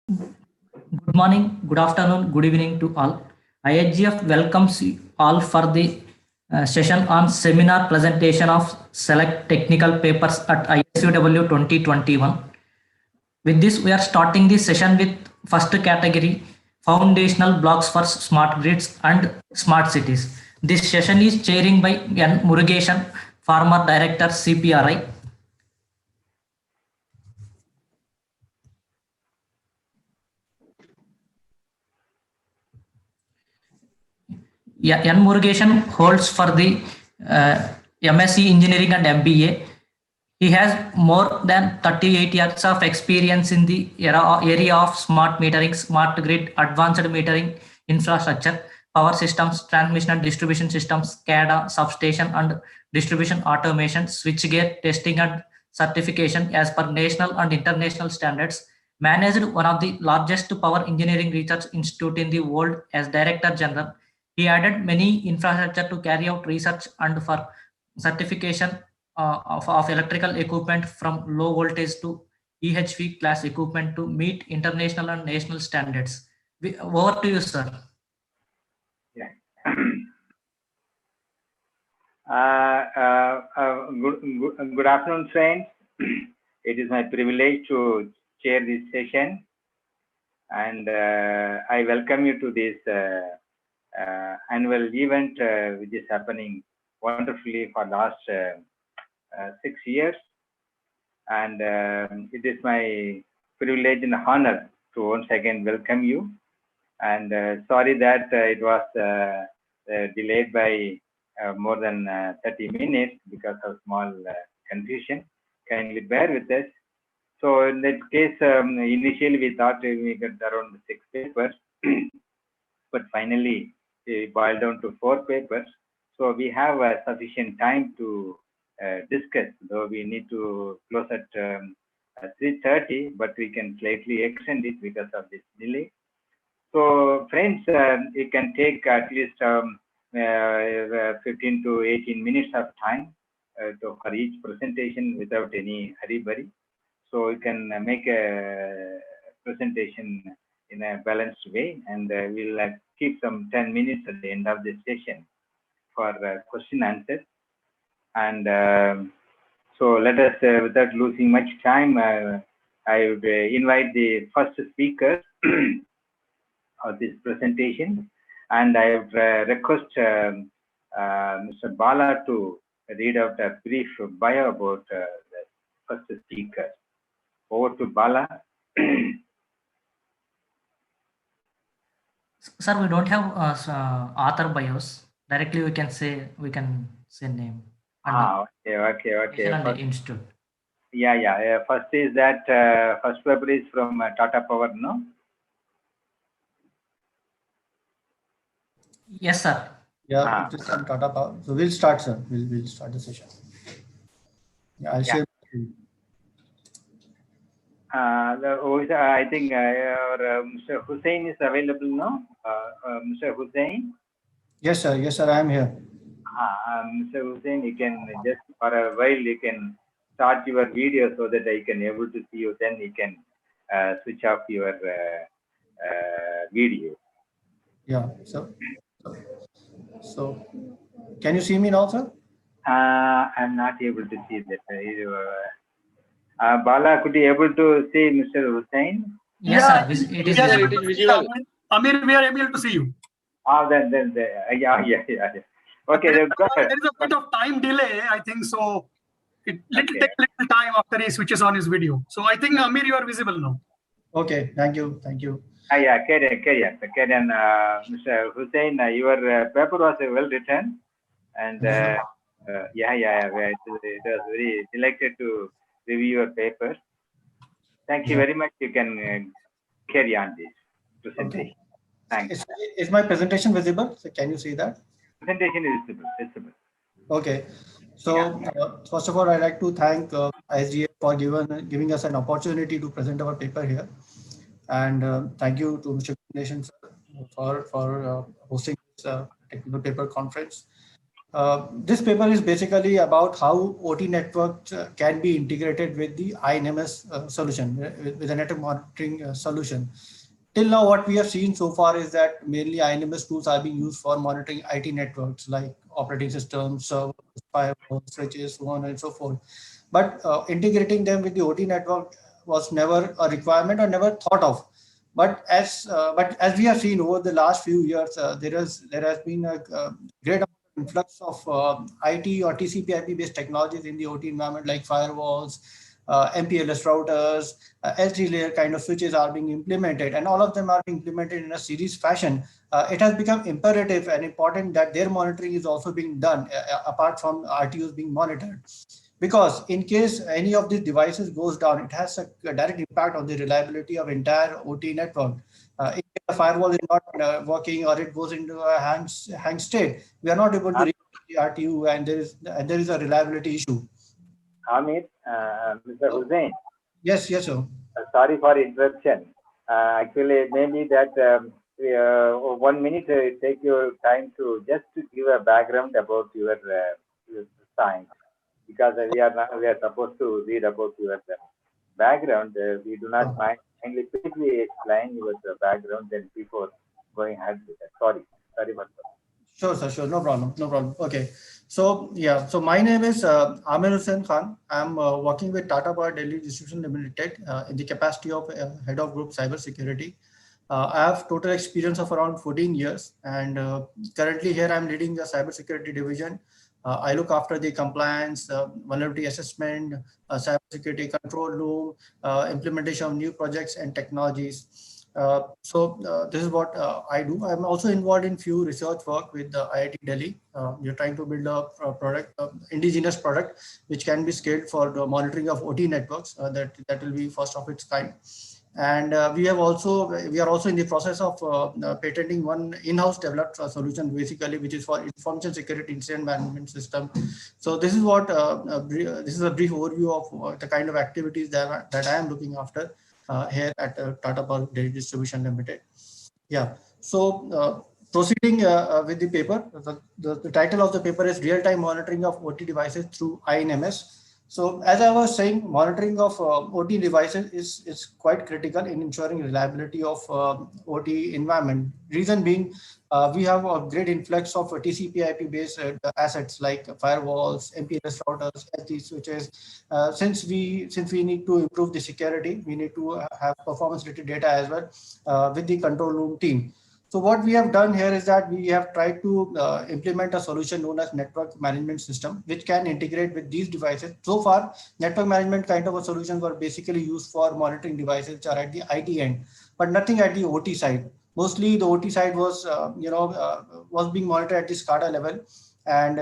Good morning, good afternoon, good evening to all. IHGF welcomes you all for the session on seminar presentation of select technical papers at ISUW 2021. With this, we are starting the session with first category, foundational blocks for smart grids and smart cities. This session is chairing by N. Murugesan, former director CPRI. N. Murugesan holds for the MSc Engineering and MBA. He has more than 38 years of experience in the area of smart metering, smart grid, advanced metering infrastructure, power systems, transmission and distribution systems, SCADA, substation and distribution automation, switchgear testing and certification as per national and international standards. Managed one of the largest power engineering research institute in the world as Director General. He added many infrastructure to carry out research and for certification of electrical equipment from low voltage to EHV class equipment to meet international and national standards. Over to you, sir. Yeah. Good afternoon, friends. It is my privilege to chair this session, and I welcome you to this annual event which is happening wonderfully for last 6 years, and it is my privilege and honor to once again welcome you. And sorry that it was delayed by more than 30 minutes because of small confusion. Kindly bear with us. So in that case, initially we thought we got around 6 papers, but finally we boiled down to 4 papers. So we have sufficient time to discuss, though we need to close at 3:30, but we can slightly extend it because of this delay. So friends, it can take at least 15 to 18 minutes of time for each presentation without any hurry-burry. So you can make a presentation in a balanced way, and we'll keep some 10 minutes at the end of this session for question answers. And so let us, without losing much time, I would invite the first speaker of this presentation, and I would request Mr. Bala to read out a brief bio about the first speaker. Over to Bala. Sir, we don't have author bios. Directly we can say name. Okay. First, institute. Yeah. First is that first paper is from Tata Power, no? Yes, sir. Yeah, it is from Tata Power. So we'll start, sir. We'll start the session. Yeah, I'll share. I think Mr. Hussain is available now. Mr. Hussain? Yes, sir. I am here. Mr. Hussain, you can just for a while you can start your video so that I can able to see you. Then you can switch off your video. Yeah. So can you see me now, sir? I'm not able to see that. Bala, could you able to see Mr. Hussain? Yes, sir. It is visual. Amir, we are able to see you. Then yeah. Okay, there is a bit of time delay, I think so. It will take a little time after he switches on his video. So I think Amir, you are visible now. Okay, thank you. Yeah, carry on. Mr. Hussain, your paper was well written, and it was very delighted to review your paper. Thank you very much. You can carry on this presentation. Okay. Thanks. Is my presentation visible? So can you see that? Presentation is visible. Okay. So first of all, I'd like to thank ISGA for giving us an opportunity to present our paper here. And thank you to Mr. Nation for hosting this technical paper conference. This paper is basically about how OT networks can be integrated with the INMS solution, with the network monitoring solution. Till now, what we have seen so far is that mainly INMS tools are being used for monitoring IT networks like operating systems, servers, firewalls, switches, so on and so forth. But integrating them with the OT network was never a requirement or never thought of. But as we have seen over the last few years, there has been a great influx of IT or TCP/IP based technologies in the OT environment, like firewalls, MPLS routers, SD layer kind of switches are being implemented, and all of them are being implemented in a series fashion. It has become imperative and important that their monitoring is also being done apart from RTOs being monitored. Because in case any of these devices goes down, it has a direct impact on the reliability of entire OT network. If the firewall is not working or it goes into a hang state, we are not able to reach the RTU, and there is a reliability issue. Amit, Mr. Hussain. Yes, sir. Sorry for interruption. Actually, maybe that 1 minute take your time to just to give a background about your science, because we are supposed to read about your background. We do not mind. Kindly quickly explain your background then before going ahead with that. Sorry for that. Sure, sir. Sure. No problem. Okay. So, yeah. So, my name is Amir Hussain Khan. I'm working with Tata Power Delhi Distribution Limited in the capacity of Head of Group Cybersecurity. I have total experience of around 14 years, and currently here I'm leading the cybersecurity division. I look after the compliance, vulnerability assessment, cybersecurity control room, implementation of new projects and technologies. This is what I do. I'm also involved in few research work with the IIT Delhi. We're trying to build a product, indigenous product, which can be scaled for the monitoring of OT networks. That will be first of its kind. And we are also in the process of patenting one in-house developed solution, basically, which is for information security incident management system. So this is what this is a brief overview of the kind of activities that I am looking after here at Tata Power Delhi Distribution Limited. Yeah. So proceeding with the paper, the title of the paper is Real-Time Monitoring of OT Devices through INMS. So as I was saying, monitoring of OT devices is quite critical in ensuring reliability of OT environment. Reason being, we have a great influx of TCP/IP based assets like firewalls, MPLS routers, SD switches. Since we need to improve the security, we need to have performance related data as well with the control room team. So what we have done here is that we have tried to implement a solution known as network management system, which can integrate with these devices. So far, network management kind of a solutions were basically used for monitoring devices which are at the IT end, but nothing at the OT side. Mostly the OT side was, was being monitored at the SCADA level. And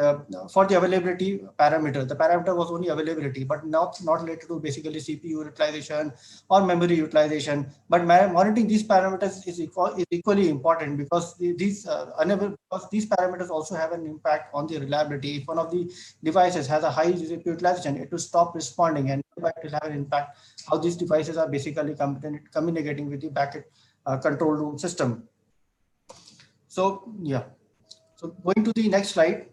for the availability parameter, the parameter was only availability, but not related to basically CPU utilization or memory utilization. But monitoring these parameters is equally important, because these parameters also have an impact on the reliability. If one of the devices has a high CPU utilization, it will stop responding, and it will have an impact how these devices are basically communicating with the backend control room system. So yeah. So going to the next slide.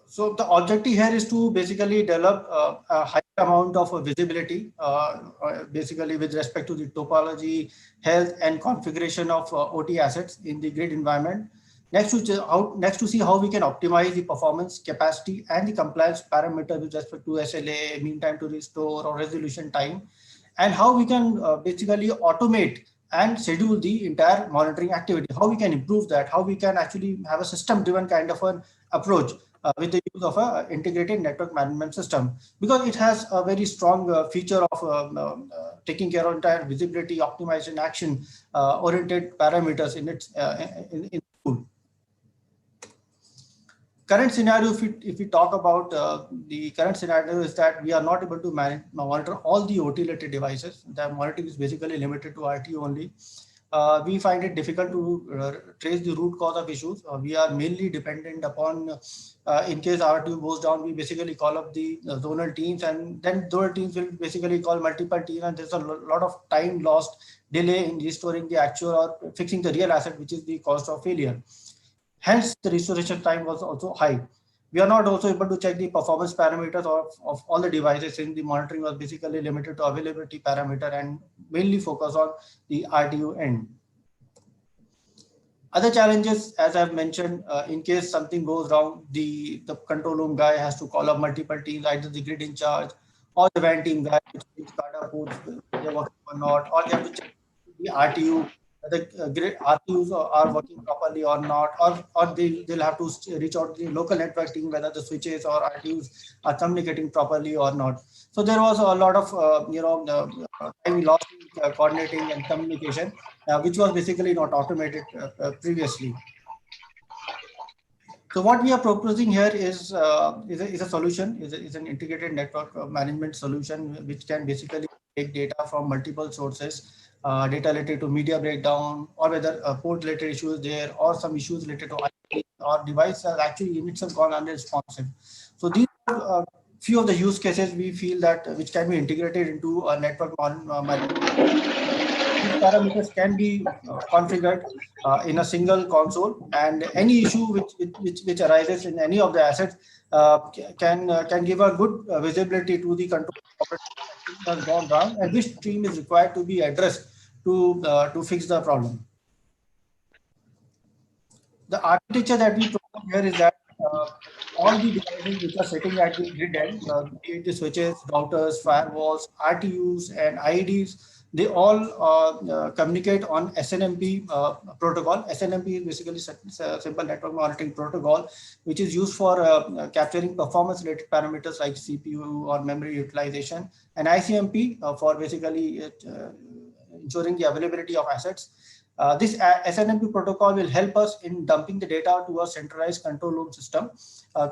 So the objective here is to basically develop a high amount of visibility, basically with respect to the topology, health, and configuration of OT assets in the grid environment. Next to see how we can optimize the performance, capacity, and the compliance parameters with respect to SLA, mean time to restore, or resolution time, and how we can basically automate and schedule the entire monitoring activity. How we can improve that, how we can actually have a system-driven kind of an approach with the use of an integrated network management system, because it has a very strong feature of taking care of entire visibility, optimization, action oriented parameters in its in tool. Current scenario, if we talk about the current scenario, is that we are not able to monitor all the OT related devices. The monitoring is basically limited to RTO only. We find it difficult to trace the root cause of issues. We are mainly dependent upon, in case RTO goes down, we basically call up the zonal teams, and then zonal teams will basically call multiple teams, and there's a lot of time lost, delay in restoring the actual or fixing the real asset, which is the cost of failure. Hence, the restoration time was also high. We are not also able to check the performance parameters of all the devices, since the monitoring was basically limited to availability parameter and mainly focus on the RTU end. Other challenges, as I've mentioned, in case something goes wrong, the control room guy has to call up multiple teams, either the grid in charge or the WAN team guy, which SCADA ports they're working or not, or they have to check the RTU, the grid RTUs are working properly or not, or they'll have to reach out to the local network team whether the switches or RTUs are communicating properly or not. So there was a lot of time lost in coordinating and communication, which was basically not automated previously. So what we are proposing here is a solution, is an integrated network management solution, which can basically take data from multiple sources, data related to media breakdown, or whether port related issues there, or some issues related to IP, or device that actually units have gone unresponsive. So these are few of the use cases we feel that which can be integrated into a network management. These parameters can be configured in a single console, and any issue which arises in any of the assets can give a good visibility to the control operator has gone wrong and which stream is required to be addressed to fix the problem. The architecture that we propose here is that all the devices which are sitting at the grid end, be it the switches, routers, firewalls, RTUs, and IEDs, they all communicate on SNMP protocol. SNMP is basically a simple network monitoring protocol, which is used for capturing performance-related parameters like CPU or memory utilization, and ICMP for basically ensuring the availability of assets. This SNMP protocol will help us in dumping the data to a centralized control room system,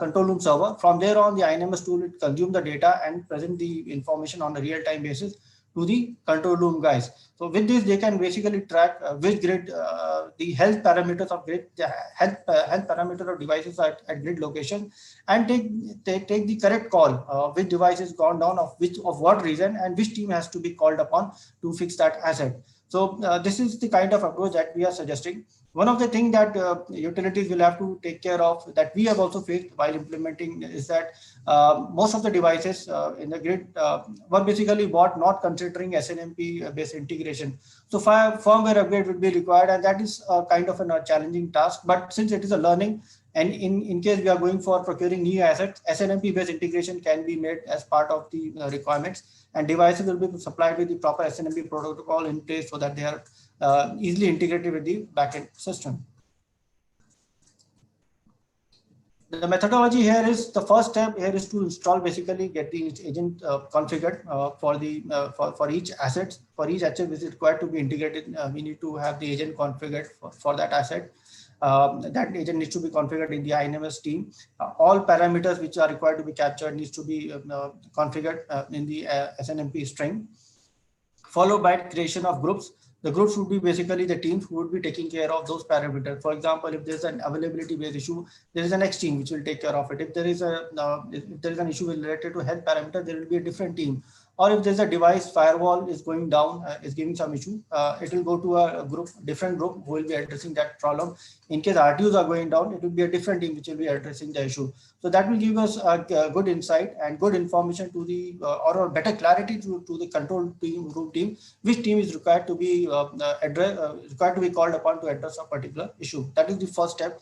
control room server. From there on, the INMS tool will consume the data and present the information on a real-time basis to the control room guys. So with this, they can basically track which grid, the health parameters of grid, the health parameter of devices at grid location, and take the correct call, which device is gone down, of what reason, and which team has to be called upon to fix that asset. So this is the kind of approach that we are suggesting. One of the things that utilities will have to take care of, that we have also faced while implementing, is that most of the devices in the grid were basically bought not considering SNMP based integration. So firmware upgrade would be required, and that is kind of a challenging task. But since it is a learning, and in case we are going for procuring new assets, SNMP based integration can be made as part of the requirements, and devices will be supplied with the proper SNMP protocol in place so that they are easily integrated with the backend system. The methodology here is, the first step here is to install, basically get the agent configured for each asset. For each asset which is required to be integrated, we need to have the agent configured for that asset. That agent needs to be configured in the INMS team. All parameters which are required to be captured needs to be configured in the SNMP string, followed by creation of groups. The groups would be basically the teams who would be taking care of those parameters. For example, if there's an availability based issue, there is an X team which will take care of it. If there is an issue related to health parameter, there will be a different team. Or if there's a device firewall is going down, is giving some issue, it will go to a different group who will be addressing that problem. In case RTUs are going down, it will be a different team which will be addressing the issue. So that will give us a good insight and good information to the, or better clarity to the control room team, which team is required to be called upon to address a particular issue. That is the first step,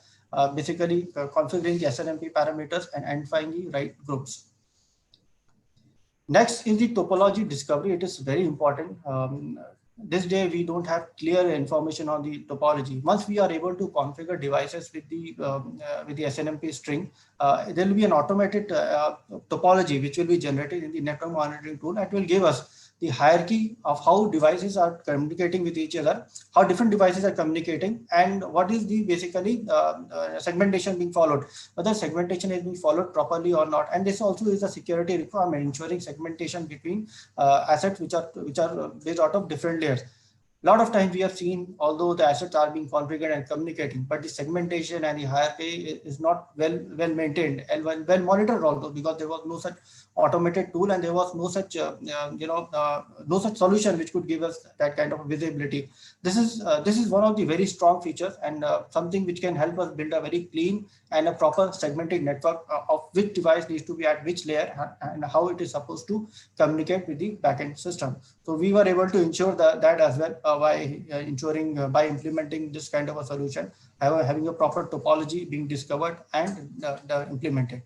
basically configuring the SNMP parameters and identifying the right groups. Next is the topology discovery. It is very important. This day we don't have clear information on the topology. Once we are able to configure devices with the SNMP string, there will be an automated topology which will be generated in the network monitoring tool, that will give us the hierarchy of how devices are communicating with each other, how different devices are communicating, and what is the basically segmentation being followed, whether segmentation is being followed properly or not. And this also is a security requirement, ensuring segmentation between assets which are based out of different layers. A lot of times we have seen, although the assets are being configured and communicating, but the segmentation and the hierarchy is not well maintained and well monitored also, because there was no such automated tool and there was no such no such solution which could give us that kind of visibility. This is one of the very strong features, and something which can help us build a very clean and a proper segmented network of which device needs to be at which layer and how it is supposed to communicate with the backend system. So we were able to ensure that as well by implementing this kind of a solution, having a proper topology being discovered and implemented.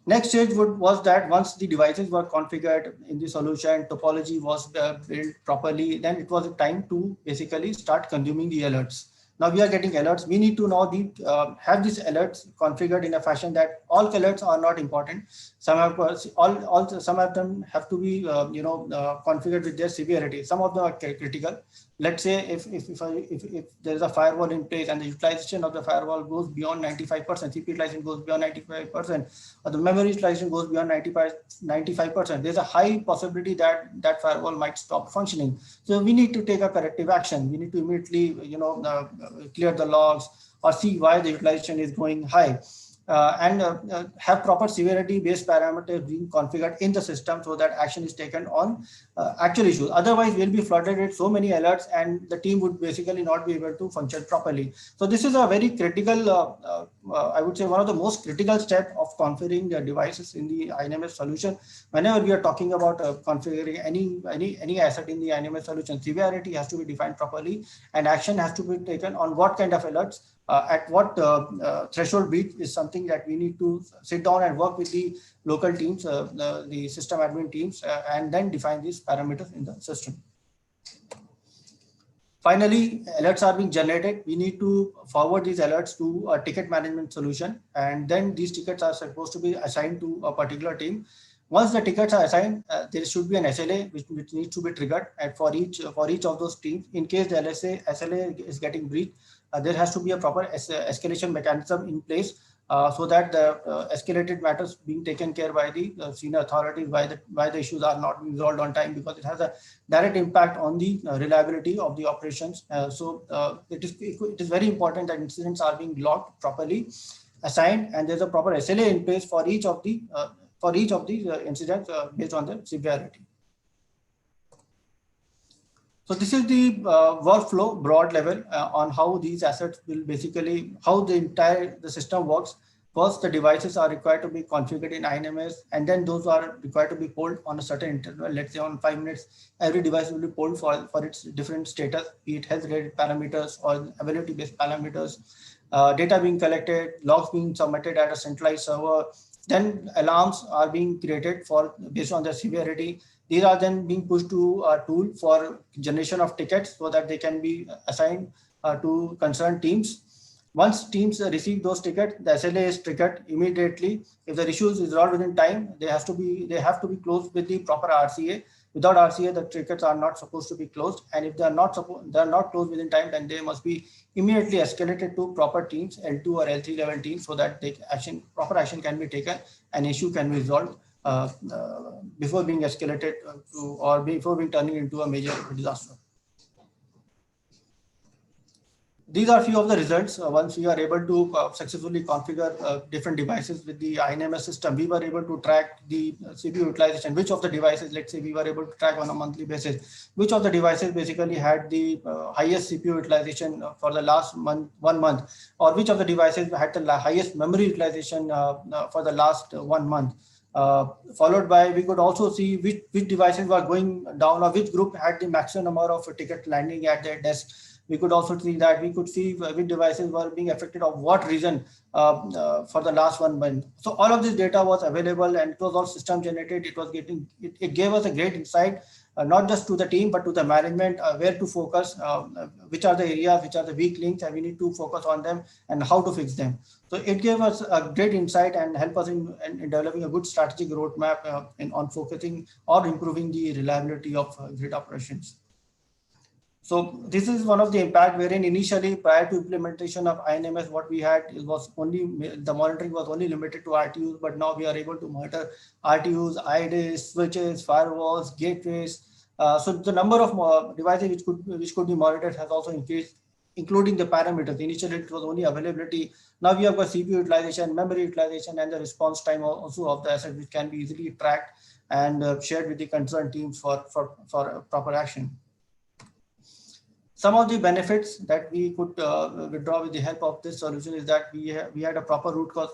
Next stage was that once the devices were configured in the solution, topology was built properly, then it was time to basically start consuming the alerts. Now we are getting alerts. We need to now have these alerts configured in a fashion that all alerts are not important. Some of them have to be configured with their severity. Some of them are critical. Let's say if there is a firewall in place and the utilization of the firewall goes beyond 95%, CPU utilization goes beyond 95%, or the memory utilization goes beyond 95%, there's a high possibility that that firewall might stop functioning. So we need to take a corrective action. We need to immediately clear the logs or see why the utilization is going high. And have proper severity based parameters being configured in the system so that action is taken on actual issues. Otherwise, we'll be flooded with so many alerts and the team would basically not be able to function properly. So this is a very critical, I would say one of the most critical steps of configuring the devices in the INMS solution. Whenever we are talking about configuring any asset in the INMS solution, severity has to be defined properly and action has to be taken on what kind of alerts. At what threshold breach is something that we need to sit down and work with the local teams, the system admin teams, and then define these parameters in the system. Finally, alerts are being generated. We need to forward these alerts to a ticket management solution, and then these tickets are supposed to be assigned to a particular team. Once the tickets are assigned, there should be an SLA which needs to be triggered and for each of those teams. In case the SLA is getting breached, there has to be a proper escalation mechanism in place so that the escalated matters being taken care by the senior authorities, why the issues are not resolved on time, because it has a direct impact on the reliability of the operations. It is very important that incidents are being logged properly, assigned, and there's a proper SLA in place for each of the incidents based on the severity. So this is the workflow broad level on how these assets will basically, how the system works. First, the devices are required to be configured in INMS, and then those are required to be polled on a certain interval. Let's say on 5 minutes, every device will be polled for its different status, be it health related parameters or availability based parameters, data being collected, logs being submitted at a centralized server. Then alarms are being created based on the severity. These are then being pushed to a tool for generation of tickets so that they can be assigned to concerned teams. Once teams receive those tickets, the SLA is triggered immediately. If the issue is resolved within time, they have to be closed with the proper RCA. Without RCA, the tickets are not supposed to be closed. And if they are not closed within time, then they must be immediately escalated to proper teams, L2 or L3 level teams, so that proper action can be taken and issue can be resolved before being escalated or before being turning into a major disaster. These are few of the results. Once we are able to successfully configure different devices with the INMS system, we were able to track the CPU utilization, which of the devices, let's say we were able to track on a monthly basis, which of the devices basically had the highest CPU utilization for the last 1 month, or which of the devices had the highest memory utilization for the last 1 month. Followed by, we could also see which devices were going down or which group had the maximum number of tickets landing at their desk. We could also see that which devices were being affected of what reason for the last 1 month. So all of this data was available and it was all system generated. It gave us a great insight, not just to the team, but to the management, where to focus, which are the areas, which are the weak links, and we need to focus on them and how to fix them. So it gave us a great insight and help us in developing a good strategic roadmap on focusing or improving the reliability of grid operations. So this is one of the impact wherein initially prior to implementation of INMS, what we had was only the monitoring was only limited to RTUs, but now we are able to monitor RTUs, IDs, switches, firewalls, gateways, So the number of devices which could be monitored has also increased, including the parameters. Initially, it was only availability. Now we have got CPU utilization, memory utilization, and the response time also of the asset, which can be easily tracked and shared with the concerned teams for proper action. Some of the benefits that we could withdraw with the help of this solution is that we had a proper root cause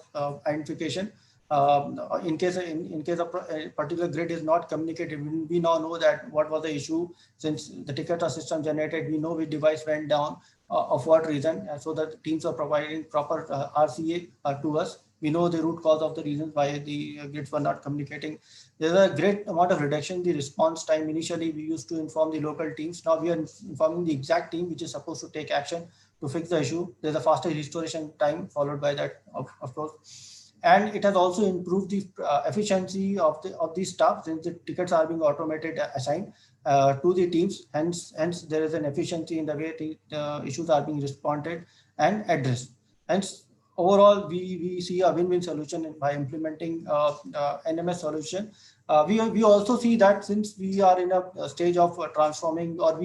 identification. In case of a particular grid is not communicated, we now know that what was the issue. Since the ticket or system generated, we know which device went down, of what reason, so that the teams are providing proper RCA to us. We know the root cause of the reasons why the grids were not communicating. There's a great amount of reduction in the response time. Initially, we used to inform the local teams. Now we are informing the exact team which is supposed to take action to fix the issue. There's a faster restoration time followed by that, of course. And it has also improved the efficiency of the staff, since the tickets are being automated assigned to the teams. Hence there is an efficiency in the way the issues are being responded and addressed. Hence, overall, we see a win-win solution by implementing NMS solution. We also see that since we are in a stage of transforming, or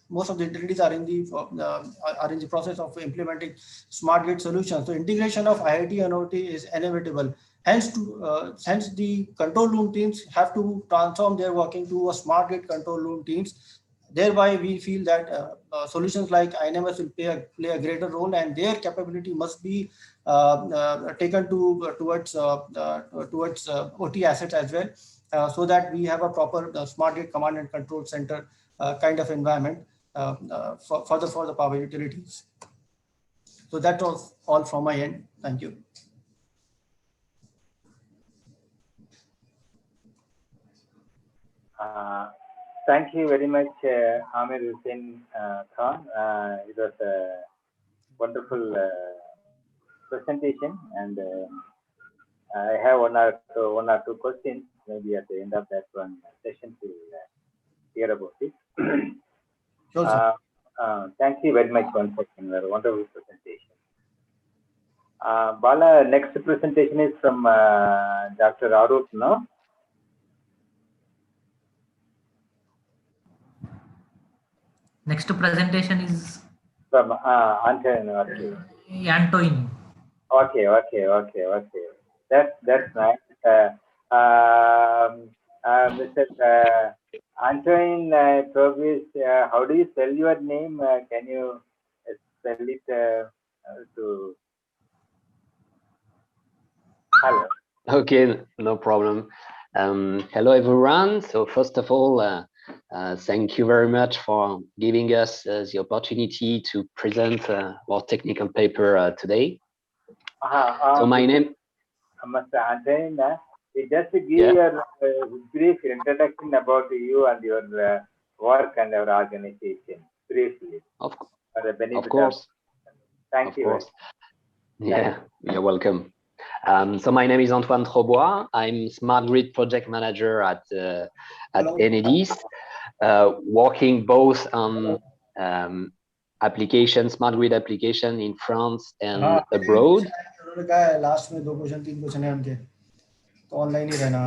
most of the utilities are in the process of implementing smart grid solutions. So integration of IoT and OT is inevitable. Hence, the control room teams have to transform their working to a smart grid control room teams. Thereby, we feel that solutions like INMS will play a greater role, and their capability must be taken towards OT assets as well, so that we have a proper smart grid command and control center kind of environment for the power utilities. So that was all from my end. Thank you. Thank you very much, Amir Hussain Khan. It was a wonderful presentation, and I have one or two questions maybe at the end of that one session to hear about it. Sure, thank you very much once again. A wonderful presentation. Bala, next presentation is from Dr. Arup, no? Next presentation is from Antoine. Antoine. Okay. That's nice. Mr. Antoine Progress, how do you spell your name? Can you spell it to? Hello. Okay, no problem. Hello, everyone. So first of all, thank you very much for giving us the opportunity to present our technical paper today. So my name, Mr. Antoine, just to give your brief introduction about you and your work and your organization, briefly. Of course. Thank you. Course. Yeah, you're welcome. So my name is Antoine Trobois. I'm Smart Grid Project Manager at Enedis, working both on smart grid application in France and abroad. Last में 2 question 3 question है उनके तो online ही रहना.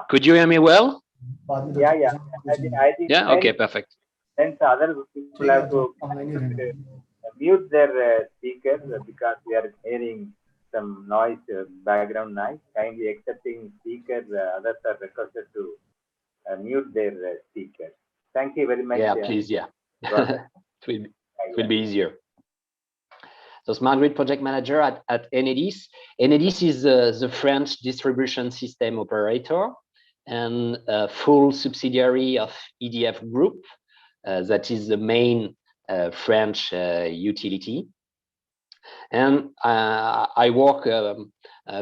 Could you hear me well? Yeah. I think okay, perfect. Then other people have to mute their speakers because we are hearing some noise, background noise. Kindly accepting speakers, others are requested to mute their speakers. Thank you very much. Yeah, please, yeah. It will be easier. So Smart Grid Project Manager at Enedis. Enedis is the French distribution system operator and a full subsidiary of EDF Group, that is the main French utility. And I work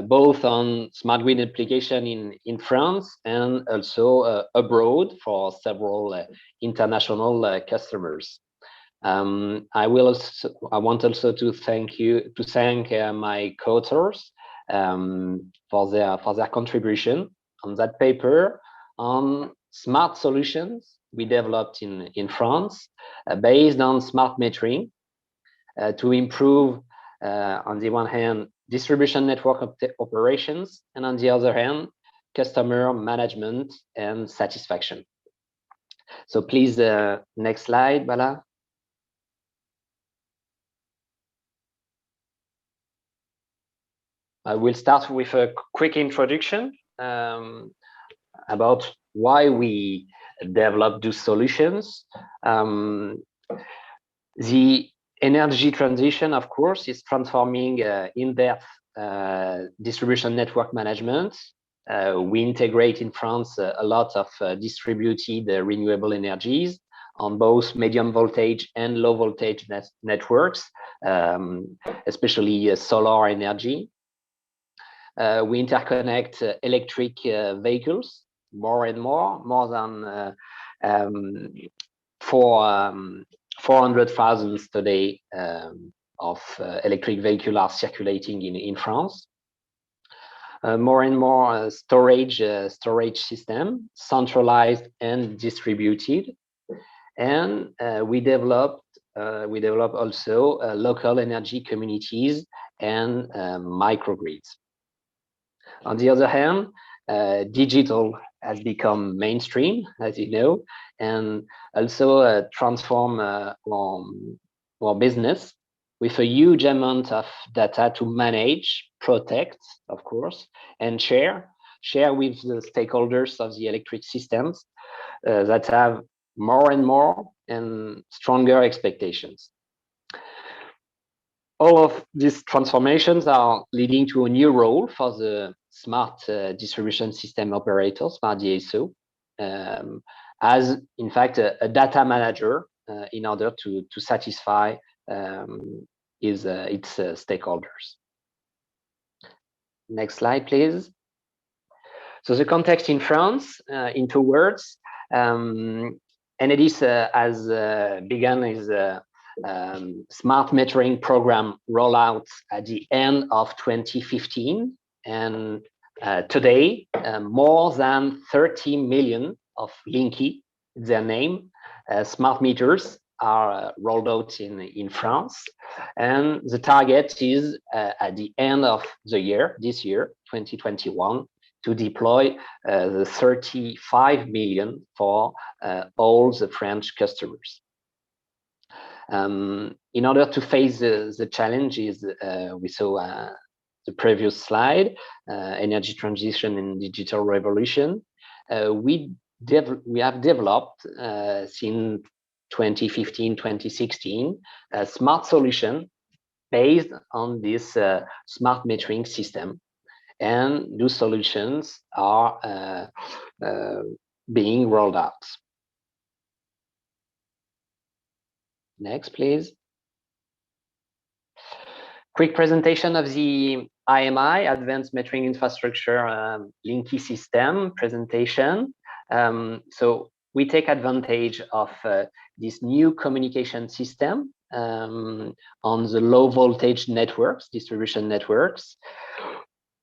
both on smart grid application in France and also abroad for several international customers. I want also to thank my co-authors for their contribution on that paper on smart solutions we developed in France based on smart metering to improve on the one hand distribution network operations, and on the other hand customer management and satisfaction. So please, next slide, Bala. I will start with a quick introduction about why we develop those solutions. The energy transition, of course, is transforming in-depth distribution network management. We integrate in France a lot of distributed renewable energies on both medium voltage and low voltage networks, especially solar energy. We interconnect electric vehicles more and more than 400,000 today of electric vehicles are circulating in France. More and more storage system, centralized and distributed, and we develop also local energy communities and microgrids. On the other hand, digital has become mainstream, as you know, and also transform our business with a huge amount of data to manage, protect, of course, and share with the stakeholders of the electric systems that have more and more and stronger expectations. All of these transformations are leading to a new role for the smart distribution system operator, Smart DSO, as in fact a data manager in order to satisfy its stakeholders. Next slide, please. So the context in France, in 2 words, Enedis has begun his Smart Metering program rollout at the end of 2015, and today more than 30 million of Linky, their name, smart meters are rolled out in France, and the target is at the end of the year, this year, 2021, to deploy the 35 million for all the French customers. In order to face the challenges we saw the previous slide, energy transition and digital revolution, we have developed since 2015, 2016, a smart solution based on this smart metering system. And those solutions are being rolled out. Next, please. Quick presentation of the IMI, Advanced Metering Infrastructure Linky System presentation. So we take advantage of this new communication system on the low voltage networks, distribution networks,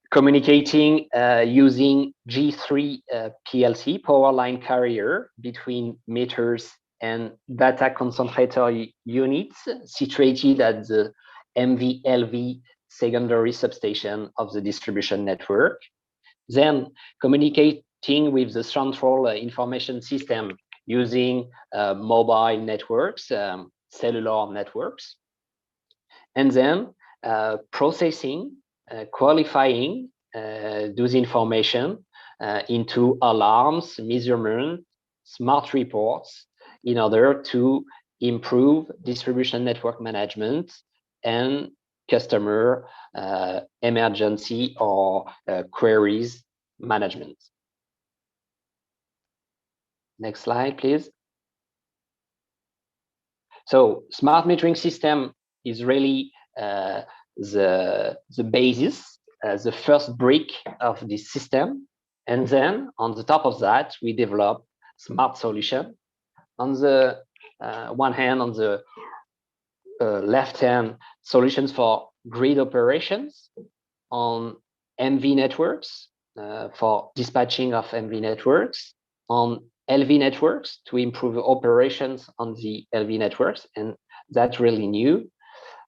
communicating using G3 PLC, power line carrier, between meters and data concentrator units situated at the MV/LV secondary substation of the distribution network. Then communicating with the central information system using mobile networks, cellular networks, and then processing, qualifying those information into alarms, measurement, smart reports, in order to improve distribution network management and customer emergency or queries management. Next slide, please. So smart metering system is really the basis, the first brick of this system. And then on the top of that, we develop smart solution. On the one hand, on the left hand, solutions for grid operations, on MV networks, for dispatching of MV networks, on LV networks to improve operations on the LV networks, and that's really new,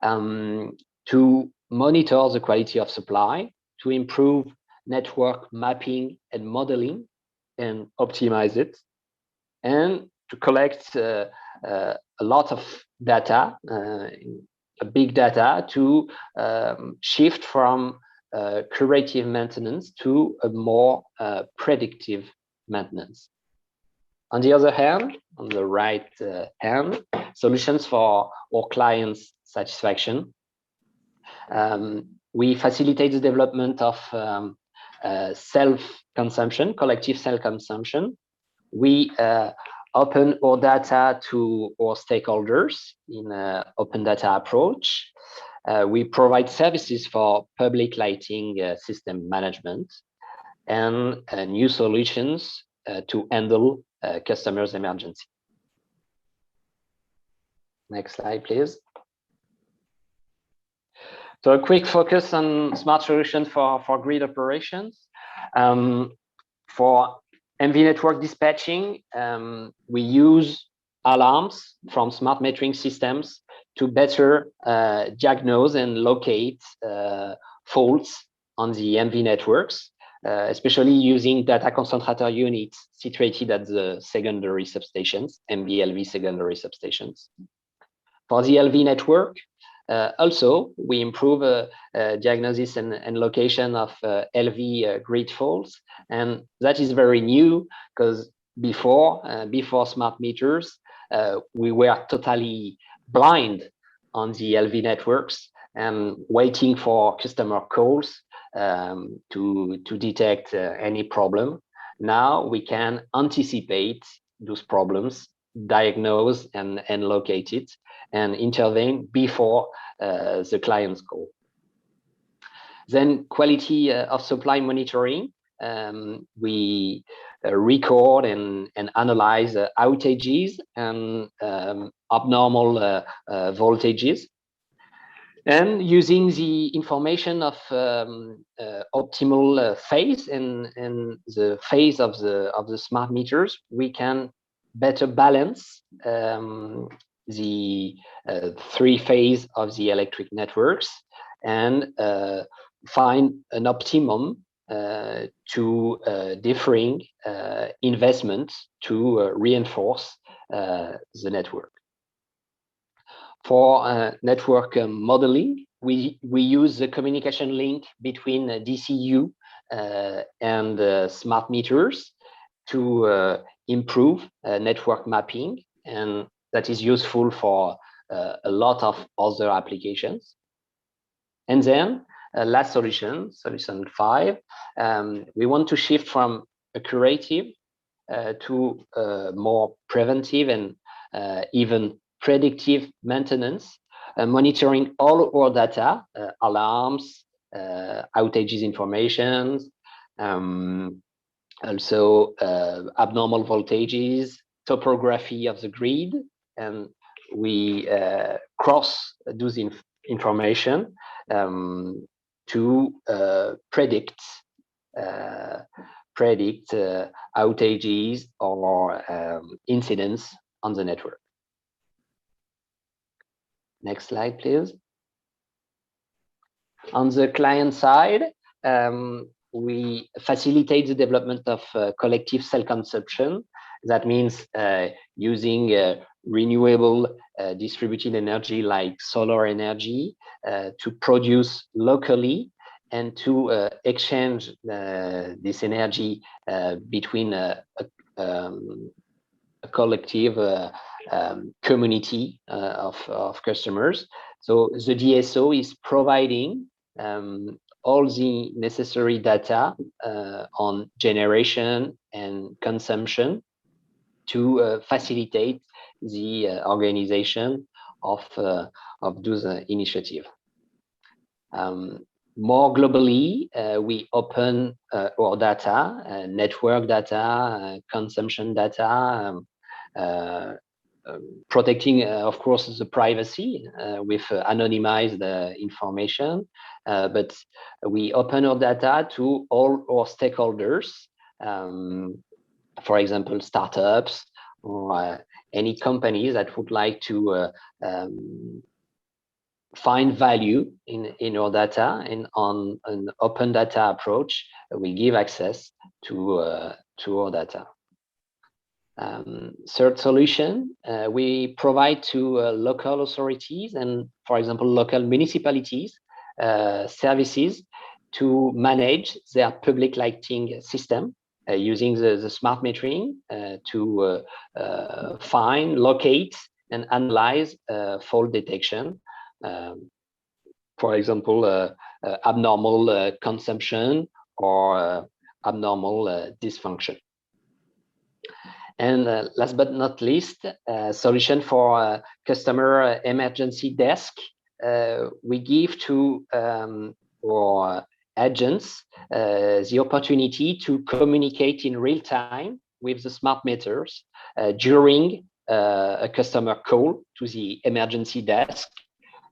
to monitor the quality of supply, to improve network mapping and modeling and optimize it, and to collect a lot of data, big data, to shift from curative maintenance to a more predictive maintenance. On the other hand, on the right hand, solutions for our clients' satisfaction. We facilitate the development of self-consumption, collective self-consumption. We open our data to our stakeholders in an open data approach. We provide services for public lighting system management and new solutions to handle customers' emergency. Next slide, please. So a quick focus on smart solutions for grid operations. For MV network dispatching, we use alarms from smart metering systems to better diagnose and locate faults on the MV networks, especially using data concentrator units situated at the secondary substations, MV-LV secondary substations. For the LV network, also, we improve diagnosis and location of LV grid faults, and that is very new because before smart meters, we were totally blind on the LV networks and waiting for customer calls to detect any problem. Now we can anticipate those problems, diagnose and locate it, and intervene before the client's call. Then quality of supply monitoring. We record and analyze outages and abnormal voltages. And using the information of optimal phase and the phase of the smart meters, we can better balance the three phase of the electric networks and find an optimum to differing investments to reinforce the network. For network modeling, we use the communication link between DCU and smart meters to improve network mapping, and that is useful for a lot of other applications. And then last solution 5, we want to shift from a curative to more preventive and even predictive maintenance, monitoring all our data, alarms, outages information, also abnormal voltages, topography of the grid, and we cross those information to predict outages or incidents on the network. Next slide, please. On the client side, we facilitate the development of collective self-consumption. That means using renewable distributed energy like solar energy to produce locally and to exchange this energy between a collective community of customers. So the DSO is providing all the necessary data on generation and consumption to facilitate the organization of those initiatives. More globally, we open our data, network data, consumption data, protecting, of course, the privacy with anonymized information, but we open our data to all our stakeholders, for example, startups or any companies that would like to find value in your data, and on an open data approach, we give access to our data. Third solution, we provide to local authorities and, for example, local municipalities services to manage their public lighting system using the smart metering to find, locate, and analyze fault detection. For example, abnormal consumption or abnormal dysfunction. And last but not least, solution for customer emergency desk. We give to our agents the opportunity to communicate in real time with the smart meters during a customer call to the emergency desk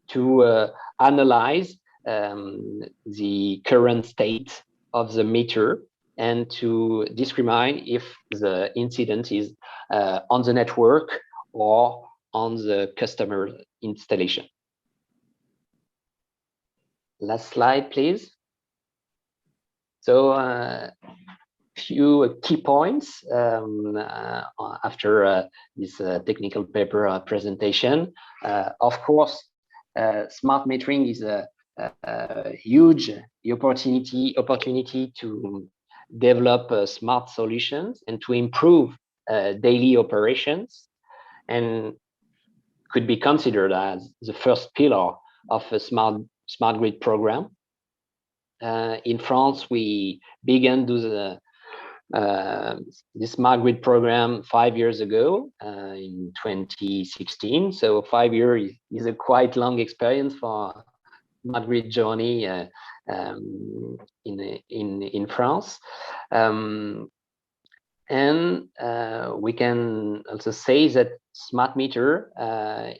to analyze the current state of the meter and to discriminate if the incident is on the network or on the customer installation. Last slide, please. So few key points after this technical paper presentation. Of course, smart metering is a huge opportunity to develop smart solutions and to improve daily operations, and could be considered as the first pillar of a smart grid program. In France, we began the smart grid program 5 years ago in 2016. So 5 years is a quite long experience for smart grid journey in France. And we can also say that smart meter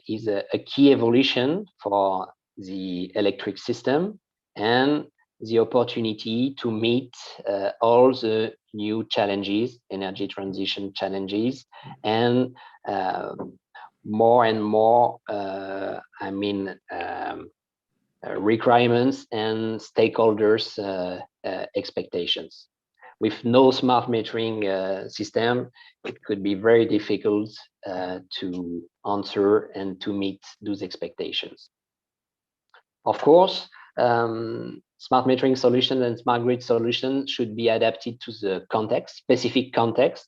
is a key evolution for the electric system and the opportunity to meet all the new challenges, energy transition challenges, and more and more, requirements and stakeholders' expectations. With no smart metering system, it could be very difficult to answer and to meet those expectations. Of course, smart metering solutions and smart grid solutions should be adapted to the context, specific context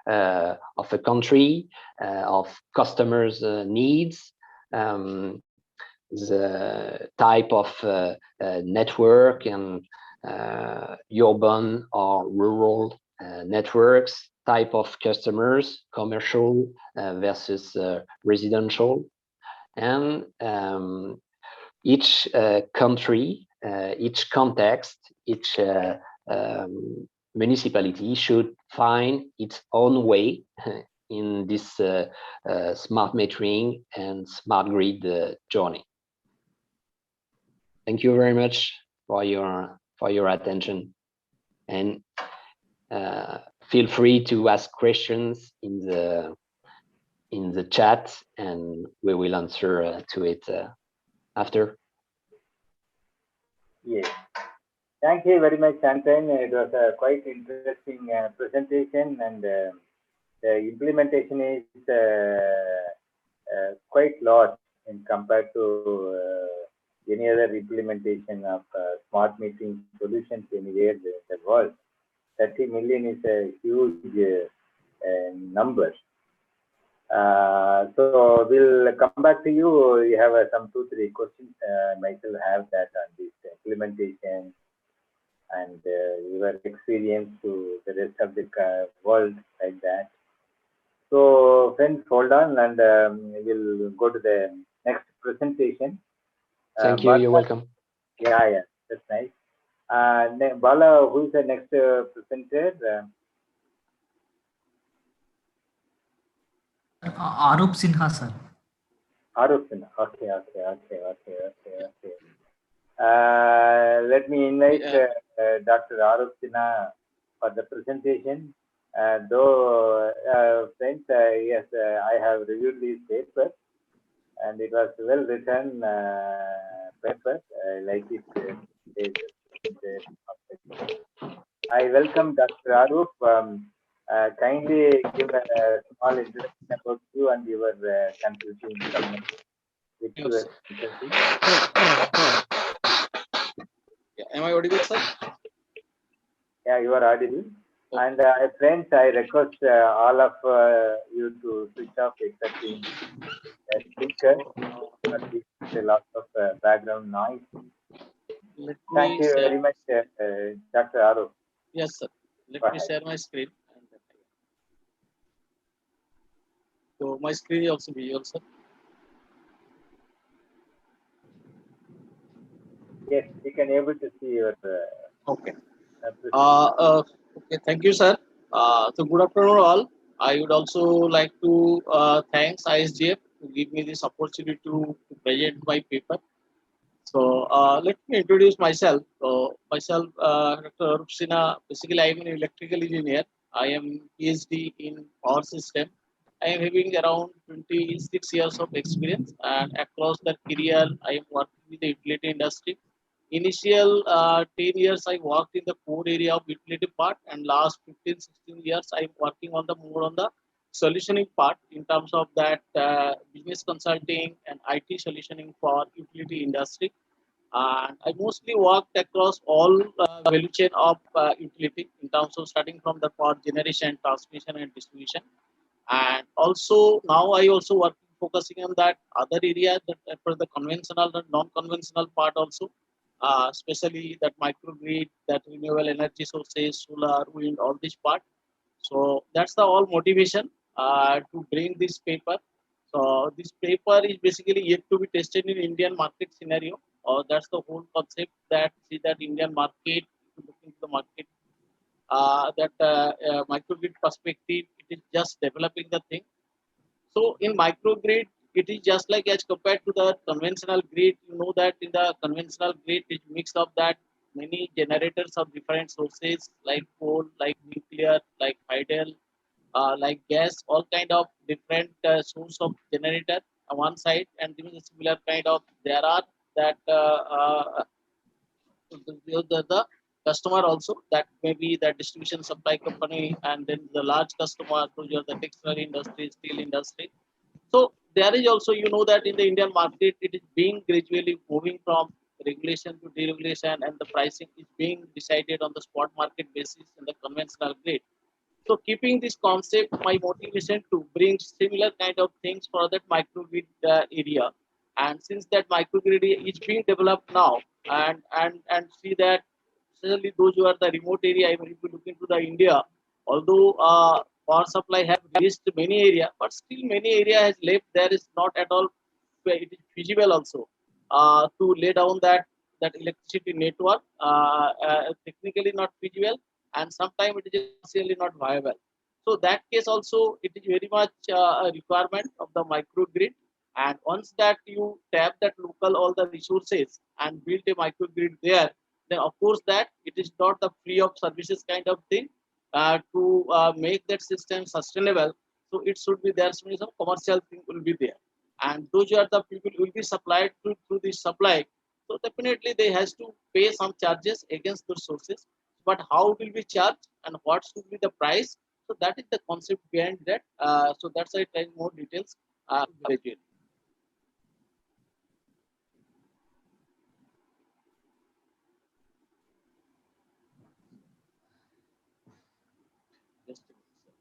of a country, of customers' needs, the type of network and urban or rural networks, type of customers, commercial versus residential, and each country, each context, each municipality should find its own way in this smart metering and smart grid journey. Thank you very much for your attention, and feel free to ask questions in the chat, and we will answer to it after. Yes, thank you very much, Anton. It was a quite interesting presentation, and the implementation is quite large in compared to any other implementation of smart metering solutions anywhere in the world. 30 million is a huge number. So we'll come back to you. You have some 2-3 questions. Michael have that on this implementation and your experience to the rest of the world, like that. So friends, hold on, and we'll go to the next presentation. Thank you. You're welcome. Yeah, that's nice. Bala, who is the next presenter? Arup Sinha, sir. Arup Sinha. Okay. Let me invite Dr. Arup Sinha for the presentation. Though, friends, yes, I have reviewed these papers. and it was well written paper. I like it. I welcome Dr. Arup. Kindly give a small introduction about you and your consulting company. Yes. Yeah. Am I audible, sir? Yeah, you are audible. Okay. And friends, I request all of you to switch off accepting speaker. A lot of background noise. Let Thank me you share. very much, Dr. Arup. Yes, sir. Let me share my screen. So my screen is also visual, sir. Yes, we can able to see your. Okay. Okay. Thank you, sir. So good afternoon, all. I would also like to thanks ISGF to give me this opportunity to present my paper. So let me introduce myself. Dr. Arup Sinha. Basically, I am an electrical engineer. I am PhD in power system. I am having around 26 years of experience, and across that career, I am working with the utility industry. Initial 10 years, I worked in the core area of utility part, and last 15, 16 years, I am working on the more on the solutioning part in terms of that business consulting and IT solutioning for utility industry. And I mostly worked across all value chain of utility in terms of starting from the power generation, transmission, and distribution. And also now I also work focusing on that other area that for the conventional and non-conventional part also, especially that microgrid, that renewable energy sources, solar, wind, all this part. So that's the all motivation to bring this paper. So this paper is basically yet to be tested in Indian market scenario. That's the whole concept that see that Indian market, if you look into the market, microgrid perspective, it is just developing the thing. So in microgrid, it is just like as compared to the conventional grid. You know that in the conventional grid, it mix of that many generators of different sources like coal, like nuclear, like hydel, like gas, all kind of different source of generator on one side, and there is a similar kind of there are that the customer also that may be the distribution supply company, and then the large customer, those are the textile industry, steel industry. So there is also, you know, that in the Indian market, it is being gradually moving from regulation to deregulation, and the pricing is being decided on the spot market basis in the conventional grade. So keeping this concept, my motivation to bring similar kind of things for that microgrid area. And since that microgrid is being developed now, and see that especially those who are the remote area, even if you look into the India, although power supply have reached many area, but still many area has left. There is not at all it is feasible also to lay down that electricity network. Technically not feasible, and sometimes it is partially not viable. So that case also, it is very much a requirement of the microgrid. And once that you tap that local all the resources and build a microgrid there, then of course that it is not the free of services kind of thing to make that system sustainable. So it should be there should be some commercial thing will be there, and those are the people will be supplied through this supply. So definitely they has to pay some charges against those sources, but how will be charged and what should be the price? So that is the concept behind that. So that's why I tell more details gradually. Just a minute, sir.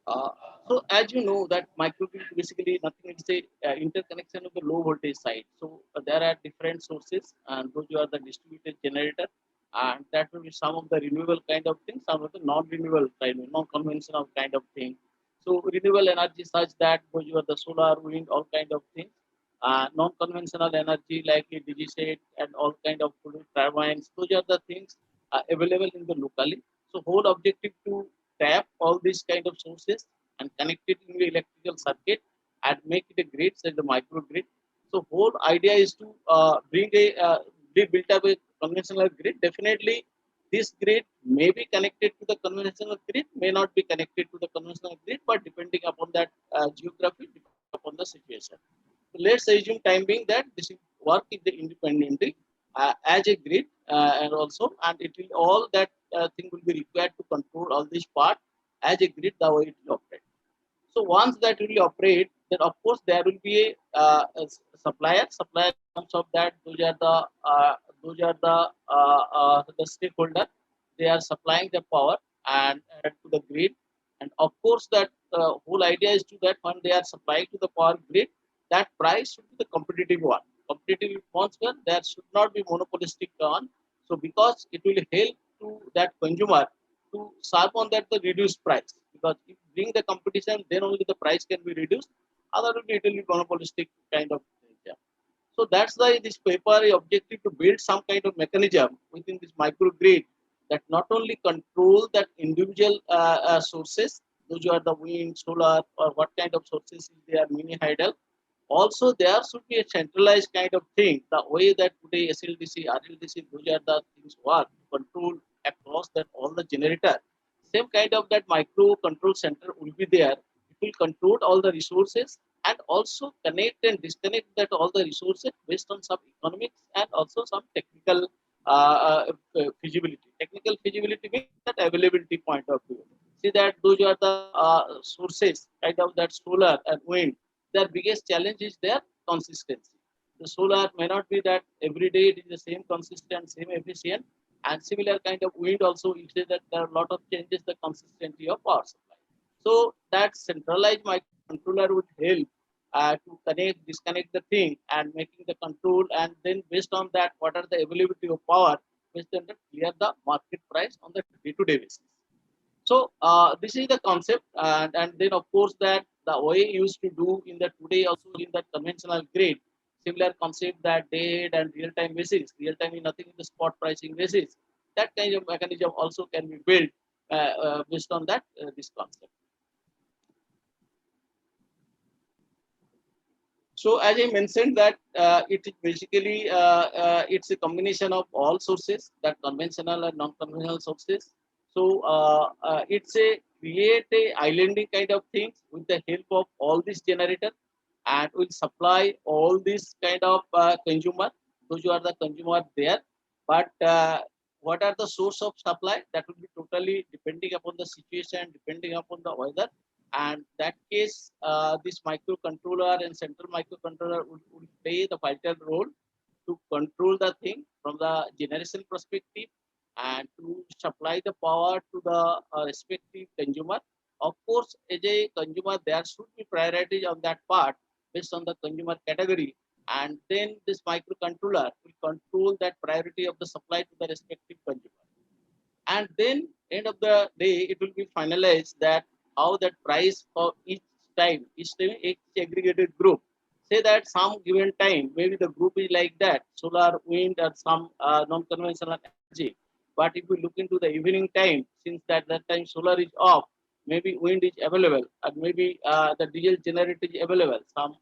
Uh, so as you know that microgrid basically nothing is a interconnection of the low voltage side. So there are different sources, and those are the distributed generator, and that will be some of the renewable kind of things, some of the non-renewable kind, non-conventional kind of thing. So renewable energy such that those are the solar, wind, all kind of things. Non-conventional energy like a DG set and all kind of turbines. Those are the things available in the locally. So whole objective to tap all these kind of sources and connect it in the electrical circuit and make it a grid, such the microgrid. So whole idea is to bring a build up a conventional grid, definitely this grid may be connected to the conventional grid, may not be connected to the conventional grid, but depending upon that geography, depending upon the situation. So let's assume time being that this work independently as a grid, and it will all that thing will be required to control all this part as a grid, the way it will operate. So once that will operate, then of course there will be a supplier. Supplier comes of that. Those are the stakeholder. They are supplying the power and to the grid. And of course that whole idea is to that when they are supplying to the power grid, that price should be the competitive one. Competitive ones where there should not be monopolistic one. So because it will help to that consumer to serve on that the reduced price, because if bring the competition, then only the price can be reduced. Otherwise, it will be monopolistic kind of thing. Yeah. So that's why this paper is objective to build some kind of mechanism within this microgrid that not only control that individual sources, those are the wind, solar, or what kind of sources they are mini hydel. Also, there should be a centralized kind of thing. The way that today SLDC, RLDC, those are the things work, control across that all the generator. Same kind of that micro control center will be there. It will control all the resources and also connect and disconnect that all the resources based on some economics and also some technical feasibility. Technical feasibility means that availability point of view. See that those are the sources, kind of that solar and wind. Their biggest challenge is their consistency. The solar may not be that every day it is the same consistent, same efficient, and similar kind of wind also. You say that there are a lot of changes the consistency of power supply. So that centralized microcontroller would help to connect, disconnect the thing and making the control, and then based on that, what are the availability of power, based on that, clear the market price on the day-to-day basis. So this is the concept, and then of course that the way used to do in the today also in the conventional grid, similar concept that day and real-time basis. Real-time is nothing in the spot pricing basis. That kind of mechanism also can be built based on that this concept. So as I mentioned that it is basically it's a combination of all sources, that conventional and non-conventional sources. So it's a create a islanding kind of things with the help of all these generators, and will supply all this kind of consumer. Those who are the consumer there, but what are the source of supply, that will be totally depending upon the situation, depending upon the weather. And that case, this microcontroller and central microcontroller would play the vital role to control the thing from the generation perspective and to supply the power to the respective consumer. Of course, as a consumer, there should be priority on that part based on the consumer category, and then this microcontroller will control that priority of the supply to the respective consumer. And then end of the day, it will be finalized that how that price for each aggregated group. Say that some given time, maybe the group is like that, solar, wind, or some non-conventional energy. But if we look into the evening time, since that time solar is off, maybe wind is available, and maybe the diesel generator is available, some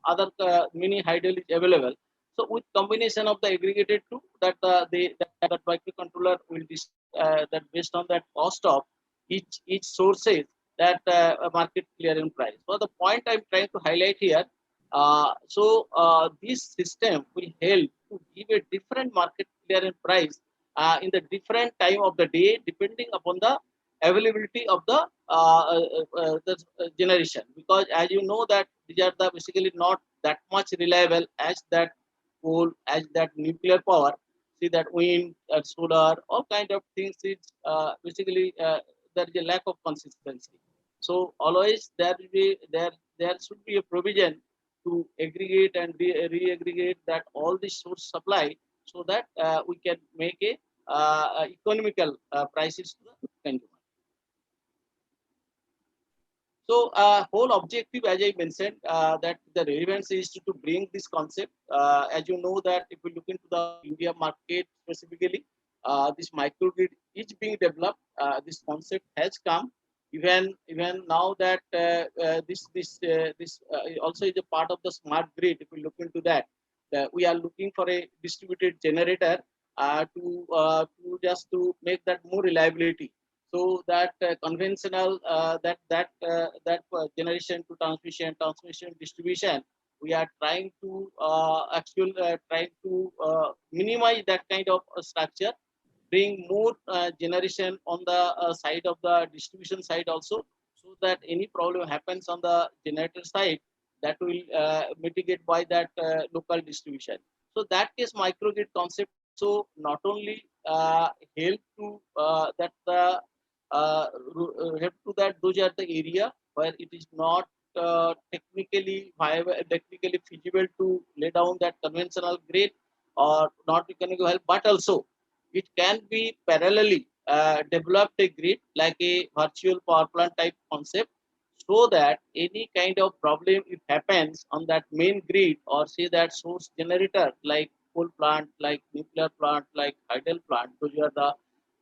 other mini hydel is available. So with combination of the aggregated two, that that microcontroller will that based on that cost of each sources, that market clearing price. So the point I'm trying to highlight here, this system will help to give a different market clearing price in the different time of the day, depending upon the availability of the generation. Because as you know that these are the basically not that much reliable as that coal, as that nuclear power. See that wind, solar, all kind of things is basically there is a lack of consistency. So always there should be a provision to aggregate and re-aggregate that all the source supply, so that we can make a economical prices to the consumer. So whole objective, as I mentioned, that the relevance is to bring this concept. As you know that if we look into the India market specifically, this microgrid is being developed. This concept has come. Even now that this also is a part of the smart grid. If we look into that, we are looking for a distributed generator to just to make that more reliability, so that conventional generation to transmission distribution, we are trying to minimize that kind of structure, bring more generation on the side of the distribution side also, so that any problem happens on the generator side, that will mitigate by that local distribution. So that case microgrid concept so not only help to help to that those are the area where it is not technically viable, technically feasible to lay down that conventional grid, or not economical help, but also it can be parallelly developed a grid like a virtual power plant type concept, so that any kind of problem if happens on that main grid, or say that source generator like coal plant, like nuclear plant, like hydel plant, those are the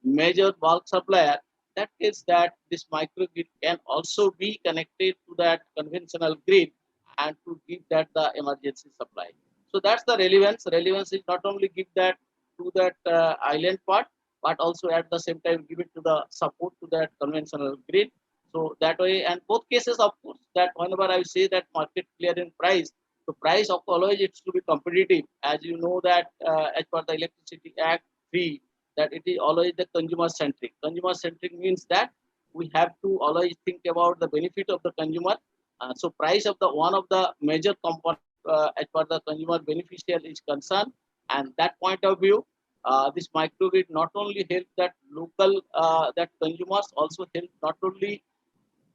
major bulk supplier, that is that this microgrid can also be connected to that conventional grid and to give that the emergency supply. So that's the relevance. Relevance is not only give that to that island part, but also at the same time give it to the support to that conventional grid. So that way, and both cases, of course, that whenever I say that market clearing price, the price of always it's to be competitive. As you know that as per the Electricity Act 3, that it is always the consumer centric. Consumer centric means that we have to always think about the benefit of the consumer. So price of the one of the major component as per the consumer beneficial is concerned, and that point of view, this microgrid not only help that local that consumers, also help not only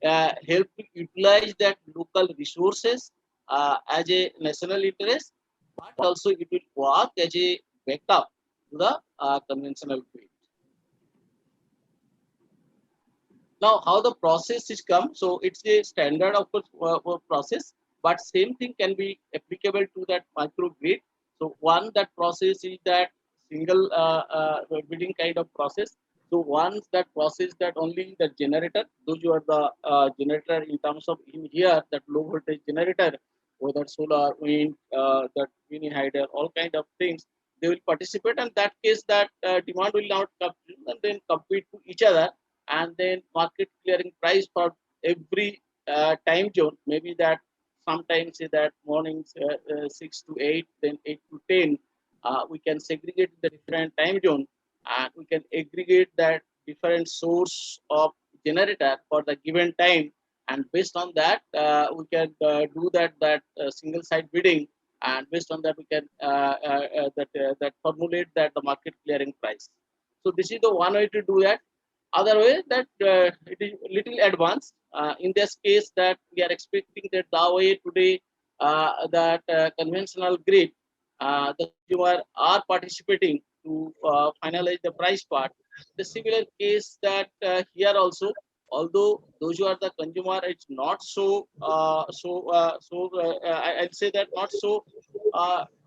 help to utilize that local resources as a national interest, but also it will work as a backup to the conventional grid. Now, how the process is come? So it's a standard, of course, process, but same thing can be applicable to that microgrid. So one, that process is that single bidding kind of process. So once that process that only the generator, those who are the generator in terms of in here that low voltage generator, whether solar, wind, that mini hydro, all kind of things, they will participate, and that case that demand will not come and then compete to each other, and then market clearing price for every time zone, maybe that sometimes say that mornings 6 to 8, then 8 to 10, we can segregate the different time zone, and we can aggregate that different source of generator for the given time, and based on that we can do that single side bidding, and based on that we can that formulate that the market clearing price. So this is the one way to do that. Other way that it is little advanced. In this case, that we are expecting that the way today that conventional grid, the consumer are participating to finalize the price part. The similar case that here also, although those who are the consumer, it's not so I'll say that not so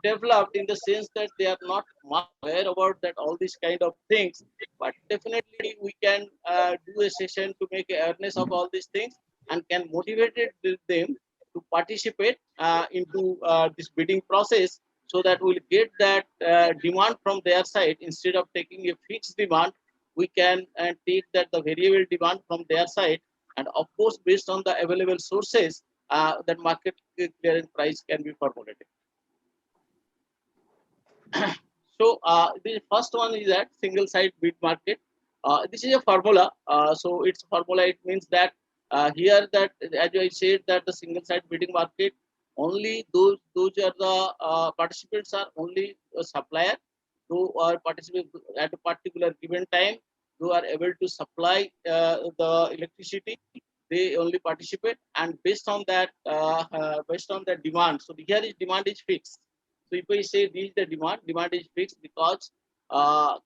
developed in the sense that they are not much aware about that all these kind of things, but definitely we can do a session to make awareness of all these things, and can motivate them to participate into this bidding process, so that we'll get that demand from their side. Instead of taking a fixed demand, we can take that the variable demand from their side, and of course based on the available sources, that market clearing price can be formulated. So the first one is that single side bid market. This is a formula. So its formula, it means that here that, as I said, that the single side bidding market, only those are the participants are only a supplier who are participating at a particular given time, who are able to supply the electricity. They only participate, and based on that demand. So here is demand is fixed. So if I say this is the demand is fixed, because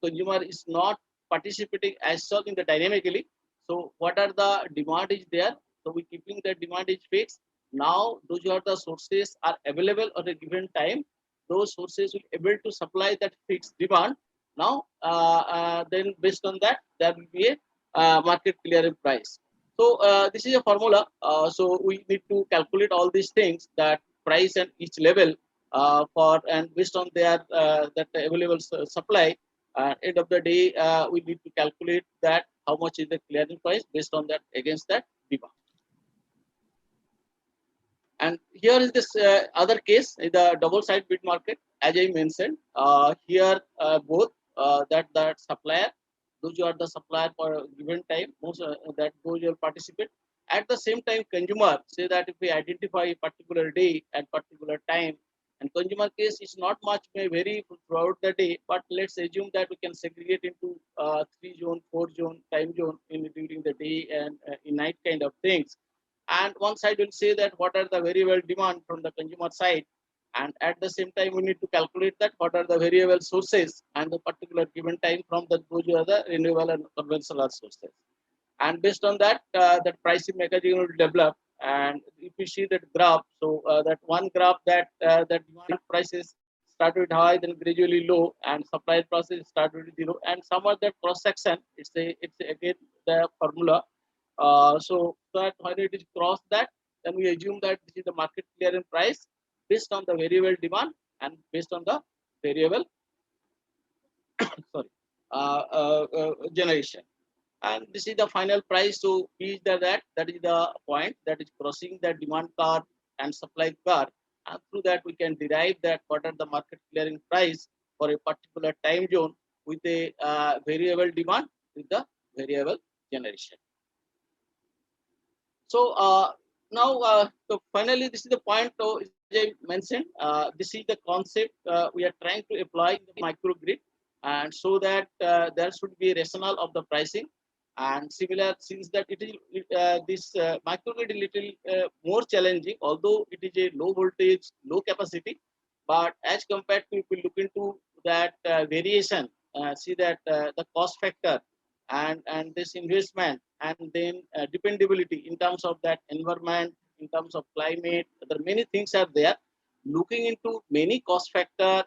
consumer is not participating as such in the dynamically. So what are the demand is there? So we keeping the demand is fixed. Now those who are the sources are available at a given time. Those sources will able to supply that fixed demand. Now then based on that, there will be a market clearing price. So this is a formula. So we need to calculate all these things, that price at each level for, and based on their that available supply, End of the day, we need to calculate that how much is the clearing price based on that against that demand. And here is this other case, the double side bid market. As I mentioned, here both that supplier, those who are the supplier for a given time, most that those who participate. At the same time, consumer say that if we identify a particular day and particular time, and consumer case is not much, may vary throughout the day, but let's assume that we can segregate into 3 zone, 4 zone, time zone in during the day and in night kind of things. And one side will say that what are the variable demand from the consumer side, and at the same time we need to calculate that what are the variable sources and the particular given time from the those are the renewable and conventional sources. And based on that, that pricing mechanism will develop. And if you see that graph, so that one graph that that demand prices start with high, then gradually low, and supply prices start with zero, and some of that cross section, it's again the formula. So that when it is crossed that, then we assume that this is the market clearing price based on the variable demand and based on the variable sorry generation. And this is the final price to reach that is the point that is crossing the demand curve and supply curve, and through that we can derive that what are the market clearing price for a particular time zone with a variable demand with the variable generation. So now, so finally, this is the point I mentioned. This is the concept we are trying to apply in the microgrid, and so that there should be a rationale of the pricing. And similar, since that it is this microgrid is little more challenging, although it is a low voltage, low capacity, but as compared to if we look into that variation, see that the cost factor and this investment, and then dependability in terms of that environment, in terms of climate, there are many things are there. Looking into many cost factor,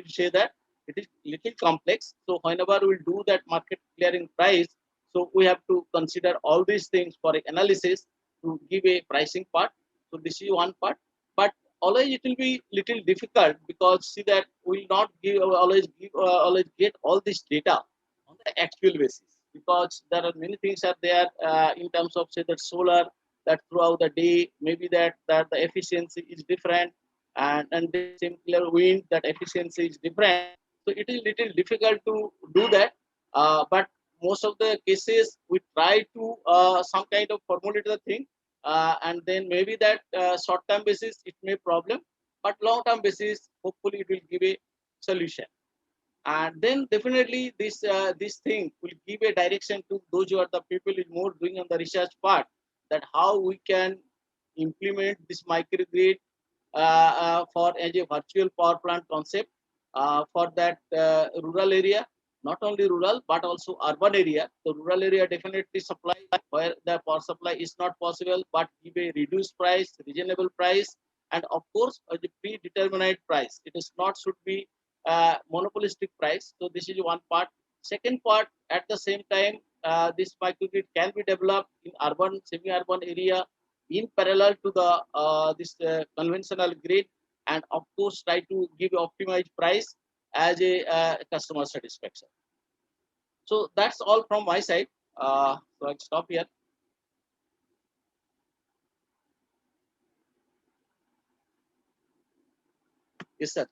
say that it is little complex. So whenever we do that market clearing price, so we have to consider all these things for analysis to give a pricing part. So this is one part, but always it will be little difficult, because see that we will not always get all this data on the actual basis, because there are many things are there in terms of say that solar, that throughout the day maybe that the efficiency is different, and the similar wind, that efficiency is different. So it is little difficult to do that, but most of the cases we try to some kind of formulate the thing, and then maybe that short term basis it may problem, but long term basis hopefully it will give a solution. And then definitely this thing will give a direction to those who are the people is more doing on the research part, that how we can implement this microgrid for as a virtual power plant concept for that rural area, not only rural but also urban area. The rural area definitely supply where the power supply is not possible, but give a reduced price, reasonable price, and of course a predetermined price. It is not should be monopolistic price. So this is one part. Second part, at the same time, this microgrid can be developed in urban, semi-urban area in parallel to the this conventional grid, and of course try to give optimized price as a customer satisfaction. So that's all from my side. So I'll stop here. Yes, sir.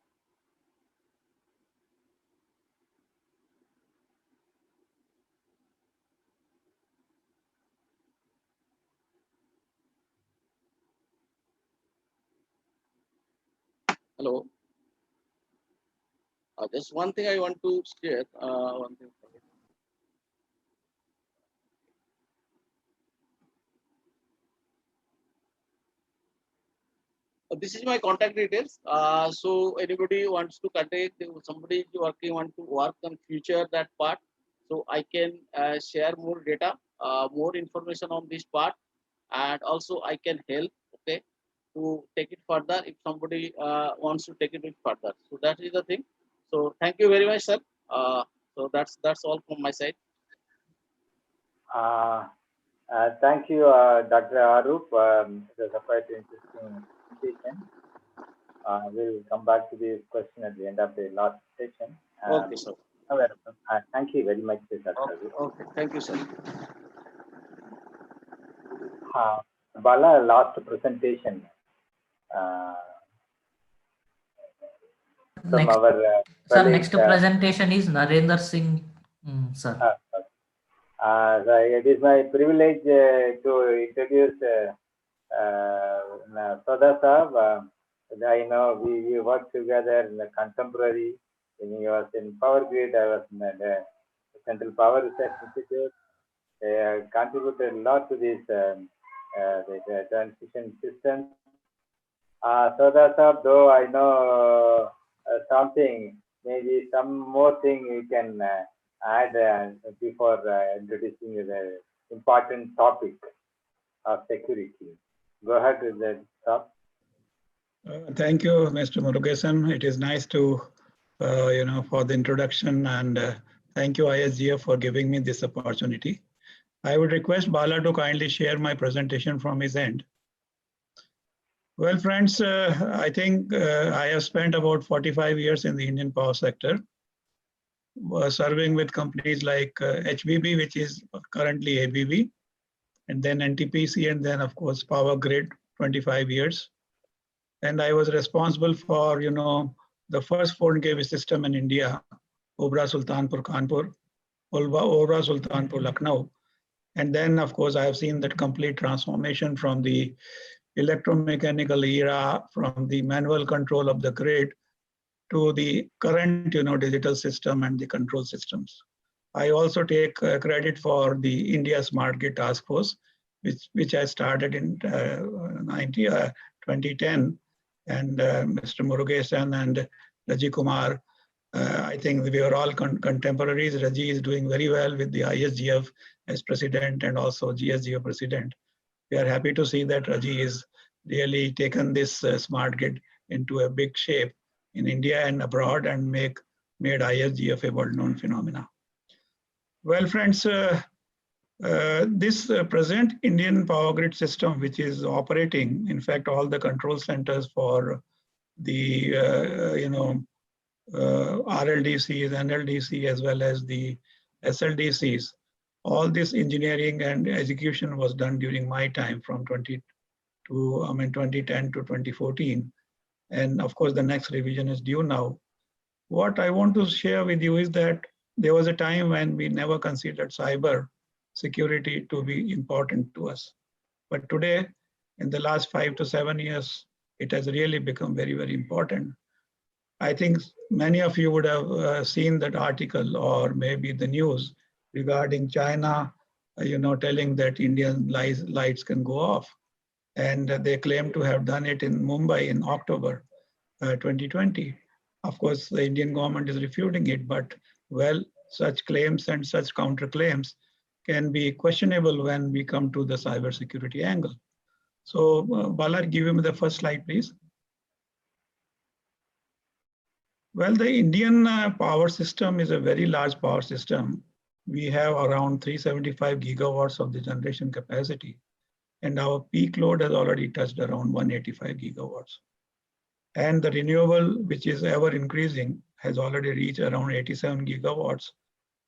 Hello. Just one thing I want to share. One thing. This is my contact details. So anybody wants to contact, somebody is working, want to work on future that part. So I can share more data, more information on this part, and also I can help. Okay, to take it further if somebody wants to take it further. So that is the thing. So thank you very much, sir. So that's all from my side. Thank you, Dr. Arup. It was a quite interesting presentation. We'll come back to this question at the end of the last session. Okay, sir. Thank you very much, Dr. Okay, thank you, sir. Bala, last presentation. From Next, our sir, colleague, next presentation is Narendra Singh, sir. It is my privilege to introduce Sada Saab. I know we worked together in the contemporary. When he was in Power Grid, I was in the Central Power Research Institute. Contributed a lot to this the transition system. Sada Saab, though I know something, maybe some more thing you can add before introducing the important topic of security. Go ahead with that, Saab. Thank you, Mr. Murugesan. It is nice to, for the introduction, and thank you, ISGF, for giving me this opportunity. I would request Bala to kindly share my presentation from his end. Well, friends, I think I have spent about 45 years in the Indian power sector, serving with companies like HBB, which is currently ABB, and then NTPC, and then, of course, Power Grid, 25 years. And I was responsible for, the first 4 kV system in India, Obra Sultanpur Kanpur, Obra Sultanpur Lucknow. And then, of course, I have seen that complete transformation from the electromechanical era, from the manual control of the grid to the current, digital system and the control systems. I also take credit for the India Smart Grid Task Force, which I started in 2010. And Mr. Murugesan and Raji Kumar, I think we are all contemporaries. Raji is doing very well with the ISGF as president and also GSGF president. We are happy to see that Raji is really taken this smart grid into a big shape in India and abroad and made ISGF a world-known phenomena. Well, friends, this present Indian power grid system, which is operating, in fact, all the control centers for the RLDCs, NLDC, as well as the SLDCs, all this engineering and execution was done during my time from 2010 to 2014. And of course, the next revision is due now. What I want to share with you is that there was a time when we never considered cyber security to be important to us. But today, in the last 5 to 7 years, it has really become very, very important. I think many of you would have seen that article or maybe the news regarding China, telling that Indian lights can go off. And they claim to have done it in Mumbai in October 2020. Of course, the Indian government is refuting it, but well, such claims and such counterclaims can be questionable when we come to the cybersecurity angle. So, Bala, give me the first slide, please. Well, the Indian power system is a very large power system. We have around 375 gigawatts of the generation capacity, and our peak load has already touched around 185 gigawatts. And the renewable, which is ever increasing, has already reached around 87 gigawatts.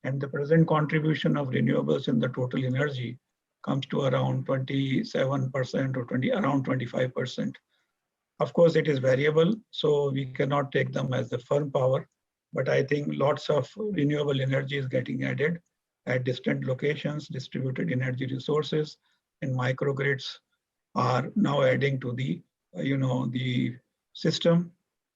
And the present contribution of renewables in the total energy comes to around 27% or around 25%. Of course, it is variable, so we cannot take them as the firm power. But I think lots of renewable energy is getting added at distant locations. Distributed energy resources and microgrids are now adding to the, the system.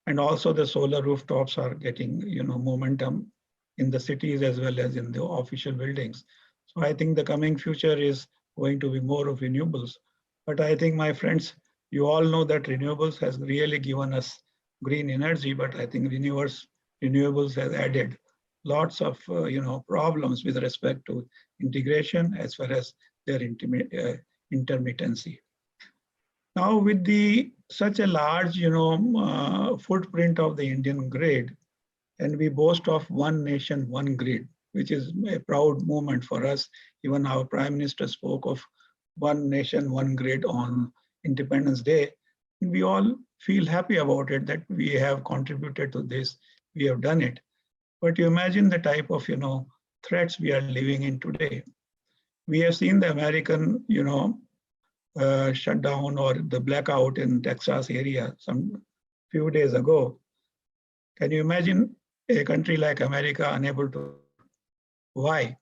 And also the solar rooftops are getting, momentum in the cities as well as in the official buildings. So I think the coming future is going to be more of renewables. But I think, my friends, you all know that renewables has really given us green energy, but I think renewables has added lots of problems with respect to integration as far as their intermittency. Now, with such a large footprint of the Indian grid, and we boast of one nation, one grid, which is a proud moment for us. Even our Prime Minister spoke of one nation, one grid on Independence Day. We all feel happy about it, that we have contributed to this, we have done it. But you imagine the type of, threats we are living in today. We have seen the American, shutdown or the blackout in Texas area some few days ago. Can you imagine a country like America unable to? Why?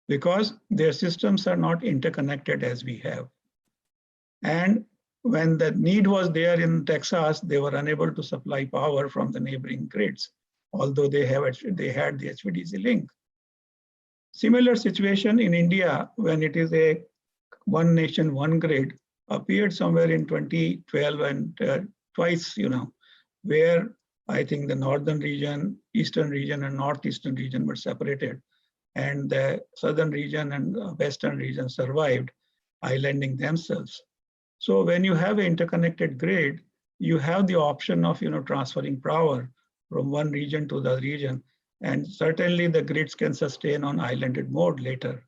Because their systems are not interconnected as we have. And when the need was there in Texas, they were unable to supply power from the neighboring grids, although they had the HVDC link. Similar situation in India, when it is a one nation, one grid, appeared somewhere in 2012 and twice, where I think the northern region, eastern region, and northeastern region were separated, and the southern region and western region survived, islanding themselves. So when you have an interconnected grid, you have the option of transferring power from one region to the other region, and certainly the grids can sustain on islanded mode later,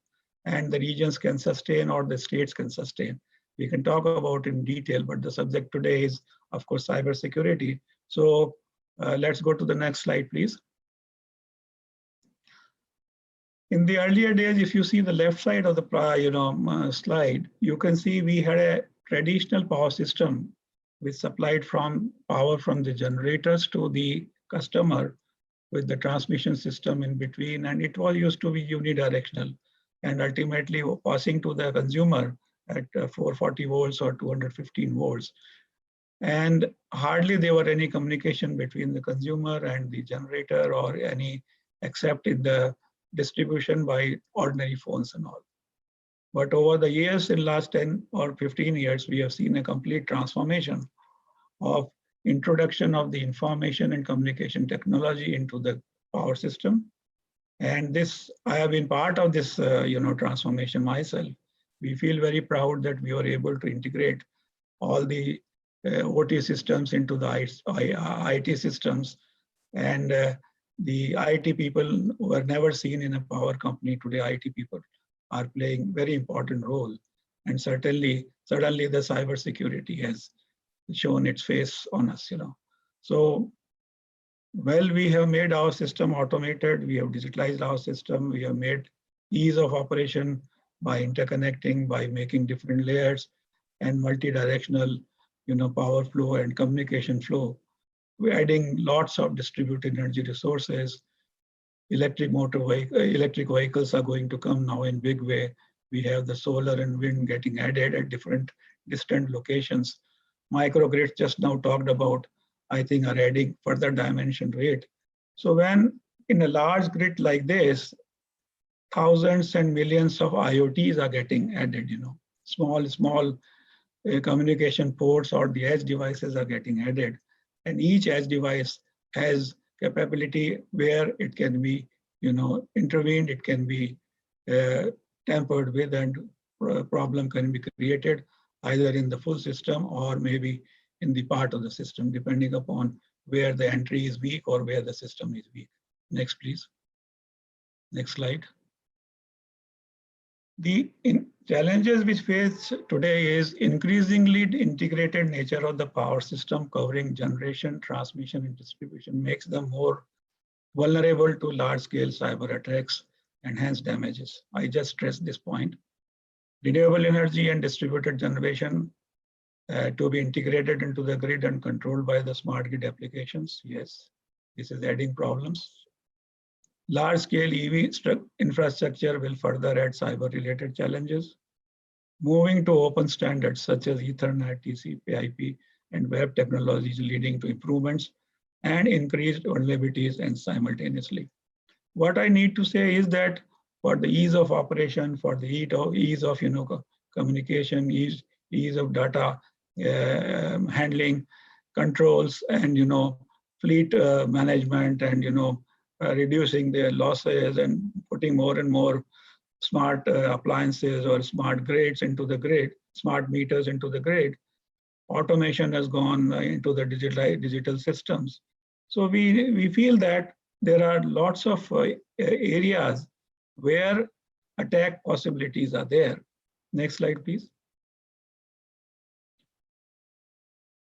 and the regions can sustain or the states can sustain. We can talk about in detail, but the subject today is, of course, cybersecurity. So let's go to the next slide, please. In the earlier days, if you see the left side of the slide, you can see we had a traditional power system which supplied power from the generators to the customer with the transmission system in between, and it was used to be unidirectional and ultimately passing to the consumer at 440 volts or 215 volts. And hardly there were any communication between the consumer and the generator or any, except in the distribution by ordinary phones and all. But over the years, in last 10 or 15 years, we have seen a complete transformation of introduction of the information and communication technology into the power system. And this, I have been part of this, transformation myself. We feel very proud that we were able to integrate all the OT systems into the IT systems, and the IT people were never seen in a power company. Today, IT people are playing very important role, and certainly the cybersecurity has shown its face on us. So, well, we have made our system automated. We have digitalized our system. We have made ease of operation by interconnecting, by making different layers and multi-directional, power flow and communication flow. We're adding lots of distributed energy resources. Electric vehicles are going to come now in big way. We have the solar and wind getting added at different distant locations. Microgrids just now talked about, I think, are adding further dimension rate. So when in a large grid like this, thousands and millions of IoTs are getting added, small communication ports or the edge devices are getting added. And each edge device has capability where it can be, intervened, it can be tampered with, and a problem can be created either in the full system or maybe in the part of the system, depending upon where the entry is weak or where the system is weak. Next, please. Next slide. The challenges which face today is increasingly integrated nature of the power system covering generation, transmission, and distribution makes them more vulnerable to large-scale cyber attacks and hence damages. I just stressed this point. Renewable energy and distributed generation to be integrated into the grid and controlled by the smart grid applications. Yes, this is adding problems. Large-scale EV infrastructure will further add cyber-related challenges. Moving to open standards such as Ethernet, TCP, IP, and web technologies leading to improvements and increased vulnerabilities and simultaneously. What I need to say is that for the ease of operation, for the ease of communication, ease of data handling, controls, and fleet management, and reducing their losses and putting more and more smart appliances or smart grids into the grid, smart meters into the grid. Automation has gone into the digital systems. So we feel that there are lots of areas where attack possibilities are there. Next slide, please.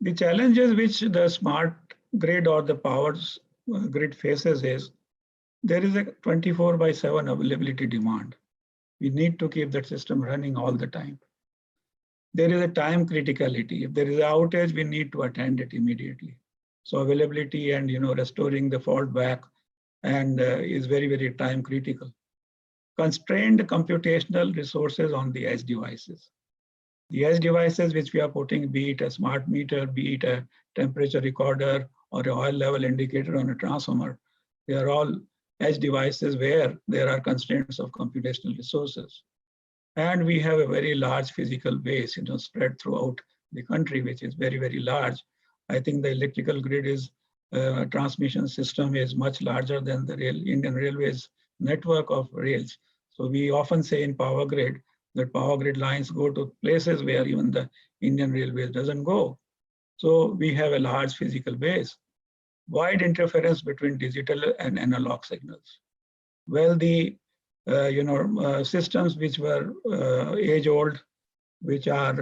The challenges which the smart grid or the power grid faces is there is a 24/7 availability demand. We need to keep that system running all the time. There is a time criticality. If there is an outage, we need to attend it immediately. So availability and restoring the fault back and is very, very time critical. Constrained computational resources on the edge devices. The edge devices which we are putting, be it a smart meter, be it a temperature recorder or an oil level indicator on a transformer, they are all edge devices where there are constraints of computational resources. And we have a very large physical base, spread throughout the country, which is very, very large. I think the electrical grid is transmission system is much larger than the Indian Railways network of rails. So we often say in power grid that power grid lines go to places where even the Indian Railways doesn't go. So we have a large physical base. Wide interference between digital and analog signals. Well, the systems which were age old, which are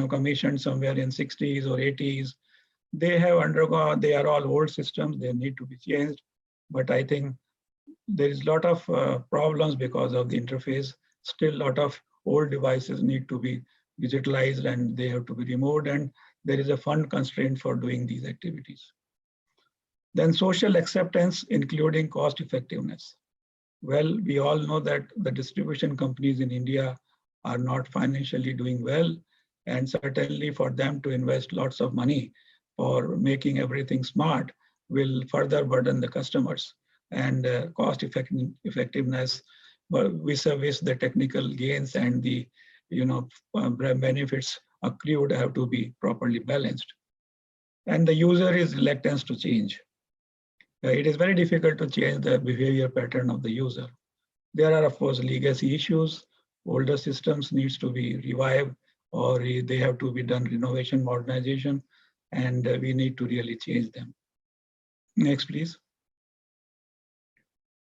commissioned somewhere in 60s or 80s, they have undergone, they are all old systems, they need to be changed. But I think there is a lot of problems because of the interface. Still a lot of old devices need to be digitalized and they have to be removed, and there is a fund constraint for doing these activities. Then social acceptance, including cost effectiveness. Well, we all know that the distribution companies in India are not financially doing well, and certainly for them to invest lots of money for making everything smart will further burden the customers, and cost effectiveness vis-a-vis the technical gains and the benefits accrued have to be properly balanced. And the user is reluctant to change. It is very difficult to change the behavior pattern of the user. There are, of course, legacy issues. Older systems needs to be revived, or they have to be done renovation, modernization, and we need to really change them. Next, please.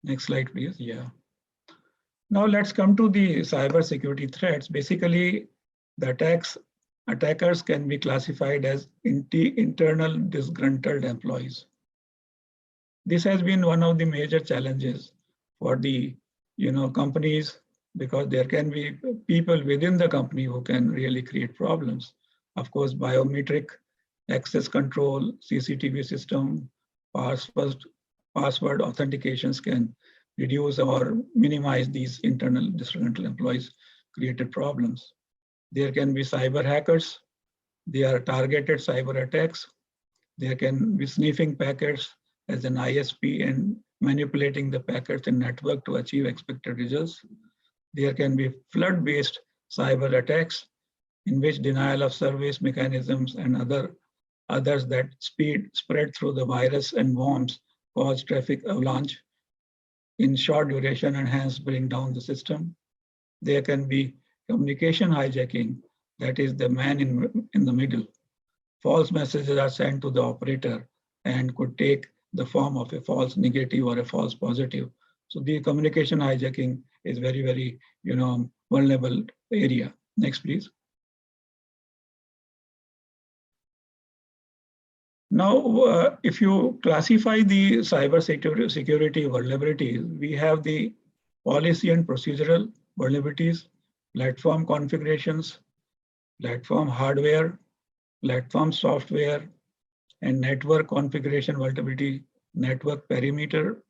Next slide, please. Yeah. Now let's come to the cybersecurity threats. Basically, the attackers can be classified as internal disgruntled employees. This has been one of the major challenges for the companies, because there can be people within the company who can really create problems. Of course, biometric access control, CCTV system, password authentications can reduce or minimize these internal disgruntled employees created problems. There can be cyber hackers. They are targeted cyber attacks. There can be sniffing packets as an ISP and manipulating the packets in network to achieve expected results. There can be flood-based cyber attacks in which denial of service mechanisms and others that spread through the virus and worms cause traffic avalanche in short duration and hence bring down the system. There can be communication hijacking, that is the man in the middle. False messages are sent to the operator and could take the form of a false negative or a false positive. So the communication hijacking is very, very vulnerable area. Next, please. Now, if you classify the cyber security vulnerabilities, we have the policy and procedural vulnerabilities, platform configurations, platform hardware, platform software, and network configuration vulnerability, network perimeter,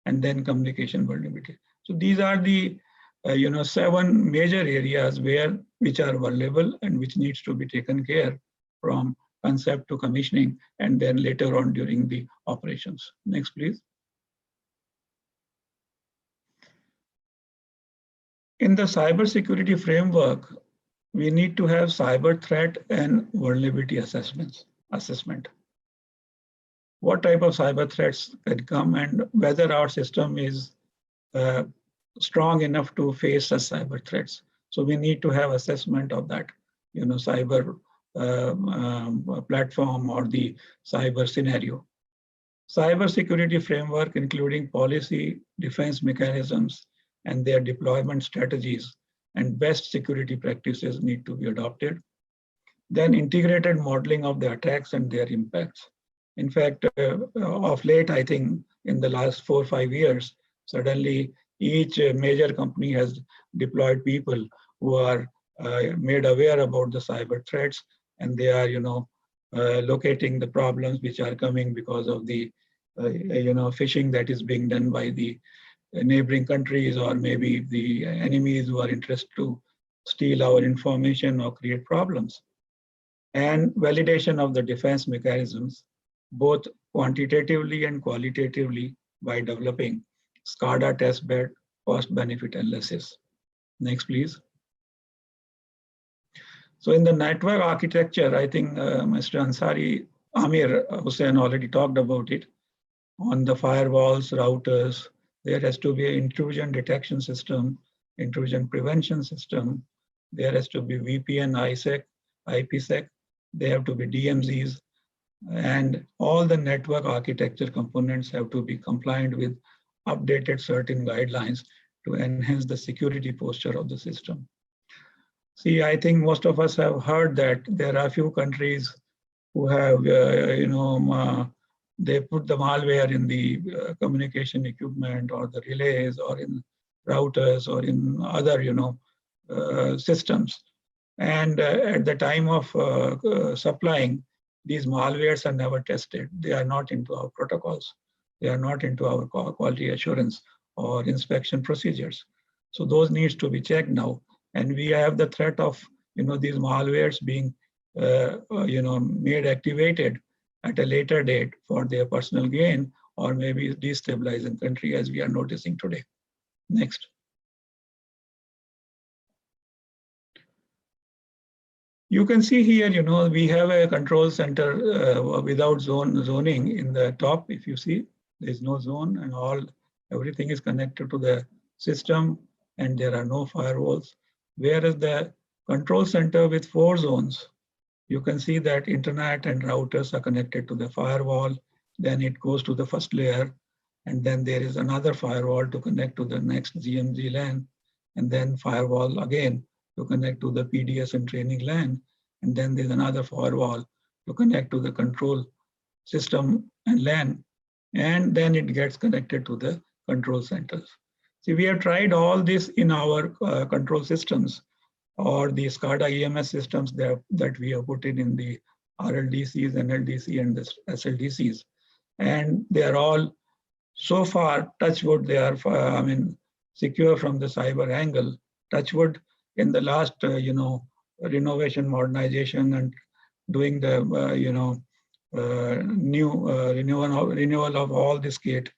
and then communication vulnerability. So these are the 7 major areas which are vulnerable and which needs to be taken care from concept to commissioning and then later on during the operations. Next, please. In the cybersecurity framework, we need to have cyber threat and vulnerability assessment. What type of cyber threats can come and whether our system is strong enough to face such cyber threats. So we need to have assessment of that, cyber platform or the cyber scenario. Cybersecurity framework, including policy, defense mechanisms, and their deployment strategies and best security practices need to be adopted. Then integrated modeling of the attacks and their impacts. In fact, of late, I think in the last 4 or 5 years, suddenly each major company has deployed people who are made aware about the cyber threats, and they are, locating the problems which are coming because of the, phishing that is being done by the neighboring countries, or maybe the enemies who are interested to steal our information or create problems. And validation of the defense mechanisms, both quantitatively and qualitatively, by developing SCADA testbed cost-benefit analysis. Next, please. So in the network architecture, I think Mr. Ansari, Amir Hussain already talked about it. On the firewalls, routers, there has to be an intrusion detection system, intrusion prevention system. There has to be VPN, ISEC, IPsec. There have to be DMZs. And all the network architecture components have to be compliant with updated certain guidelines to enhance the security posture of the system. See, I think most of us have heard that there are a few countries who have, they put the malware in the communication equipment or the relays or in routers or in other, systems. And at the time of supplying, these malwares are never tested. They are not into our protocols. They are not into our quality assurance or inspection procedures. So those needs to be checked now. And we have the threat of, these malwares being, made activated at a later date for their personal gain, or maybe destabilizing country, as we are noticing today. Next. You can see here, we have a control center without zoning in the top. If you see, there's no zone, and everything is connected to the system, and there are no firewalls. Whereas the control center with 4 zones, you can see that internet and routers are connected to the firewall. Then it goes to the first layer, and then there is another firewall to connect to the next GMG LAN, and then firewall again to connect to the PDS and training LAN, and then there's another firewall to connect to the control system and LAN, and then it gets connected to the control centers. See, we have tried all this in our control systems, or the SCADA EMS systems that we have put in the RLDCs, NLDC, and the SLDCs. And they are all, so far, touch wood, they are, secure from the cyber angle. Touch wood, in the last, renovation, modernization, and doing the, new renewal of all the state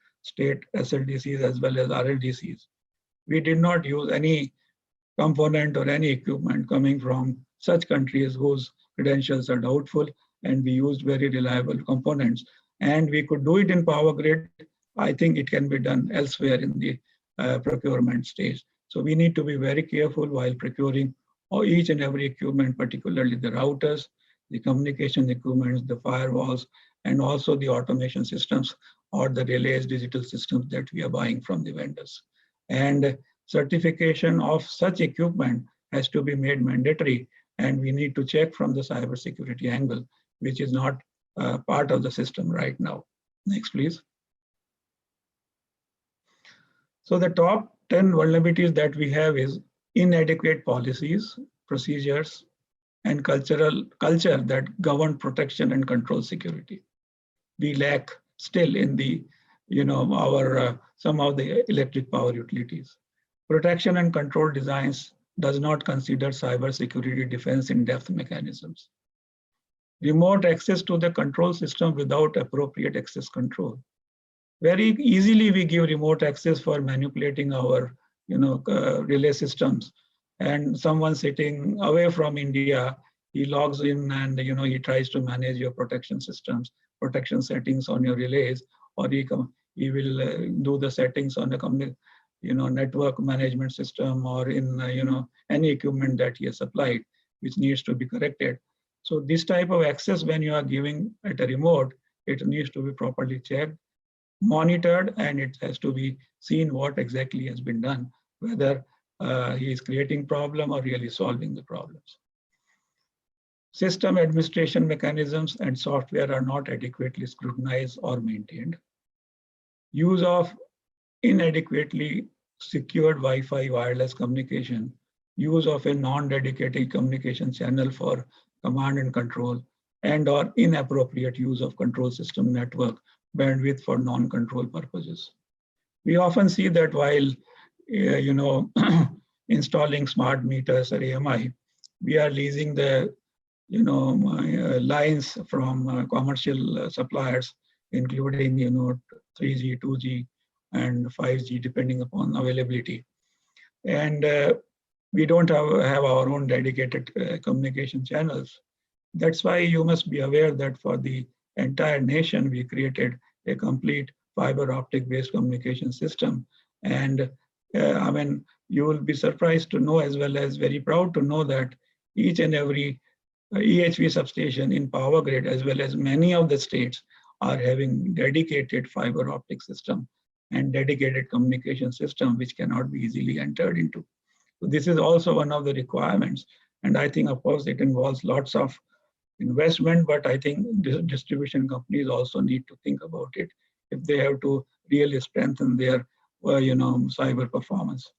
SLDCs as well as RLDCs. We did not use any component or any equipment coming from such countries whose credentials are doubtful, and we used very reliable components. And we could do it in Power Grid. I think it can be done elsewhere in the procurement stage. So we need to be very careful while procuring each and every equipment, particularly the routers, the communication equipments, the firewalls, and also the automation systems or the relays digital systems that we are buying from the vendors. And certification of such equipment has to be made mandatory, and we need to check from the cybersecurity angle, which is not part of the system right now. Next, please. So the top 10 vulnerabilities that we have is inadequate policies, procedures, and culture that govern protection and control security. We lack still in the, some of the electric power utilities. Protection and control designs does not consider cybersecurity defense in-depth mechanisms. Remote access to the control system without appropriate access control. Very easily we give remote access for manipulating our relay systems. And someone sitting away from India, he logs in and he tries to manage your protection systems, protection settings on your relays, or he will do the settings on the network management system, or in any equipment that he has supplied, which needs to be corrected. So this type of access, when you are giving at a remote, it needs to be properly checked, monitored, and it has to be seen what exactly has been done, whether he is creating problem or really solving the problems. System administration mechanisms and software are not adequately scrutinized or maintained. use of inadequately secured Wi-Fi wireless communication, use of a non-dedicated communication channel for command and control, and or inappropriate use of control system network bandwidth for non-control purposes. We often see that while installing smart meters or AMI, we are leasing the lines from commercial suppliers, including 3G, 2G, and 5G, depending upon availability. And we don't have our own dedicated communication channels. That's why you must be aware that for the entire nation, we created a complete fiber optic based communication system. And I mean, you will be surprised to know, as well as very proud to know, that each and every EHV substation in power grid, as well as many of the states, are having dedicated fiber optic system and dedicated communication system, which cannot be easily entered into. So this is also one of the requirements. And I think, of course, it involves lots of investment, but I think distribution companies also need to think about it if they have to really strengthen their cyber performance.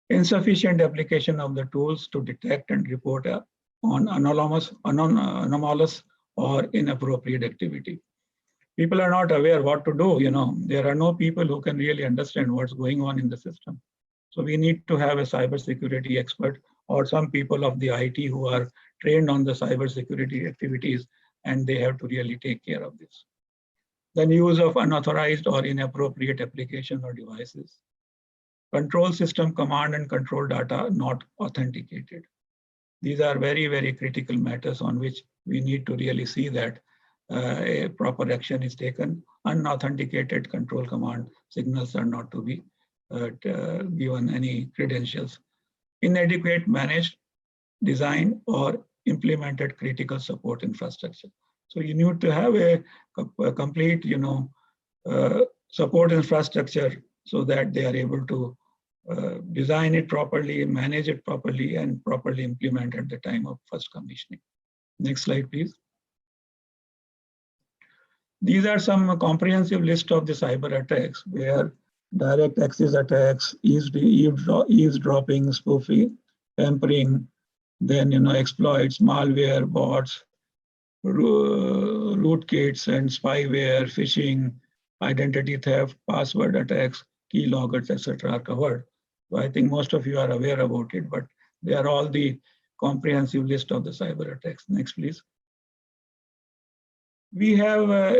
Insufficient application of the tools to detect and report on anomalous or inappropriate activity. People are not aware what to do. There are no people who can really understand what's going on in the system. So we need to have a cybersecurity expert or some people of the IT who are trained on the cybersecurity activities, and they have to really take care of this. Then use of unauthorized or inappropriate application or devices. Control system command and control data not authenticated. These are very, very critical matters on which we need to really see that a proper action is taken. Unauthenticated control command signals are not to be given any credentials. Inadequate managed, designed, or implemented critical support infrastructure. So you need to have a complete, support infrastructure so that they are able to design it properly, manage it properly, and properly implement at the time of first commissioning. Next slide, please. These are some comprehensive list of the cyber attacks where direct access attacks, eavesdropping, spoofing, tampering, then exploits, malware, bots, rootkits and spyware, phishing, identity theft, password attacks, keyloggers, etc. are covered. So I think most of you are aware about it, but they are all the comprehensive list of the cyber attacks. Next, please. We have a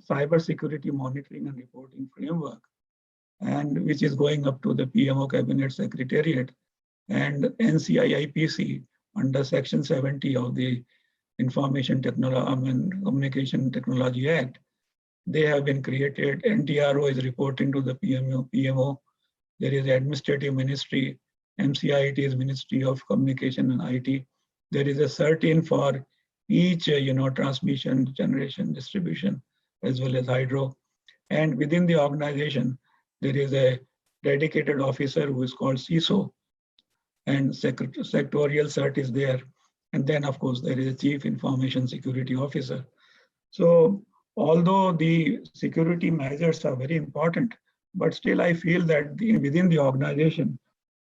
cyber security monitoring and reporting framework, and which is going up to the PMO Cabinet Secretariat and NCIIPC under Section 70 of the Information Technology and Communication Technology Act. They have been created. NTRO is reporting to the PMO. There is Administrative Ministry. MCIT is Ministry of Communication and IT. There is a CERT-in for each transmission, generation, distribution, as well as hydro. And within the organization, there is a dedicated officer who is called CISO, and sectorial cert is there. And then, of course, there is a Chief Information Security Officer. So although the security measures are very important, but still I feel that within the organization,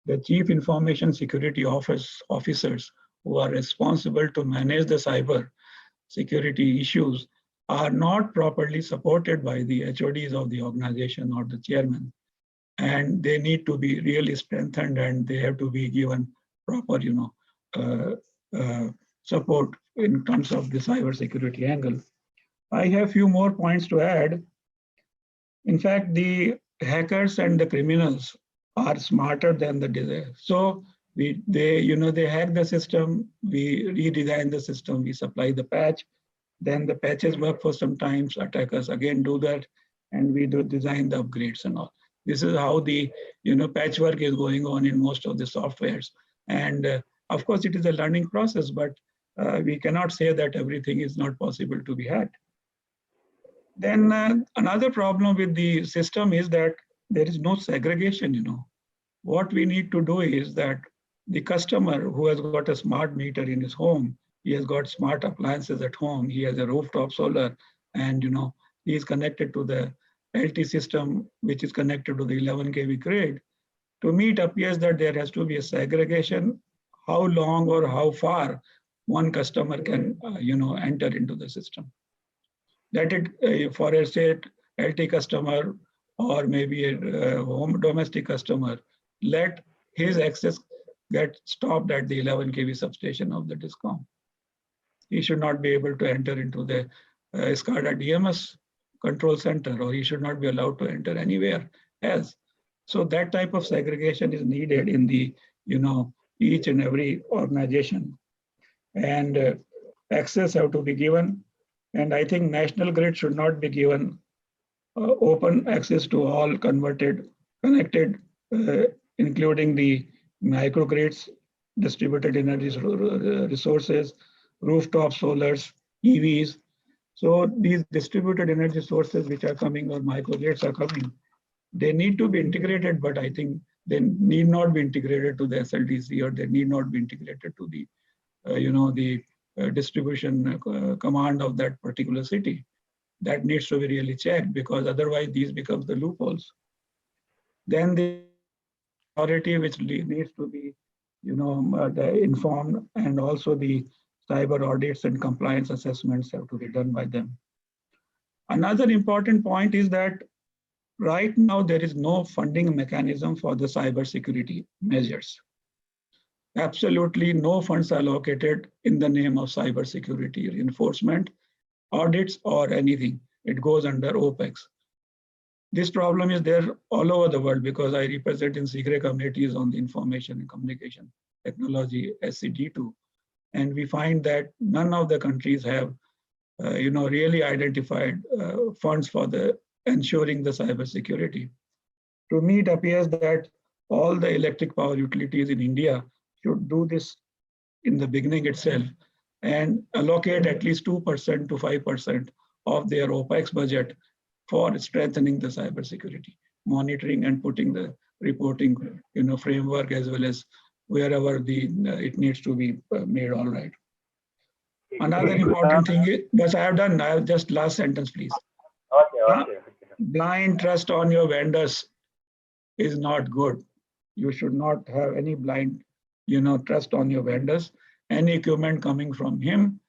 the Chief Information Security officers who are responsible to manage the cyber security issues are not properly supported by the HODs of the organization or the chairman. And they need to be really strengthened, and they have to be given proper, support in terms of the cyber security angle. I have few more points to add. In fact, the hackers and the criminals are smarter than the designer. So they hack the system, we redesign the system, we supply the patch, then the patches work for some times, attackers again do that, and we do design the upgrades and all. This is how the patchwork is going on in most of the softwares. And of course, it is a learning process, but we cannot say that everything is not possible to be hacked. Then another problem with the system is that there is no segregation. What we need to do is that the customer who has got a smart meter in his home, he has got smart appliances at home, he has a rooftop solar, and he is connected to the LT system, which is connected to the 11 kV grid. To me, it appears that there has to be a segregation, how long or how far one customer can, enter into the system. That it, for a say LT customer or maybe a home domestic customer, let his access get stopped at the 11 kV substation of the DISCOM. He should not be able to enter into the SCADA DMS control center, or he should not be allowed to enter anywhere else. So that type of segregation is needed in the, each and every organization. And access have to be given. And I think national grid should not be given open access to all connected, including the microgrids, distributed energy resources, rooftop solars, EVs. So these distributed energy sources which are coming, or microgrids are coming, they need to be integrated, but I think they need not be integrated to the SLDC, or they need not be integrated to the, distribution command of that particular city. That needs to be really checked, because otherwise these becomes the loopholes. Then the authority which needs to be, informed, and also the cyber audits and compliance assessments have to be done by them. Another important point is that right now there is no funding mechanism for the cyber security measures. Absolutely no funds allocated in the name of cyber security reinforcement, audits, or anything. It goes under OPEX. This problem is there all over the world, because I represent in secret committees on the information and communication technology, SCD2, and we find that none of the countries have, really identified funds for the ensuring the cyber security. To me, it appears that all the electric power utilities in India should do this in the beginning itself and allocate at least 2% to 5% of their OPEX budget for strengthening the cyber security, monitoring and putting the reporting, framework, as well as wherever it needs to be made all right. Another important thing is, but I have just last sentence, please. Okay. Blind trust on your vendors is not good. You should not have any blind, trust on your vendors. Any equipment coming from him,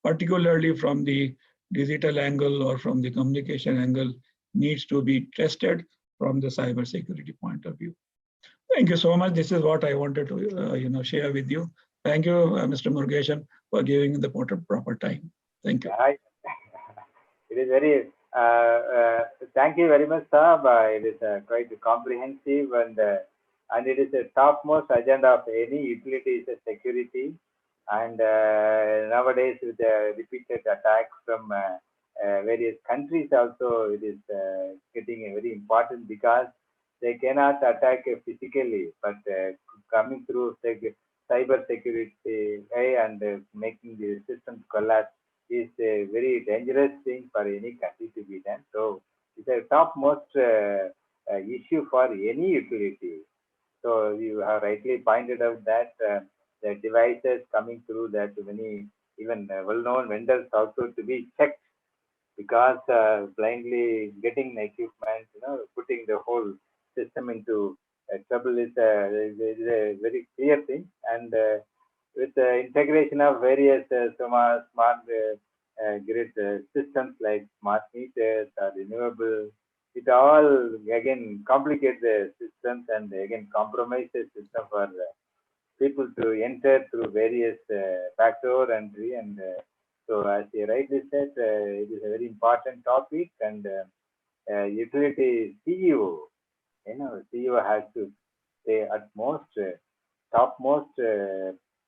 particularly from the digital angle or from the communication angle, needs to be tested from the cyber security point of view. Thank you so much. This is what I wanted to, share with you. Thank you, Mr. Murugesan, for giving the proper time. Thank you. It is very, thank you very much, sir. It is quite comprehensive, and it is a topmost agenda of any utility is security. And nowadays, with the repeated attacks from various countries, also it is getting very important, because they cannot attack physically, but coming through cyber security and making the systems collapse is a very dangerous thing for any country to be done. So it's a topmost issue for any utility. So you have rightly pointed out that the devices coming through that many even well-known vendors also to be checked, because blindly getting the equipment, putting the whole system into trouble is a very clear thing. And with the integration of various smart grid systems like smart meters or renewable, it all again complicates the systems and again compromise the system for people to enter through various backdoor entry. And so, as you rightly said, it is a very important topic, and utility CEO, CEO has to say at most topmost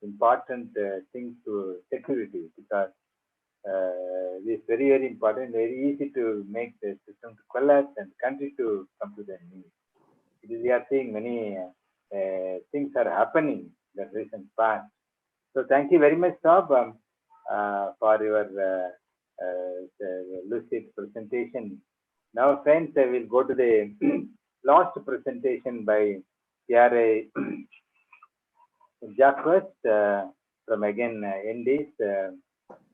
important things to security, because it is very, very important, very easy to make the system to collapse and country to come to their knees. We are seeing many things are happening in the recent past. So thank you very much, Sab, for your lucid presentation. Now, friends, I will go to the last presentation by Pierre Jacques from again Indies.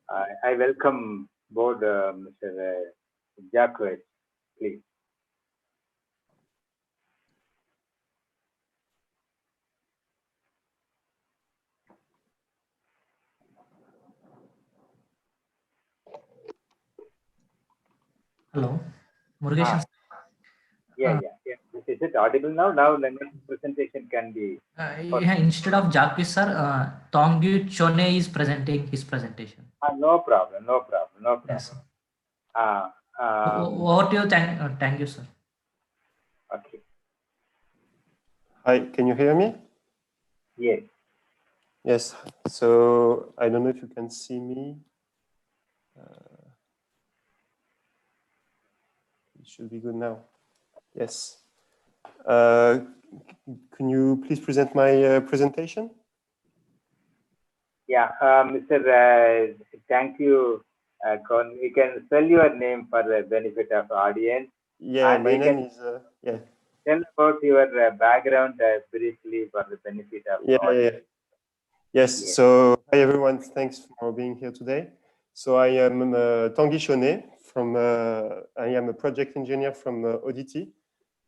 I welcome board, Mr. Jacques, please. Hello, Murugesh. Yeah. Is it audible now? Now the next presentation can be. Yeah, instead of Jacques, sir, Tongyu Chone is presenting his presentation. No problem. Yes, sir. Um, Over to you. Thank you, sir. okay. Hi, can you hear me? Yes. Yes, so I don't know if you can see me. It should be good now. Yes. Can you please present my presentation? Yeah, Mr. Thank you. You can spell your name for the benefit of audience. Yeah, and my name is, yeah. Tell about your background briefly for the benefit of audience. Yes, so hi everyone, thanks for being here today. So I am Tanguy Chaunet from, I am a project engineer from Audity,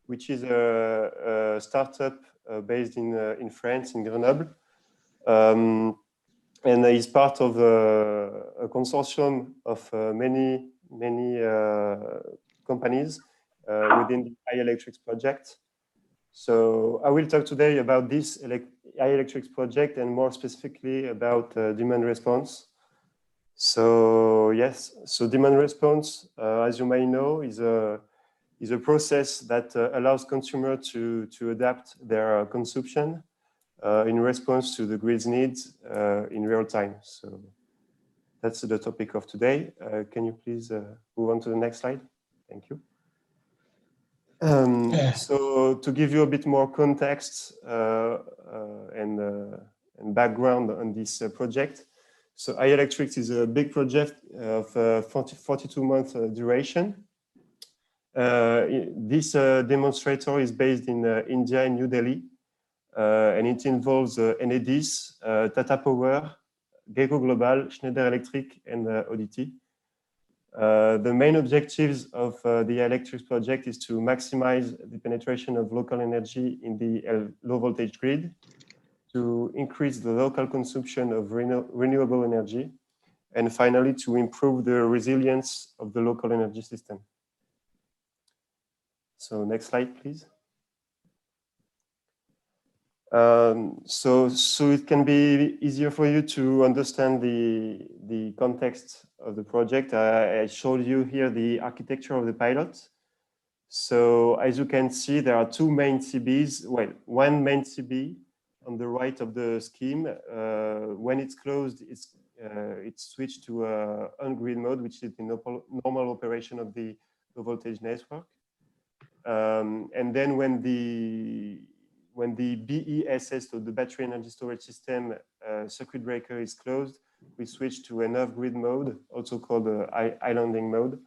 which is a startup based in France, in Grenoble. And is part of a consortium of many companies within the iElectrics project. So I will talk today about this iElectrics project and more specifically about demand response. So yes, so demand response, as you may know, is a process that allows consumers to adapt their consumption in response to the grid's needs in real time. So that's the topic of today. Can you please move on to the next slide? Thank you. So to give you a bit more context and background on this project. So iElectrics is a big project of 42-month duration. This demonstrator is based in India, in New Delhi. And it involves Enedis, Tata Power, Gecko Global, Schneider Electric, and Audity. The main objectives of the iElectrics project is to maximize the penetration of local energy in the low voltage grid, to increase the local consumption of renewable energy, and finally to improve the resilience of the local energy system. So next slide, please. So it can be easier for you to understand the context of the project. I showed you here the architecture of the pilot. So as you can see, there are two main CBs. Well, one main CB on the right of the scheme. When it's closed, it's switched to on-grid mode, which is the normal operation of the low voltage network. And then when the BESS, so the battery energy storage system circuit breaker is closed, we switch to an off-grid mode, also called islanding mode,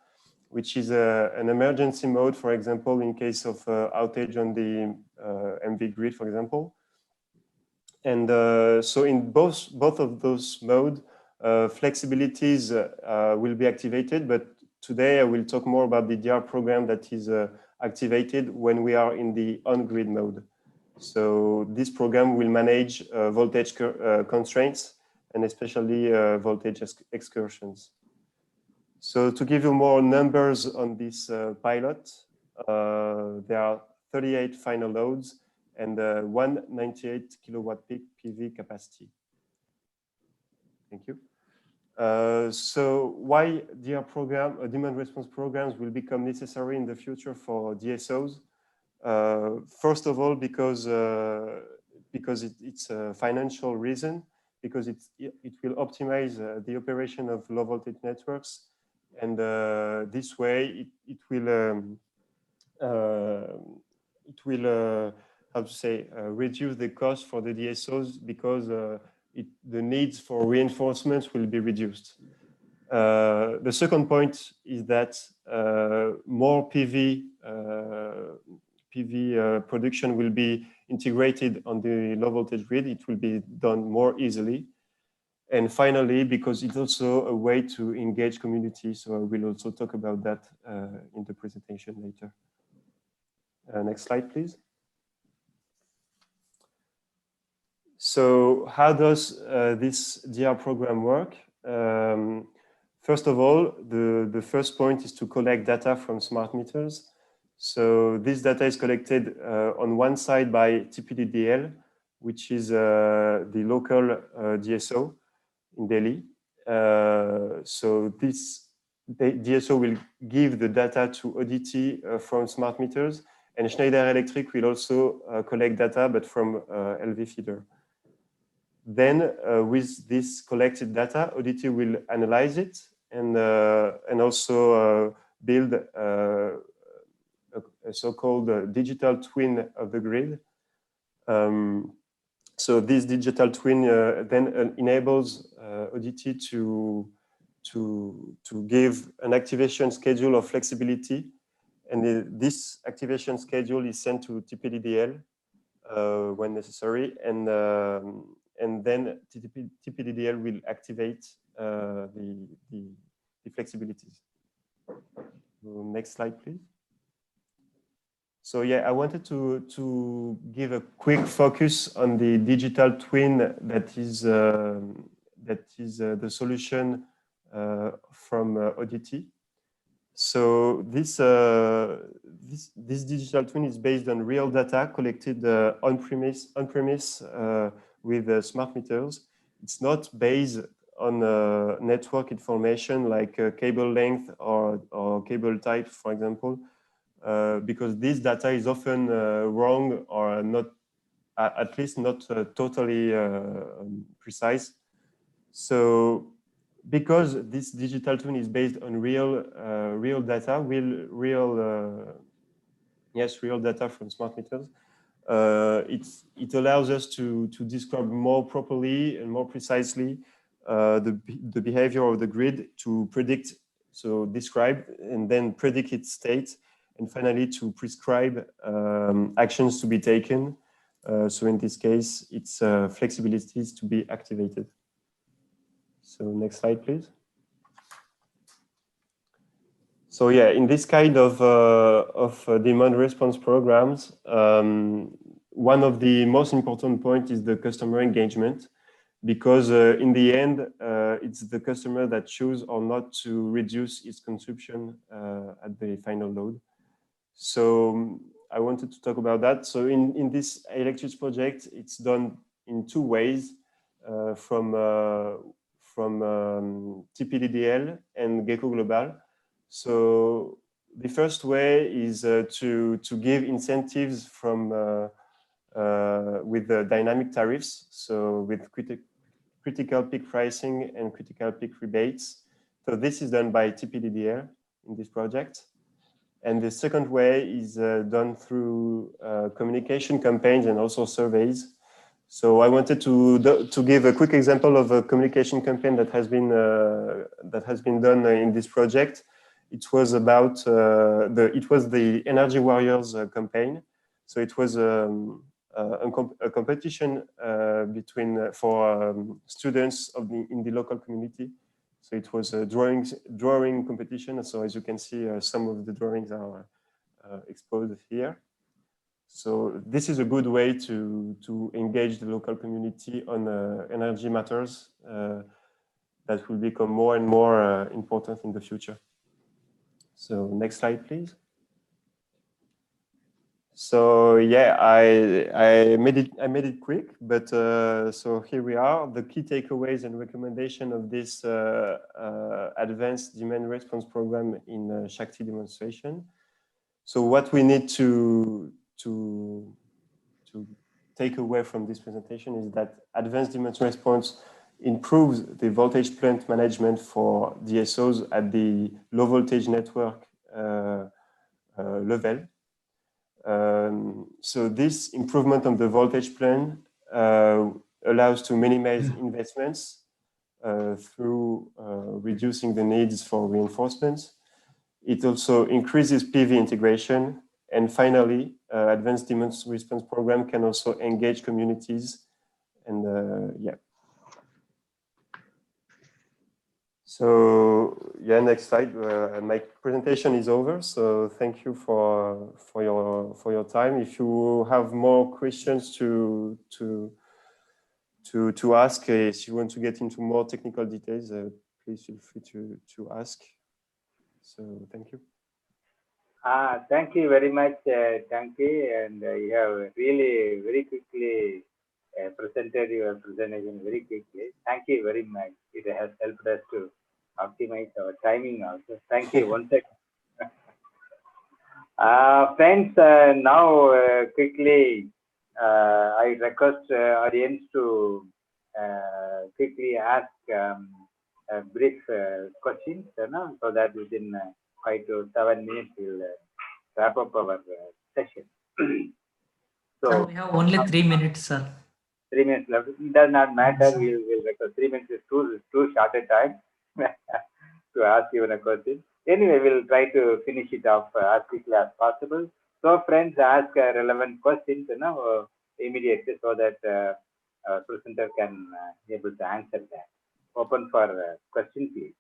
which is an emergency mode, for example, in case of outage on the MV grid, for example. And so in both of those modes, flexibilities will be activated, but today I will talk more about the DR program that is activated when we are in the on-grid mode. So this program will manage voltage constraints and especially voltage excursions. So to give you more numbers on this pilot, there are 38 final loads and 198 kilowatt peak PV capacity. Thank you. So why DR program, demand response programs will become necessary in the future for DSOs? First of all, because it's a financial reason, because it will optimize the operation of low voltage networks, and this way it will how to say reduce the cost for the DSOs because the needs for reinforcements will be reduced. The second point is that more PV production will be integrated on the low voltage grid. It will be done more easily. And finally, because it's also a way to engage community, so I will also talk about that in the presentation later. Next slide, please. So how does this DR program work? First of all, the first point is to collect data from smart meters. So this data is collected on one side by TPDDL, which is the local DSO in Delhi. So this DSO will give the data to ODT from smart meters, and Schneider Electric will also collect data, but from LV feeder. Then with this collected data, ODT will analyze it and also build a so-called digital twin of the grid. So this digital twin then enables ODT to give an activation schedule of flexibility, and this activation schedule is sent to TPDDL when necessary, and then TPDDL will activate the flexibilities. Next slide, please. So yeah, I wanted to give a quick focus on the digital twin that is the solution from ODT. So this digital twin is based on real data collected on premise with smart meters. It's not based on network information like cable length or cable type, for example. Because this data is often wrong or not, at least not totally precise. So, because this digital twin is based on real data, real data from smart meters, it allows us to describe more properly and more precisely the behavior of the grid, to predict, so describe and then predict its state, and finally to prescribe actions to be taken. So in this case, it's flexibilities to be activated. So next slide, please. So yeah, in this kind of demand response programs, one of the most important points is the customer engagement, because in the end, it's the customer that chooses or not to reduce its consumption at the final load. So I wanted to talk about that. So in this electric project, it's done in two ways, from TPDDL and Gecko Global. So the first way is to give incentives from with the dynamic tariffs, so with critical peak pricing and critical peak rebates. So this is done by TPDDL in this project. And the second way is done through communication campaigns and also surveys. So I wanted to give a quick example of a communication campaign that has been done in this project. It was about the Energy Warriors campaign. So it was a competition for students in the local community. So it was a drawing competition. So as you can see, some of the drawings are exposed here. So this is a good way to engage the local community on energy matters that will become more and more important in the future. So next slide, please. So yeah, I made it quick, but so here we are. The key takeaways and recommendation of this advanced demand response program in Shakti demonstration. So what we need to take away from this presentation is that advanced demand response improves the voltage plant management for DSOs at the low voltage network level. So this improvement on the voltage plan allows to minimize investments through reducing the needs for reinforcements. It also increases PV integration. And finally, advanced demand response program can also engage communities. And yeah. So yeah, next slide. My presentation is over. So thank you for your time. If you have more questions to ask, if you want to get into more technical details, please feel free to ask. So thank you. Thank you very much, Tanki, and you have really very quickly presented your presentation very quickly. Thank you very much. It has helped us to optimize our timing also. Thank you once again. Friends, now quickly, I request audience to quickly ask brief questions, so that within 5 to 7 minutes we'll wrap up our session. So sir, we have only 3 minutes, sir. 3 minutes left. It does not matter. We'll record 3 minutes is too short a time to ask even a question. Anyway, we'll try to finish it off as quickly as possible. So, friends, ask relevant questions, immediately, so that presenter can able to answer that. Open for question, please.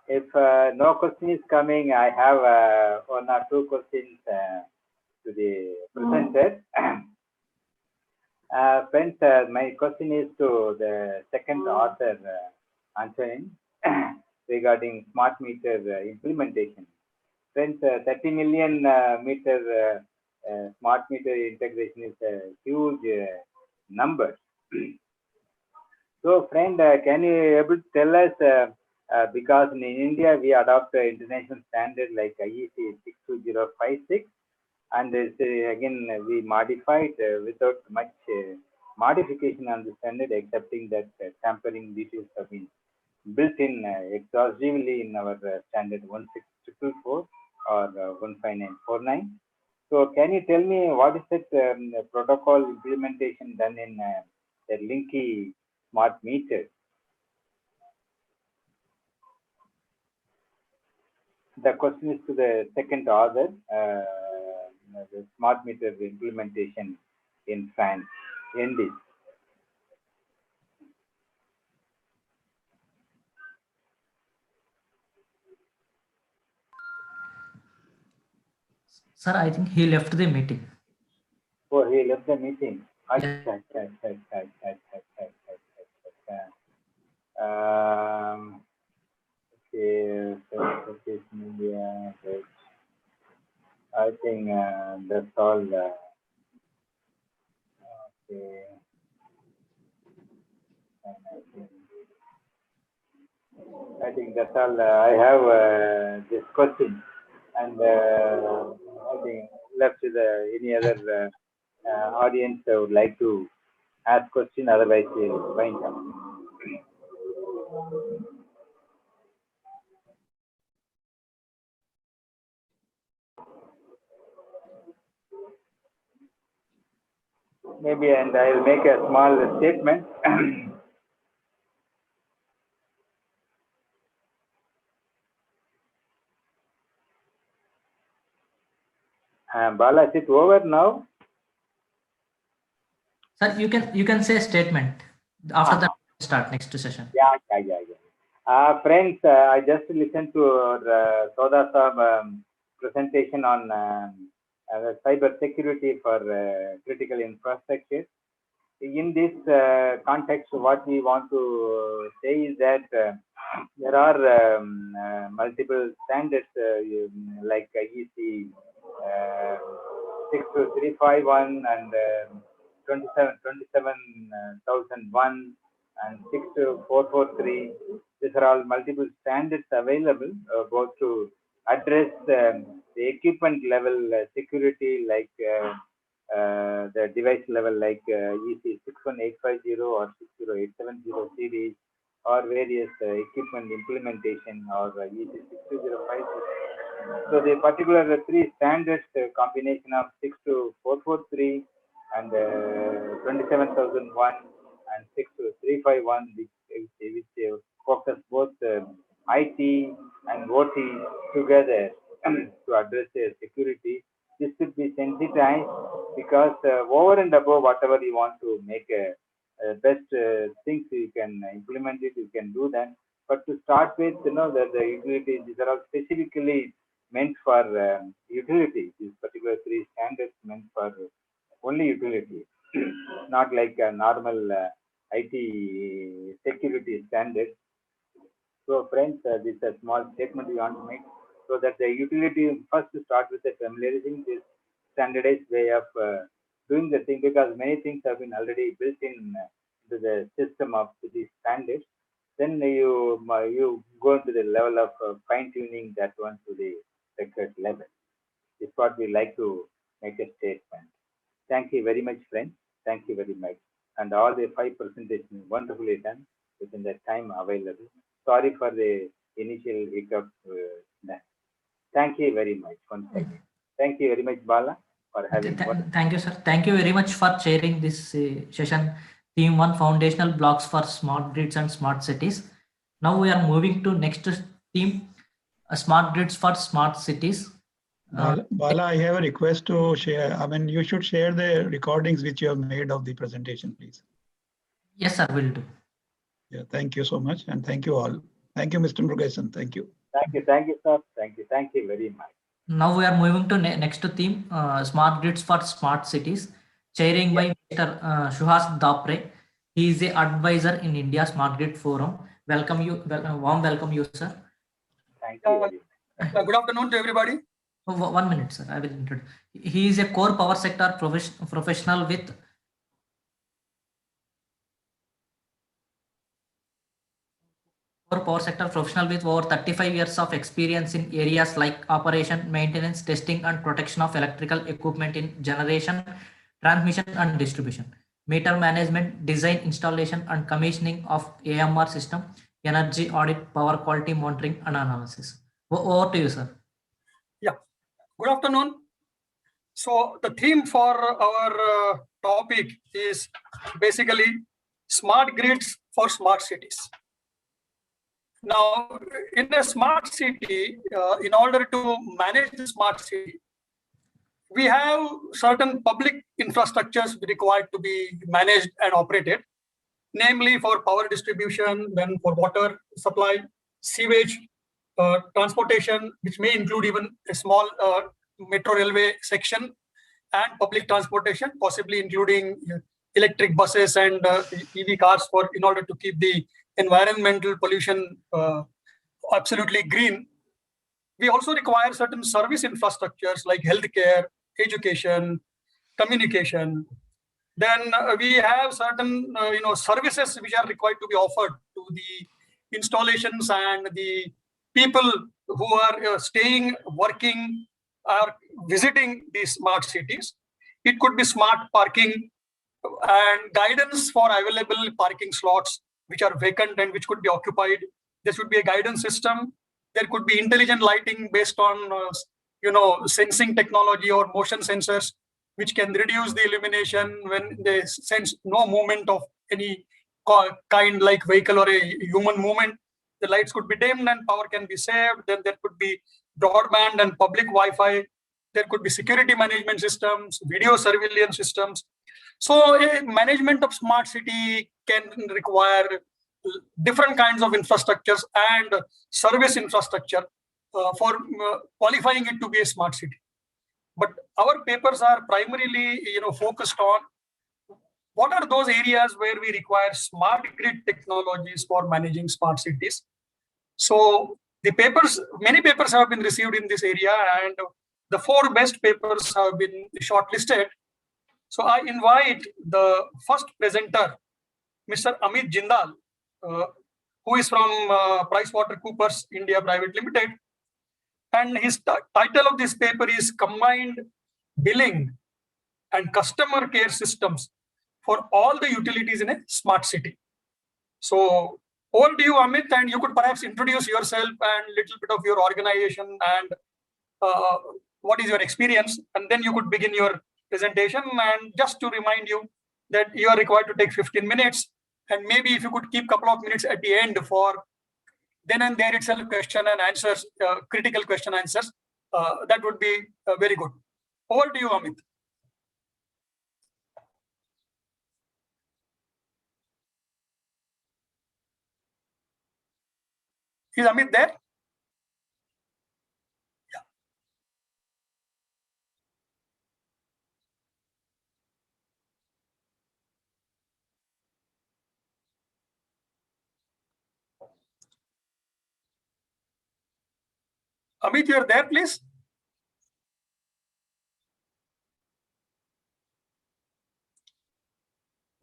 If no question is coming, I have 1 or 2 questions to the presenter. Friends, my question is to the second author, answering regarding smart meter implementation. Friends, 30 million meter smart meter integration is a huge number. So, friend, can you able to tell us, because in India we adopt international standard like IEC 62056, and again we modified without much modification on the standard, excepting that tampering details have been built in exhaustively in our standard 16444 or 15949. So can you tell me what is that protocol implementation done in the Linky smart meter? The question is to the second author, the smart meter implementation in France. Andy. Sir, I think he left the meeting. Oh, he left the meeting. Okay, so media, I think that's all. Okay. I think that's all. I have this question, and I think left to any other audience would like to ask question. Otherwise, we'll wind up. Maybe, and I'll make a small statement. Bala, is it over now? Sir, you can say statement. After that, start next session. Yeah. Friends, I just listened to Soda Saab presentation on cyber security for critical infrastructure. In this context, what we want to say is that there are multiple standards like IEC 62351 and 27001 and 62443. These are all multiple standards available both to address the equipment level security, like the device level, like EC 61850 or 60870 series, or various equipment implementation, or EC 62056. So the particular 3 standards, combination of 62443 and 27001 and 62351, which focus both IT and OT together to address their security. This should be sensitized because over and above whatever you want to make best things, you can implement it, you can do that. But to start with, the utilities, these are all specifically meant for utilities. These particular 3 standards meant for only utilities, not like a normal IT security standard. So friends, this is a small statement we want to make, so that the utility first to start with the familiarizing this standardized way of doing the thing, because many things have been already built in to the system of these standards. Then you go into the level of fine tuning that one to the record level. Is what we like to make a statement. Thank you very much, friends. Thank you very much. And all the 5 presentations wonderfully done within the time available. Sorry for the initial hiccup. Thank you very much once again. Thank you very much, Bala, for having. Thank you, sir. Thank you very much for chairing this session. Theme 1: Foundational Blocks for Smart Grids and Smart Cities. Now we are moving to next theme: Smart Grids for Smart Cities. Bala, I have a request to share. I mean, you should share the recordings which you have made of the presentation, please. Yes, sir, will do. Yeah, thank you so much, and thank you all. Thank you, Mr. Murugesan. Thank you. Thank you, sir. Thank you very much. Now we are moving to next theme: Smart Grids for Smart Cities, chairing by Mr. Suhas Dapre. He is the advisor in India Smart Grid Forum. Welcome you, warm welcome you, sir. Thank you very much. Good afternoon to everybody. 1 minute, sir. I will introduce. He is a core power sector professional with over 35 years of experience in areas like operation, maintenance, testing, and protection of electrical equipment in generation, transmission, and distribution, meter management, design, installation, and commissioning of AMR system, energy audit, power quality monitoring, and analysis. Over to you, sir. Yeah. Good afternoon. So the theme for our topic is basically smart grids for smart cities. Now, in a smart city, in order to manage the smart city, we have certain public infrastructures required to be managed and operated, namely for power distribution, then for water supply, sewage, transportation, which may include even a small metro railway section, and public transportation, possibly including electric buses and EV cars in order to keep the environmental pollution absolutely green. We also require certain service infrastructures like healthcare, education, communication. Then we have certain services which are required to be offered to the installations and the people who are staying, working, or visiting these smart cities. It could be smart parking and guidance for available parking slots which are vacant and which could be occupied. There should be a guidance system. There could be intelligent lighting based on sensing technology or motion sensors, which can reduce the illumination when they sense no movement of any kind, like vehicle or a human movement. The lights could be dimmed and power can be saved. Then there could be broadband and public Wi-Fi. There could be security management systems, video surveillance systems. So a management of smart city can require different kinds of infrastructures and service infrastructure for qualifying it to be a smart city. But our papers are primarily focused on what are those areas where we require smart grid technologies for managing smart cities. So the papers, many papers have been received in this area, and the 4 best papers have been shortlisted. So I invite the first presenter, Mr. Amit Jindal, who is from PricewaterhouseCoopers India Private Limited. And his title of this paper is Combined Billing and Customer Care Systems for All the Utilities in a Smart City. So over to you, Amit, and you could perhaps introduce yourself and a little bit of your organization and what is your experience, and then you could begin your presentation. And just to remind you that you are required to take 15 minutes, and maybe if you could keep a couple of minutes at the end for then and there itself question and answers, critical question answers. That would be very good. Over to you, Amit. Is Amit there? Yeah. Amit, you're there, please.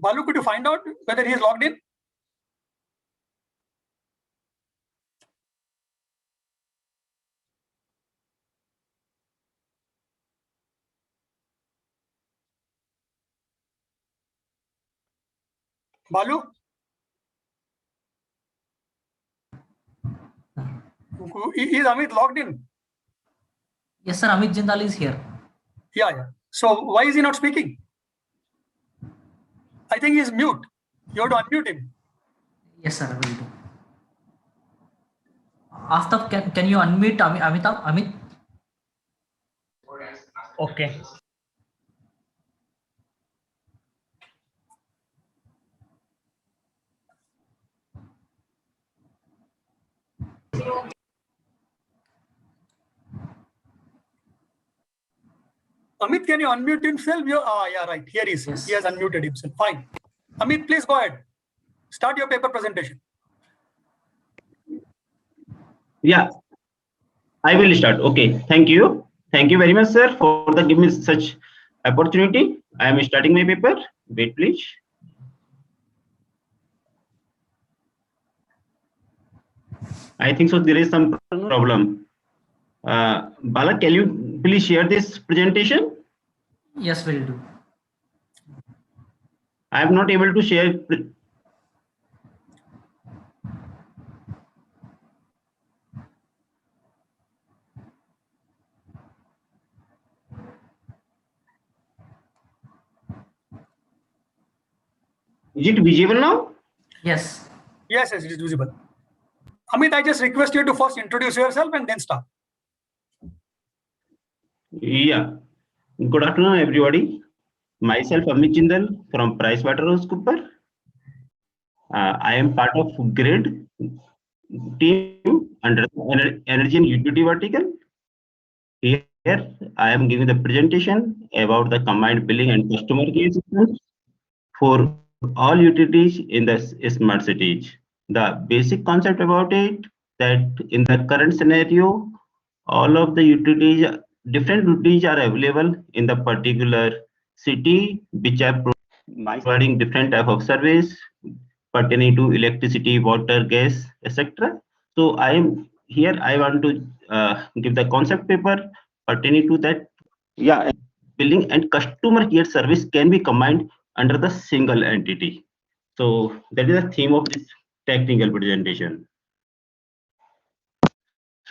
Balu, could you find out whether he is logged in? Balu? Is Amit logged in? Yes, sir. Amit Jindal is here. Yeah. So why is he not speaking? I think he's mute. You have to unmute him. Yes, sir. I will do. After, can you unmute Amit? Okay. Amit, can you unmute himself? Yeah, right. Here he is. Yes. He has unmuted himself. Fine. Amit, please go ahead. Start your paper presentation. Yeah, I will start. Okay, thank you. Thank you very much, sir, for the giving me such opportunity. I am starting my paper. Wait, please. I think so. There is some problem. Bala, can you please share this presentation? Yes, will do. I am not able to share. Is it visible now? Yes. Yes, it is visible. Amit, I just request you to first introduce yourself and then start. Yeah. Good afternoon, everybody. Myself, Amit Jindal from PricewaterhouseCoopers. I am part of GRID team under the energy and utility vertical. Here, I am giving the presentation about the combined billing and customer care systems for all utilities in the smart cities. The basic concept about it, that in the current scenario, all of the utilities, different utilities are available in the particular city, which are providing different type of service pertaining to electricity, water, gas, etc. So I am here. I want to give the concept paper pertaining to that. Yeah, billing and customer care service can be combined under the single entity. So that is the theme of this technical presentation.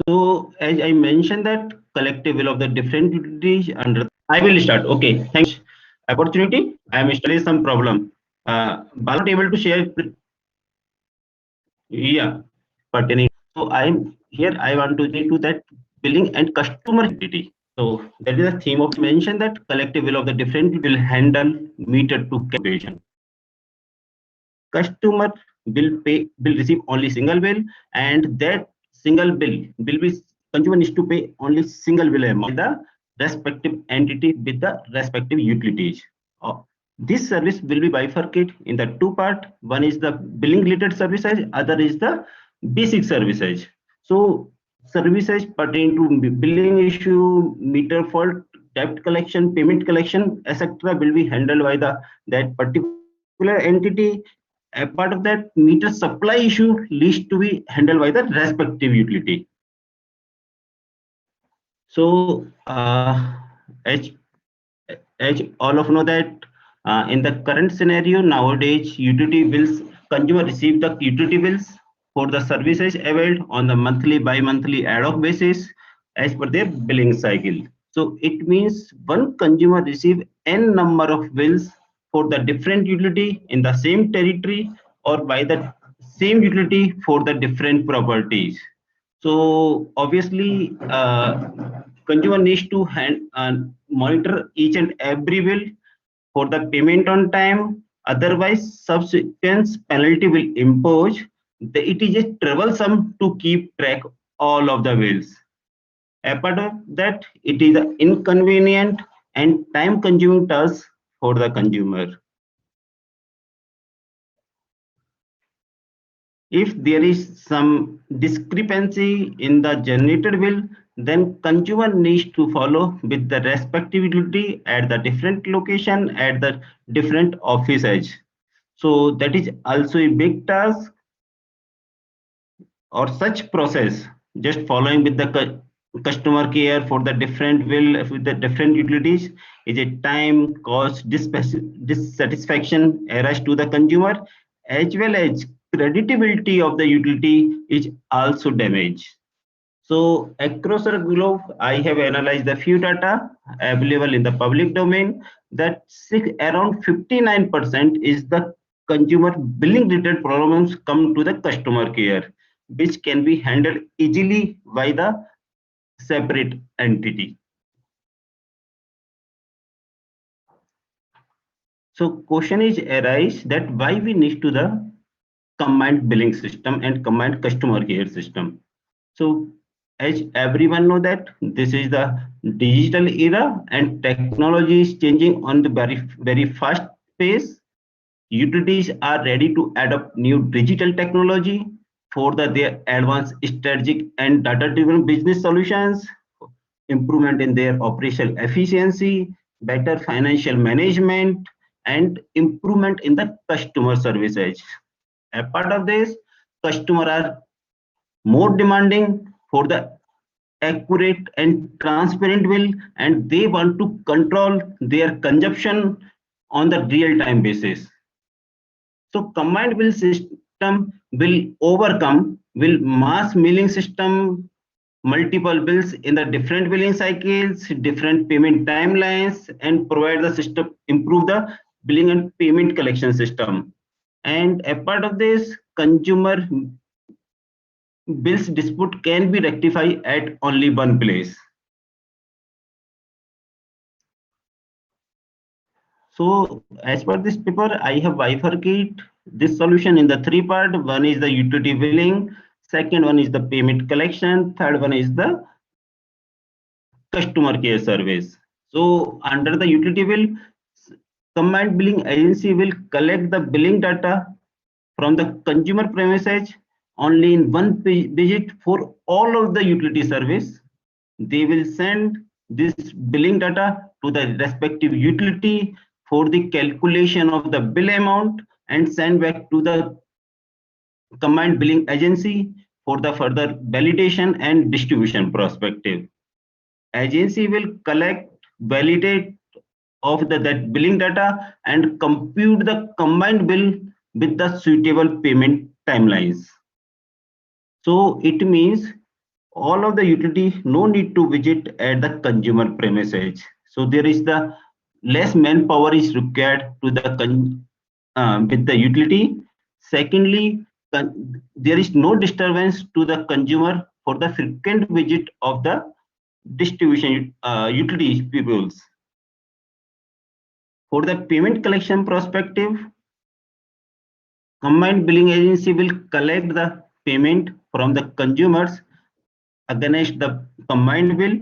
So as I mentioned that collective will of the different utilities under, I will start. Okay, thanks. Opportunity. I am still some problem. Not able to share. Yeah, pertaining. So I am here. I want to get to that billing and customer entity. So that is the theme of mention that collective will of the different will handle meter to calculation. Customer will receive only single bill, and that single bill will be consumer needs to pay only single bill amount the respective entity with the respective utilities. This service will be bifurcated in the two part. One is the billing related services, other is the basic services. So services pertaining to billing issue, meter fault, debt collection, payment collection, etc. will be handled by that particular entity. A part of that meter supply issue needs to be handled by the respective utility. So as all of know that in the current scenario nowadays, utility bills, consumer receive the utility bills for the services availed on the monthly, bi-monthly ad hoc basis as per their billing cycle. So it means one consumer receive n number of bills for the different utility in the same territory or by the same utility for the different properties. So obviously, consumer needs to monitor each and every bill for the payment on time. Otherwise, subsequent penalty will impose. It is just troublesome to keep track all of the bills. Apart of that, it is an inconvenient and time-consuming task for the consumer. If there is some discrepancy in the generated bill, then consumer needs to follow with the respective utility at the different location at the different office edge. So that is also a big task, or such process just following with the customer care for the different bill with the different utilities is a time cost dissatisfaction errors to the consumer, as well as creditability of the utility is also damaged. So across the globe, I have analyzed the few data available in the public domain that around 59% is the consumer billing related problems come to the customer care, which can be handled easily by the separate entity. So question is arise that why we need to the combined billing system and combined customer care system. So as everyone know that this is the digital era and technology is changing on the very fast pace. Utilities are ready to adopt new digital technology for their advanced strategic and data-driven business solutions, improvement in their operational efficiency, better financial management, and improvement in the customer services. A part of this, customers are more demanding for the accurate and transparent bill, and they want to control their consumption on the real-time basis. So combined bill system will mass mailing system, multiple bills in the different billing cycles, different payment timelines, and provide the system, improve the billing and payment collection system. And a part of this, consumer bills dispute can be rectified at only one place. So as per this paper, I have bifurcated this solution in the three parts. One is the utility billing, second one is the payment collection, third one is the customer care service. So under the utility bill, combined billing agency will collect the billing data from the consumer premises only in one visit for all of the utility service. They will send this billing data to the respective utility for the calculation of the bill amount and send back to the combined billing agency for the further validation and distribution perspective. Agency will collect, validate of that billing data and compute the combined bill with the suitable payment timelines. So it means all of the utility no need to visit at the consumer premises. So there is the less manpower is required to the with the utility. Secondly, there is no disturbance to the consumer for the frequent visit of the distribution utility peoples. For the payment collection perspective, combined billing agency will collect the payment from the consumers against the combined bill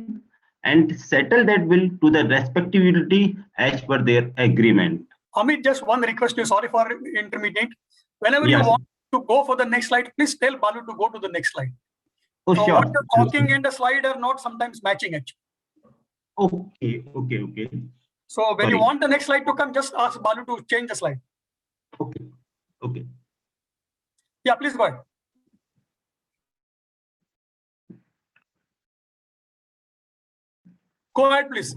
and settle that bill to the respective utility as per their agreement. Amit, just one request to you, sorry for intermittent. Whenever you want to go for the next slide, please tell Balu to go to the next slide. Oh, so sure. What you're talking and the slide are not sometimes matching it. Okay. So when you want the next slide to come, just ask Balu to change the slide. Okay. Yeah, please go ahead. Go ahead, please.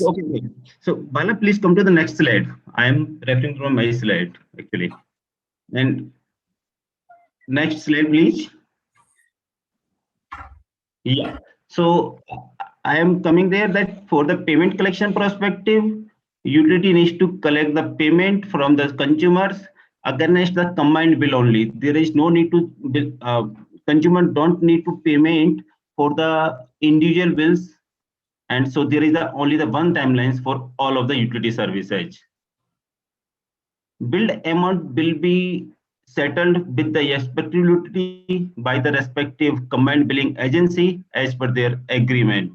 Okay. So Bala, please come to the next slide. I am referring from my slide actually. And next slide, please. Yeah. So I am coming there that for the payment collection perspective, utility needs to collect the payment from the consumers against the combined bill only. There is no need to bill, consumer don't need to payment for the individual bills, and so there is only the one timelines for all of the utility services. Billed amount will be settled with the respective utility by the respective combined billing agency as per their agreement.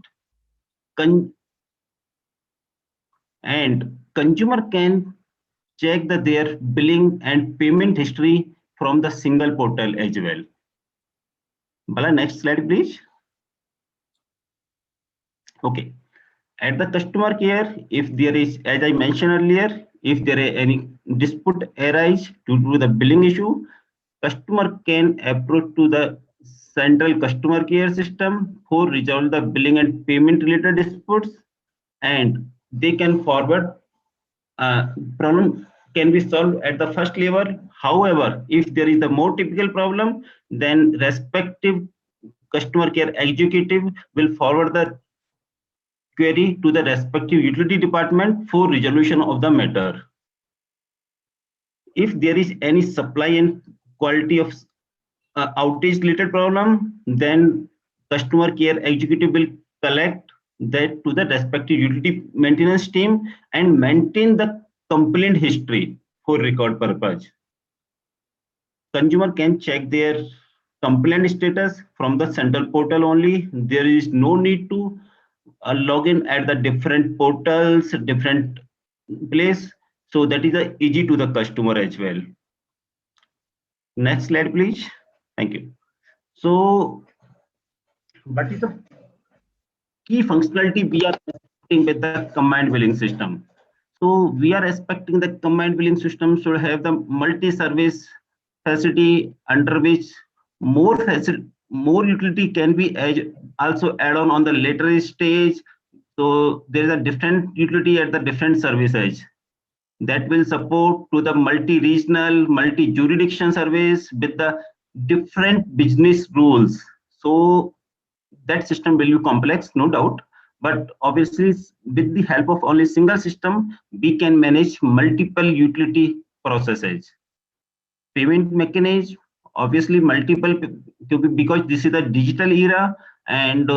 And consumer can check their billing and payment history from the single portal as well. Bala, next slide, please. Okay. At the customer care, if there is, as I mentioned earlier, if there is any dispute arise due to the billing issue, customer can approach to the central customer care system for resolve the billing and payment related disputes, and they can forward problem can be solved at the first level. However, if there is a more typical problem, then respective customer care executive will forward the query to the respective utility department for resolution of the matter. If there is any supply and quality of outage related problem, then customer care executive will collect that to the respective utility maintenance team and maintain the complaint history for record purpose. Consumer can check their complaint status from the central portal only. There is no need to log in at the different portals, different place. So that is easy to the customer as well. Next slide, please. Thank you. So what is the key functionality we are expecting with the combined billing system? So we are expecting the combined billing system should have the multi-service facility under which more utility can be also add on the later stage. So there is a different utility at the different services that will support to the multi-regional, multi-jurisdiction service with the different business rules. So that system will be complex, no doubt, but obviously with the help of only single system, we can manage multiple utility processes. Payment mechanism, obviously multiple, because this is the digital era and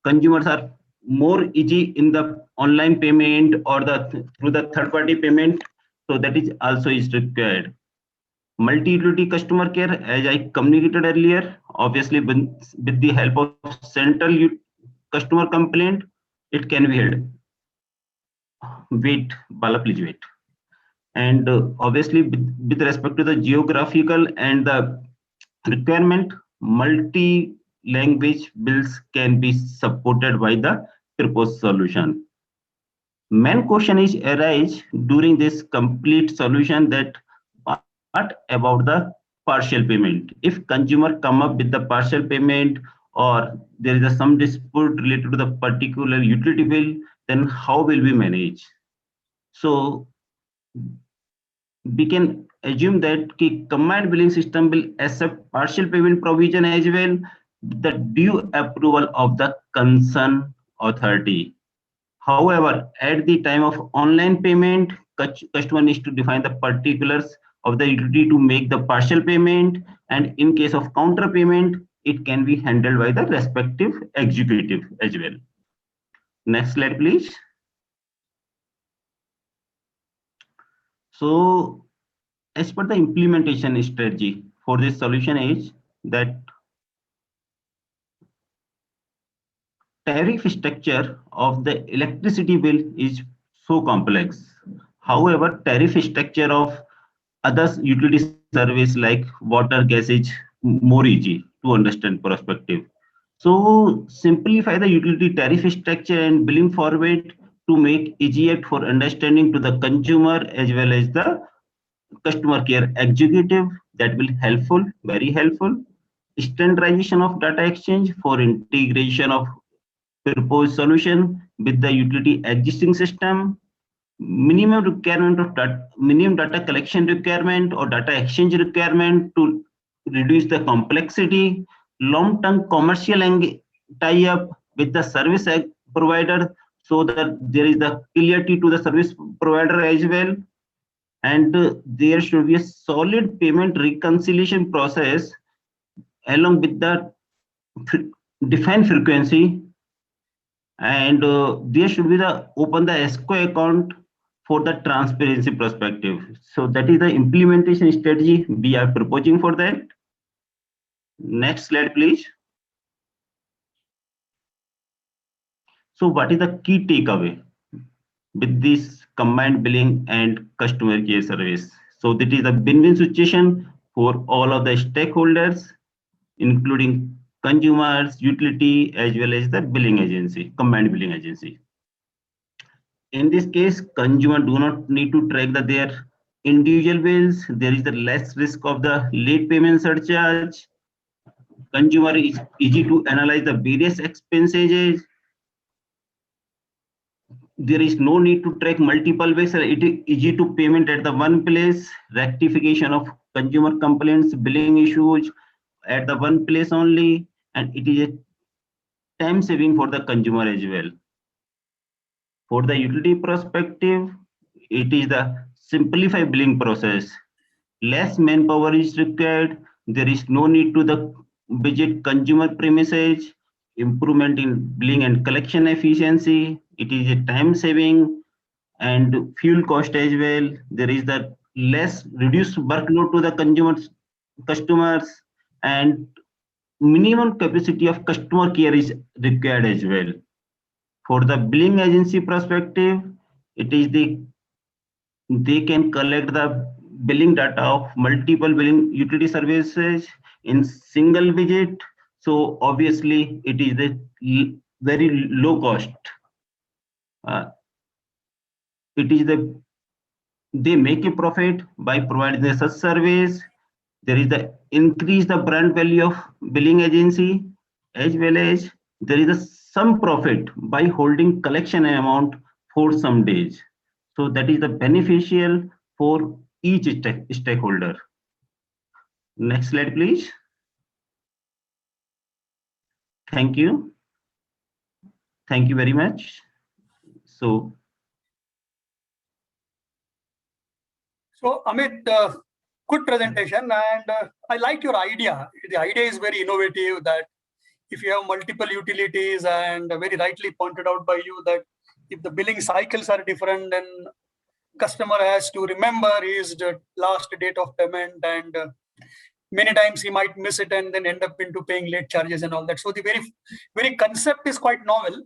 consumers are more easy in the online payment or through the third-party payment. So that is also is required. Multi-utility customer care, as I communicated earlier, obviously with the help of central customer complaint, it can be held. Wait, Bala, please wait. And obviously with respect to the geographical and the requirement, multi-language bills can be supported by the proposed solution. Main question is arise during this complete solution that what about the partial payment? If consumer come up with the partial payment or there is some dispute related to the particular utility bill, then how will we manage? So we can assume that the combined billing system will accept partial payment provision as well, the due approval of the concerned authority. However, at the time of online payment, customer needs to define the particulars of the utility to make the partial payment, and in case of counter payment, it can be handled by the respective executive as well. Next slide, please. So as per the implementation strategy for this solution is that tariff structure of the electricity bill is so complex. However, tariff structure of other utility service like water, gas is more easy to understand perspective. So simplify the utility tariff structure and billing format to make easier for understanding to the consumer as well as the customer care executive. That will helpful, very helpful. Standardization of data exchange for integration of proposed solution with the utility existing system. Minimum requirement of minimum data collection requirement or data exchange requirement to reduce the complexity. Long-term commercial tie-up with the service provider so that there is the clarity to the service provider as well. and there should be a solid payment reconciliation process along with the defined frequency, and there should be the open the escrow account for the transparency perspective. So that is the implementation strategy we are proposing for that. Next slide, please. So what is the key takeaway with this combined billing and customer care service? So that is a win-win situation for all of the stakeholders, including consumers, utility, as well as the billing agency, combined billing agency. In this case, consumer do not need to track their individual bills. There is the less risk of the late payment surcharge. Consumer is easy to analyze the various expenses. There is no need to track multiple ways. It is easy to payment at the one place. Rectification of consumer complaints, billing issues at the one place only, and it is a time saving for the consumer as well. For the utility perspective, it is the simplified billing process. Less manpower is required. There is no need to the visit consumer premises. Improvement in billing and collection efficiency. It is a time saving and fuel cost as well. There is the less reduced workload to the customers, and minimum capacity of customer care is required as well. For the billing agency perspective, it is they can collect the billing data of multiple billing utility services in single visit. So obviously it is a very low cost. They make a profit by providing such service. There is the increase the brand value of billing agency, as well as there is some profit by holding collection amount for some days. So that is the beneficial for each stakeholder. Next slide, please. Thank you. Thank you very much. So Amit, good presentation, and I like your idea. The idea is very innovative, that if you have multiple utilities, and very rightly pointed out by you that if the billing cycles are different, then customer has to remember his last date of payment, and many times he might miss it and then end up into paying late charges and all that. So the very concept is quite novel.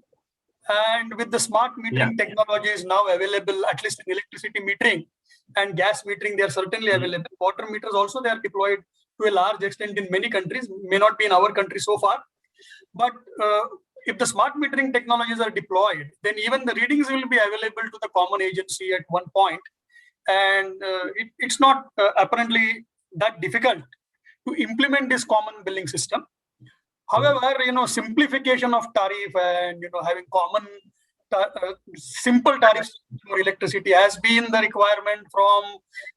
And with the smart metering technologies now available, at least in electricity metering and gas metering, they are certainly available. Water meters also, they are deployed to a large extent in many countries, may not be in our country so far. But if the smart metering technologies are deployed, then even the readings will be available to the common agency at one point. And it's not apparently that difficult to implement this common billing system. However, simplification of tariff and having common simple tariffs for electricity has been the requirement from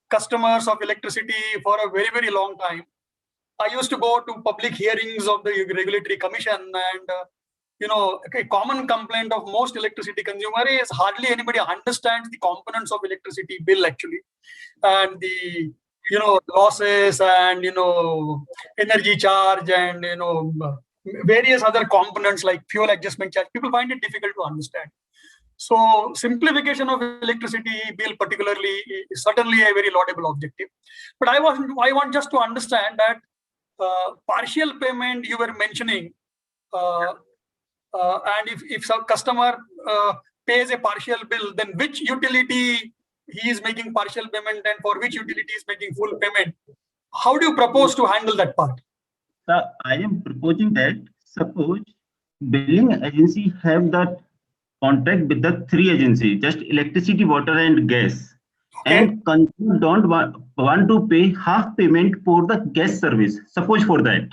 customers of electricity for a very, very long time. I used to go to public hearings of the Regulatory Commission, and a common complaint of most electricity consumer is hardly anybody understands the components of electricity bill actually, and the losses and energy charge and various other components like fuel adjustment charge. People find it difficult to understand. So simplification of electricity bill particularly is certainly a very laudable objective. But I want just to understand that partial payment you were mentioning, and if some customer pays a partial bill, then which utility he is making partial payment and for which utility is making full payment? How do you propose to handle that part? I am proposing that suppose billing agency have that contract with the three agencies, just electricity, water, and gas. Okay. And consumer don't want to pay half payment for the gas service. Suppose for that,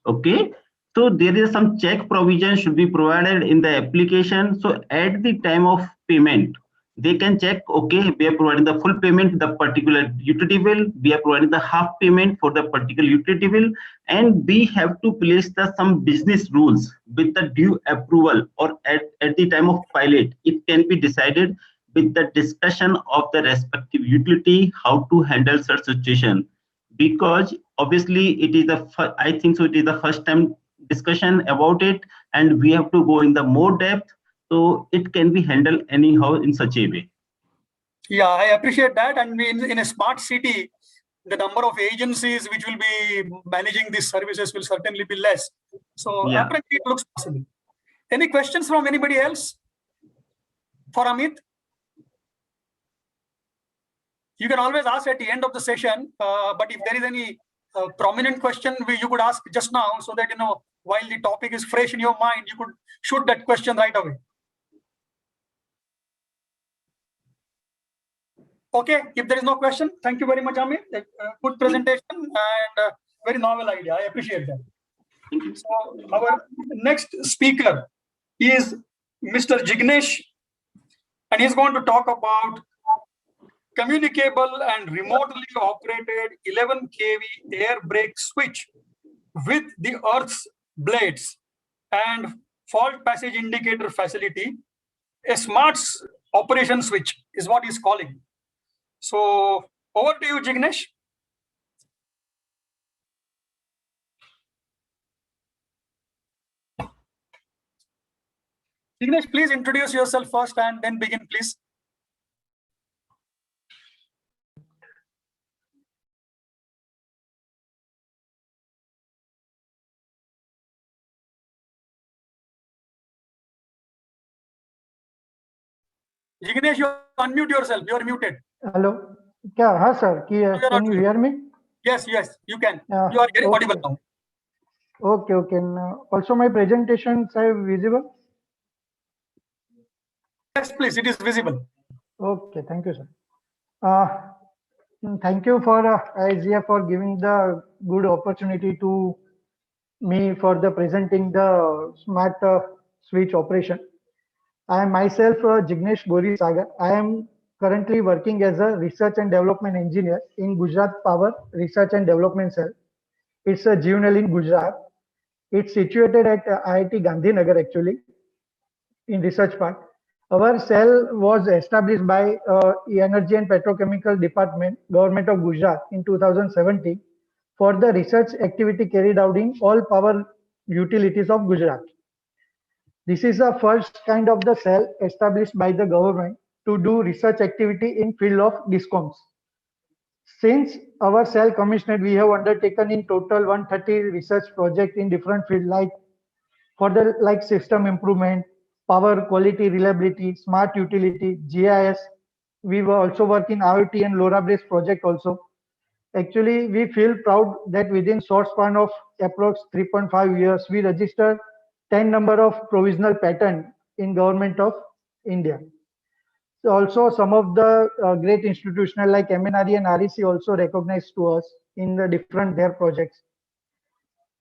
okay. So there is some check provision should be provided in the application. So at the time of payment, they can check, okay, we are providing the full payment, the particular utility bill, we are providing the half payment for the particular utility bill, and we have to place some business rules with the due approval, or at the time of pilot, it can be decided with the discussion of the respective utility, how to handle such situation. Because obviously it is I think so it is the first time discussion about it, and we have to go in the more depth, so it can be handled anyhow in such a way. Yeah, I appreciate that. And in a smart city, the number of agencies which will be managing these services will certainly be less. So Yeah. apparently it looks possible. Any questions from anybody else for Amit? You can always ask at the end of the session, but if there is any prominent question you could ask just now, so that, you know, while the topic is fresh in your mind, you could shoot that question right away. Okay, if there is no question, thank you very much, Amit. Good presentation and very novel idea. I appreciate that. So our next speaker is Mr. Jignesh, and he's going to talk about communicable and remotely operated 11 kV air brake switch with the Earth's blades and fault passage indicator facility. A smart operation switch is what he's calling. So over to you, Jignesh. Jignesh, please introduce yourself first and then begin, please. Jignesh, you unmute yourself. You are muted. Hello. Yeah, hi, sir. Can you hear me? Yes, yes, you can. Yeah, You are very okay. audible now. Okay, okay. Also, my presentations are visible? Yes, please. It is visible. Okay, thank you, sir. Thank you for ISUW for giving the good opportunity to me for the presenting the smart switch operation. I am myself Jignesh Gori Sagar. I am currently working as a research and development engineer in Gujarat Power Research and Development Cell. It's a GUNL in Gujarat. It's situated at IIT Gandhinagar actually, in research part. Our cell was established by Energy and Petrochemical Department, Government of Gujarat in 2017 for the research activity carried out in all power utilities of Gujarat. This is the first kind of the cell established by the government to do research activity in field of discoms. Since our cell commissioned, we have undertaken in total 130 research projects in different fields like system improvement, power quality reliability, smart utility, GIS. We were also working IoT and LoRa-based project also. Actually, we feel proud that within short span of approx 3.5 years, we registered 10 number of provisional patent in government of India. So also some of the great institutional like MNRE and REC also recognized to us in the different their projects.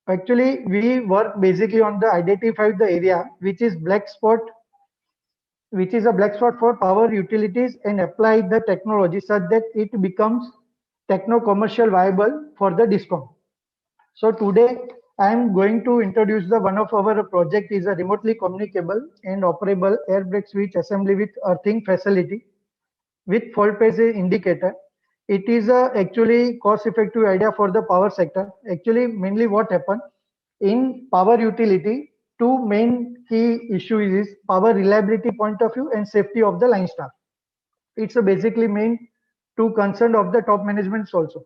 Actually, we work basically on the identify the area which is a black spot for power utilities and apply the technology such that it becomes techno-commercial viable for the discom. So today I am going to introduce the one of our project is a remotely communicable and operable air brake switch assembly with earthing facility with fault passage indicator. It is a actually cost-effective idea for the power sector. Actually, mainly what happened in power utility, two main key issues is power reliability point of view and safety of the line staff. It's a basically main two concern of the top managements also.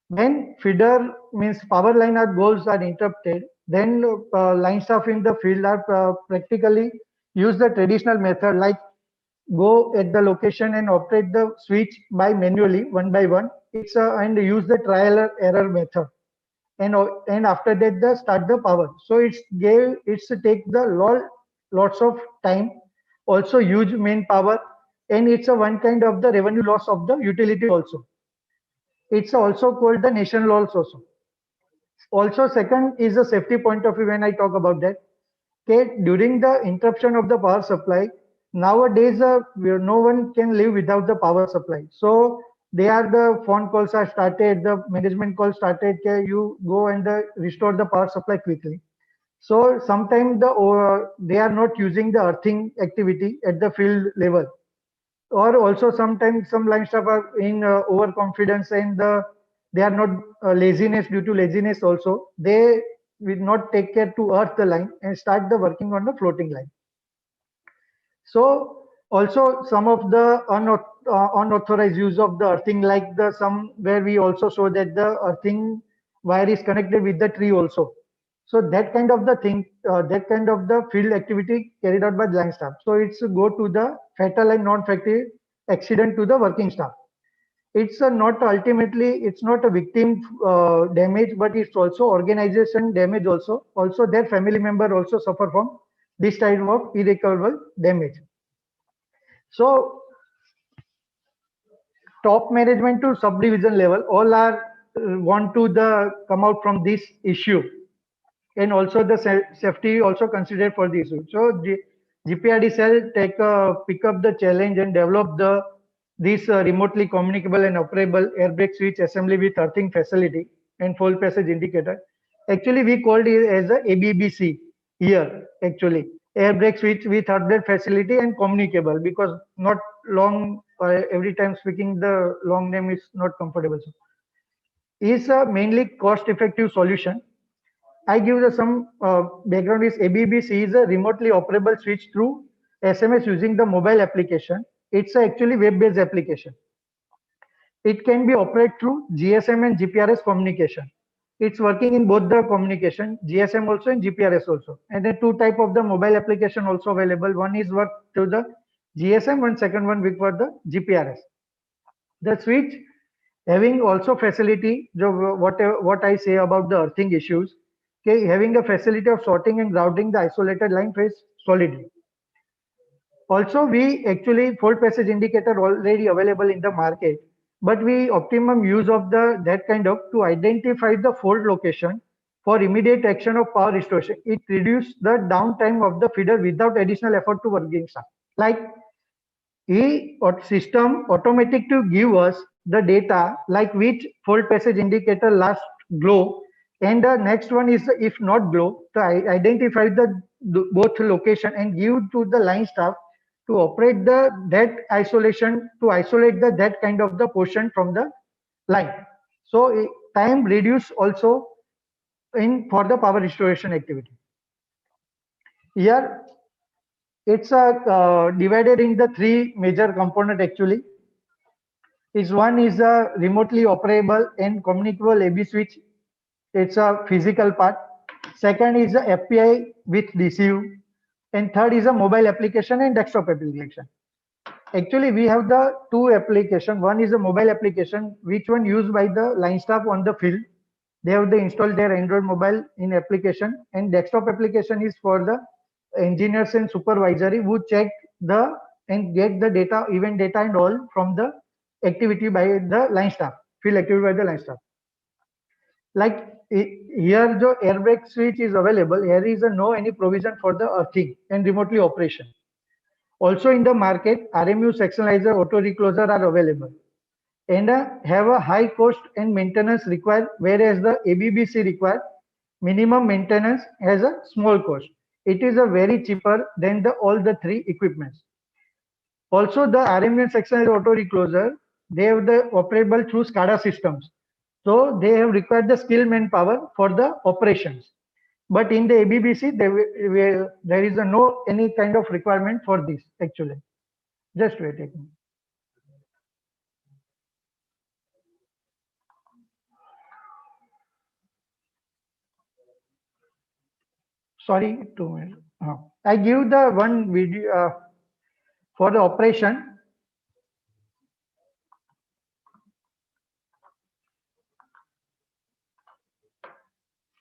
When feeder means power line or goals are interrupted, then line staff in the field are practically use the traditional method like go at the location and operate the switch by manually one by one. It's and use the trial error method, and after that the start the power. So it's take the lots of time, also huge main power, and it's a one kind of the revenue loss of the utility also. It's also called the nation loss also. Also, second is the safety point of view when I talk about that. Okay, during the interruption of the power supply, nowadays no one can live without the power supply. So the phone calls are started, the management call started, okay, you go and restore the power supply quickly. So sometimes they are not using the earthing activity at the field level. or also sometimes some line staff are in overconfidence and they are not laziness, due to laziness also they will not take care to earth the line and start the working on the floating line. So also some of the unauthorized use of the earthing, like the some where we also show that the earthing wire is connected with the tree also. So that kind of the thing, that kind of the field activity carried out by the line staff. So it's go to the fatal and non-fatal accident to the working staff. It's not ultimately, it's not a victim damage, but it's also organization damage also. Also their family member also suffer from this type of irrecoverable damage. So top management to subdivision level, all are want to the come out from this issue, and also the safety also considered for the issue. So GPRD cell pick up the challenge and develop the this remotely communicable and operable air brake switch assembly with earthing facility and full passage indicator. Actually, we called it as a ABBC here. Actually, air brake switch with earth brake facility and communicable, because not long every time speaking the long name is not comfortable. So, is a mainly cost-effective solution. I give the some background is ABBC is a remotely operable switch through SMS using the mobile application. It's actually web-based application. It can be operated through GSM and GPRS communication. It's working in both the communication, GSM also and GPRS also. And then two type of the mobile application also available. One is work through the GSM, and second one with for the GPRS. The switch having also facility, what I say about the earthing issues, okay, having a facility of sorting and grounding the isolated line phase solidly. Also, we actually fault passage indicator already available in the market, but we optimum use of the that kind of to identify the fault location for immediate action of power restoration. It reduces the downtime of the feeder without additional effort to working staff. Like system automatic to give us the data like which fault passage indicator last glow, and the next one is if not glow, to identify the both location and give to the line staff to operate the that isolation, to isolate the that kind of the portion from the line. So time reduce also in for the power restoration activity. Here it's divided in the three major component actually. Is one is a remotely operable and communicable AB switch. It's a physical part. Second is a FPI with DCU, and third is a mobile application and desktop application. Actually, we have the two application. One is a mobile application, which one used by the line staff on the field. They have to install their Android mobile in application, and desktop application is for the engineers and supervisory who check the and get the data, event data and all from the activity by the line staff, field activity by the line staff. Like here the air brake switch is available. Here is no any provision for the earthing and remotely operation. Also in the market, RMU sectionalizer auto recloser are available and have a high cost and maintenance required, whereas the ABBC require minimum maintenance has a small cost. It is a very cheaper than the all the three equipments. Also the RMU sectionalizer auto recloser, they have the operable through SCADA systems. So they have required the skilled manpower for the operations. But in the ABBC, there is no any kind of requirement for this actually. Just wait a minute. Sorry, 2 minutes. I give the one video for the operation.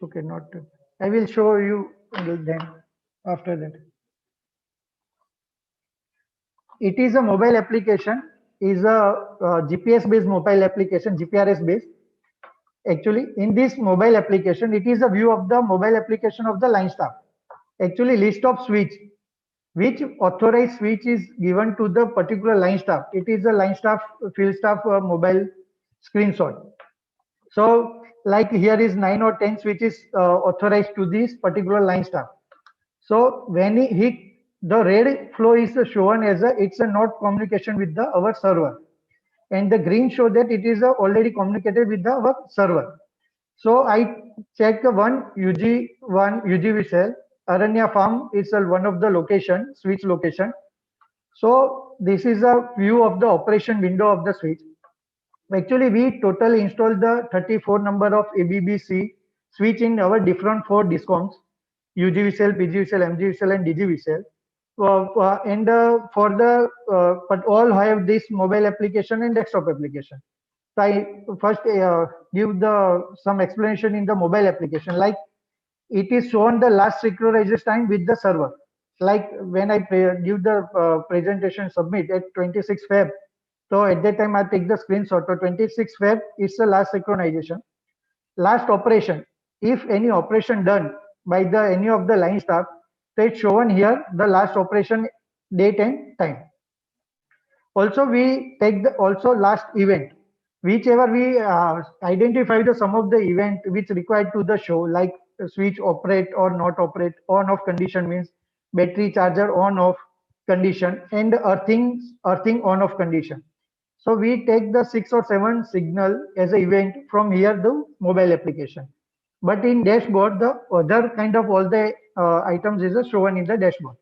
Okay, not. I will show you then after that. It is a mobile application, is a GPS based mobile application, GPRS based. Actually, in this mobile application, it is a view of the mobile application of the line staff. Actually, list of switch, which authorized switch is given to the particular line staff. It is a line staff, field staff mobile screenshot. So like here is 9 or 10 switches authorized to this particular line staff. So when he the red flow is shown as it's a not communication with our server, and the green show that it is already communicated with our server. So I check one UGV cell. Aranya Farm is one of the location, switch location. So this is a view of the operation window of the switch. Actually, we totally installed the 34 number of ABBC switch in our different 4 discoms: UGV cell, PGV cell, MGV cell, and DGV cell. But all have this mobile application and desktop application. So I first give some explanation in the mobile application. Like, it is shown the last synchronization time with the server. Like when I give the presentation submit at 26 Feb. So at that time I take the screenshot. So 26 Feb is the last synchronization. Last operation. If any operation done by any of the line staff, so it's shown here the last operation date and time. Also, we take the last event, whichever we identify the some of the event which required to the show, like switch operate or not operate. On off condition means battery charger on off condition, and earthing on off condition. So we take the 6 or 7 signal as an event from here the mobile application. But in dashboard, the other kind of all the items is shown in the dashboard.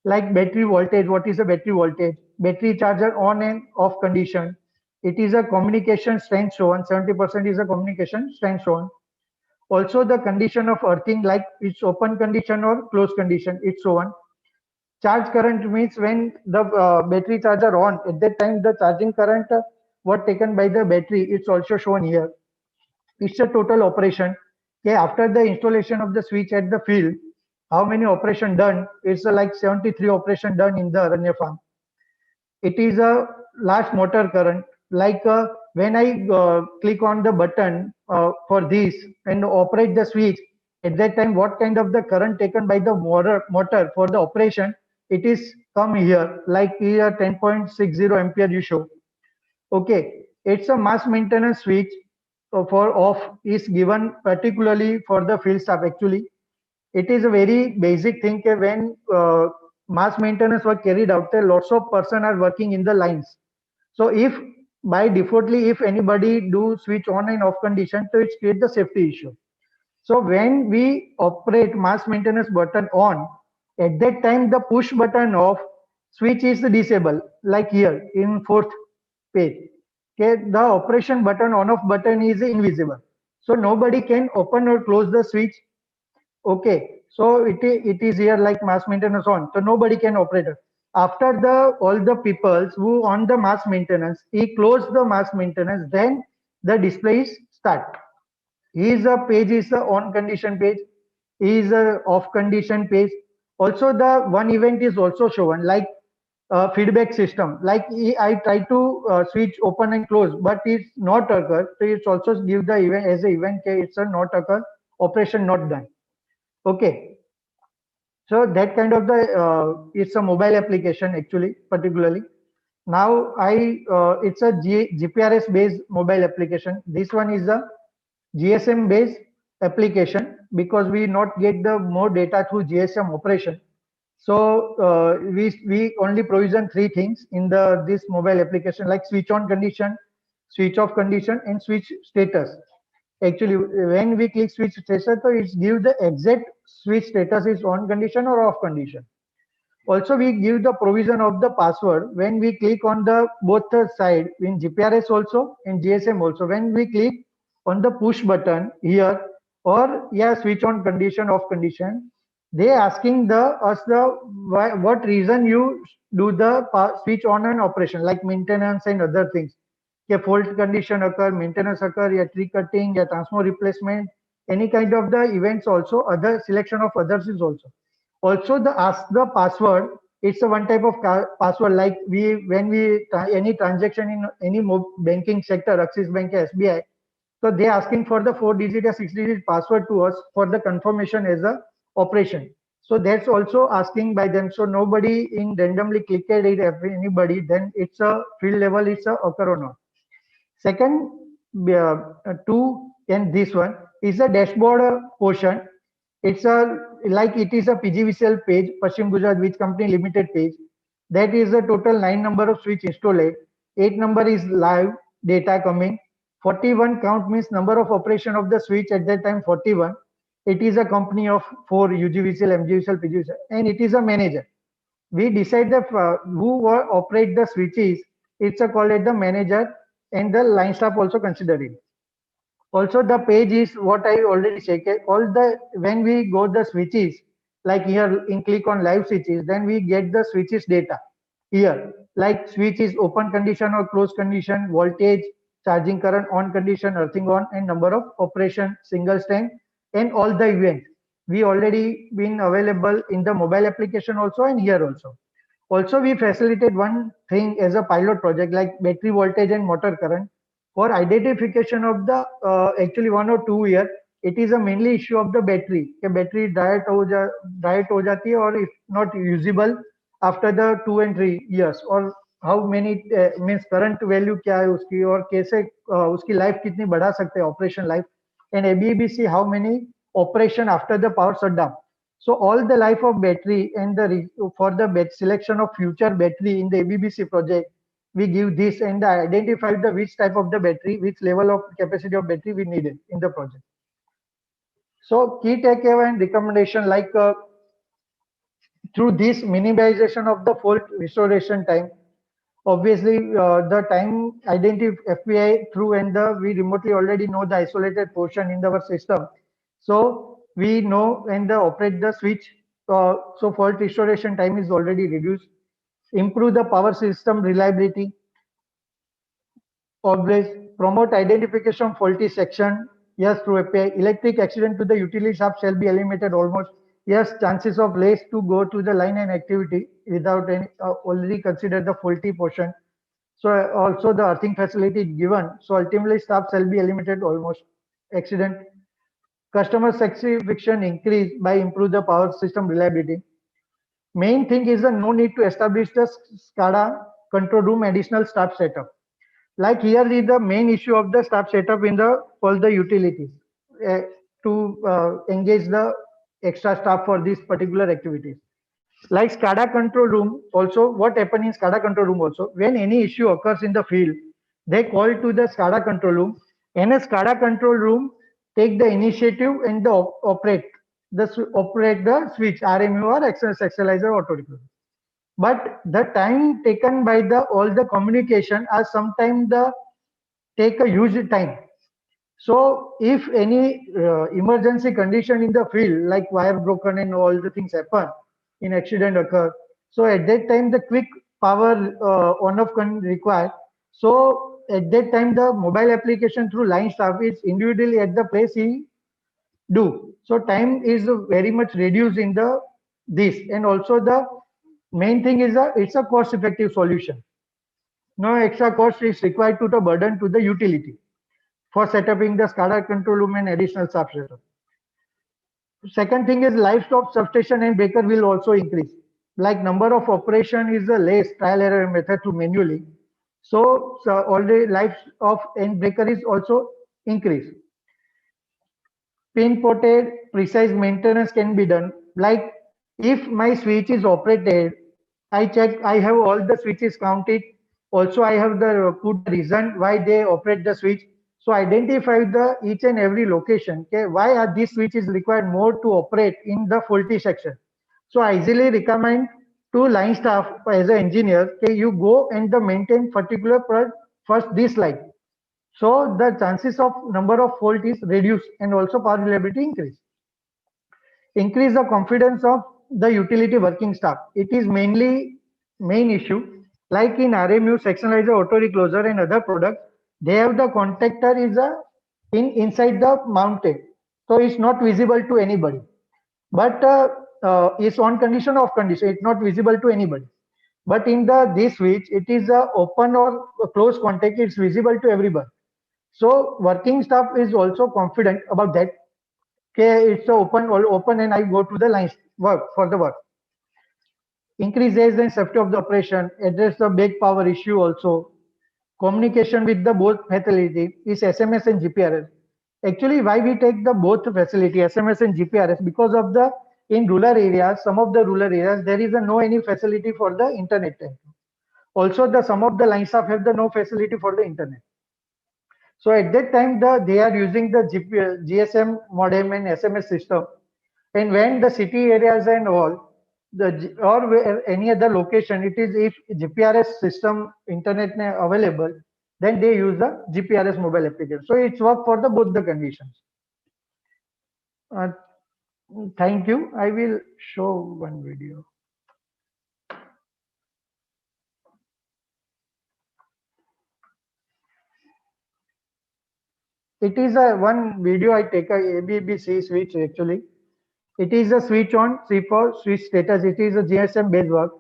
Like battery voltage, what is the battery voltage? Battery charger on and off condition. It is a communication strength shown. 70% is a communication strength shown. Also the condition of earthing, like it's open condition or closed condition, it's shown. Charge current means when the battery charger on, at that time the charging current what taken by the battery, it's also shown here. It's a total operation. Okay, after the installation of the switch at the field, how many operation done? It's like 73 operation done in the Aranya farm. It is a last motor current. Like when I click on the button for this and operate the switch, at that time what kind of the current taken by the motor for the operation, it is come here, like here 10.60 ampere you show. Okay, it's a mass maintenance switch for off is given particularly for the field staff. Actually, it is a very basic thing when mass maintenance work carried out, lots of person are working in the lines. So if by defaultly, if anybody do switch on and off condition, so it creates the safety issue. So when we operate mass maintenance button on, at that time the push button off switch is disabled, like here in 4th page. Okay, the operation button on off button is invisible. So nobody can open or close the switch. Okay, so it is here like mass maintenance on, so nobody can operate it. After all the peoples who on the mass maintenance, he close the mass maintenance, then the displays start. His page is the on condition page, is a off condition page. Also the one event is also shown, like feedback system. Like I try to switch open and close, but it's not occur. So it's also give the event as a event. It's a not occur, operation not done. Okay, so that kind of the it's a mobile application actually, particularly. Now it's a GPRS based mobile application. This one is a GSM based application because we not get the more data through GSM operation. So we only provision 3 things in this mobile application, like switch on condition, switch off condition, and switch status. Actually, when we click switch status, so it gives the exact switch status is on condition or off condition. Also, we give the provision of the password when we click on the both side in GPRS also and GSM also. When we click on the push button here or switch on condition, off condition, they asking us what reason you do the switch on and operation, like maintenance and other things. Fault condition occur, maintenance occur, tree cutting, transformer replacement, any kind of the events also, other selection of others is also. Also the ask the password, it's a one type of password, like when we any transaction in any banking sector, Axis Bank, SBI, so they asking for the 4-digit or 6-digit password to us for the confirmation as a operation. So that's also asking by them. So nobody in randomly clicked it anybody, then it's a field level, it's a occur or not. Second, 2 and this one is a dashboard portion. It's it is a PGVCL page, Paschim Gujarat વીજ Company Limited page. That is a total 9 number of switch installed. 8 number is live data coming. 41 count means number of operation of the switch at that time 41. It is a company of 4 UGVCL, MGVCL, PGVCL, and it is a manager. We decide the who operate the switches. It's called as the manager, and the line staff also consider it. Also, the page is what I already checked. All the when we go the switches, like here in click on live switches, then we get the switches data here. Like switch is open condition or closed condition, voltage, charging current, on condition, earthing on, and number of operation, single stand, and all the events. We already been available in the mobile application also and here also. Also, we facilitate one thing as a pilot project like battery voltage and motor current for identification of the actually 1 or 2 year. It is a mainly issue of the battery. कि battery diet हो जाती है or if not usable after the 2 and 3 years or how many means current value क्या है उसकी और कैसे उसकी life कितनी बढ़ा सकते हैं operation life and ABBC how many operation after the power shutdown. So all the life of battery and the for the selection of future battery in the ABBC project, we give this and identify the which type of the battery, which level of capacity of battery we needed in the project. So key takeaway and recommendation like through this minimization of the fault restoration time, obviously the time identify FPI through and we remotely already know the isolated portion in our system. So we know and operate the switch. So fault restoration time is already reduced. Improve the power system reliability. Always promote identification faulty section. Yes, through API. Electric accident to the utility shaft shall be eliminated almost. Yes, chances of less to go to the line and activity without any already consider the faulty portion. So also the earthing facility given. So ultimately staff shall be eliminated almost. Accident. Customer satisfaction increase by improve the power system reliability. Main thing is no need to establish the SCADA control room additional staff setup. Like here is the main issue of the staff setup in the all the utilities to engage the extra staff for these particular activities. Like SCADA control room also, what happens in SCADA control room also, when any issue occurs in the field, they call to the SCADA control room and a SCADA control room take the initiative and the operate the switch RMU or acceleration auto recloser. But the time taken by the all the communication are sometimes the take a huge time. So if any emergency condition in the field like wire broken and all the things happen in accident occur, so at that time the quick power on off required. So at that time the mobile application through line staff is individually at the place he do. So time is very much reduced in the this, and also the main thing is it's a cost effective solution. No extra cost is required to the burden to the utility for setting the SCADA control room and additional staff setup. Second thing is livestock substation and breaker will also increase. Like number of operation is a less trial error method to manually. So already life of and breaker is also increased. Pinpointed precise maintenance can be done. Like if my switch is operated, I check, I have all the switches counted. Also, I have the put the reason why they operate the switch. So identify the each and every location. Okay, why are these switches required more to operate in the faulty section? So I easily recommend to line staff as an engineer, okay, you go and the maintain particular first this line. So the chances of number of fault is reduced and also power reliability increase. Increase the confidence of the utility working staff. It is mainly main issue. Like in RMU, sectionalizer, auto recloser and other products, they have the contactor is inside the mounted. So it's not visible to anybody. But it's on condition, off condition. It's not visible to anybody. But in this switch, it is open or close contact. It's visible to everyone. So working staff is also confident about that. Okay, it's open and I go to the lines work for the work. Increases the safety of the operation, address the big power issue also. Communication with the both fatality is SMS and GPRS. Actually, why we take the both facility, SMS and GPRS, because of the in rural areas, some of the rural areas, there is a no any facility for the internet. Also, the some of the lines of have the no facility for the internet. So at that time, they are using the GSM modem and SMS system. And when the city areas and all, or where any other location, it is if GPRS system internet available, then they use the GPRS mobile application. So it's work for the both the conditions. Thank you. I will show one video. It is a one video I take a ABBC switch actually. It is a switch on, switch status. It is a GSM based work.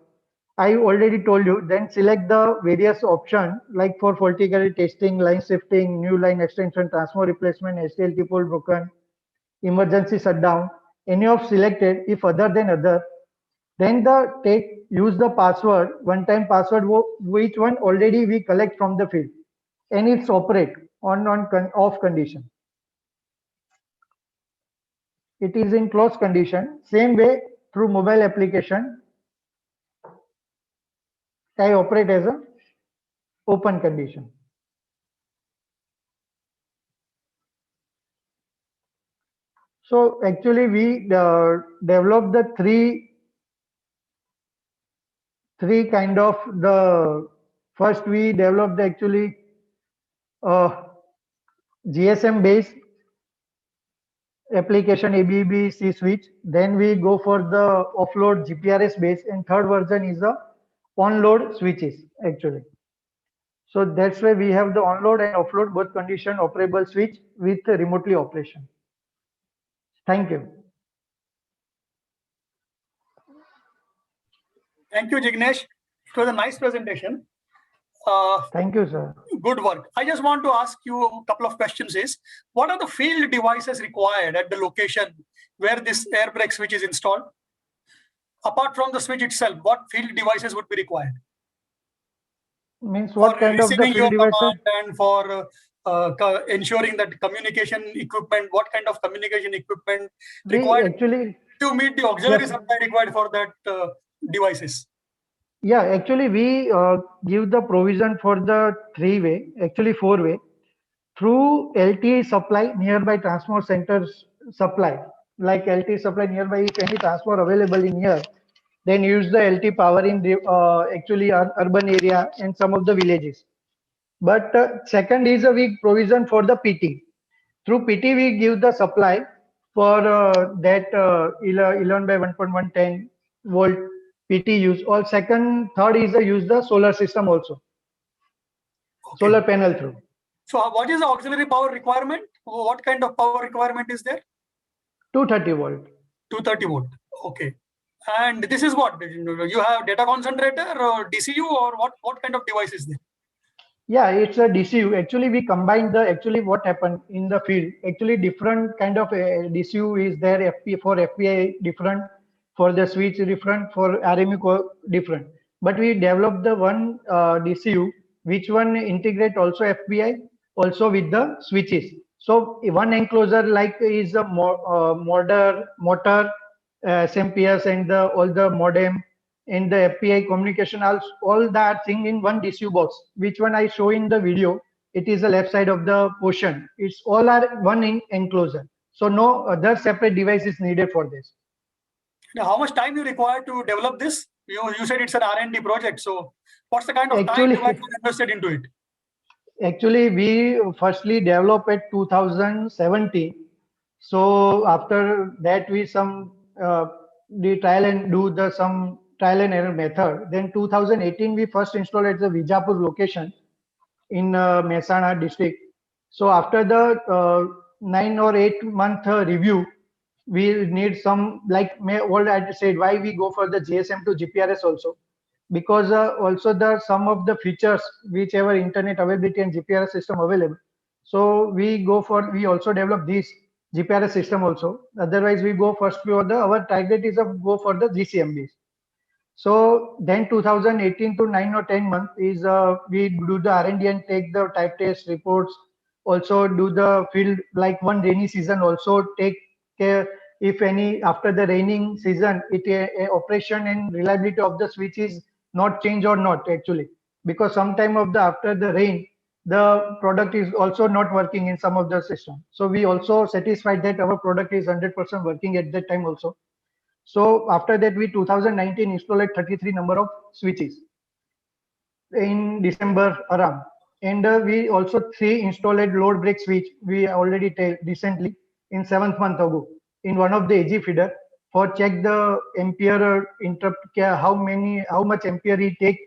I already told you. Then select the various option like for faulty carrier testing, line shifting, new line extension, transformer replacement, STLT pole broken, emergency shutdown. Any of selected. If other than other, then use the password, one-time password, which one already we collect from the field, and it's operate on off condition. It is in closed condition. Same way through mobile application, I operate as a open condition. So actually we developed the three kind of the first we developed actually GSM based application ABBC switch. Then we go for the offload GPRS base, and third version is the onload switches actually. So that's why we have the onload and offload both condition operable switch with remotely operation. Thank you. Thank you, Jignesh. It was a nice presentation. Thank you, sir. Good work. I just want to ask you a couple of questions. What are the field devices required at the location where this air brake switch is installed? Apart from the switch itself, what field devices would be required? Means what for kind of the receiving your field devices? command and for ensuring that communication equipment, what kind of communication equipment required to meet the auxiliary supply required for that devices? Yeah, actually we give the provision for the four-way through LTE supply nearby transformer centers supply. Like LTE supply nearby, if any transformer available in here, then use the LTE power in the actually urban area and some of the villages. But second is a weak provision for the PT. Through PT we give the supply for that 11 by 1.110 volt PT use. Or third is use the solar system also. Okay. Solar panel through. So what is the auxiliary power requirement? What kind of power requirement is there? 230 volt. 230 volt. Okay. And this is what? You have data concentrator or DCU or what kind of device is there? Yeah, it's a DCU. Actually, we combine what happened in the field. Actually, different kind of DCU is there. For FPI different, for the switch different, for RMU different. But we developed the one DCU, which one integrate also FPI, also with the switches. So one enclosure like is a motor, SMPS and all the modem, in the FPI communication, all that thing in one DCU box, which one I show in the video. It is the left side of the portion. It's all are one enclosure. So no other separate device is needed for this. Now, how much time you require to develop this? You said it's an R&D project. So what's the kind of time you have invested into it? Actually, we firstly developed at 2017. So after that, we the trial and do some trial and error method. Then 2018, we first installed at the Vijapur location in Mehsana district. So after the 9 or 8 month review, we need some, like what I said, why we go for the GSM to GPRS also. Because also some of the features whichever internet availability and GPRS system available. So we also develop this GPRS system also. Otherwise, we go first for our target is go for the GCMBs. So then 2018 to 9 or 10 months is we do the R&D and take the type test reports, also do the field, like one rainy season, also take care if any after the raining season, operation and reliability of the switch is not change or not actually, because sometime of the after the rain, the product is also not working in some of the system. So we also satisfied that our product is 100% working at that time also. So after that, we 2019 installed 33 number of switches in December around. And we also 3 installed load break switch. We already recently in 7th month ago in one of the AG feeder for check the ampere interrupt how much ampere it take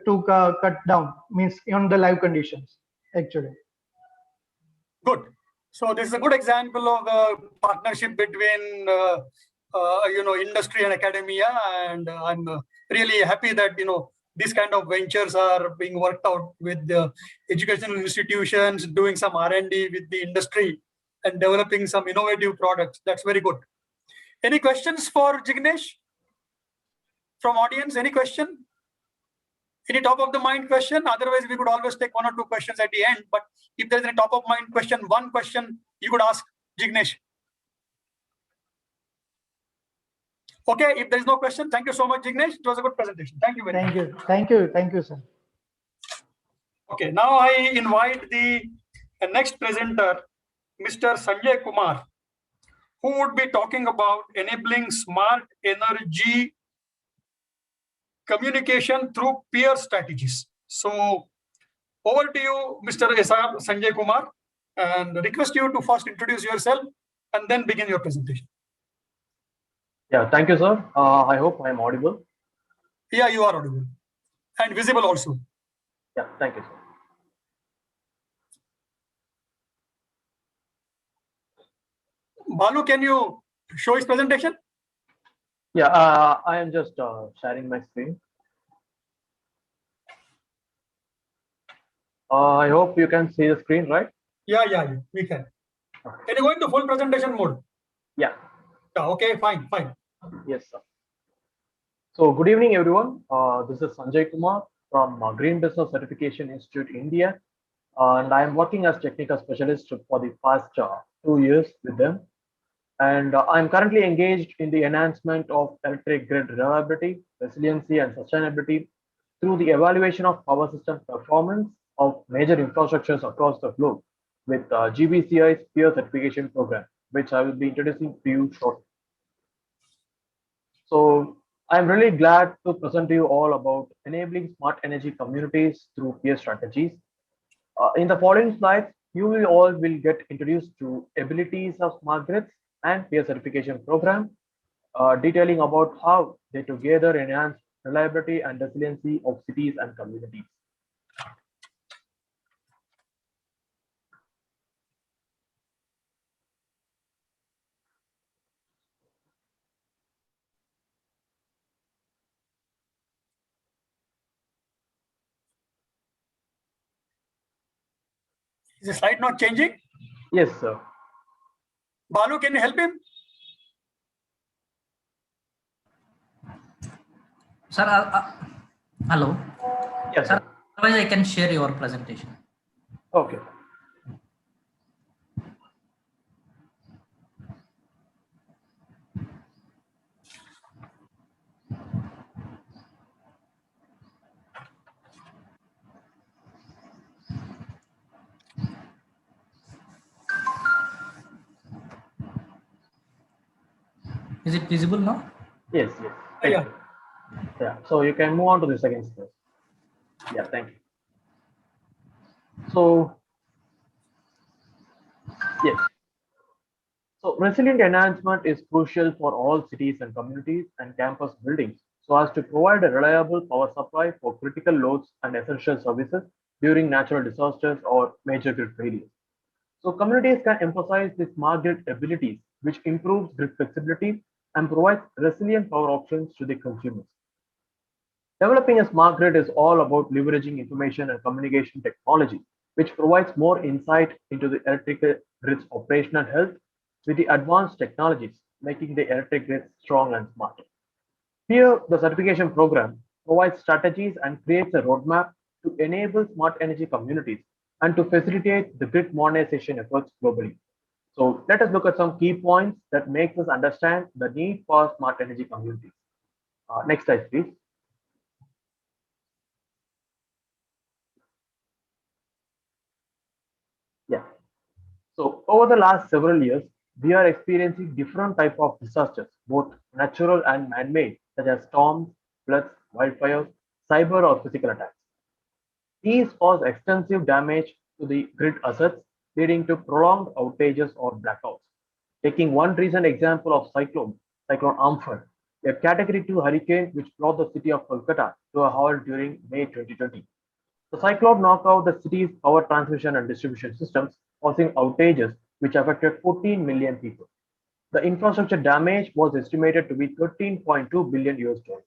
to cut down, means on the live conditions actually. Good. So this is a good example of a partnership between industry and academia, and I'm really happy that these kind of ventures are being worked out with the educational institutions, doing some R&D with the industry and developing some innovative products. That's very good. Any questions for Jignesh from audience? Any question? Any top of the mind question? Otherwise, we could always take 1 or 2 questions at the end. But if there's any top of mind question, one question you could ask Jignesh. Okay, if there's no question, thank you so much, Jignesh. It was a good presentation. Thank you very much. Thank you, sir. Okay, now I invite the next presenter, Mr. Sanjay Kumar, who would be talking about enabling smart energy communication through peer strategies. So over to you, Mr. Sanjay Kumar, and request you to first introduce yourself and then begin your presentation. Yeah, thank you, sir. I hope I am audible. Yeah, you are audible and visible also. Yeah, thank you, sir. Balu, can you show his presentation? Yeah, I am just sharing my screen. I hope you can see the screen, right? Yeah, we can. Can you go into full presentation mode? Yeah. Okay, fine. Yes, sir. So good evening, everyone. This is Sanjay Kumar from Green Business Certification Institute, India. And I am working as technical specialist for the past 2 years with them. And I'm currently engaged in the enhancement of electric grid reliability, resiliency, and sustainability through the evaluation of power system performance of major infrastructures across the globe with GBCI's peer certification program, which I will be introducing to you shortly. So I'm really glad to present to you all about enabling smart energy communities through peer strategies. In the following slides, you all will get introduced to abilities of smart grids and peer certification program, detailing about how they together enhance reliability and resiliency of cities and communities. Is the slide not changing? Yes, sir. Balu, can you help him? Sir, hello. Yes, sir. Otherwise, I can share your presentation. Okay. Is it visible now? Yes. Thank you. Yeah. So you can move on to the second slide. Yeah, thank you. So, yes. So resilient enhancement is crucial for all cities and communities and campus buildings so as to provide a reliable power supply for critical loads and essential services during natural disasters or major grid failures. So communities can emphasize the smart grid abilities, which improves grid flexibility and provides resilient power options to the consumers. Developing a smart grid is all about leveraging information and communication technology, which provides more insight into the electric grid's operational health with the advanced technologies, making the electric grid strong and smart. Here, the certification program provides strategies and creates a roadmap to enable smart energy communities and to facilitate the grid modernization efforts globally. So let us look at some key points that makes us understand the need for smart energy communities. Next slide, please. Yeah. So over the last several years, we are experiencing different type of disasters, both natural and man-made, such as storms, floods, wildfires, cyber or physical attacks. These cause extensive damage to the grid assets, leading to prolonged outages or blackouts. Taking one recent example of Cyclone Amphan, a Category 2 hurricane which brought the city of Kolkata to a halt during May 2020. The cyclone knocked out the city's power transmission and distribution systems, causing outages which affected 14 million people. The infrastructure damage was estimated to be 13.2 billion US dollars.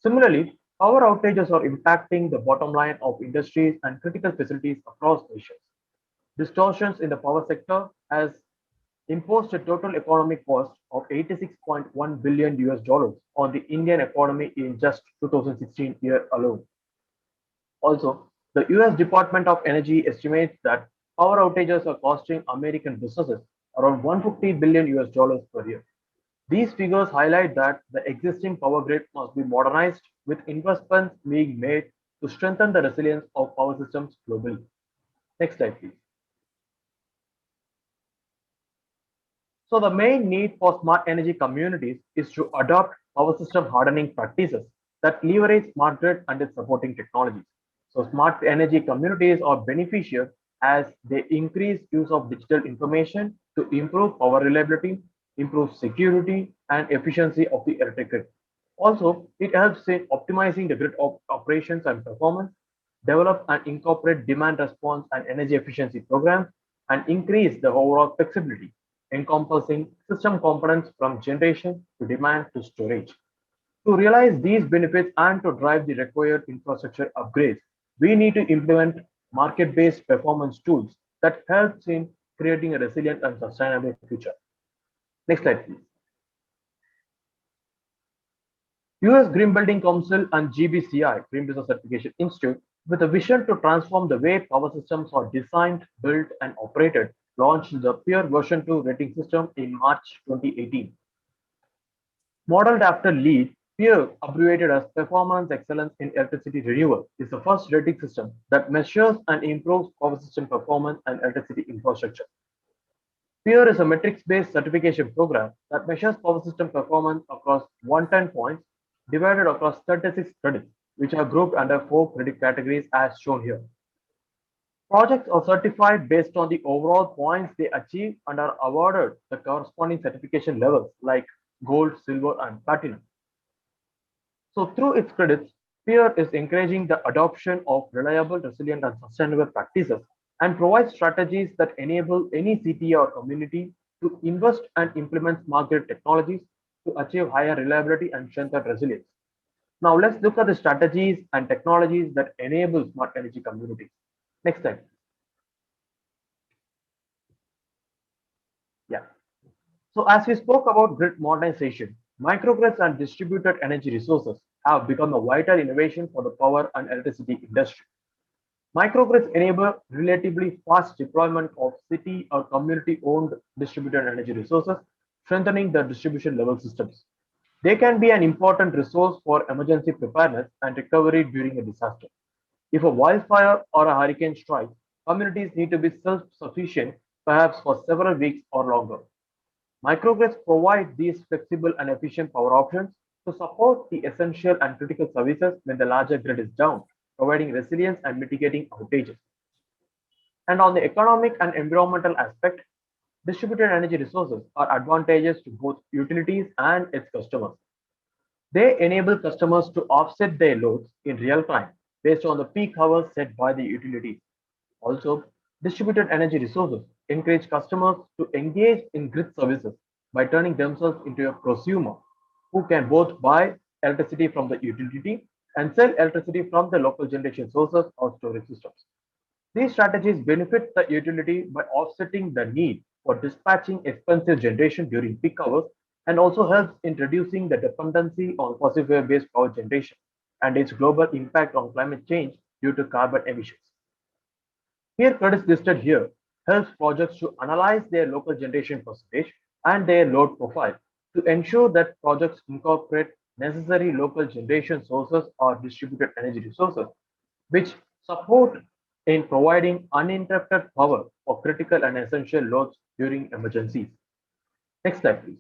Similarly, power outages are impacting the bottom line of industries and critical facilities across nations. Distortions in the power sector has imposed a total economic cost of 86.1 billion US dollars on the Indian economy in just 2016 year alone. Also, the US Department of Energy estimates that power outages are costing American businesses around 150 billion US dollars per year. These figures highlight that the existing power grid must be modernized with investments being made to strengthen the resilience of power systems globally. Next slide, please. So the main need for smart energy communities is to adopt power system hardening practices that leverage smart grid and its supporting technologies. So smart energy communities are beneficial as they increase use of digital information to improve power reliability, improve security and efficiency of the electric grid. Also, it helps in optimizing the grid operations and performance, develop and incorporate demand response and energy efficiency programs, and increase the overall flexibility, encompassing system components from generation to demand to storage. To realize these benefits and to drive the required infrastructure upgrades, we need to implement market-based performance tools that helps in creating a resilient and sustainable future. Next slide, please. US Green Building Council and GBCI, Green Business Certification Institute, with a vision to transform the way power systems are designed, built, and operated, launched the Peer version 2 rating system in March 2018. Modeled after LEED, Peer, abbreviated as Performance Excellence in Electricity Renewal, is the first rating system that measures and improves power system performance and electricity infrastructure. Peer is a metrics-based certification program that measures power system performance across 110 points divided across 36 credits, which are grouped under 4 credit categories as shown here. Projects are certified based on the overall points they achieve and are awarded the corresponding certification levels like gold, silver, and platinum. So through its credits, Peer is encouraging the adoption of reliable, resilient, and sustainable practices and provides strategies that enable any city or community to invest and implement smart grid technologies to achieve higher reliability and strengthen resilience. Now let's look at the strategies and technologies that enable smart energy communities. Next slide. Yeah. So as we spoke about grid modernization, microgrids and distributed energy resources have become a vital innovation for the power and electricity industry. Microgrids enable relatively fast deployment of city or community-owned distributed energy resources, strengthening the distribution level systems. They can be an important resource for emergency preparedness and recovery during a disaster. If a wildfire or a hurricane strikes, communities need to be self-sufficient, perhaps for several weeks or longer. Microgrids provide these flexible and efficient power options to support the essential and critical services when the larger grid is down, providing resilience and mitigating outages. And on the economic and environmental aspect, distributed energy resources are advantageous to both utilities and its customers. They enable customers to offset their loads in real time based on the peak hours set by the utilities. Also, distributed energy resources encourage customers to engage in grid services by turning themselves into a prosumer who can both buy electricity from the utility and sell electricity from the local generation sources or storage systems. These strategies benefit the utility by offsetting the need for dispatching expensive generation during peak hours and also helps in reducing the dependency on fossil fuel-based power generation and its global impact on climate change due to carbon emissions. Peer credits listed here helps projects to analyze their local generation percentage and their load profile to ensure that projects incorporate necessary local generation sources or distributed energy resources, which support in providing uninterrupted power for critical and essential loads during emergencies. Next slide, please.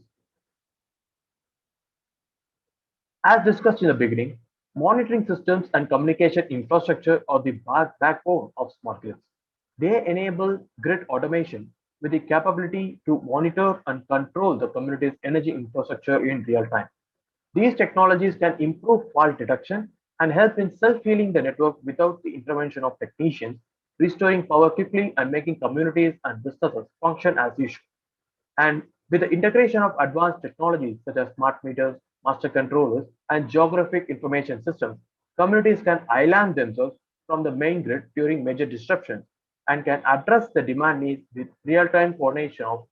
As discussed in the beginning, monitoring systems and communication infrastructure are the backbone of smart grids. They enable grid automation with the capability to monitor and control the community's energy infrastructure in real time. These technologies can improve fault detection and help in self-healing the network without the intervention of technicians, restoring power quickly and making communities and businesses function as usual. And with the integration of advanced technologies such as smart meters, master controllers, and geographic information systems, communities can island themselves from the main grid during major disruptions and can address the demand needs with real-time coordination of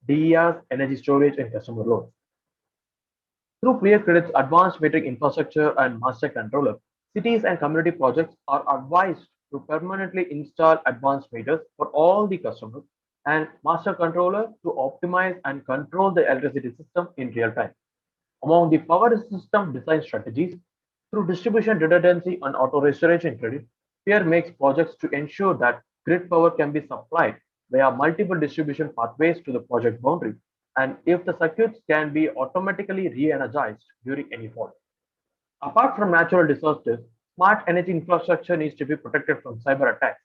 DERs, energy storage, and customer loads. Through Clear Credit's advanced metering infrastructure and master controller, cities and community projects are advised to permanently install advanced meters for all the customers and master controller to optimize and control the electricity system in real time. Among the power system design strategies, through distribution redundancy and auto restoration credit, Peer makes projects to ensure that grid power can be supplied via multiple distribution pathways to the project boundary, and if the circuits can be automatically re-energized during any fault. Apart from natural disasters, smart energy infrastructure needs to be protected from cyber attacks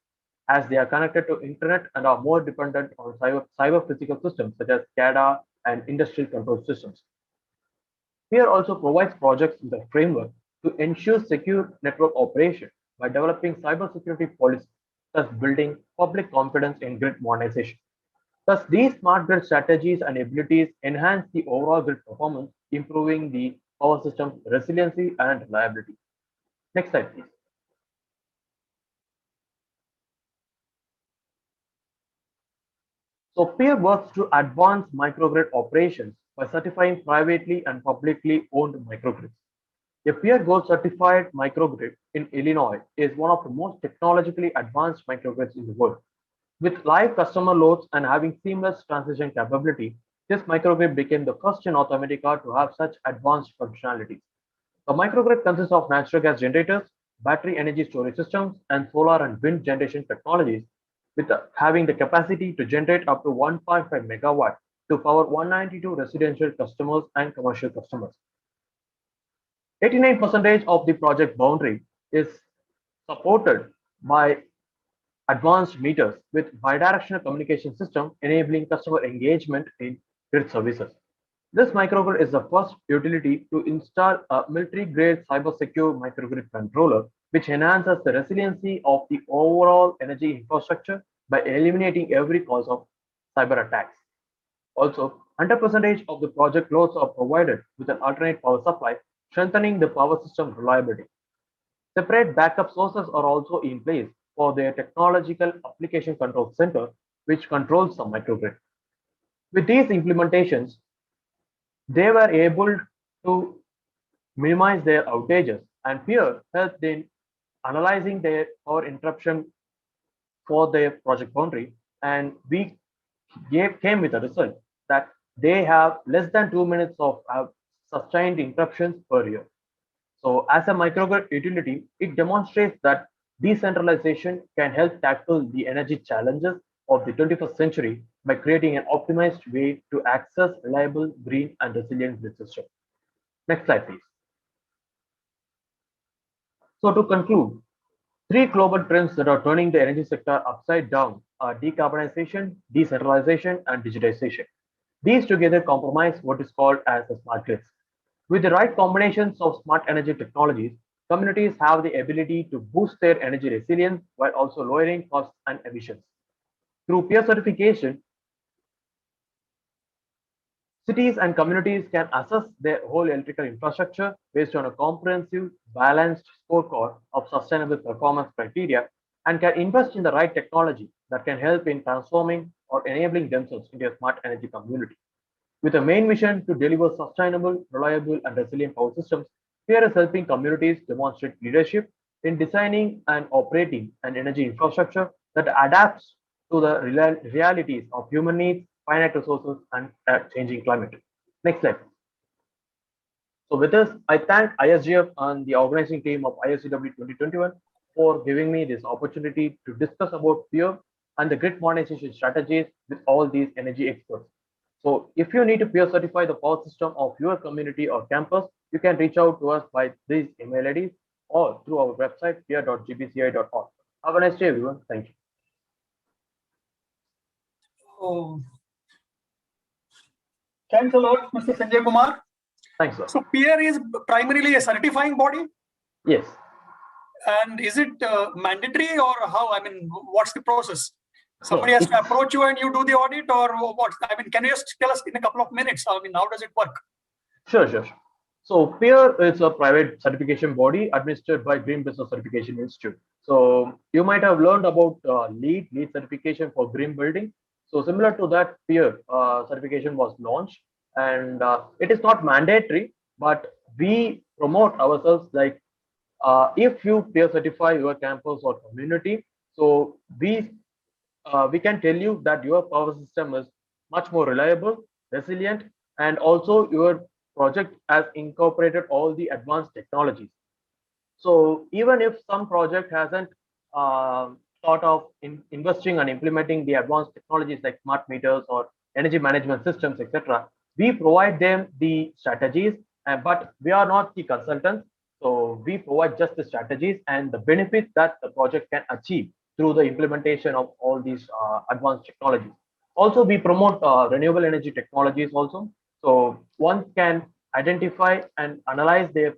as they are connected to internet and are more dependent on cyber physical systems such as SCADA and industrial control systems. Peer also provides projects with a framework to ensure secure network operation by developing cybersecurity policies, thus building public confidence in grid modernization. Thus, these smart grid strategies and abilities enhance the overall grid performance, improving the power system's resiliency and reliability. Next slide, please. So Peer works to advance microgrid operations by certifying privately and publicly owned microgrids. A Peer Gold certified microgrid in Illinois is one of the most technologically advanced microgrids in the world. With live customer loads and having seamless transition capability, this microgrid became the first in North America to have such advanced functionalities. The microgrid consists of natural gas generators, battery energy storage systems, and solar and wind generation technologies, with having the capacity to generate up to 1.5 megawatt to power 192 residential customers and commercial customers. 89% of the project boundary is supported by advanced meters with bidirectional communication system enabling customer engagement in grid services. This microgrid is the first utility to install a military-grade cyber-secure microgrid controller, which enhances the resiliency of the overall energy infrastructure by eliminating every cause of cyber attacks. Also, 100% of the project loads are provided with an alternate power supply, strengthening the power system reliability. Separate backup sources are also in place for their technological application control center, which controls the microgrid. With these implementations, they were able to minimize their outages, and Peer helped in analyzing their power interruption for their project boundary, and we came with a result that they have less than 2 minutes of sustained interruptions per year. So as a microgrid utility, it demonstrates that decentralization can help tackle the energy challenges of the 21st century by creating an optimized way to access reliable, green, and resilient grid system. Next slide, please. So to conclude, 3 global trends that are turning the energy sector upside down are decarbonization, decentralization, and digitization. These together comprise what is called as the smart grids. With the right combinations of smart energy technologies, communities have the ability to boost their energy resilience while also lowering costs and emissions. Through peer certification, cities and communities can assess their whole electrical infrastructure based on a comprehensive, balanced scorecard of sustainable performance criteria and can invest in the right technology that can help in transforming or enabling themselves into a smart energy community. With a main mission to deliver sustainable, reliable, and resilient power systems, Peer is helping communities demonstrate leadership in designing and operating an energy infrastructure that adapts to the realities of human needs, finite resources, and changing climate. Next slide. So with this, I thank ISGF and the organizing team of ISUW 2021 for giving me this opportunity to discuss about peer and the grid modernization strategies with all these energy experts. So if you need to peer certify the power system of your community or campus, you can reach out to us by these email IDs or through our website peer.gbci.org. Have a nice day, everyone. Thank you. Oh. Thanks a lot, Mr. Sanjay Kumar. Thanks, sir. So peer is primarily a certifying body? Yes. And is it mandatory or how? I mean, what's the process? Somebody has to approach you and you do the audit, or what? I mean, can you just tell us in a couple of minutes? I mean, how does it work? Sure. So peer is a private certification body administered by Green Business Certification Institute. So you might have learned about LEED certification for green building. So similar to that, peer certification was launched, and it is not mandatory, but we promote ourselves like if you peer certify your campus or community, so we can tell you that your power system is much more reliable, resilient, and also your project has incorporated all the advanced technologies. So even if some project hasn't thought of investing and implementing the advanced technologies like smart meters or energy management systems, etc., we provide them the strategies, but we are not the consultants. So we provide just the strategies and the benefits that the project can achieve through the implementation of all these advanced technologies. Also, we promote renewable energy technologies also. So one can identify and analyze their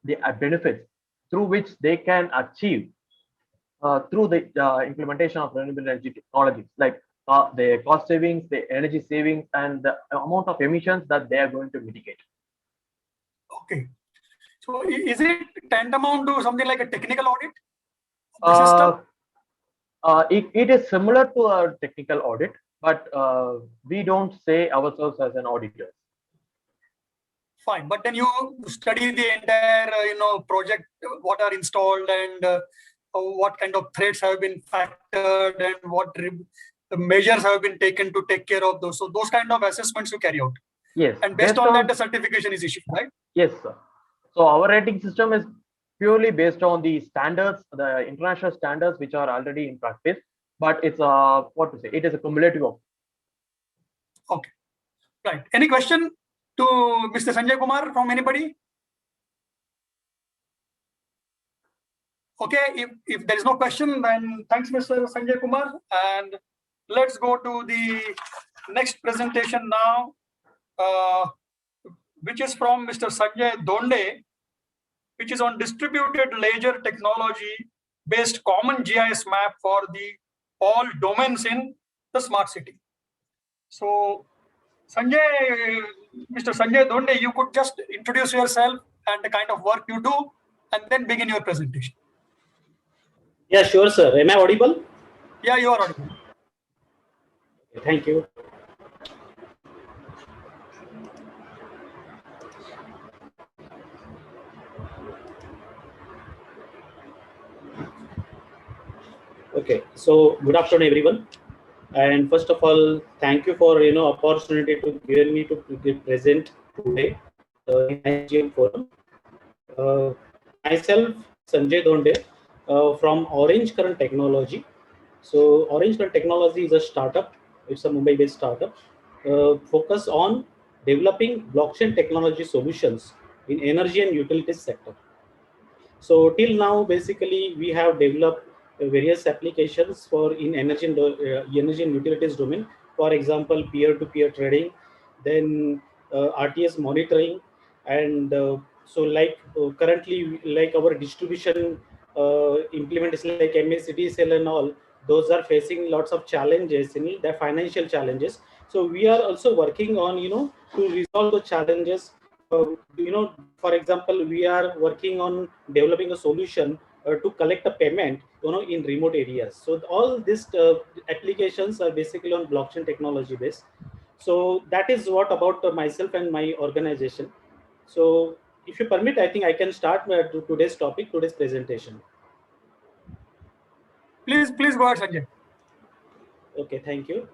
the benefits through which they can achieve through the implementation of renewable energy technologies, like the cost savings, the energy savings, and the amount of emissions that they are going to mitigate. Okay. So is it tantamount to something like a technical audit of the system? It is similar to a technical audit, but we don't say ourselves as an auditor. Fine, but then you study the entire project, what are installed, and what kind of threats have been factored, and what measures have been taken to take care of those. So those kind of assessments you carry out. Yes. And based on that, the certification is issued, right? Yes, sir. So our rating system is purely based on the standards, the international standards, which are already in practice. But it's what to say? It is a cumulative of. Okay, right. Any question to Mr. Sanjay Kumar from anybody? Okay, if there is no question, then thanks, Mr. Sanjay Kumar. And let's go to the next presentation now, which is from Mr. Sanjay Donde, which is on distributed ledger technology based common GIS map for the all domains in the smart city. So Sanjay, Mr. Sanjay Donde, you could just introduce yourself and the kind of work you do, and then begin your presentation. Yeah, sure, sir. Am I audible? Yeah, you are audible. Thank you. Okay, so good afternoon, everyone. And first of all, thank you for opportunity to give me to present today in IGM forum. Myself, Sanjay Donde, from Orange Current Technology. So Orange Current Technology is a startup. It's a Mumbai-based startup. Focus on developing blockchain technology solutions in energy and utilities sector. So till now, basically, we have developed various applications for in energy and utilities domain. For example, peer-to-peer trading, then RTS monitoring, and so like currently, like our distribution implementation like MACDSL and all, those are facing lots of challenges in their financial challenges. So we are also working on to resolve the challenges. For example, we are working on developing a solution to collect a payment in remote areas. So all these applications are basically on blockchain technology based. So that is what about myself and my organization. So if you permit, I think I can start today's topic, today's presentation. Please go ahead, Sanjay. Okay, thank you.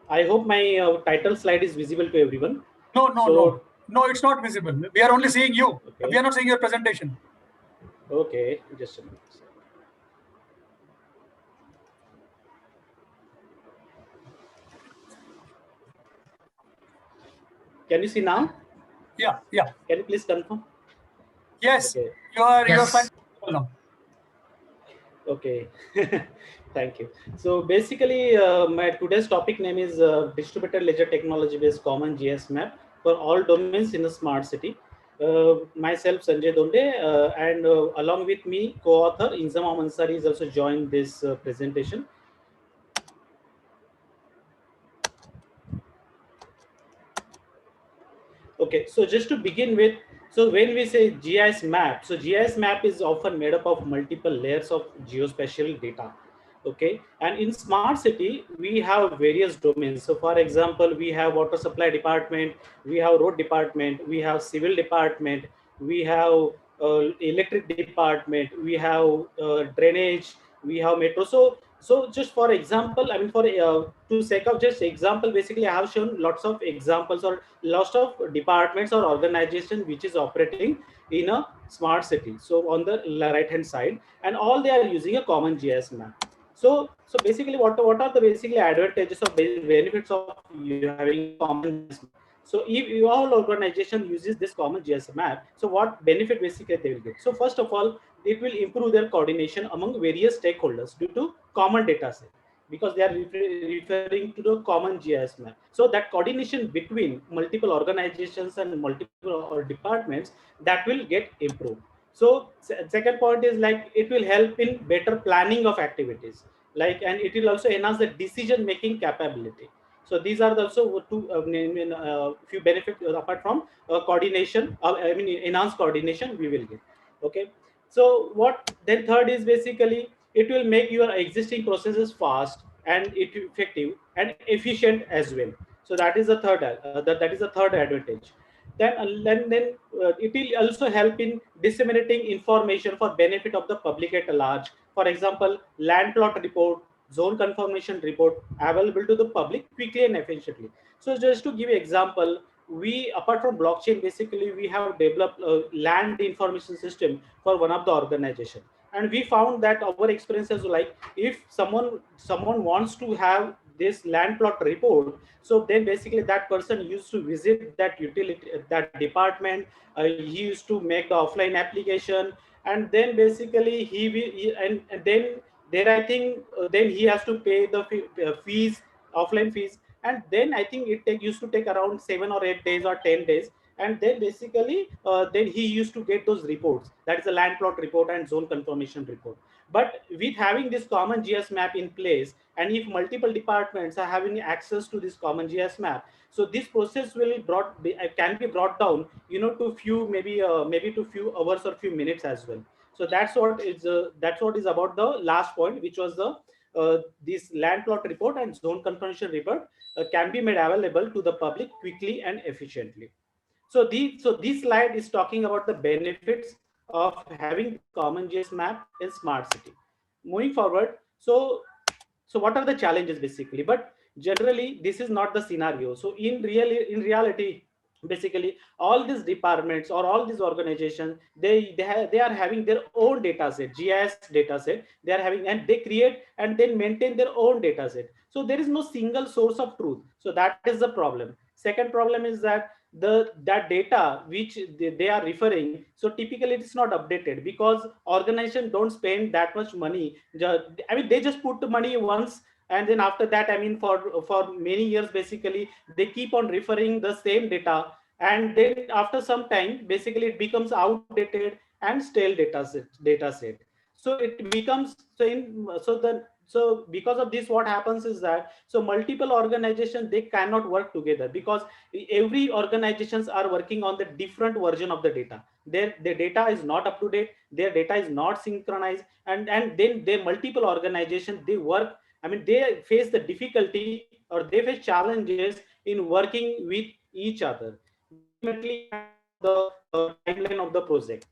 I hope my title slide is visible to everyone. No, it's not visible. We are only seeing you. Okay. We are not seeing your presentation. Okay, just a minute. Can you see now? Yeah. Can you please confirm? Yes. Okay. Your slide now. Okay. Thank you. So basically, my today's topic name is distributed ledger technology based common GS map for all domains in the smart city. Myself, Sanjay Donde, and along with me, co-author Inzam Ansari is also joined this presentation. Okay, so just to begin with, so when we say GIS map, so GIS map is often made up of multiple layers of geospatial data. Okay, and in smart city, we have various domains. So for example, we have water supply department, we have road department, we have civil department, we have electric department, we have drainage, we have metro. So just for example, I mean, for to sake of just example, basically I have shown lots of examples or lots of departments or organization which is operating in a smart city. So on the right hand side, and all they are using a common GIS map. So basically, what are the basically advantages or benefits of you having a common GIS map? So if all organization uses this common GIS map, so what benefit basically they will get? So first of all, it will improve their coordination among various stakeholders due to common data set, because they are referring to the common GIS map. So that coordination between multiple organizations and multiple departments, that will get improved. So second point is like it will help in better planning of activities, like, and it will also enhance the decision making capability. So these are also two few benefits apart from coordination. I mean, enhanced coordination we will get. Okay. So what then third is basically it will make your existing processes fast and it effective and efficient as well. So that is the third that is the third advantage. Then it will also help in disseminating information for benefit of the public at large. For example, land plot report, zone confirmation report available to the public quickly and efficiently. So just to give you example, we apart from blockchain, basically we have developed a land information system for one of the organization, and we found that our experiences, like if someone wants to have this land plot report, so then basically that person used to visit that utility, that department, he used to make the offline application, and then basically and then there I think then he has to pay the fees, offline fees, and then I think it used to take around 7 or 8 days or 10 days, and then basically then he used to get those reports, that is a land plot report and zone confirmation report. But with having this common GIS map in place, and if multiple departments are having access to this common GIS map, so this process will can be brought down, to few maybe to few hours or few minutes as well. So that's what is about the last point, which was the this land plot report and zone confirmation report can be made available to the public quickly and efficiently. So this slide is talking about the benefits of having this common GIS map in smart city. Moving forward, so what are the challenges basically? But generally, this is not the scenario. So in reality, basically all these departments or all these organizations, they are having their own data set, GIS data set. They are having, and they create and then maintain their own data set. So there is no single source of truth. So that is the problem. Second problem is that that data which they are referring, so typically it's not updated because organizations don't spend that much money. I mean, they just put the money once, and then after that, I mean, for many years basically they keep on referring the same data, and then after some time basically it becomes outdated and stale data set. So it becomes so because of this, what happens is that so multiple organizations, they cannot work together because every organizations are working on the different version of the data. Their data is not up to date, their data is not synchronized, and then their multiple organizations, they work, I mean, they face the difficulty or they face challenges in working with each other, which ultimately the timeline of the project.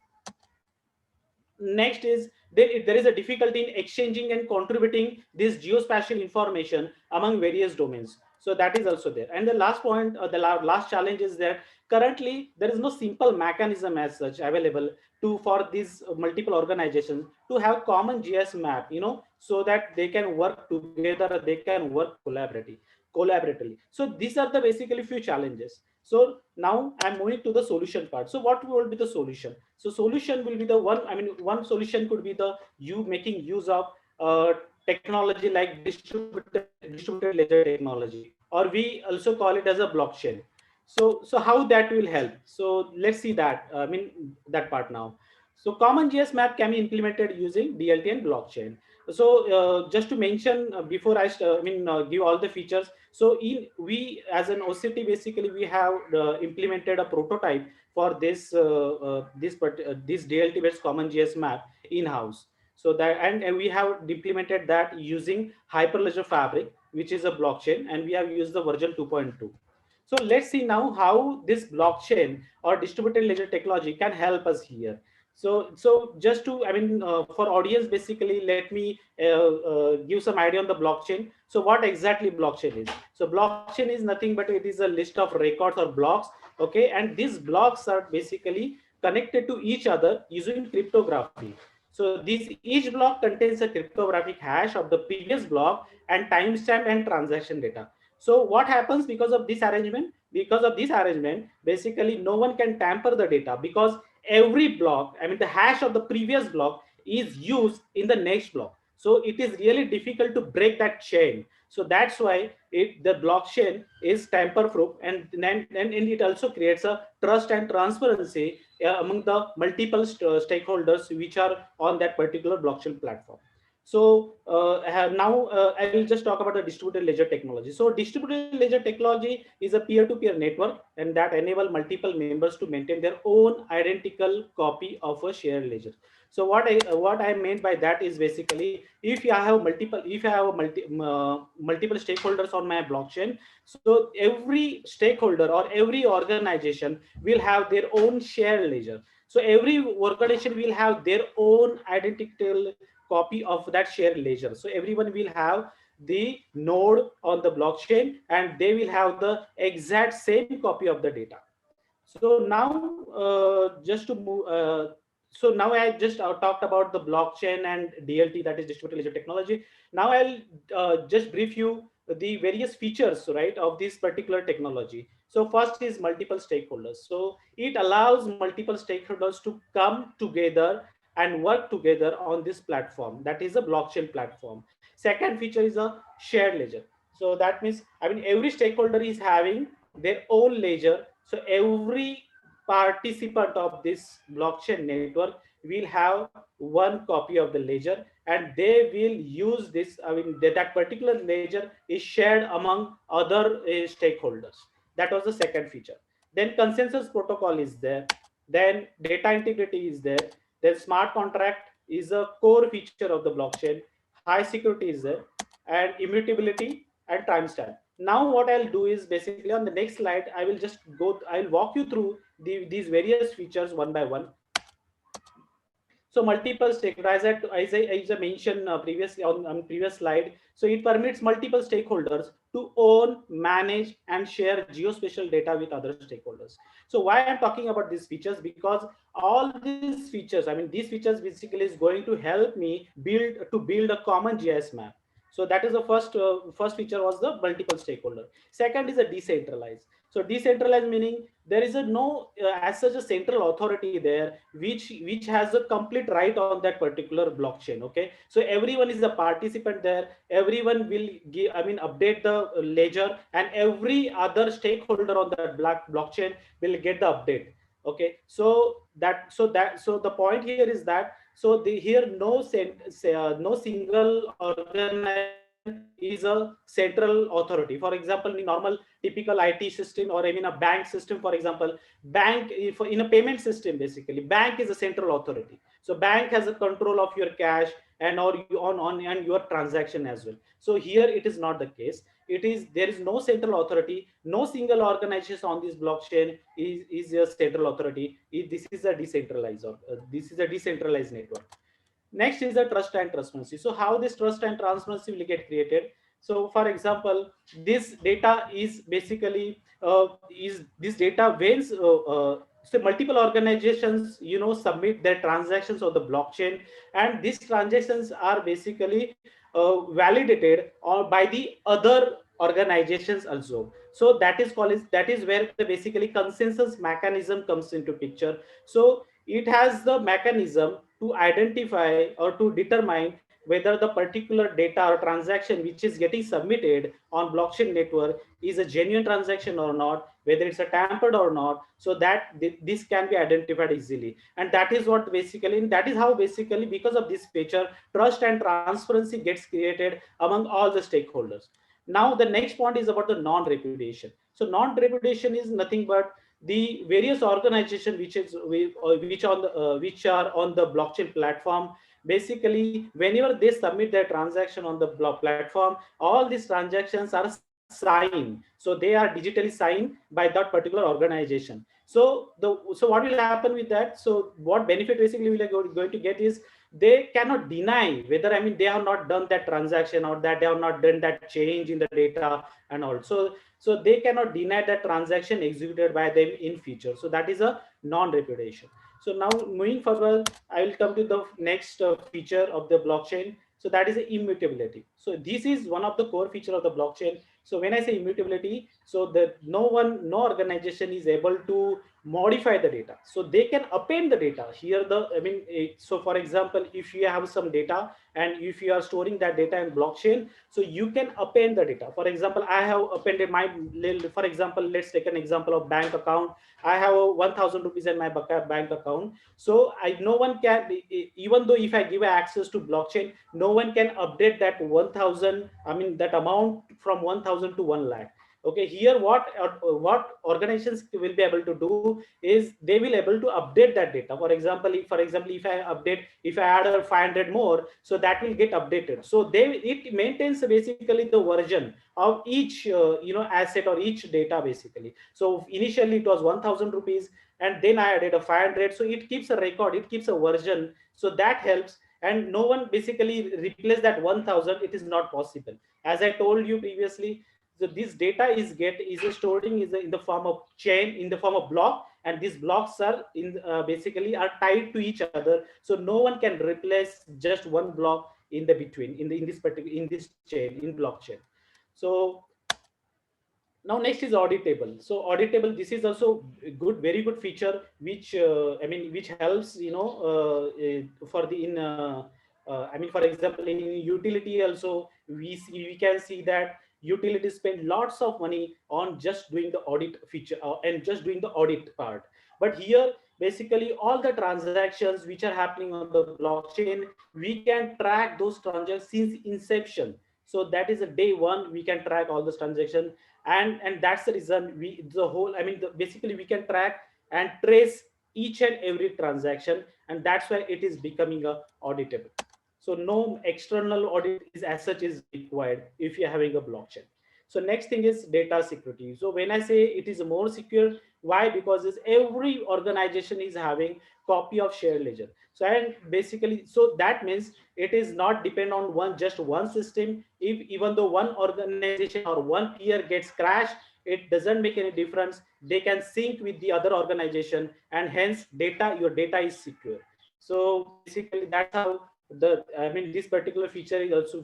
Next is there is a difficulty in exchanging and contributing this geospatial information among various domains. So that is also there. And the last point, the last challenge is that currently there is no simple mechanism as such available for these multiple organizations to have common GS map, so that they can work together, they can work collaboratively. So these are the basically few challenges. So now I'm moving to the solution part. So what will be the solution? So solution will be the one, one solution could be the making use of technology like distributed ledger technology, or we also call it as a blockchain. So how that will help? So let's see that, that part now. So common GS map can be implemented using DLT and blockchain. So just to mention before I give all the features. So we as an OCT, basically we have implemented a prototype for this this DLT based common GS map in house. So that, and we have implemented that using Hyperledger Fabric, which is a blockchain, and we have used the version 2.2. So let's see now how this blockchain or distributed ledger technology can help us here. So just to, for audience, basically, let me give some idea on the blockchain. So what exactly blockchain is? So blockchain is nothing but it is a list of records or blocks. Okay, and these blocks are basically connected to each other using cryptography. So each block contains a cryptographic hash of the previous block and timestamp and transaction data. So what happens because of this arrangement? Because of this arrangement, basically no one can tamper the data, because every block, the hash of the previous block is used in the next block. So it is really difficult to break that chain. So that's why the blockchain is tamper-proof, and it also creates a trust and transparency among the multiple stakeholders which are on that particular blockchain platform. So now I will just talk about the distributed ledger technology. So distributed ledger technology is a peer-to-peer network, and that enable multiple members to maintain their own identical copy of a shared ledger. So what I meant by that is basically, if I have multiple stakeholders on my blockchain, so every stakeholder or every organization will have their own shared ledger. So every organization will have their own identical copy of that shared ledger. So everyone will have the node on the blockchain, and they will have the exact same copy of the data. So now just to move, so now I just talked about the blockchain and DLT, that is distributed ledger technology. Now I'll just brief you the various features, right, of this particular technology. So first is multiple stakeholders. So it allows multiple stakeholders to come together and work together on this platform, that is a blockchain platform. Second feature is a shared ledger. So that means, every stakeholder is having their own ledger. So every participant of this blockchain network will have one copy of the ledger, and they will use this, that particular ledger is shared among other stakeholders. That was the second feature. Then consensus protocol is there. Then data integrity is there. Then smart contract is a core feature of the blockchain. High security is there, and immutability and timestamp. Now what I'll do is basically on the next slide, I'll walk you through these various features one by one. So multiple stakeholders, as I mentioned previously on previous slide, so it permits multiple stakeholders to own, manage, and share geospatial data with other stakeholders. So why I'm talking about these features? Because all these features, these features basically is going to help me build a common GIS map. So that is the first feature was the multiple stakeholder. Second is a decentralized. So decentralized meaning there is as such a central authority there which has a complete right on that particular blockchain. Okay, so everyone is a participant there. Everyone will update the ledger, and every other stakeholder on that blockchain will get the update. Okay, so the point here is that no single organization is a central authority. For example, in normal typical IT system, or a bank system, for example, in a payment system, basically bank is a central authority. So bank has a control of your cash and on your transaction as well. So here it is not the case. There is no central authority. No single organization on this blockchain is a central authority. This is a decentralized network. Next is the trust and transparency. So how this trust and transparency will get created? So for example, this data is basically this data when so multiple organizations submit their transactions on the blockchain, and these transactions are basically validated or by the other organizations also. So that is where the basically consensus mechanism comes into picture. So it has the mechanism to identify or to determine whether the particular data or transaction which is getting submitted on blockchain network is a genuine transaction or not, whether it's a tampered or not, so that this can be identified easily. And that is what basically, and that is how basically, because of this feature, trust and transparency gets created among all the stakeholders. Now the next point is about the non-repudiation. So non-repudiation is nothing but the various organizations which are on the blockchain platform. Basically, whenever they submit their transaction on the platform, all these transactions are signed. So they are digitally signed by that particular organization. So what will happen with that? So what benefit basically we are going to get is they cannot deny whether, I mean, they have not done that transaction or that they have not done that change in the data and all. So they cannot deny that transaction executed by them in future. So that is a non-repudiation. So now moving forward, I will come to the next feature of the blockchain. So that is immutability. So this is one of the core feature of the blockchain. So when I say immutability, so that no organization is able to modify the data. So they can append the data here. So for example, if you have some data and if you are storing that data in blockchain, so you can append the data. For example, I have appended for example, let's take an example of bank account. I have 1,000 rupees in my bank account. So no one can, even though if I give access to blockchain, no one can update that 1,000, that amount from 1,000 to 1 lakh. Okay, here what organizations will be able to do is they will able to update that data. For example, if I add 500 more, so that will get updated. So it maintains basically the version of each asset or each data basically. So initially it was 1,000 rupees, and then I added a 500. So it keeps a record, it keeps a version. So that helps, and no one basically replace that 1,000. It is not possible. As I told you previously, so this data is storing in the form of chain, in the form of block, and these blocks are basically are tied to each other. So no one can replace just one block in the between in this chain, in blockchain. So now next is auditable. So auditable, this is also a very good feature, which which helps for the for example, in utility also we can see that utilities spend lots of money on just doing the audit feature and just doing the audit part. But here basically all the transactions which are happening on the blockchain, we can track those transactions since inception. So that is a day one, we can track all those transactions, and that's the reason basically we can track and trace each and every transaction, and that's why it is becoming a auditable. So no external audit is as such is required if you're having a blockchain. So next thing is data security. So when I say it is more secure, why? Because every organization is having copy of shared ledger. So and basically, so that means it is not depend on just one system. If even though one organization or one peer gets crashed, it doesn't make any difference. They can sync with the other organization, and hence your data is secure. So basically that's how this particular feature is also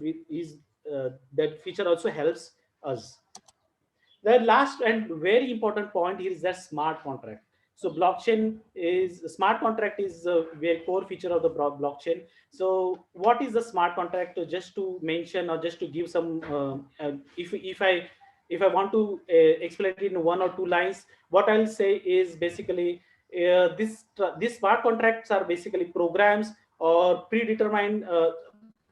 that feature also helps us. The last and very important point here is that smart contract. So smart contract is a very core feature of the blockchain. So what is the smart contract? Just to mention, or just to give some, if I want to explain it in 1 or 2 lines, what I'll say is basically these smart contracts are basically programs or predetermined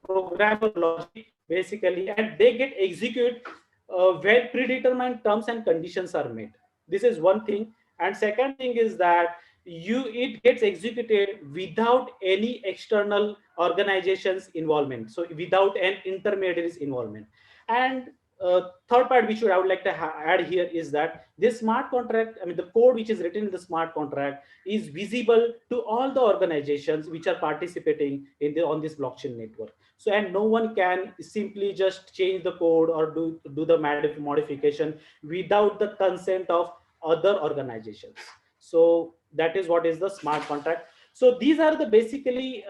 programmable logic basically, and they get executed when predetermined terms and conditions are met. This is one thing. And second thing is that it gets executed without any external organization's involvement, so without an intermediary's involvement. And third part which I would like to add here is that this smart contract, I mean, the code which is written in the smart contract is visible to all the organizations which are participating in on this blockchain network. So, and no one can simply just change the code or do the modification without the consent of other organizations. So that is what is the smart contract. So these are the basically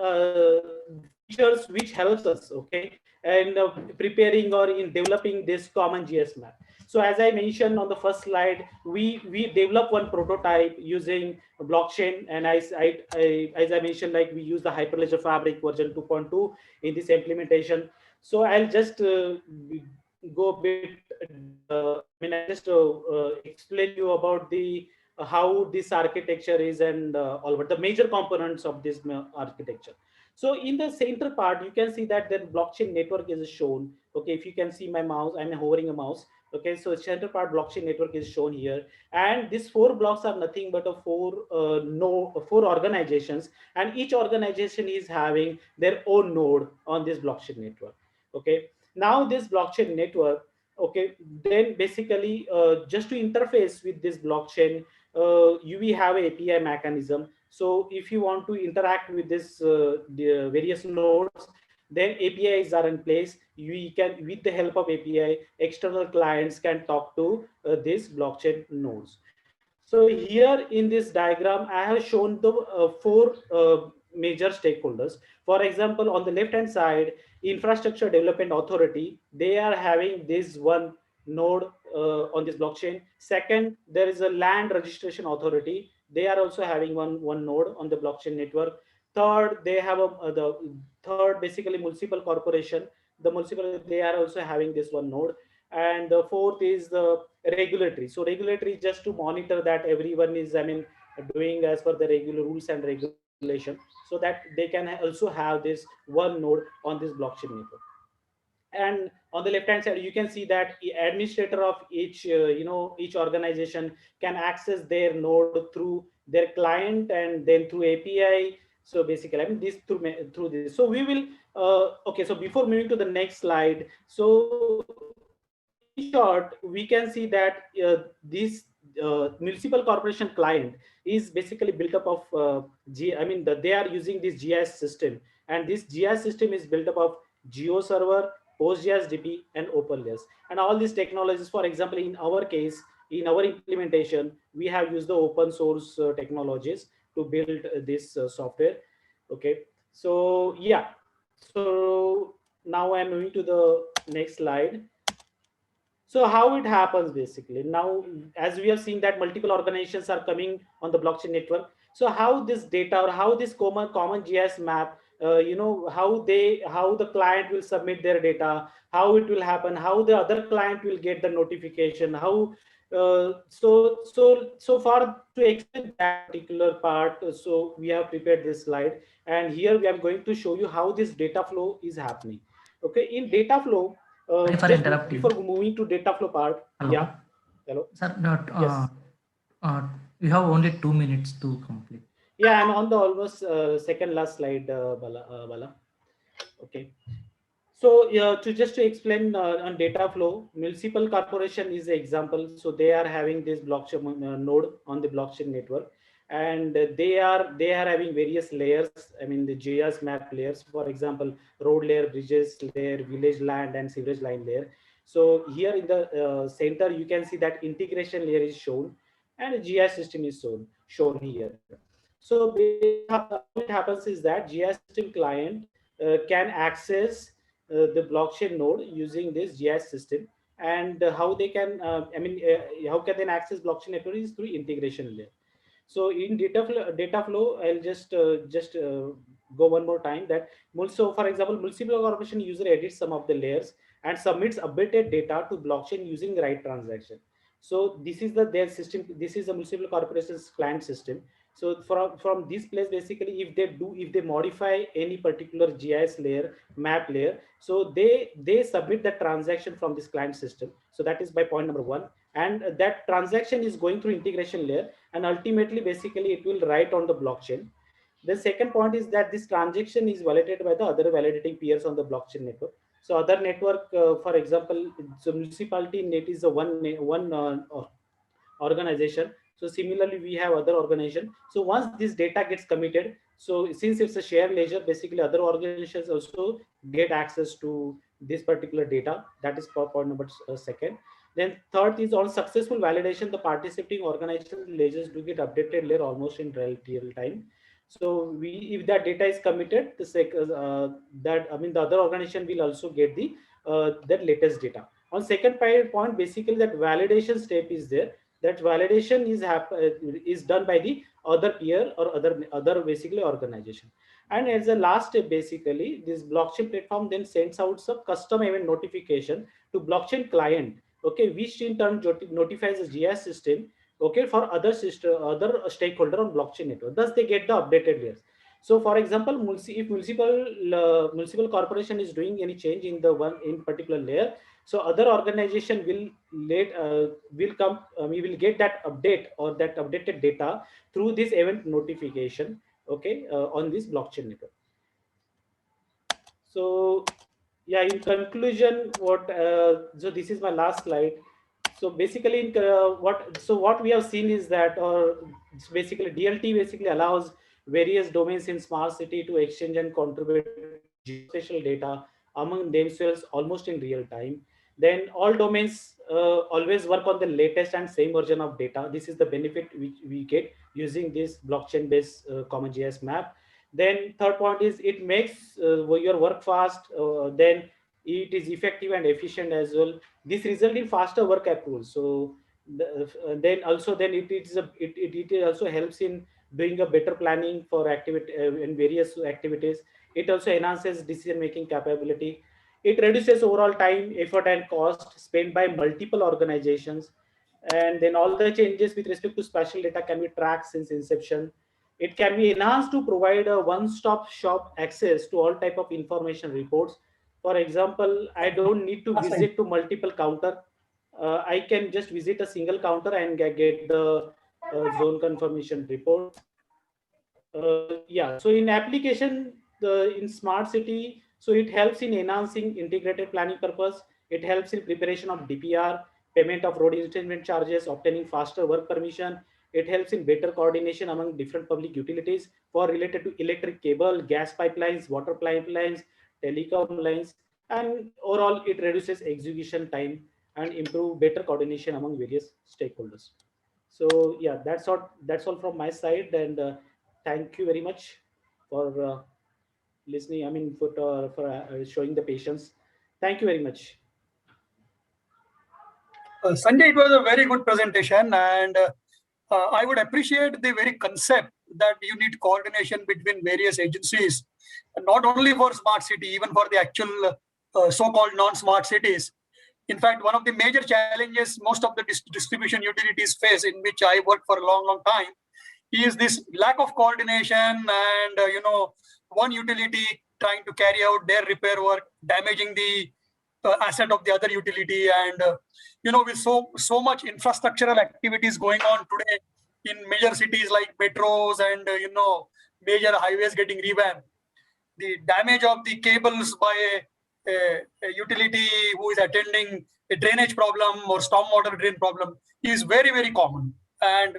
features which helps us, okay, and preparing or in developing this common GS map. So as I mentioned on the first slide, we develop one prototype using blockchain, and as I mentioned, like we use the Hyperledger Fabric version 2.2 in this implementation. So I'll just go a bit. I just explain you about the how this architecture is and all about the major components of this architecture. So in the center part, you can see that the blockchain network is shown. Okay, if you can see my mouse, I'm hovering a mouse. Okay, so center part blockchain network is shown here, and these 4 blocks are nothing but a 4 organizations, and each organization is having their own node on this blockchain network. Okay, now this blockchain network, okay, then basically just to interface with this blockchain, we have an API mechanism. So if you want to interact with this the various nodes, then APIs are in place. We can, with the help of API, external clients can talk to these blockchain nodes. So here in this diagram, I have shown the 4 major stakeholders. For example, on the left hand side, Infrastructure Development Authority, they are having this one node on this blockchain. Second, there is a Land Registration Authority. They are also having one node on the blockchain network. Third, they have the third basically municipal corporation. The municipal, they are also having this one node. And the fourth is the regulatory. So regulatory is just to monitor that everyone is, I mean, doing as per the regular rules and regulation, so that they can also have this one node on this blockchain network. And on the left hand side, you can see that the administrator of each each organization can access their node through their client and then through API. So basically, I mean, this through this. So we will okay, so before moving to the next slide, so in short, we can see that this municipal corporation client is basically built up of they are using this GIS system, and this GIS system is built up of Geo server, PostGIS DB, and OpenLayers. And all these technologies, for example, in our case, in our implementation, we have used the open source technologies to build this software. Okay, so yeah, so now I'm moving to the next slide. So how it happens basically now, as we have seen that multiple organizations are coming on the blockchain network. So how this data or how this common GIS map, how the client will submit their data, how it will happen, how the other client will get the notification, how so far to explain that particular part, so we have prepared this slide, and here we are going to show you how this data flow is happening. Okay, in data flow, Sorry for interrupting. before moving to data flow part. Hello. Yeah. Hello. Sir, not, Yes. you have only 2 minutes to complete. Yeah, I'm on the almost second last slide, Bala. Okay. So to just to explain on data flow, municipal corporation is the example. So they are having this blockchain node on the blockchain network, and they are having various layers. I mean, the GIS map layers, for example, road layer, bridges layer, village land, and sewerage line layer. So here in the center, you can see that integration layer is shown, and a GIS system is shown here. So how it happens is that GIS system client can access the blockchain node using this GIS system, and how they can how can they access blockchain network is through integration layer. So in data flow, I'll just go one more time that also, for example, municipal corporation user edits some of the layers and submits updated data to blockchain using write transaction. So this is their system. This is the municipal corporation's client system. So from this place, basically, if they modify any particular GIS layer, map layer, so they submit the transaction from this client system. So that is by point number 1, and that transaction is going through integration layer, and ultimately, basically, it will write on the blockchain. The second point is that this transaction is validated by the other validating peers on the blockchain network. So other network, for example, so municipality net is a one organization. So similarly, we have other organization. So once this data gets committed, so since it's a shared ledger, basically other organizations also get access to this particular data. That is point number second. Then third is on successful validation, the participating organization ledgers do get updated layer almost in real time. So if that data is committed, the other organization will also get that latest data. On second point, basically that validation step is there. That validation is done by the other peer or other basically organization. And as a last step, basically this blockchain platform then sends out some custom event notification to blockchain client, okay, which in turn notifies the GIS system, okay, for other stakeholder on blockchain network. Thus they get the updated layers. So for example, if municipal corporation is doing any change in the one in particular layer, so other organization will we will get that update or that updated data through this event notification, okay, on this blockchain network. So yeah, in conclusion, so this is my last slide. So basically, what we have seen is that, or basically DLT basically allows various domains in smart city to exchange and contribute geospatial data among themselves almost in real time. Then all domains always work on the latest and same version of data. This is the benefit which we get using this blockchain-based common GIS map. Then third point is it makes your work fast. Then it is effective and efficient as well. This result in faster work approval. So then it also helps in doing a better planning for activity in various activities. It also enhances decision making capability. It reduces overall time, effort, and cost spent by multiple organizations. And then all the changes with respect to spatial data can be tracked since inception. It can be enhanced to provide a one-stop shop access to all type of information reports. For example, I don't need to visit to multiple counter. I can just visit a single counter and get the zone confirmation report. Yeah, so in application, in smart city, so it helps in enhancing integrated planning purpose. It helps in preparation of DPR, payment of road installment charges, obtaining faster work permission. It helps in better coordination among different public utilities for related to electric cable, gas pipelines, water pipelines, telecom lines, and overall it reduces execution time and improve better coordination among various stakeholders. So yeah, that's all from my side, and thank you very much for listening. I mean, for showing the patience. Thank you very much. Sanjay, it was a very good presentation, and I would appreciate the very concept that you need coordination between various agencies, not only for smart city, even for the actual so-called non-smart cities. In fact, one of the major challenges most of the distribution utilities face, in which I worked for a long time, is this lack of coordination and one utility trying to carry out their repair work, damaging the asset of the other utility, and with so much infrastructural activities going on today in major cities like metros and major highways getting revamped, the damage of the cables by a utility who is attending a drainage problem or stormwater drain problem is very common. And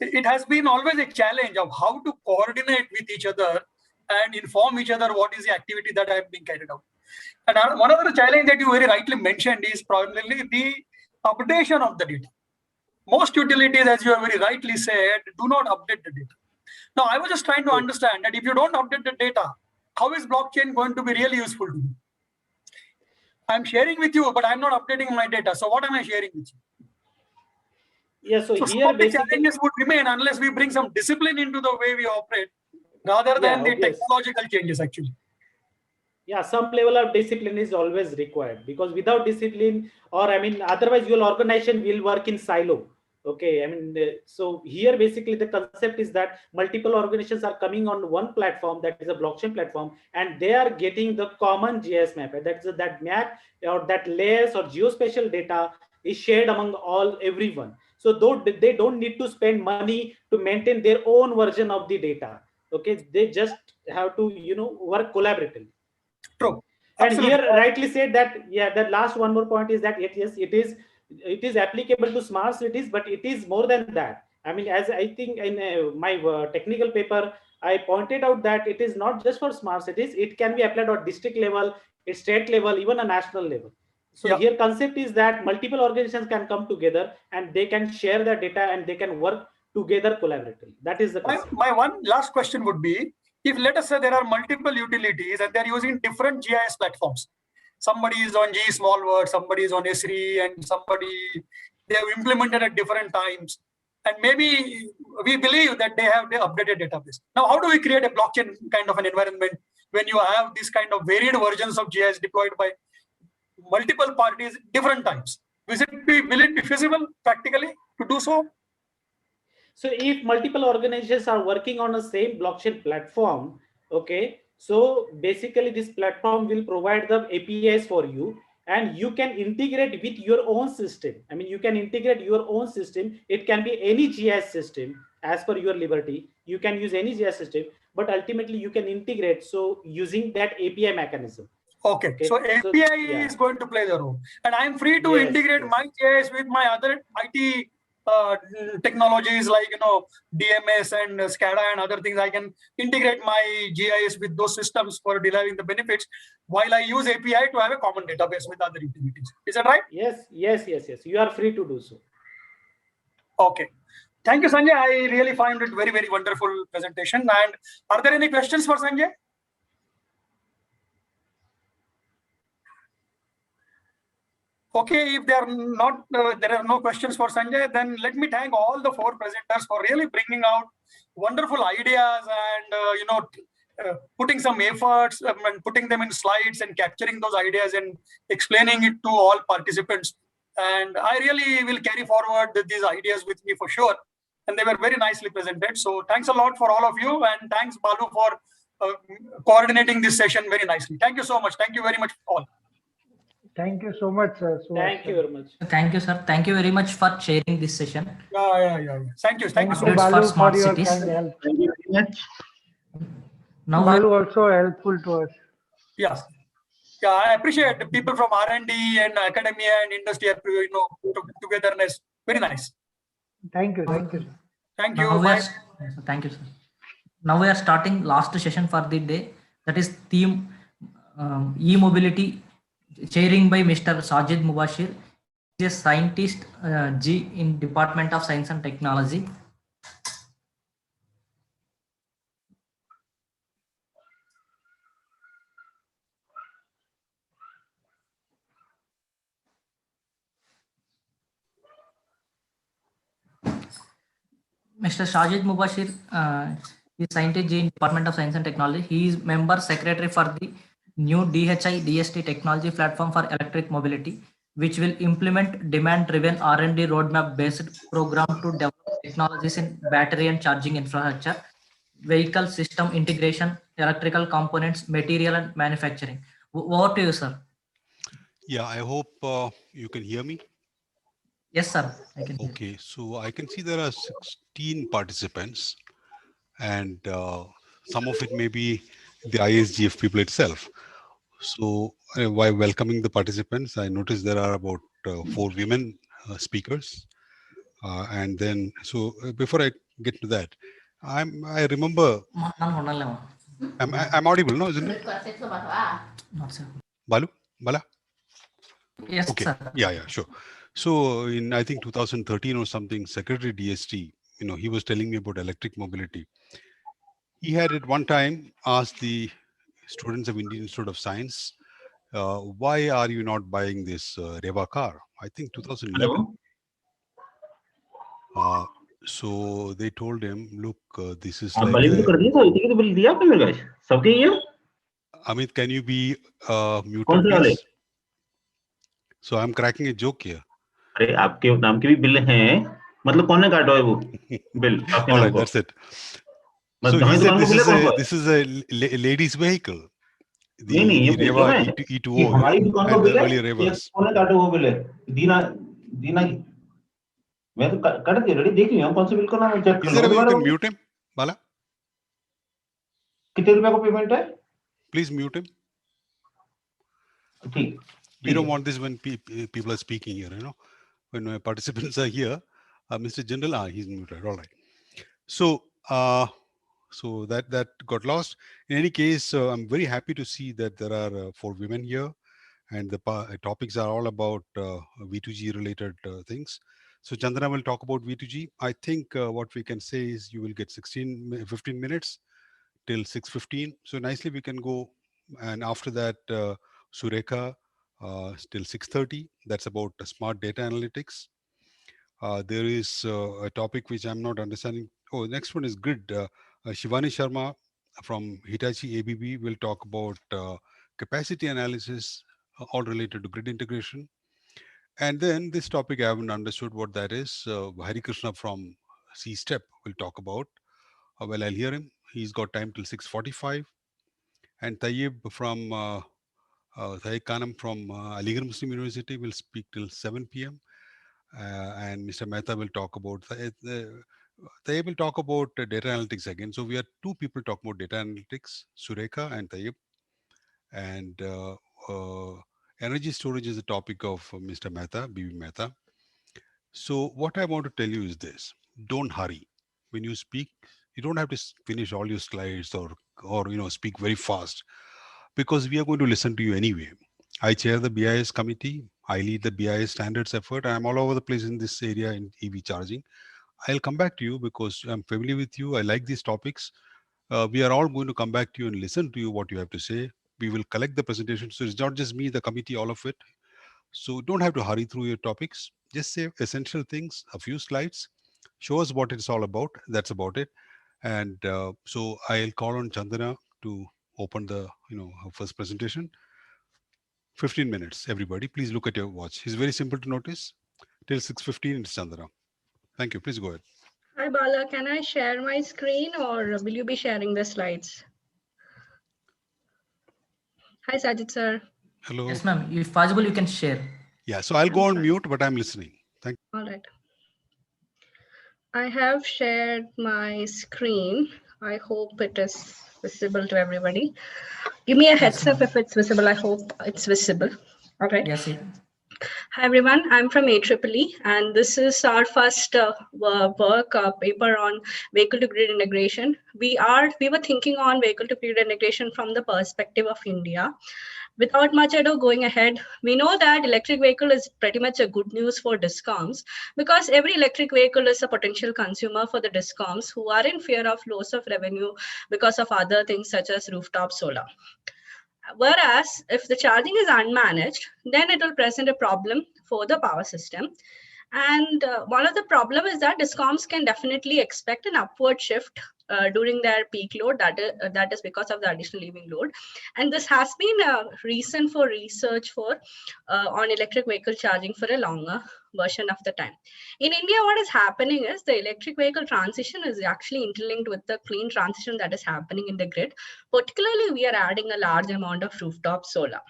it has been always a challenge of how to coordinate with each other and inform each other what is the activity that have been carried out. And one other challenge that you very rightly mentioned is probably the updation of the data. Most utilities, as you have very rightly said, do not update the data. Now, I was just trying to understand that if you don't update the data, how is blockchain going to be really useful to you? I'm sharing with you, but I'm not updating my data. So what am I sharing with you? Yeah, so here some of the challenges would remain unless we bring some discipline into the way we operate, rather than the technological changes actually. Yeah, some level of discipline is always required, because without discipline, or otherwise your organization will work in silo. Okay, so here basically the concept is that multiple organizations are coming on one platform, that is a blockchain platform, and they are getting the common GIS map. That map or that layers or geospatial data is shared among everyone. So though they don't need to spend money to maintain their own version of the data. Okay, they just have to work collaboratively. True. And Absolutely. here rightly said that, yeah, the last one more point is that it is applicable to smart cities, but it is more than that. I mean, as I think in my technical paper, I pointed out that it is not just for smart cities. It can be applied at district level, at state level, even a national level. So Yeah. here concept is that multiple organizations can come together and they can share their data and they can work together collaboratively. That is the concept. My one last question would be, if let us say there are multiple utilities and they're using different GIS platforms. Somebody is on G Small Word, somebody is on Esri, and somebody they have implemented at different times. And maybe we believe that they have the updated database. Now, how do we create a blockchain kind of an environment when you have these kind of varied versions of GIS deployed by multiple parties different times? Will it be feasible practically to do so? So if multiple organizations are working on the same blockchain platform, okay, so basically this platform will provide the APIs for you and you can integrate with your own system. I mean, you can integrate your own system. It can be any GIS system as per your liberty. You can use any GIS system, but ultimately you can integrate. So using that API mechanism. Okay. So API is going to play the role, and I'm free to integrate my GIS with my other IT technologies like DMS and SCADA and other things. I can integrate my GIS with those systems for deriving the benefits, while I use API to have a common database with other utilities. Is that right? Yes. You are free to do so. Okay. Thank you, Sanjay. I really find it very, very wonderful presentation. And are there any questions for Sanjay? Okay, if there are no questions for Sanjay, then let me thank all the 4 presenters for really bringing out wonderful ideas and putting some efforts and putting them in slides and capturing those ideas and explaining it to all participants. And I really will carry forward these ideas with me for sure. And they were very nicely presented. So thanks a lot for all of you, and thanks Balu for coordinating this session very nicely. Thank you so much. Thank you very much all. Thank you so much, sir. Thank you very much. Thank you, sir. Thank you very much for sharing this session. Yeah. Thank you. Thank you so you, much. Balu, for smart for your cities. kind help. Thank you very much. Now Balu also helpful to us. Yes. Yeah, I appreciate the people from R&D and academia and industry, togetherness. Very nice. Thank you. Thank you, sir. Thank you. Now Bye. thank you, sir. Now we are starting last session for the day. That is theme e-mobility, chairing by Mr. Sajid Mubashir. He is a scientist G in Department of Science and Technology. Mr. Sajid Mubashir is scientist in Department of Science and Technology. He is member secretary for the new DHI DST technology platform for electric mobility, which will implement demand-driven R&D roadmap-based program to develop technologies in battery and charging infrastructure, vehicle system integration, electrical components, material and manufacturing. Over to you, sir. Yeah, I hope you can hear me. Yes, sir. I can hear. Okay, so I can see there are 16 participants, and some of it may be the ISGF people itself. So while welcoming the participants, I noticed there are about 4 women speakers. And then, so before I get to that, I remember, I'm audible, no, isn't it? Not sir. Bala? Yes, okay. sir. Yeah, sure. So in, I think 2013 or something, Secretary DST, he was telling me about electric mobility. He had at one time asked the students of Indian Institute of Science, why are you not buying this Reva car? I think 2011. So they told him, look, this is like Amit, can you be muted, please? So I'm cracking a joke here. अरे आपके नाम के भी bill हैं, मतलब कौन ने काटा है वो बिल आपके नाम को? That's it. So he said this is a lady's vehicle. नहीं the Reva E2O, हमारी दुकान को बिल है, earlier Revas. कौन ने काटा वो बिल है? दीना मैं तो काट दिया रेडी, देख लिया कौन से बिल का नाम है, चेक कर लो. Is there a way you can mute him, Bala? कितने रुपए का पेमेंट है? Please mute him. We don't want this when people are speaking here, you know, when my participants are here. Mr. General, he's muted. All right. So, so that got lost. In any case, I'm very happy to see that there are 4 women here, and the topics are all about V2G related things. So Chandana will talk about V2G. I think what we can say is you will get 15 minutes till 6:15. So nicely we can go, and after that Surekha till 6:30. That's about smart data analytics. There is a topic which I'm not understanding. Oh, the next one is grid. Shivani Sharma from Hitachi ABB will talk about capacity analysis, all related to grid integration. And then this topic, I haven't understood what that is. Hari Krishna from C-Step will talk about. Well, I'll hear him. He's got time till 6:45. And Tayyib from Tayyib Khanam from Aligarh Muslim University will speak till 7 p.m. And Mr. Mehta will talk about Tayyib will talk about data analytics again. So we are 2 people talking about data analytics, Surekha and Tayyib. And energy storage is the topic of Mr. Mehta, BB Mehta. So what I want to tell you is this: don't hurry when you speak. You don't have to finish all your slides or speak very fast, because we are going to listen to you anyway. I chair the BIS committee. I lead the BIS standards effort. I'm all over the place in this area in EV charging. I'll come back to you because I'm familiar with you. I like these topics. We are all going to come back to you and listen to you what you have to say. We will collect the presentation. So it's not just me, the committee, all of it. So don't have to hurry through your topics. Just say essential things, a few slides, show us what it's all about. That's about it. And so I'll call on Chandana to open the her first presentation. 15 minutes, everybody. Please look at your watch. It's very simple to notice. Till 6:15, it's Chandana. Thank you. Please go ahead. Hi, Bala. Can I share my screen or will you be sharing the slides? Hi, Sajid sir. Hello. Yes, ma'am. If possible, you can share. Yeah, so I'll go on mute, but I'm listening. Thank you. All right. I have shared my screen. I hope it is visible to everybody. Give me a heads up if it's visible. I hope it's visible. All right. Yes. Hi, everyone. I'm from AEEE, and this is our first work paper on vehicle-to-grid integration. We were thinking on vehicle-to-grid integration from the perspective of India. Without much ado, going ahead, we know that electric vehicle is pretty much a good news for DISCOMs, because every electric vehicle is a potential consumer for the DISCOMs who are in fear of loss of revenue because of other things such as rooftop solar. Whereas if the charging is unmanaged, then it will present a problem for the power system. And one of the problem is that DISCOMs can definitely expect an upward shift during their peak load. That is because of the additional leaving load. And this has been a reason for research for on electric vehicle charging for a longer version of the time. In India, what is happening is the electric vehicle transition is actually interlinked with the clean transition that is happening in the grid. Particularly, we are adding a large amount of rooftop solar.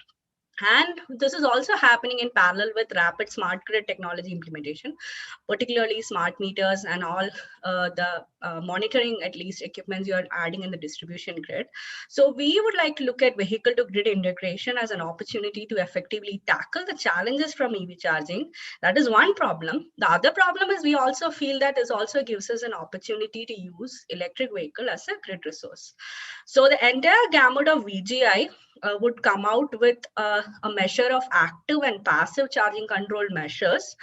And this is also happening in parallel with rapid smart grid technology implementation, particularly smart meters and all the monitoring, at least, equipments you are adding in the distribution grid. So we would like to look at vehicle to grid integration as an opportunity to effectively tackle the challenges from EV charging. That is one problem. The other problem is we also feel that this also gives us an opportunity to use electric vehicle as a grid resource. So the entire gamut of VGI would come out with a measure of active and passive charging control measures.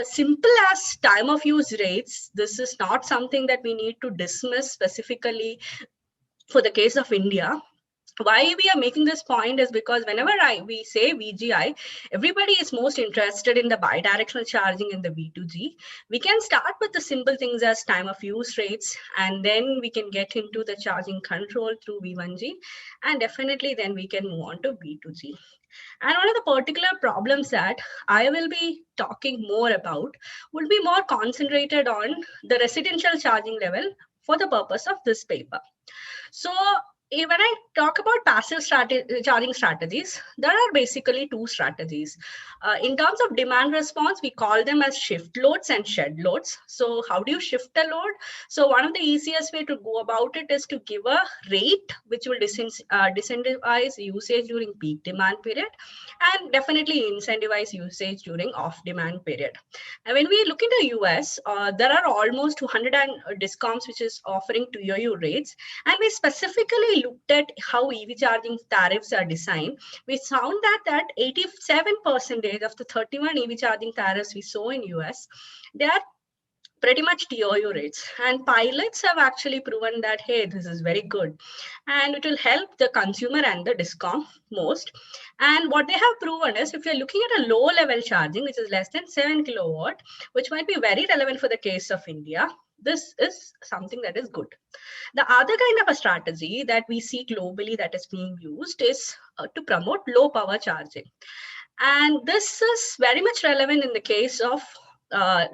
Simple as time of use rates, this is not something that we need to dismiss specifically for the case of India. Why we are making this point is because whenever we say VGI, everybody is most interested in the bidirectional charging in the V2G. We can start with the simple things as time of use rates, and then we can get into the charging control through V1G, and definitely then we can move on to V2G. And one of the particular problems that I will be talking more about will be more concentrated on the residential charging level for the purpose of this paper. So when I talk about passive charging strategies, there are basically two strategies. In terms of demand response, we call them as shift loads and shed loads. So how do you shift a load? So one of the easiest way to go about it is to give a rate which will disincentivize usage during peak demand period, and definitely incentivize usage during off demand period. And when we look into US, there are almost 200 discoms which is offering TOU rates, and we specifically looked at how EV charging tariffs are designed. We found that 87% of the 31 EV charging tariffs we saw in US, they are pretty much TOU rates, and pilots have actually proven that, hey, this is very good and it will help the consumer and the discom most. And what they have proven is, if you're looking at a low level charging, which is less than 7 kilowatt, which might be very relevant for the case of India, this is something that is good. The other kind of a strategy that we see globally that is being used is to promote low power charging. And this is very much relevant in the case of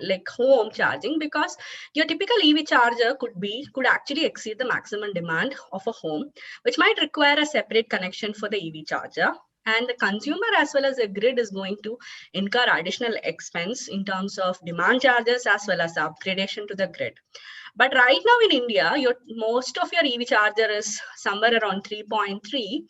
like home charging, because your typical EV charger could actually exceed the maximum demand of a home, which might require a separate connection for the EV charger. And the consumer as well as the grid is going to incur additional expense in terms of demand charges as well as upgradation to the grid. But right now in India, most of your EV charger is somewhere around 3.3,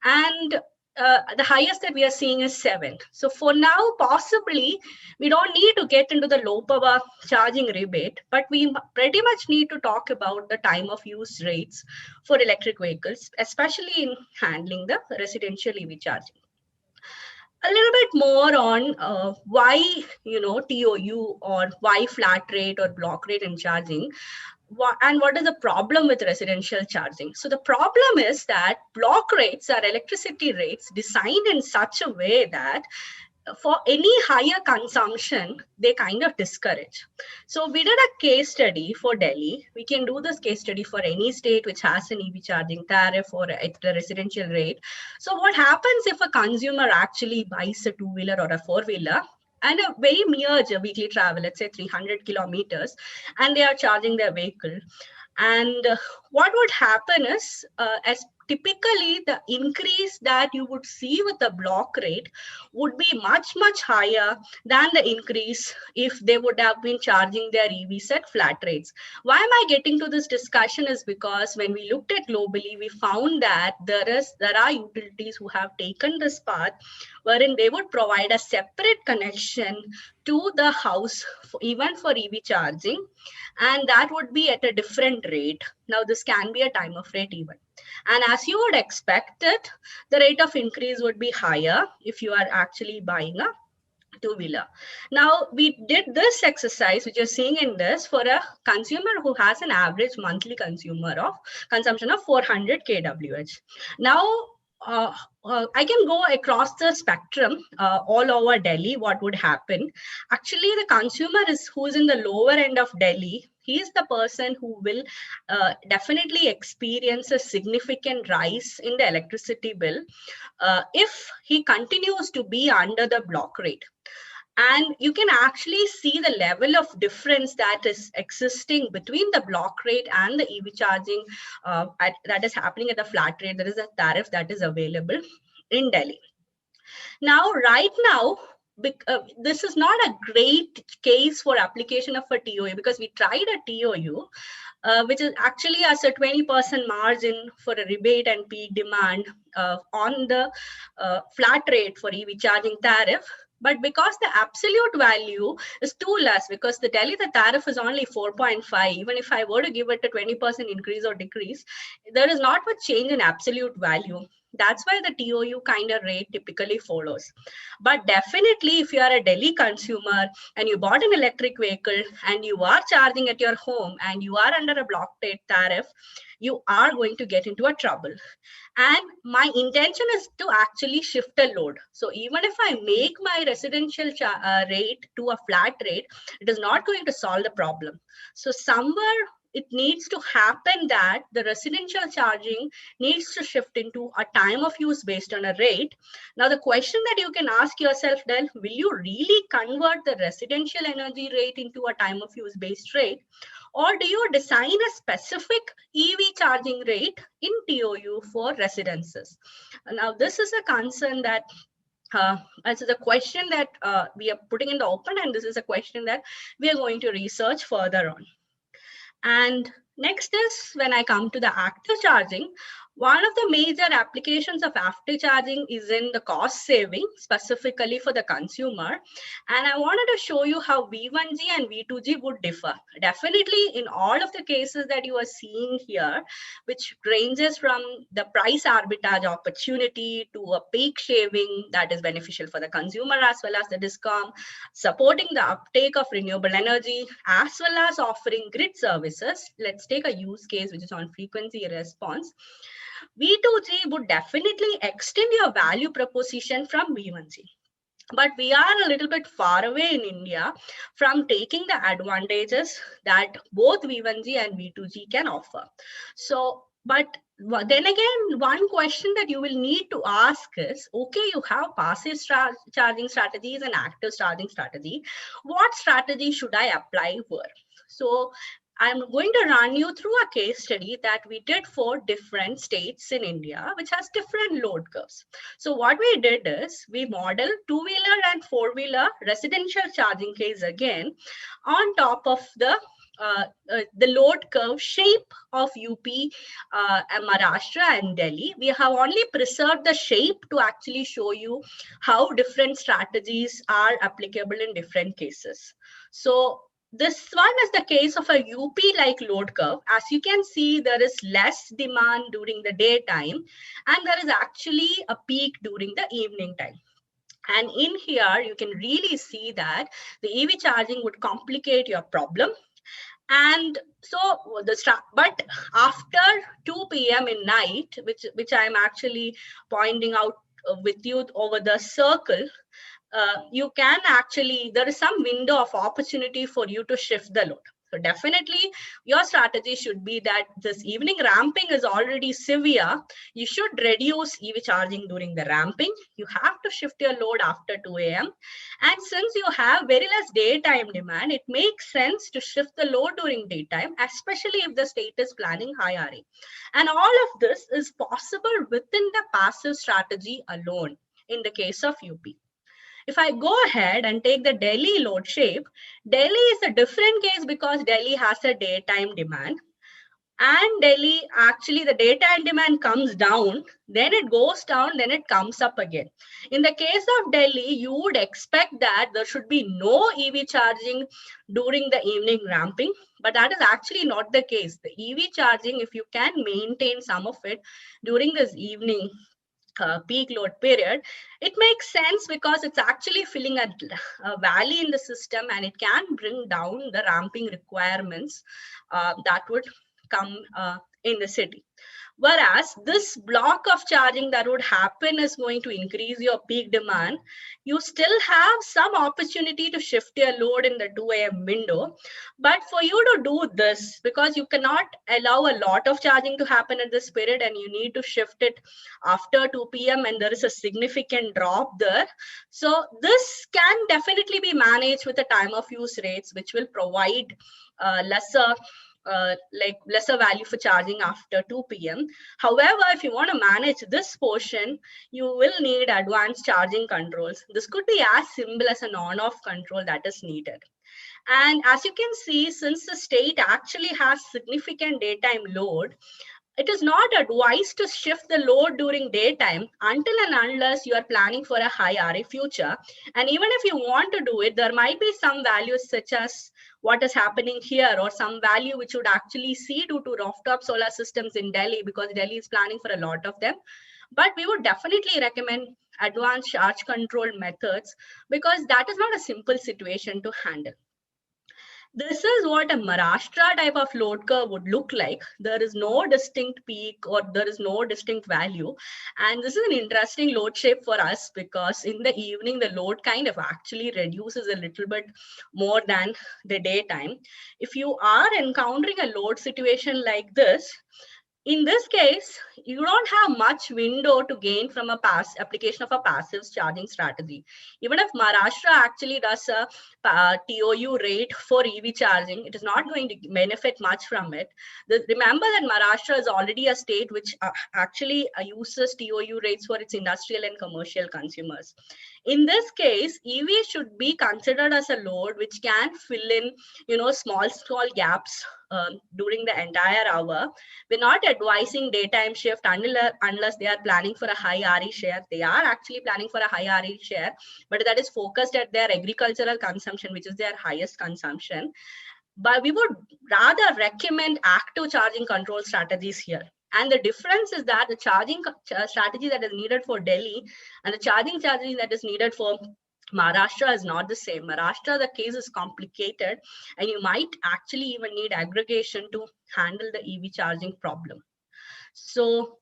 and the highest that we are seeing is 7. So for now, possibly we don't need to get into the low power charging rebate, but we pretty much need to talk about the time of use rates for electric vehicles, especially in handling the residential EV charging. A little bit more on why, TOU, or why flat rate or block rate in charging, and what is the problem with residential charging. So the problem is that block rates are electricity rates designed in such a way that for any higher consumption, they kind of discourage. So we did a case study for Delhi. We can do this case study for any state which has an EV charging tariff or at the residential rate. So what happens if a consumer actually buys a two-wheeler or a four-wheeler and a very mere weekly travel, let's say 300 kilometers, and they are charging their vehicle? And what would happen is, as typically the increase that you would see with the block rate would be much, much higher than the increase if they would have been charging their EVs at flat rates. Why am I getting to this discussion is because when we looked at globally, we found that there are utilities who have taken this path wherein they would provide a separate connection to the house, even for EV charging, and that would be at a different rate. Now, this can be a time of rate even. And as you would expect it, the rate of increase would be higher if you are actually buying a two-wheeler. Now, we did this exercise, which you're seeing in this, for a consumer who has an average monthly consumption of 400 kWh. Now, I can go across the spectrum all over Delhi. What would happen? Actually, the consumer who's in the lower end of Delhi, he is the person who will definitely experience a significant rise in the electricity bill if he continues to be under the block rate. And you can actually see the level of difference that is existing between the block rate and the EV charging that is happening at the flat rate. There is a tariff that is available in Delhi. Now, right now, this is not a great case for application of a TOU, because we tried a TOU, which is actually as a 20% margin for a rebate and peak demand on the flat rate for EV charging tariff. But because the absolute value is too less, because the tariff is only 4.5, even if I were to give it a 20% increase or decrease, there is not much change in absolute value. That's why the TOU kind of rate typically follows. But definitely, if you are a Delhi consumer and you bought an electric vehicle and you are charging at your home and you are under a block rate tariff, you are going to get into a trouble. And my intention is to actually shift a load. So even if I make my residential rate to a flat rate, it is not going to solve the problem. So somewhere it needs to happen that the residential charging needs to shift into a time of use based on a rate. Now, the question that you can ask yourself then, will you really convert the residential energy rate into a time of use based rate? Or do you design a specific EV charging rate in TOU for residences? Now, this is a concern that this is a question that we are putting in the open, and this is a question that we are going to research further on. And next is when I come to the active charging. One of the major applications of active charging is in the cost saving, specifically for the consumer. And I wanted to show you how V1G and V2G would differ. Definitely in all of the cases that you are seeing here, which ranges from the price arbitrage opportunity to a peak shaving that is beneficial for the consumer as well as the DISCOM, supporting the uptake of renewable energy, as well as offering grid services. Let's take a use case which is on frequency response. V2G would definitely extend your value proposition from V1G. But we are a little bit far away in India from taking the advantages that both V1G and V2G can offer. So, but then again, one question that you will need to ask is, okay, you have passive charging strategies and active charging strategy. What strategy should I apply where? So, I'm going to run you through a case study that we did for different states in India, which has different load curves. So what we did is we modeled two-wheeler and four-wheeler residential charging case again on top of the load curve shape of UP, Maharashtra and Delhi. We have only preserved the shape to actually show you how different strategies are applicable in different cases. So this one is the case of a UP-like load curve. As you can see, there is less demand during the daytime, and there is actually a peak during the evening time. And in here, you can really see that the EV charging would complicate your problem. And so but after 2 p.m. in night, which I'm actually pointing out with you over the circle, you can actually, there is some window of opportunity for you to shift the load. So definitely your strategy should be that this evening ramping is already severe. You should reduce EV charging during the ramping. You have to shift your load after 2 a.m. And since you have very less daytime demand, it makes sense to shift the load during daytime, especially if the state is planning high RA. And all of this is possible within the passive strategy alone in the case of UP. If I go ahead and take the Delhi load shape, Delhi is a different case because Delhi has a daytime demand. And Delhi, actually the daytime demand comes down, then it goes down, then it comes up again. In the case of Delhi, you would expect that there should be no EV charging during the evening ramping, but that is actually not the case. The EV charging, if you can maintain some of it during this evening peak load period, it makes sense because it's actually filling a valley in the system, and it can bring down the ramping requirements that would come in the city. Whereas this block of charging that would happen is going to increase your peak demand. You still have some opportunity to shift your load in the 2 a.m. window. But for you to do this, because you cannot allow a lot of charging to happen at this period, and you need to shift it after 2 p.m. and there is a significant drop there. So this can definitely be managed with the time of use rates, which will provide lesser value for charging after 2 p.m. However, if you want to manage this portion, you will need advanced charging controls. This could be as simple as an on-off control that is needed. And as you can see, since the state actually has significant daytime load, it is not advised to shift the load during daytime until and unless you are planning for a high RA future. And even if you want to do it, there might be some values such as what is happening here, or some value which would actually see due to rooftop solar systems in Delhi, because Delhi is planning for a lot of them. But we would definitely recommend advanced charge control methods, because that is not a simple situation to handle. This is what a Maharashtra type of load curve would look like. There is no distinct peak or there is no distinct value. And this is an interesting load shape for us because in the evening, the load kind of actually reduces a little bit more than the daytime. If you are encountering a load situation like this, in this case, you don't have much window to gain from a application of a passive charging strategy. Even if Maharashtra actually does a TOU rate for EV charging, it is not going to benefit much from it. Remember that Maharashtra is already a state which actually uses TOU rates for its industrial and commercial consumers. In this case, EV should be considered as a load which can fill in, small gaps during the entire hour. We're not advising daytime shift unless they are planning for a high RE share. They are actually planning for a high RE share, but that is focused at their agricultural consumption, which is their highest consumption. But we would rather recommend active charging control strategies here. And the difference is that the charging strategy that is needed for Delhi and the charging strategy that is needed for Maharashtra is not the same. Maharashtra, the case is complicated, and you might actually even need aggregation to handle the EV charging problem. So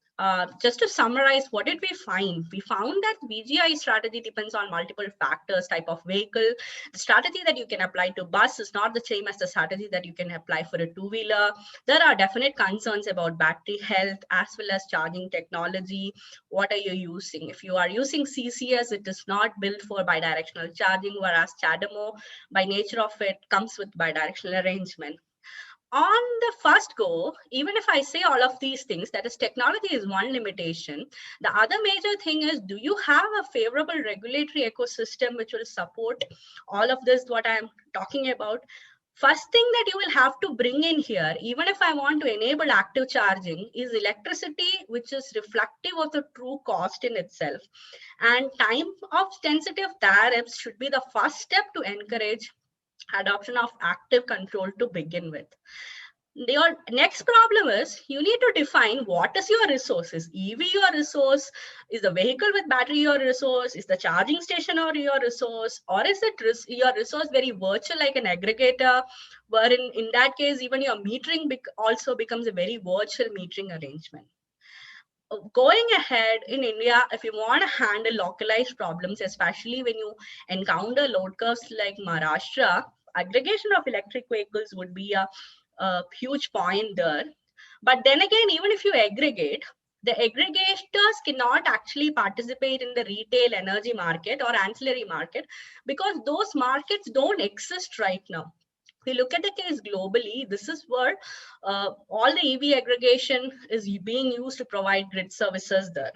just to summarize, what did we find? We found that VGI strategy depends on multiple factors: type of vehicle. The strategy that you can apply to bus is not the same as the strategy that you can apply for a two-wheeler. There are definite concerns about battery health as well as charging technology. What are you using? If you are using CCS, it is not built for bidirectional charging, whereas CHAdeMO, by nature of it, comes with bidirectional arrangement. On the first go, even if I say all of these things, that is, technology is one limitation. The other major thing is, do you have a favorable regulatory ecosystem which will support all of this, what I'm talking about? First thing that you will have to bring in here, even if I want to enable active charging, is electricity, which is reflective of the true cost in itself. And time of sensitive tariffs should be the first step to encourage adoption of active control to begin with. Your next problem is you need to define what is your resource. Is EV your resource? Is the vehicle with battery your resource? Is the charging station or your resource? Or is it your resource very virtual like an aggregator, where in that case, even your metering also becomes a very virtual metering arrangement. Going ahead in India, if you want to handle localized problems, especially when you encounter load curves like Maharashtra, aggregation of electric vehicles would be a huge point there. But then again, even if you aggregate, the aggregators cannot actually participate in the retail energy market or ancillary market because those markets don't exist right now. If we look at the case globally, this is where all the EV aggregation is being used to provide grid services there.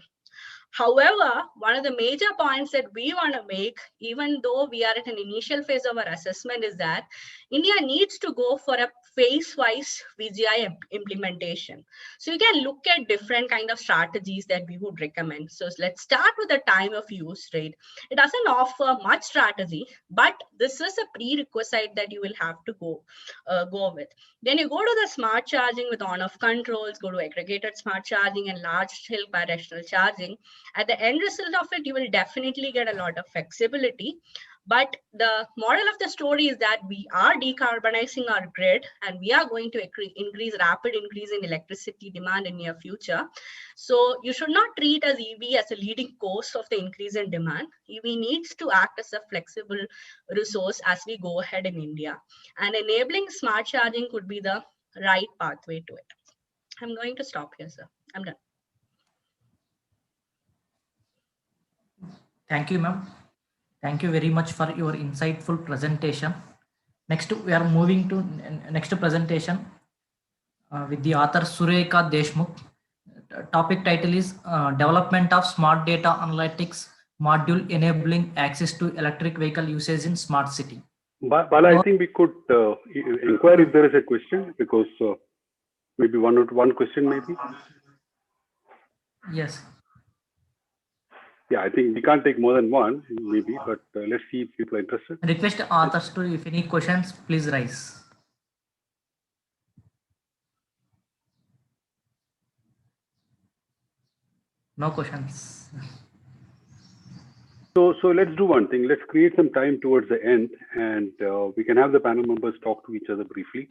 However, one of the major points that we want to make, even though we are at an initial phase of our assessment, is that India needs to go for a phase-wise VGI implementation. So you can look at different kind of strategies that we would recommend. So let's start with the time of use rate. It doesn't offer much strategy, but this is a prerequisite that you will have to go with. Then you go to the smart charging with on-off controls, go to aggregated smart charging and large-scale bidirectional charging. At the end result of it, you will definitely get a lot of flexibility. But the moral of the story is that we are decarbonizing our grid and we are going to rapid increase in electricity demand in near future. So you should not treat as EV as a leading cause of the increase in demand. EV needs to act as a flexible resource as we go ahead in India. And enabling smart charging could be the right pathway to it. I'm going to stop here, sir. I'm done. Thank you, ma'am. Thank you very much for your insightful presentation. Next, we are moving to next presentation with the author Surekha Deshmukh. Topic title is Development of Smart Data Analytics Module Enabling Access to Electric Vehicle Usage in Smart City. Bala, I think we could inquire if there is a question, because maybe one question maybe. Yes. Yeah, I think we can't take more than one, maybe, but let's see if people are interested. Request authors to, if any questions, please raise. No questions. So So let's do one thing. Let's create some time towards the end, and we can have the panel members talk to each other briefly.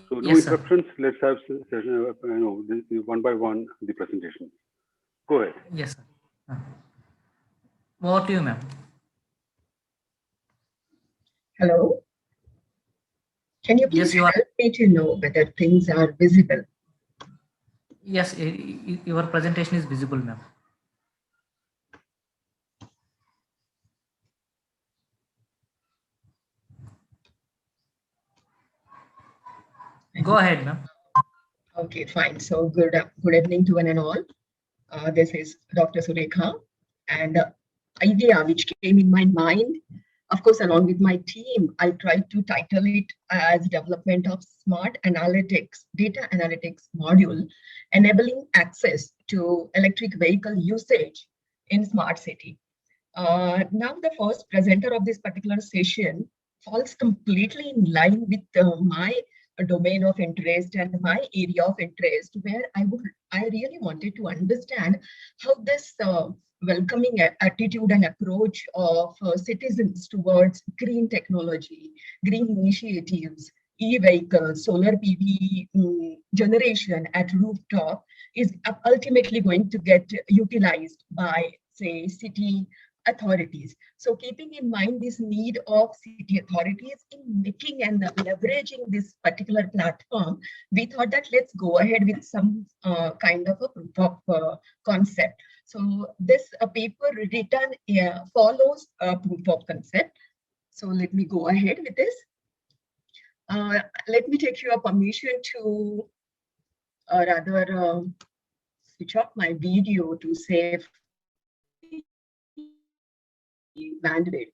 So no Yes, sir. interruptions. Let's have one by one the presentation. Go ahead. Yes, sir. Over to you, ma'am. Hello. Can you please help me to know whether things are visible? Yes, your presentation is visible, ma'am. Go ahead, ma'am. Okay, fine. So good evening to one and all. This is Dr. Surekha, and idea which came in my mind, of course, along with my team, I tried to title it as development of smart analytics, data analytics module, enabling access to electric vehicle usage in smart city. Now the first presenter of this particular session falls completely in line with my domain of interest and my area of interest, where I really wanted to understand how this welcoming attitude and approach of citizens towards green technology, green initiatives, e-vehicles, solar PV generation at rooftop is ultimately going to get utilized by, say, city authorities. So keeping in mind this need of city authorities in making and leveraging this particular platform, we thought that let's go ahead with some kind of a proof of concept. So this paper written follows a proof of concept. So let me go ahead with this. Let me take your permission to rather switch off my video to save bandwidth.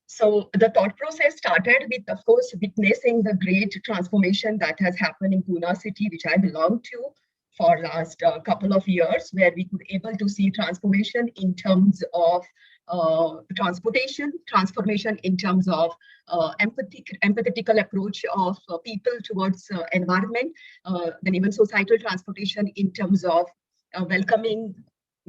So the thought process started with, of course, witnessing the great transformation that has happened in Pune city, which I belong to for last couple of years, where we could able to see transformation in terms of transportation, transformation in terms of empathetical approach of people towards environment, then even societal transformation in terms of welcoming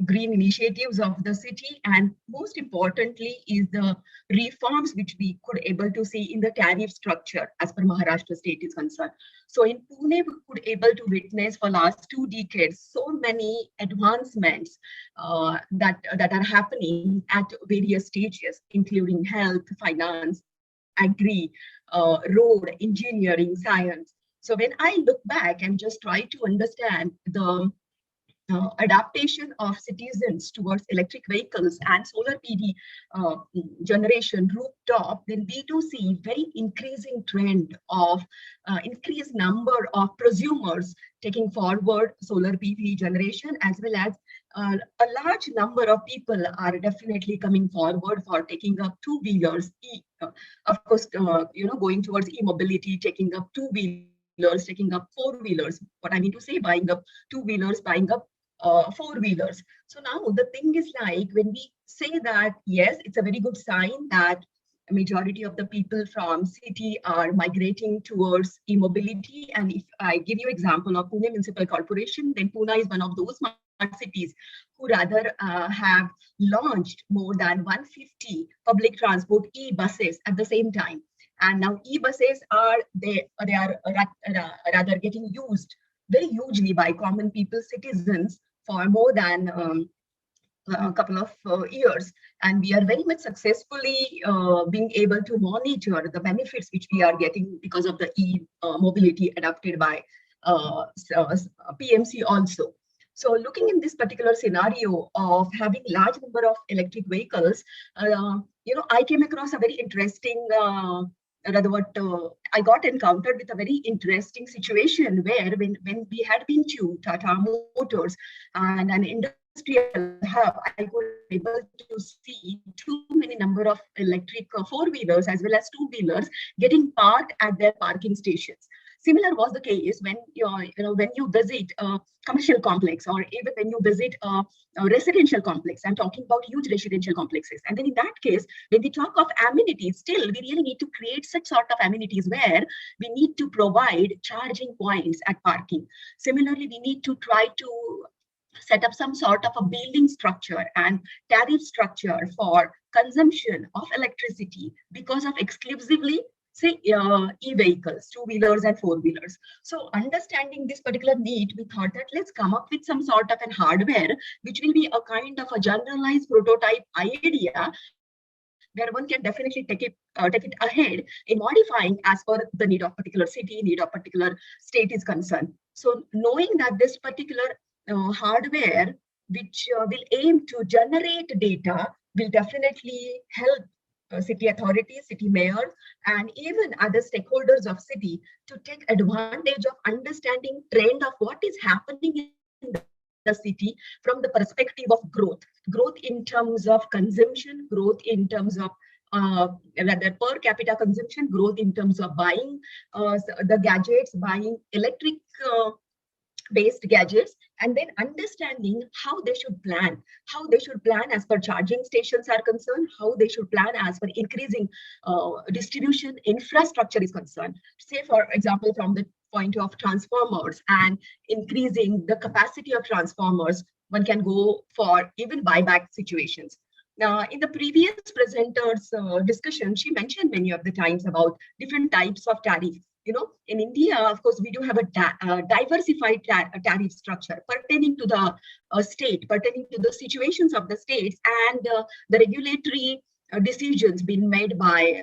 green initiatives of the city, and most importantly is the reforms which we could able to see in the tariff structure as per Maharashtra state is concerned. So in Pune, we could able to witness for last 2 decades so many advancements that are happening at various stages, including health, finance, agri, road, engineering, science. So when I look back and just try to understand the adaptation of citizens towards electric vehicles and solar PV generation rooftop, then we do see very increasing trend of increased number of prosumers taking forward solar PV generation, as well as a large number of people are definitely coming forward for taking up two-wheelers, of course, going towards e-mobility, taking up two-wheelers, taking up four-wheelers. What I mean to say, buying up two-wheelers, buying up four-wheelers. So now the thing is like, when we say that, yes, it's a very good sign that a majority of the people from city are migrating towards e-mobility. And if I give you example of Pune Municipal Corporation, then Pune is one of those smart cities who rather have launched more than 150 public transport e-buses at the same time. And now e-buses are rather getting used very hugely by common people, citizens, for more than a couple of years, and we are very much successfully being able to monitor the benefits which we are getting because of the e-mobility adopted by PMC also. So looking in this particular scenario of having large number of electric vehicles, I came across a very interesting I got encountered with a very interesting situation where when we had been to Tata Motors and an industrial hub, I was able to see too many number of electric four-wheelers as well as two-wheelers getting parked at their parking stations. Similar was the case when when you visit a commercial complex, or even when you visit a residential complex. I'm talking about huge residential complexes. And then in that case, when we talk of amenities, still we really need to create such sort of amenities where we need to provide charging points at parking. Similarly, we need to try to set up some sort of a billing structure and tariff structure for consumption of electricity because of exclusively, say, e-vehicles, two-wheelers and four-wheelers. So understanding this particular need, we thought that let's come up with some sort of an hardware which will be a kind of a generalized prototype idea where one can definitely take it ahead in modifying as per the need of particular city, need of particular state is concerned. So knowing that this particular hardware which will aim to generate data will definitely help city authorities, city mayors, and even other stakeholders of city to take advantage of understanding trend of what is happening in the city from the perspective of growth in terms of consumption, growth in terms of rather per capita consumption, growth in terms of buying the gadgets, buying electric based gadgets, and then understanding how they should plan as per charging stations are concerned, how they should plan as per increasing distribution infrastructure is concerned. Say, for example, from the point of transformers and increasing the capacity of transformers, one can go for even buyback situations. Now, in the previous presenter's discussion, she mentioned many of the times about different types of tariffs. In India, of course, we do have a diversified tariff structure pertaining to the state, pertaining to the situations of the states, and the regulatory decisions being made by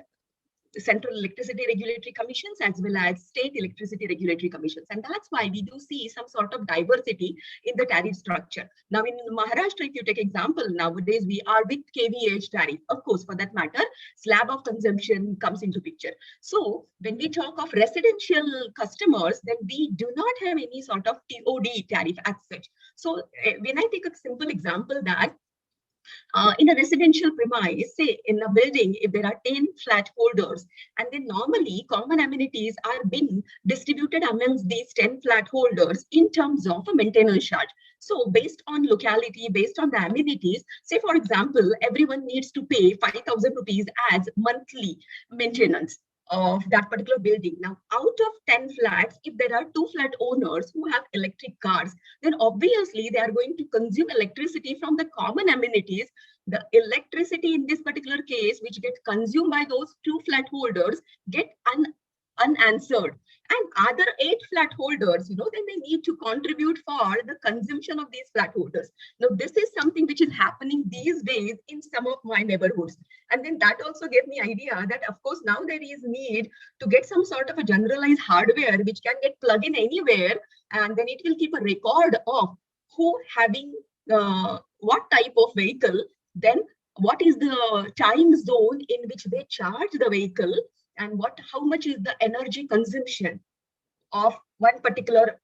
central electricity regulatory commissions as well as state electricity regulatory commissions. And that's why we do see some sort of diversity in the tariff structure. Now, in Maharashtra, if you take example, nowadays we are with KVH tariff. Of course, for that matter, slab of consumption comes into picture. So when we talk of residential customers, then we do not have any sort of TOD tariff as such. So when I take a simple example that in a residential premise, say in a building, if there are 10 flat holders, and then normally common amenities are being distributed amongst these 10 flat holders in terms of a maintenance charge. So based on locality, based on the amenities, say for example, everyone needs to pay 5,000 rupees as monthly maintenance of that particular building. Now, out of 10 flats, if there are 2 flat owners who have electric cars, then obviously they are going to consume electricity from the common amenities. The electricity in this particular case, which gets consumed by those 2 flat holders, get unanswered. And other 8 flat holders, then they need to contribute for the consumption of these flat holders. Now, this is something which is happening these days in some of my neighborhoods. And then that also gave me idea that, of course, now there is need to get some sort of a generalized hardware which can get plugged in anywhere, and then it will keep a record of who having what type of vehicle, then what is the time zone in which they charge the vehicle, and how much is the energy consumption of one particular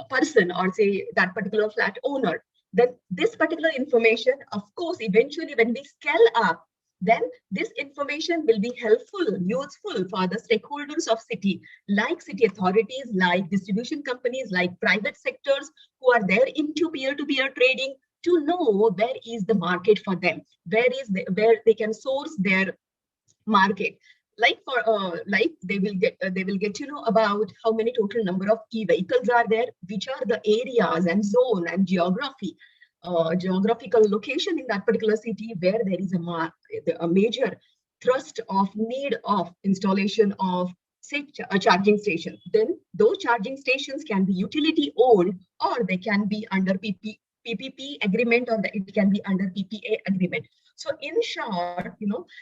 person, or say that particular flat owner. Then this particular information, of course, eventually when we scale up, then this information will be helpful, useful for the stakeholders of city, like city authorities, like distribution companies, like private sectors who are there into peer-to-peer trading, to know where is the market for them, where they can source their market. Like they will get to know about how many total number of e-vehicles are there, which are the areas and zone and geographical location in that particular city where there is a major thrust of need of installation of, say, a charging station. Then those charging stations can be utility owned, or they can be under PPP agreement, or it can be under PPA agreement. So in short,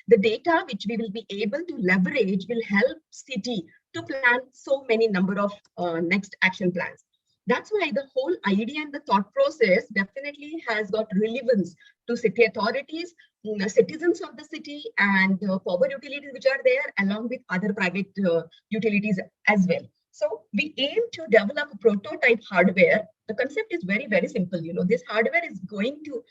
the data which we will be able to leverage will help city to plan so many number of next action plans. That's why the whole idea and the thought process definitely has got relevance to city authorities, citizens of the city, and power utilities which are there, along with other private utilities as well. So we aim to develop a prototype hardware. The concept is very, very simple. This hardware is going to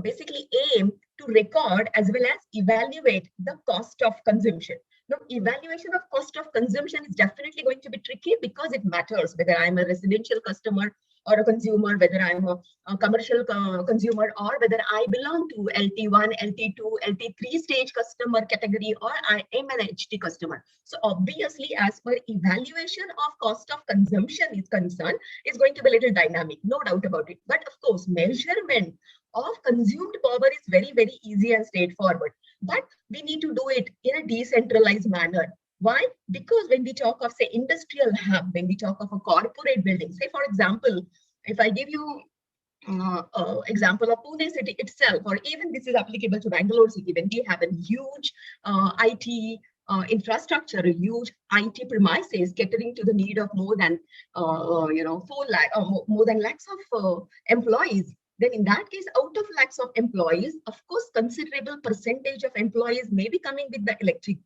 basically aim to record as well as evaluate the cost of consumption. Now, evaluation of cost of consumption is definitely going to be tricky because it matters whether I'm a residential customer or a consumer, whether I'm a commercial consumer, or whether I belong to LT1, LT2, LT3 stage customer category, or I am an HT customer. So obviously, as per evaluation of cost of consumption is concerned, is going to be a little dynamic, no doubt about it. But of course, measurement of consumed power is very, very easy and straightforward. But we need to do it in a decentralized manner. Why? Because when we talk of, say, industrial hub, when we talk of a corporate building, say, for example, if I give you example of Pune city itself, or even this is applicable to Bangalore city, when we have a huge IT infrastructure, a huge IT premises catering to the need of more than 4 lakh or more than lakhs of employees. Then in that case, out of lakhs of employees, of course, considerable percentage of employees may be coming with the electric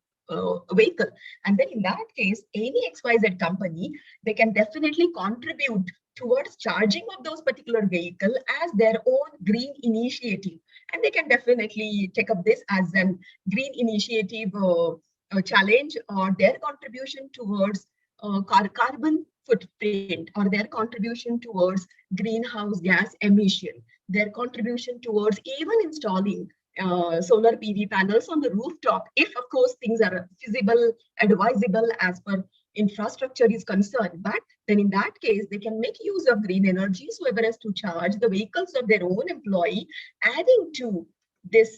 vehicle. And then in that case, any XYZ company, they can definitely contribute towards charging of those particular vehicle as their own green initiative. And they can definitely take up this as an green initiative challenge, or their contribution towards carbon footprint, or their contribution towards greenhouse gas emission, their contribution towards even installing solar PV panels on the rooftop, if of course things are feasible, advisable as per infrastructure is concerned. But then in that case, they can make use of green energy so as to charge the vehicles of their own employee, adding to this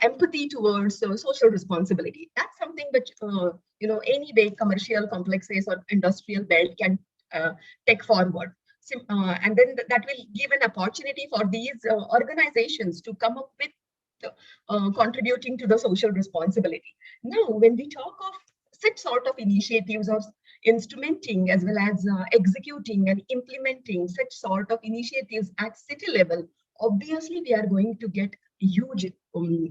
empathy towards social responsibility. That's something which any big commercial complexes or industrial belt can take forward. And then that will give an opportunity for these organizations to come up with contributing to the social responsibility. Now, when we talk of such sort of initiatives of instrumenting as well as executing and implementing such sort of initiatives at city level, obviously we are going to get huge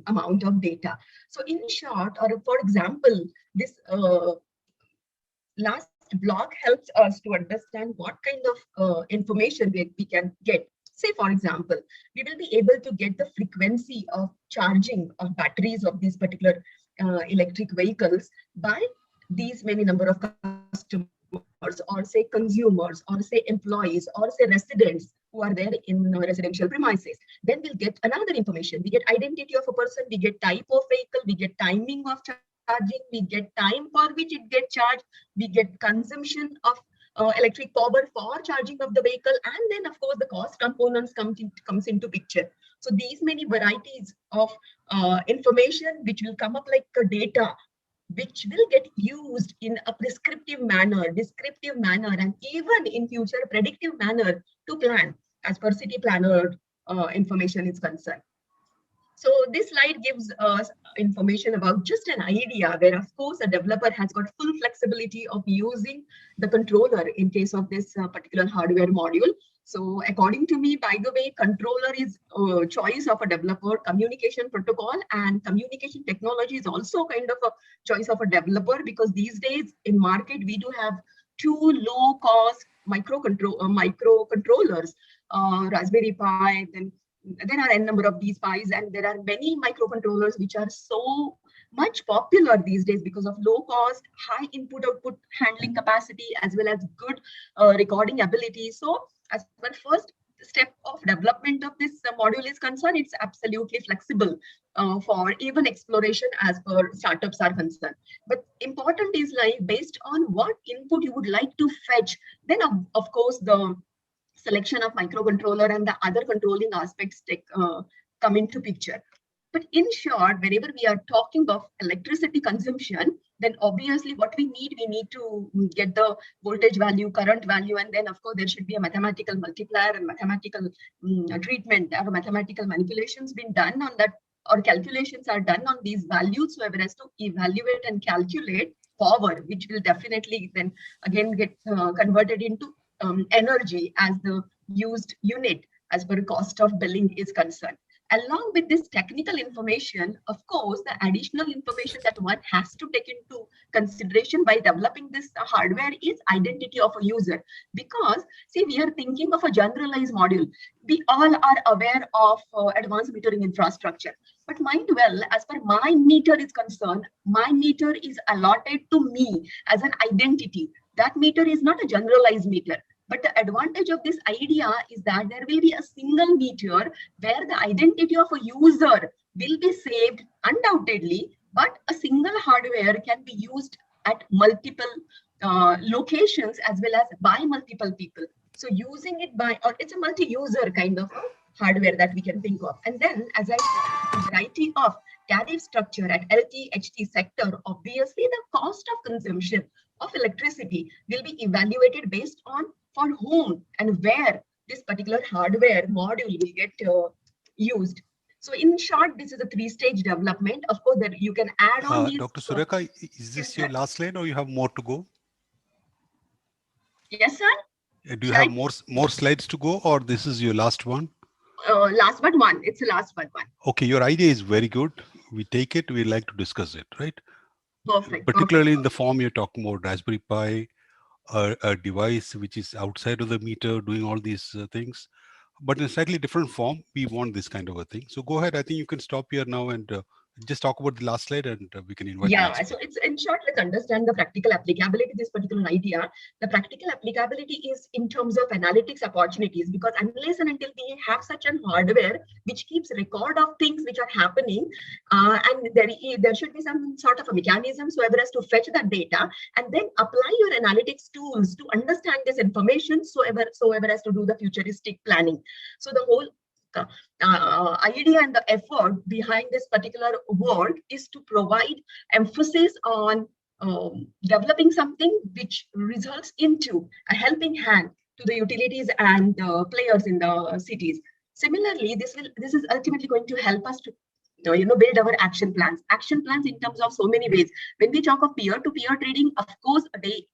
amount of data. So in short, or for example, this last block helps us to understand what kind of information we can get. Say, for example, we will be able to get the frequency of charging of batteries of these particular electric vehicles by these many number of customers, or say consumers, or say employees, or say residents who are there in residential premises. Then we'll get another information. We get identity of a person, we get type of vehicle, we get timing of charging, we get time for which it gets charged, we get consumption of electric power for charging of the vehicle, and then of course the cost components comes into picture. So these many varieties of information which will come up like data, which will get used in a prescriptive manner, descriptive manner, and even in future predictive manner to plan as per city planner information is concerned. So this slide gives us information about just an idea where, of course, a developer has got full flexibility of using the controller in case of this particular hardware module. So according to me, by the way, controller is choice of a developer, communication protocol and communication technology is also kind of a choice of a developer, because these days in market, we do have two low cost microcontrollers, Raspberry Pi, then there are n number of these Pis, and there are many microcontrollers which are so much popular these days because of low cost, high input output handling capacity, as well as good recording ability. So as per first step of development of this module is concerned, it's absolutely flexible for even exploration as per startups are concerned. But important is like based on what input you would like to fetch, then of course the selection of microcontroller and the other controlling aspects come into picture. But in short, whenever we are talking of electricity consumption, then obviously what we need to get the voltage value, current value, and then of course there should be a mathematical multiplier and mathematical treatment or mathematical manipulations being done on that, or calculations are done on these values so as to evaluate and calculate power, which will definitely then again get converted into energy as the used unit as per cost of billing is concerned. Along with this technical information, of course, the additional information that one has to take into consideration by developing this hardware is identity of a user. Because, see, we are thinking of a generalized module. We all are aware of advanced metering infrastructure. But mind well, as per my meter is concerned, my meter is allotted to me as an identity. That meter is not a generalized meter. But the advantage of this idea is that there will be a single meter where the identity of a user will be saved undoubtedly, but a single hardware can be used at multiple locations as well as by multiple people. So using it by, or it's a multi-user kind of a hardware that we can think of. And then, as I said, the variety of tariff structure at LT, HT sector, obviously the cost of consumption of electricity will be evaluated based on for whom and where this particular hardware module will get used. So in short, this is a three-stage development. Of course, that you can add on these. Dr. Surekha, is this your last slide or you have more to go? Yes, sir. Do you have more slides to go, or this is your last one? Last but one. It's the last but one. Okay, your idea is very good. We take it. We like to discuss it, right? Perfect. Particularly in the form you're talking about Raspberry Pi, a device which is outside of the meter doing all these things, but in a slightly different form. We want this kind of a thing. So go ahead. I think you can stop here now and just talk about the last slide, and we can invite. Yeah, so it's in short, let's understand the practical applicability of this particular idea. The practical applicability is in terms of analytics opportunities, because unless and until we have such an hardware which keeps record of things which are happening, and there should be some sort of a mechanism so as to fetch that data and then apply your analytics tools to understand this information so as to do the futuristic planning. So the whole idea and the effort behind this particular work is to provide emphasis on developing something which results into a helping hand to the utilities and players in the cities. Similarly, this is ultimately going to help us to build our action plans in terms of so many ways. When we talk of peer-to-peer trading, of course, a day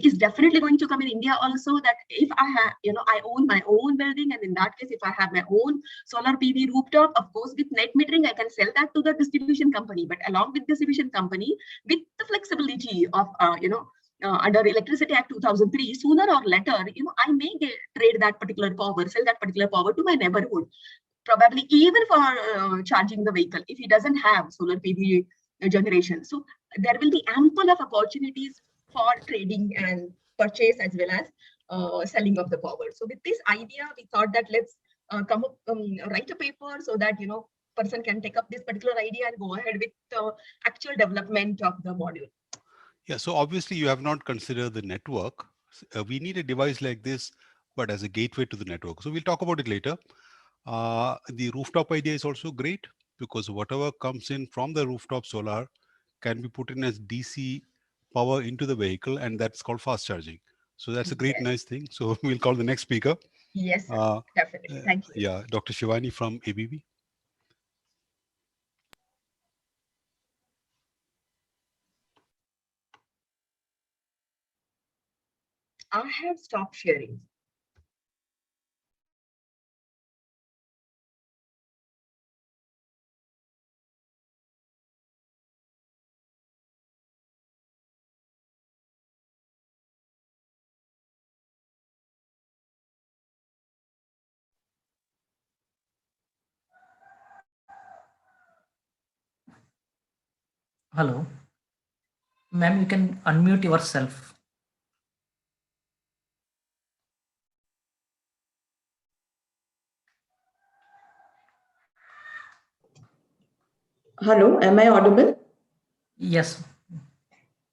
is definitely going to come in India also, that if I have, I own my own building, and in that case, if I have my own solar PV rooftop, of course, with net metering, I can sell that to the distribution company. But along with distribution company, with the flexibility of, under Electricity Act 2003, sooner or later, I may trade that particular power, sell that particular power to my neighborhood. Probably even for charging the vehicle if he doesn't have solar PV generation. So there will be ample of opportunities for trading and purchase as well as selling of the power. So with this idea, we thought that let's come up, write a paper so that person can take up this particular idea and go ahead with the actual development of the module. Yeah, so obviously you have not considered the network. We need a device like this, but as a gateway to the network. So we'll talk about it later. The rooftop idea is also great, because whatever comes in from the rooftop solar can be put in as DC power into the vehicle, and that's called fast charging. So that's a great, nice thing. So we'll call the next speaker. Yes, sir. Definitely. Thank you. Yeah, Dr. Shivani from ABB. I have stopped sharing. Hello. Ma'am, you can unmute yourself. Hello, am I audible? Yes.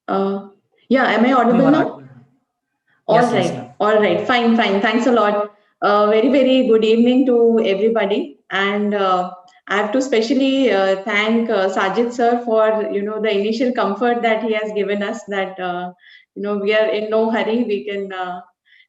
Yeah, am I audible now? Yes, All right, fine. Thanks a lot. Very, very good evening to everybody. And I have to specially thank Sajid sir for, the initial comfort that he has given us, that, we are in no hurry. We can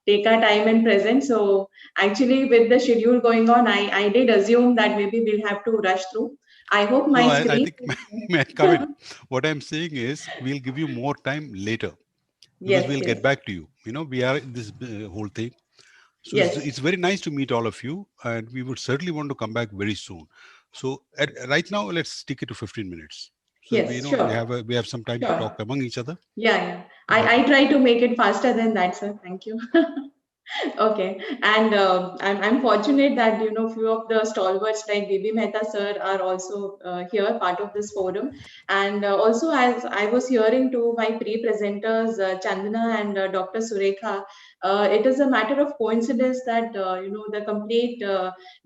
take our time and present. So actually with the schedule going on, I did assume that maybe we'll have to rush through. I hope my screen. I think, may I come in? What I'm saying is we'll give you more time later, because we'll get back to you. We are in this whole thing. So it's very nice to meet all of you, and we would certainly want to come back very soon. So right now, let's stick it to 15 minutes. So sure. we have some time to talk among each other. Yeah. I try to make it faster than that, sir. Thank you. Okay, and I'm fortunate that few of the stalwarts like Bibi Mehta sir are also here, part of this forum, and also as I was hearing to my pre-presenters Chandana and Dr. Surekha, it is a matter of coincidence that the complete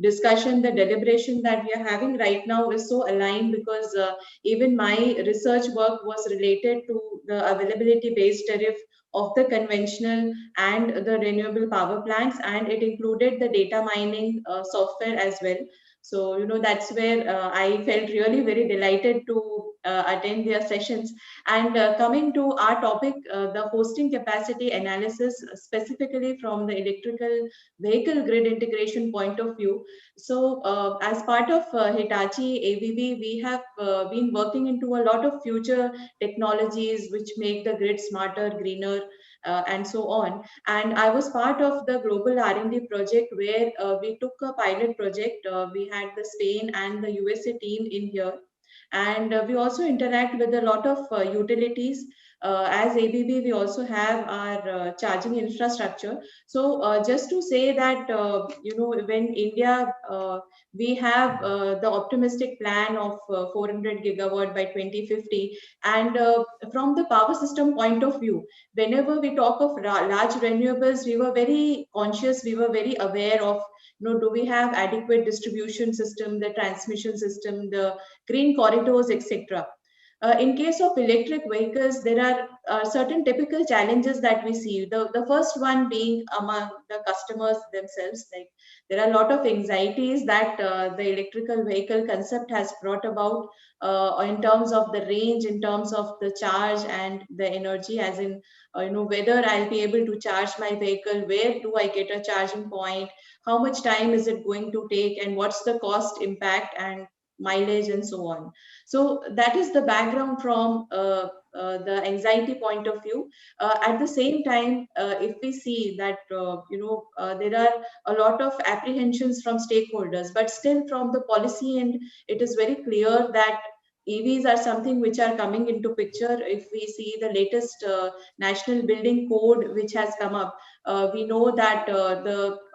discussion, the deliberation that we are having right now is so aligned, because even my research work was related to the availability-based tariff of the conventional and the renewable power plants, and it included the data mining software as well. So that's where I felt really very delighted to attend their sessions. And coming to our topic, the hosting capacity analysis, specifically from the electrical vehicle grid integration point of view. So as part of Hitachi ABB, we have been working into a lot of future technologies which make the grid smarter, greener, and so on. And I was part of the global R&D project where we took a pilot project. We had the Spain and the USA team in here. And we also interact with a lot of utilities. As ABB, we also have our charging infrastructure. So just to say that, when India, we have the optimistic plan of 400 gigawatt by 2050. And from the power system point of view, whenever we talk of large renewables, we were very conscious, we were very aware of, do we have adequate distribution system, the transmission system, the green corridors, etc. In case of electric vehicles, there are certain typical challenges that we see. The first one being among the customers themselves. Like, there are a lot of anxieties that the electrical vehicle concept has brought about in terms of the range, in terms of the charge and the energy, as in, whether I'll be able to charge my vehicle, where do I get a charging point, how much time is it going to take, and what's the cost impact and mileage and so on. So that is the background from the anxiety point of view. At the same time, if we see that there are a lot of apprehensions from stakeholders, but still from the policy end, it is very clear that EVs are something which are coming into picture. If we see the latest national building code which has come up, we know that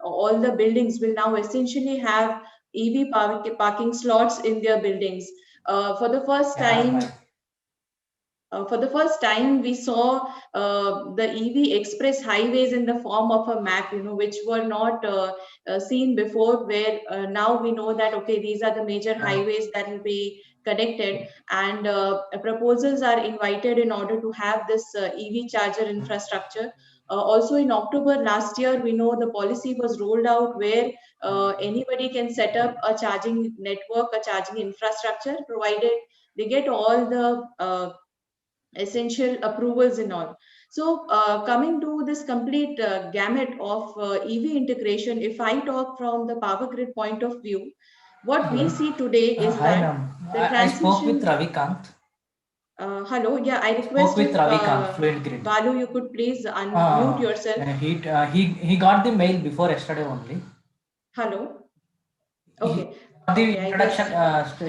all the buildings will now essentially have EV parking slots in their buildings. For the first time, we saw the EV express highways in the form of a map, which were not seen before. Where now we know that these are the major highways that will be connected, and proposals are invited in order to have this EV charger infrastructure. Also in October last year, we know the policy was rolled out where anybody can set up a charging network, a charging infrastructure, provided they get all the essential approvals and all. So coming to this complete gamut of EV integration, if I talk from the power grid point of view, what we see today is Hi, that ma'am. the I spoke with transmission. Ravikant. Hello, yeah, I request Spoke with if Ravikant, Fluent Grid. Balu, you could please unmute yourself. He got the mail before yesterday only. Hello. Okay. The introduction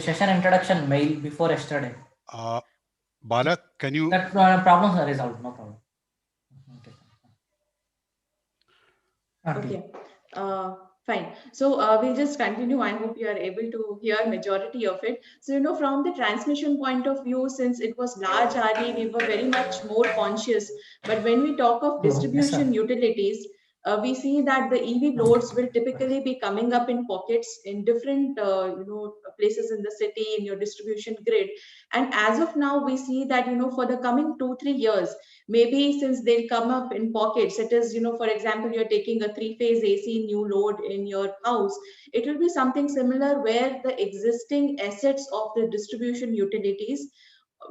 session introduction mail before yesterday. Bala, can you? That problems are resolved. No problem. Okay. Fine. So we'll just continue. I hope you are able to hear majority of it. So, from the transmission point of view, since it was large RE, we were very much more conscious. But when we talk of distribution utilities, we see that the EV loads will typically be coming up in pockets in different, places in the city, in your distribution grid. And as of now, we see that, for the coming 2-3 years, maybe since they'll come up in pockets, it is, for example, you're taking a 3-phase AC new load in your house, it will be something similar where the existing assets of the distribution utilities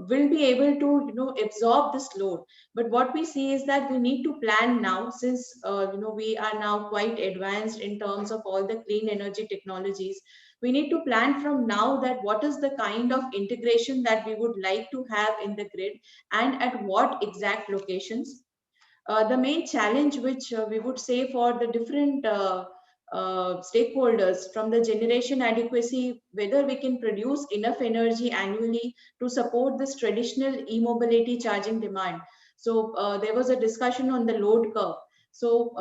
will be able to absorb this load. But what we see is that we need to plan now, since we are now quite advanced in terms of all the clean energy technologies. We need to plan from now that what is the kind of integration that we would like to have in the grid and at what exact locations. The main challenge which we would say for the different stakeholders from the generation adequacy, whether we can produce enough energy annually to support this traditional e-mobility charging demand. So there was a discussion on the load curve. So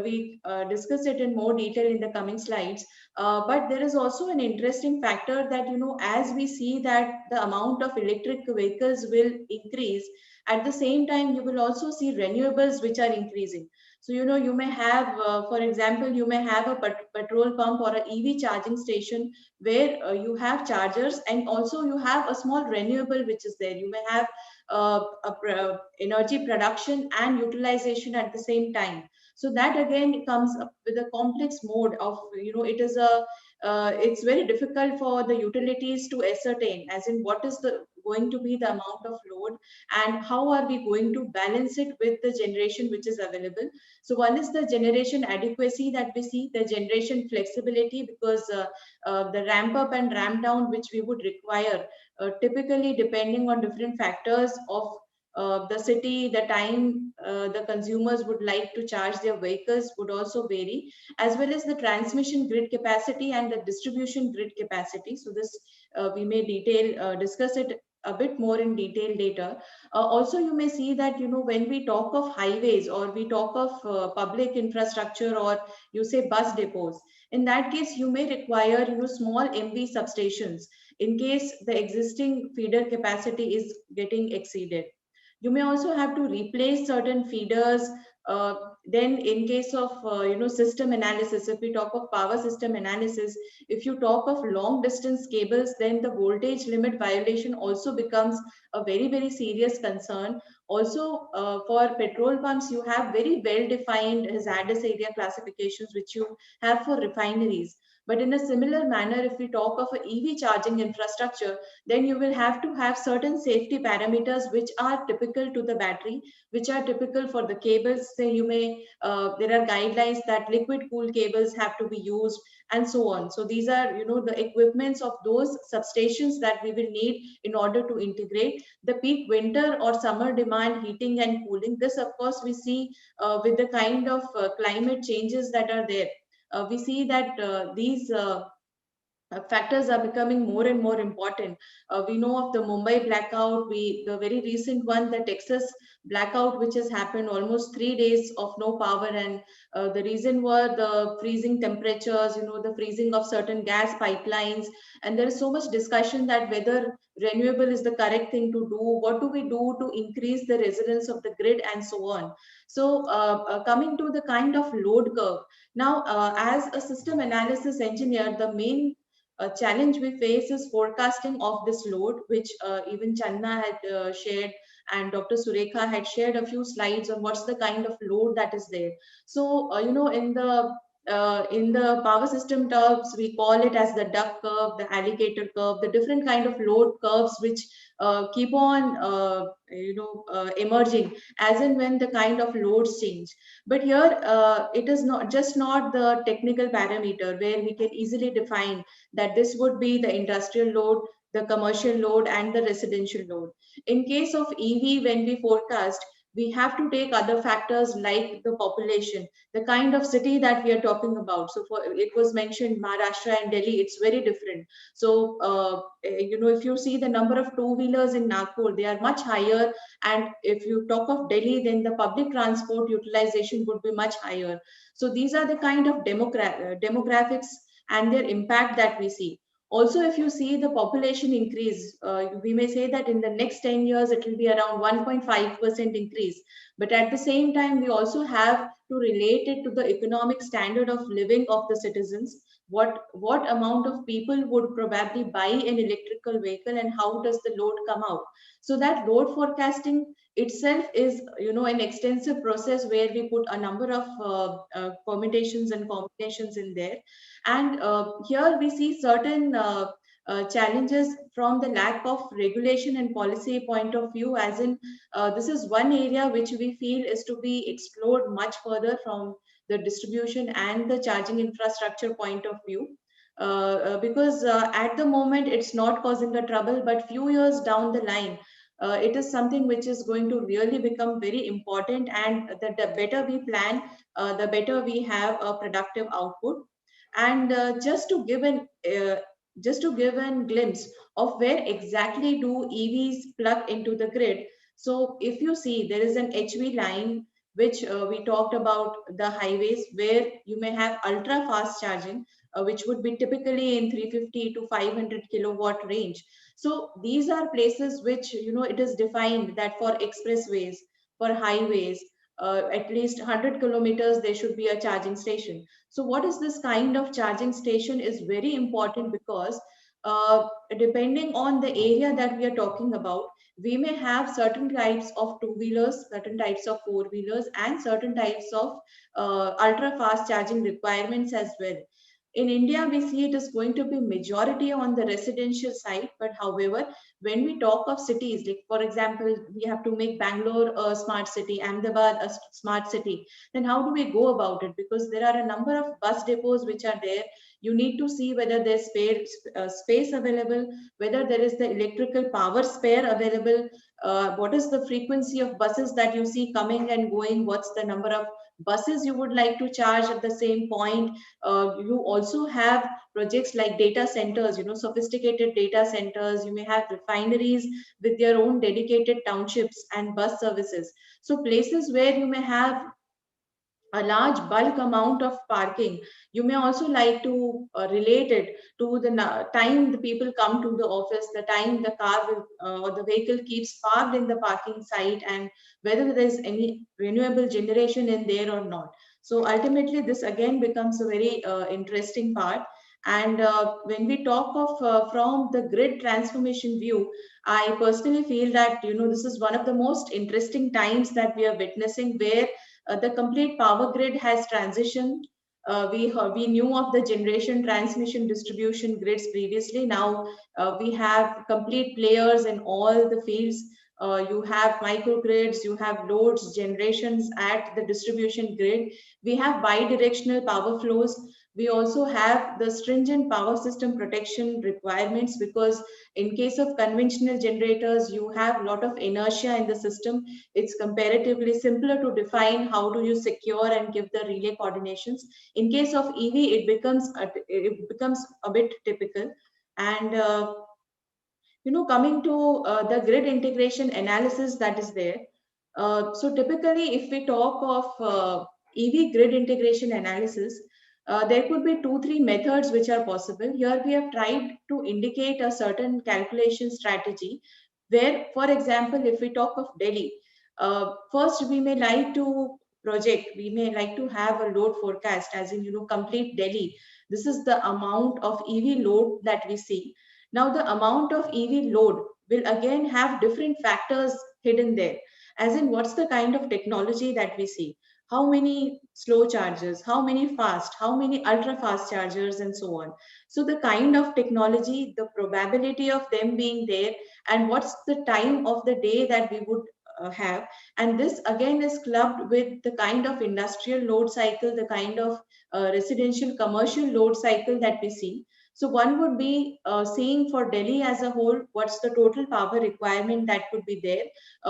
we discuss it in more detail in the coming slides. But there is also an interesting factor that, as we see that the amount of electric vehicles will increase, at the same time, you will also see renewables which are increasing. So, you may have, for example, you may have a petrol pump or an EV charging station where you have chargers, and also you have a small renewable which is there. You may have energy production and utilization at the same time. So that again comes up with a complex mode of, it's very difficult for the utilities to ascertain, as in what is going to be the amount of load and how are we going to balance it with the generation which is available. So one is the generation adequacy that we see, the generation flexibility, because the ramp up and ramp down which we would require, typically depending on different factors of the city, the time the consumers would like to charge their vehicles would also vary, as well as the transmission grid capacity and the distribution grid capacity. So this we may discuss it a bit more in detail later. Also, you may see that, when we talk of highways or we talk of public infrastructure, or you say bus depots, in that case, you may require, small MV substations in case the existing feeder capacity is getting exceeded. You may also have to replace certain feeders. Then in case of system analysis, if we talk of power system analysis, if you talk of long distance cables, then the voltage limit violation also becomes a very, very serious concern. Also, for petrol pumps, you have very well defined hazardous area classifications which you have for refineries. But in a similar manner, if we talk of an EV charging infrastructure, then you will have to have certain safety parameters which are typical to the battery, which are typical for the cables. Say you may, there are guidelines that liquid cooled cables have to be used, and so on. So these are, the equipments of those substations that we will need in order to integrate the peak winter or summer demand heating and cooling. This, of course, we see with the kind of climate changes that are there. We see that these factors are becoming more and more important. We know of the Mumbai blackout, the very recent one, the Texas blackout, which has happened, almost 3 days of no power, and the reason were the freezing temperatures, the freezing of certain gas pipelines, and there is so much discussion that whether renewable is the correct thing to do, what do we do to increase the resilience of the grid, and so on. So coming to the kind of load curve, now as a system analysis engineer, the main challenge we face is forecasting of this load, which even Channa had shared, and Dr. Surekha had shared a few slides on what's the kind of load that is there. So, in the power system terms, we call it as the duck curve, the alligator curve, the different kind of load curves which keep on, emerging as and when the kind of loads change. But here, it is not the technical parameter where we can easily define that this would be the industrial load, the commercial load, and the residential load. In case of EV, when we forecast, we have to take other factors like the population, the kind of city that we are talking about. So it was mentioned Maharashtra and Delhi, it's very different. So, if you see the number of two-wheelers in Nagpur, they are much higher. And if you talk of Delhi, then the public transport utilization would be much higher. So these are the kind of demographics and their impact that we see. Also, if you see the population increase, we may say that in the next 10 years, it will be around 1.5% increase. But at the same time, we also have to relate it to the economic standard of living of the citizens. What amount of people would probably buy an electrical vehicle, and how does the load come out? So that load forecasting itself is, an extensive process where we put a number of permutations and combinations in there. And here we see certain challenges from the lack of regulation and policy point of view, as in this is one area which we feel is to be explored much further from the distribution and the charging infrastructure point of view. Because at the moment it's not causing a trouble, but few years down the line, it is something which is going to really become very important, and the better we plan, the better we have a productive output. And just to give an glimpse of where exactly do EVs plug into the grid. So if you see, there is an HV line which we talked about the highways where you may have ultra fast charging, which would be typically in 350 to 500 kilowatt range. So these are places which, it is defined that for expressways, for highways, at least 100 kilometers, there should be a charging station. So what is this kind of charging station is very important, because depending on the area that we are talking about, we may have certain types of two-wheelers, certain types of four-wheelers, and certain types of ultra-fast charging requirements as well. In India, we see it is going to be majority on the residential side, but however, when we talk of cities, like for example, we have to make Bangalore a smart city, Ahmedabad a smart city, then how do we go about it? Because there are a number of bus depots which are there. You need to see whether there's space available, whether there is the electrical power spare available, what is the frequency of buses that you see coming and going, what's the number of buses you would like to charge at the same point. You also have projects like data centers, sophisticated data centers. You may have refineries with their own dedicated townships and bus services. So places where you may have a large bulk amount of parking. You may also like to relate it to the time the people come to the office, the time the car will, or the vehicle keeps parked in the parking site, and whether there is any renewable generation in there or not. So ultimately, this again becomes a very interesting part. And when we talk of from the grid transformation view, I personally feel that this is one of the most interesting times that we are witnessing, where the complete power grid has transitioned. We knew of the generation, transmission, distribution grids previously. Now we have complete players in all the fields. You have microgrids, you have loads, generations at the distribution grid. We have bidirectional power flows. We also have the stringent power system protection requirements, because in case of conventional generators, you have a lot of inertia in the system. It's comparatively simpler to define how do you secure and give the relay coordinations. In case of EV, it becomes a bit typical. And coming to the grid integration analysis that is there. So typically, if we talk of EV grid integration analysis, there could be 2-3 methods which are possible. Here we have tried to indicate a certain calculation strategy where, for example, if we talk of Delhi, first we may like to we may like to have a load forecast, as in, complete Delhi. This is the amount of EV load that we see. Now, the amount of EV load will again have different factors hidden there, as in what's the kind of technology that we see, how many slow chargers, how many fast, how many ultra fast chargers, and so on. So the kind of technology, the probability of them being there, and what's the time of the day that we would have. And this again is clubbed with the kind of industrial load cycle, the kind of residential commercial load cycle that we see. So one would be seeing for Delhi as a whole, what's the total power requirement that could be there,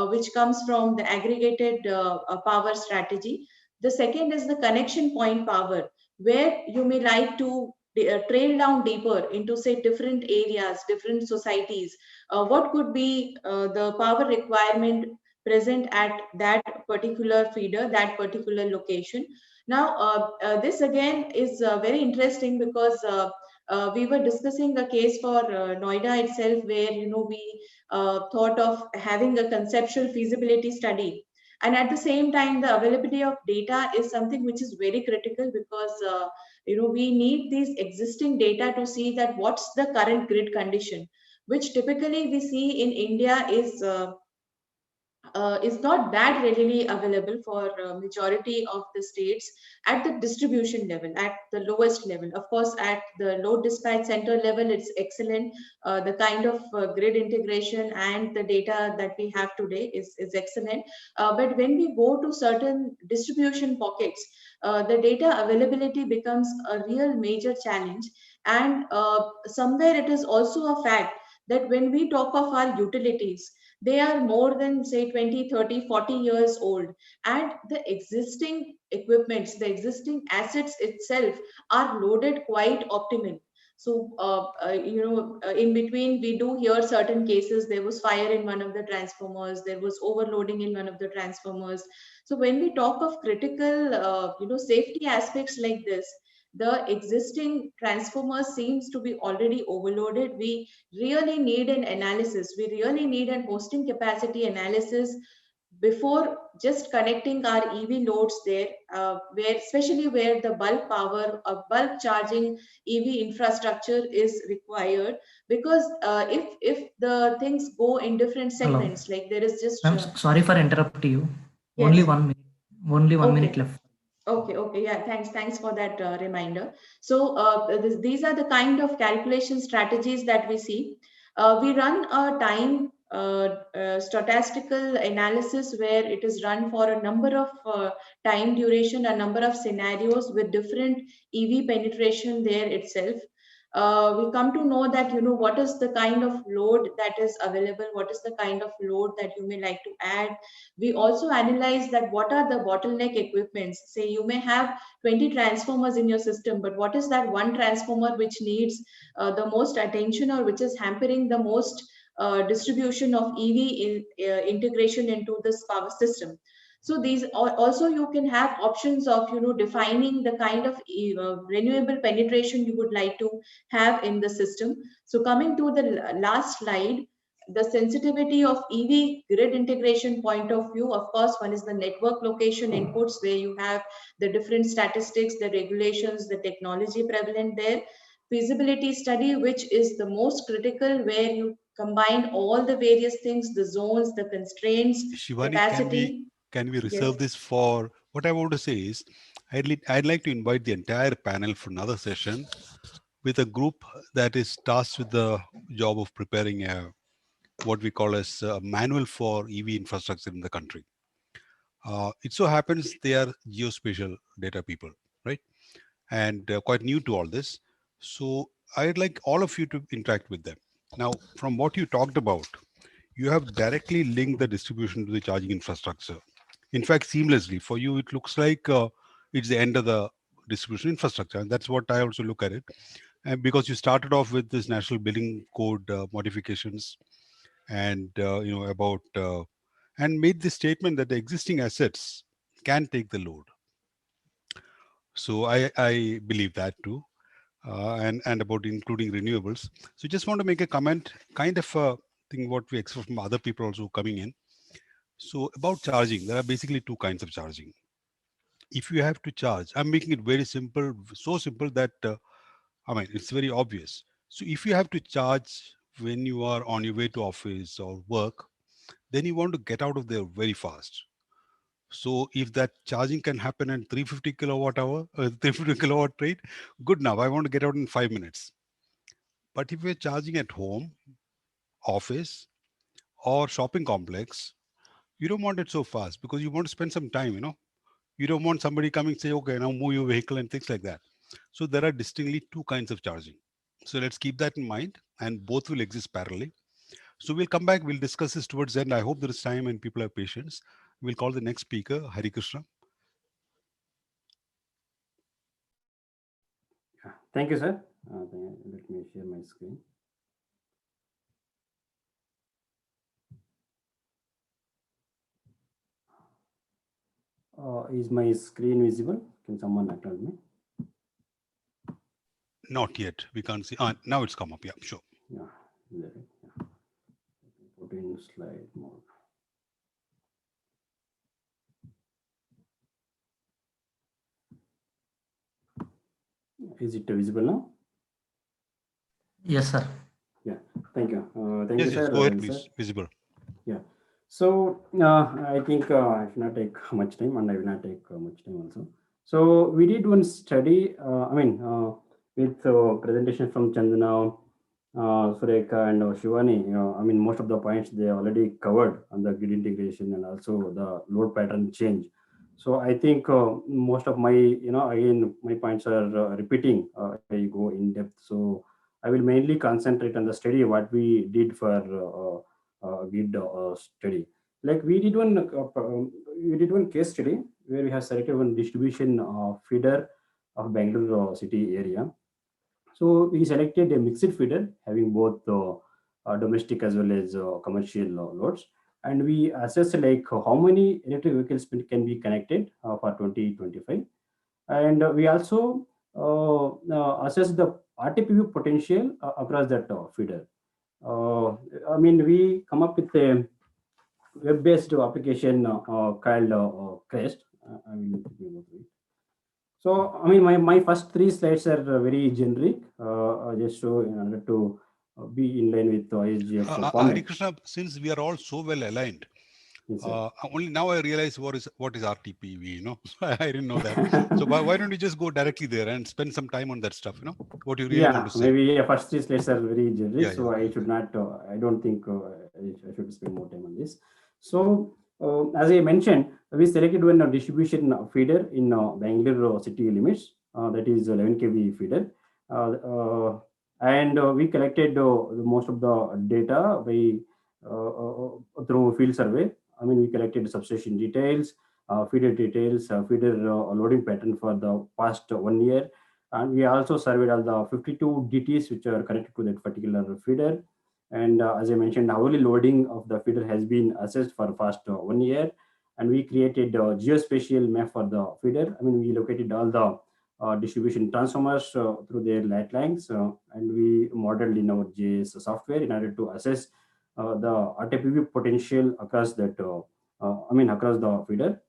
which comes from the aggregated power strategy. The second is the connection point power, where you may like to trail down deeper into, say, different areas, different societies. What could be the power requirement present at that particular feeder, that particular location? Now, this again is very interesting, because we were discussing a case for Noida itself, where we thought of having a conceptual feasibility study, and at the same time the availability of data is something which is very critical, because we need these existing data to see that what's the current grid condition, which typically we see in India is not that readily available for majority of the states at the distribution level, at the lowest level. Of course, at the load dispatch center level, it's excellent. The kind of grid integration and the data that we have today is excellent. But when we go to certain distribution pockets, the data availability becomes a real major challenge. And somewhere it is also a fact that when we talk of our utilities, they are more than, say, 20, 30, 40 years old. And the existing equipments, the existing assets itself are loaded quite optimally. So, in between, we do hear certain cases. There was fire in one of the transformers. There was overloading in one of the transformers. So when we talk of critical, safety aspects like this, the existing transformer seems to be already overloaded. We really need an analysis. We really need an hosting capacity analysis before just connecting our EV loads there, where especially where the bulk power or bulk charging EV infrastructure is required. Because if the things go in different segments, like there is just I'm sorry for interrupting you. Yes. Only 1 minute. Only one Okay. minute left. Okay, yeah, thanks for that reminder. So these are the kind of calculation strategies that we see. We run a time statistical analysis where it is run for a number of time duration, a number of scenarios with different EV penetration there itself. We come to know that, what is the kind of load that is available, what is the kind of load that you may like to add. We also analyze that what are the bottleneck equipments. Say you may have 20 transformers in your system, but what is that one transformer which needs the most attention, or which is hampering the most distribution of EV integration into this power system. So these also, you can have options of defining the kind of renewable penetration you would like to have in the system. So coming to the last slide, the sensitivity of EV grid integration point of view, of course, one is the network location inputs, where you have the different statistics, the regulations, the technology prevalent there. Feasibility study, which is the most critical, where you combine all the various things, the zones, the constraints, Shivani, capacity. can we reserve this for what I want to say is I'd like to invite the entire panel for another session with a group that is tasked with the job of preparing what we call as a manual for EV infrastructure in the country. It so happens they are geospatial data people, right? And quite new to all this. So I'd like all of you to interact with them. Now, from what you talked about, you have directly linked the distribution to the charging infrastructure. In fact, seamlessly. For you, it looks like it's the end of the distribution infrastructure. And that's what I also look at it. And because you started off with this national building code modifications and, and made the statement that the existing assets can take the load. So I believe that too. And about including renewables. So just want to make a comment, kind of a thing what we expect from other people also coming in. So about charging, there are basically two kinds of charging. If you have to charge, I'm making it very simple, so simple that, it's very obvious. So if you have to charge when you are on your way to office or work, then you want to get out of there very fast. So if that charging can happen at 350 kilowatt hour, 350 kilowatt rate, good enough. I want to get out in 5 minutes. But if you're charging at home, office, or shopping complex, you don't want it so fast because you want to spend some time, You don't want somebody coming say, okay, now move your vehicle and things like that. So there are distinctly two kinds of charging. So let's keep that in mind, and both will exist parallelly. So we'll come back, we'll discuss this towards the end. I hope there is time and people have patience. We'll call the next speaker, Hari Krishna. Thank you, sir. Let me share my screen. Is my screen visible? Can someone acknowledge me? Not yet. We can't see. Now it's come up. Yeah, sure. Yeah. Put in slide mode. Is it visible now? Yes, sir. Yeah. Thank you. Thank Yes, you, sir. go ahead, please. Visible. Yeah. So I think I should not take much time, and I will not take much time also. So we did one study. With presentation from Chandana, Sureka, and Shivani. Most of the points they already covered on the grid integration and also the load pattern change. So I think most of my, again, my points are repeating if I go in depth. So I will mainly concentrate on the study what we did for grid study. Like we did one case study where we have selected one distribution feeder of Bangalore city area. So we selected a mixed feeder having both domestic as well as commercial loads, and we assessed like how many electric vehicles can be connected for 2025, and we also assessed the RTPV potential across that feeder. I mean, we come up with a web-based application called Crest. I will let you know. So, I mean, my first three slides are very generic, just so in order to be in line with the ISGF format. Hari Krishna, since we are all so well aligned, Yes, only now I realize what is RTPV, you know. I didn't know that. So why don't you just go directly there and spend some time on that stuff, you know, what you really want to say. Maybe first three slides are very generic, Yeah, so I should not, I don't think I should spend more time on this. So, as I mentioned, we selected one distribution feeder in Bangalore city limits, that is 11 kV feeder. And we collected most of the data by through field survey. I mean, we collected substation details, feeder details, feeder loading pattern for the past 1 year. And we also surveyed all the 52 DTs which are connected to that particular feeder. And as I mentioned, hourly loading of the feeder has been assessed for past 1 year. And we created a geospatial map for the feeder. I mean, we located all the distribution transformers through their light lines, and we modeled in our JS software in order to assess the RTPV potential across that, across the feeder.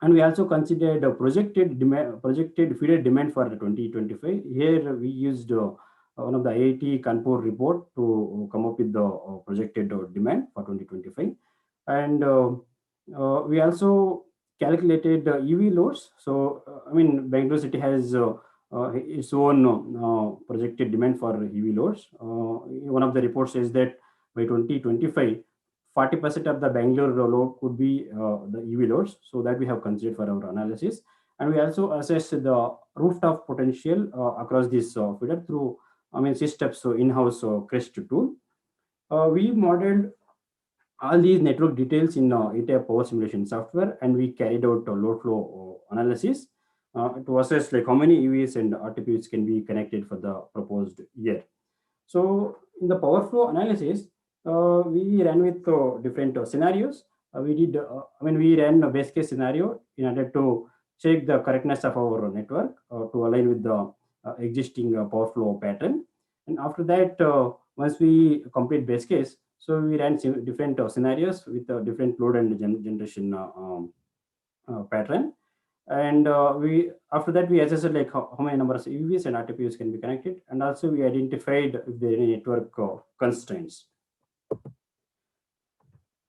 And we also considered projected feeder demand for 2025. Here we used one of the IIT Kanpur report to come up with the projected demand for 2025. And we also calculated EV loads. So, I mean, Bangalore city has its own projected demand for EV loads. One of the reports says that by 2025, 40% of the Bangalore load could be the EV loads, so that we have considered for our analysis. And we also assessed the rooftop potential across this feeder through, systems, so in-house Crest tool. We modeled all these network details in ETA power simulation software, and we carried out a load flow analysis to assess like how many EVs and RTPs can be connected for the proposed year. So in the power flow analysis, we ran with different scenarios. We ran a base case scenario in order to check the correctness of our network to align with the existing power flow pattern. And after that, once we complete base case, so we ran different scenarios with different load and generation pattern. And after that, we assessed like how many numbers of EVs and RTPs can be connected, and also we identified if there are any network constraints.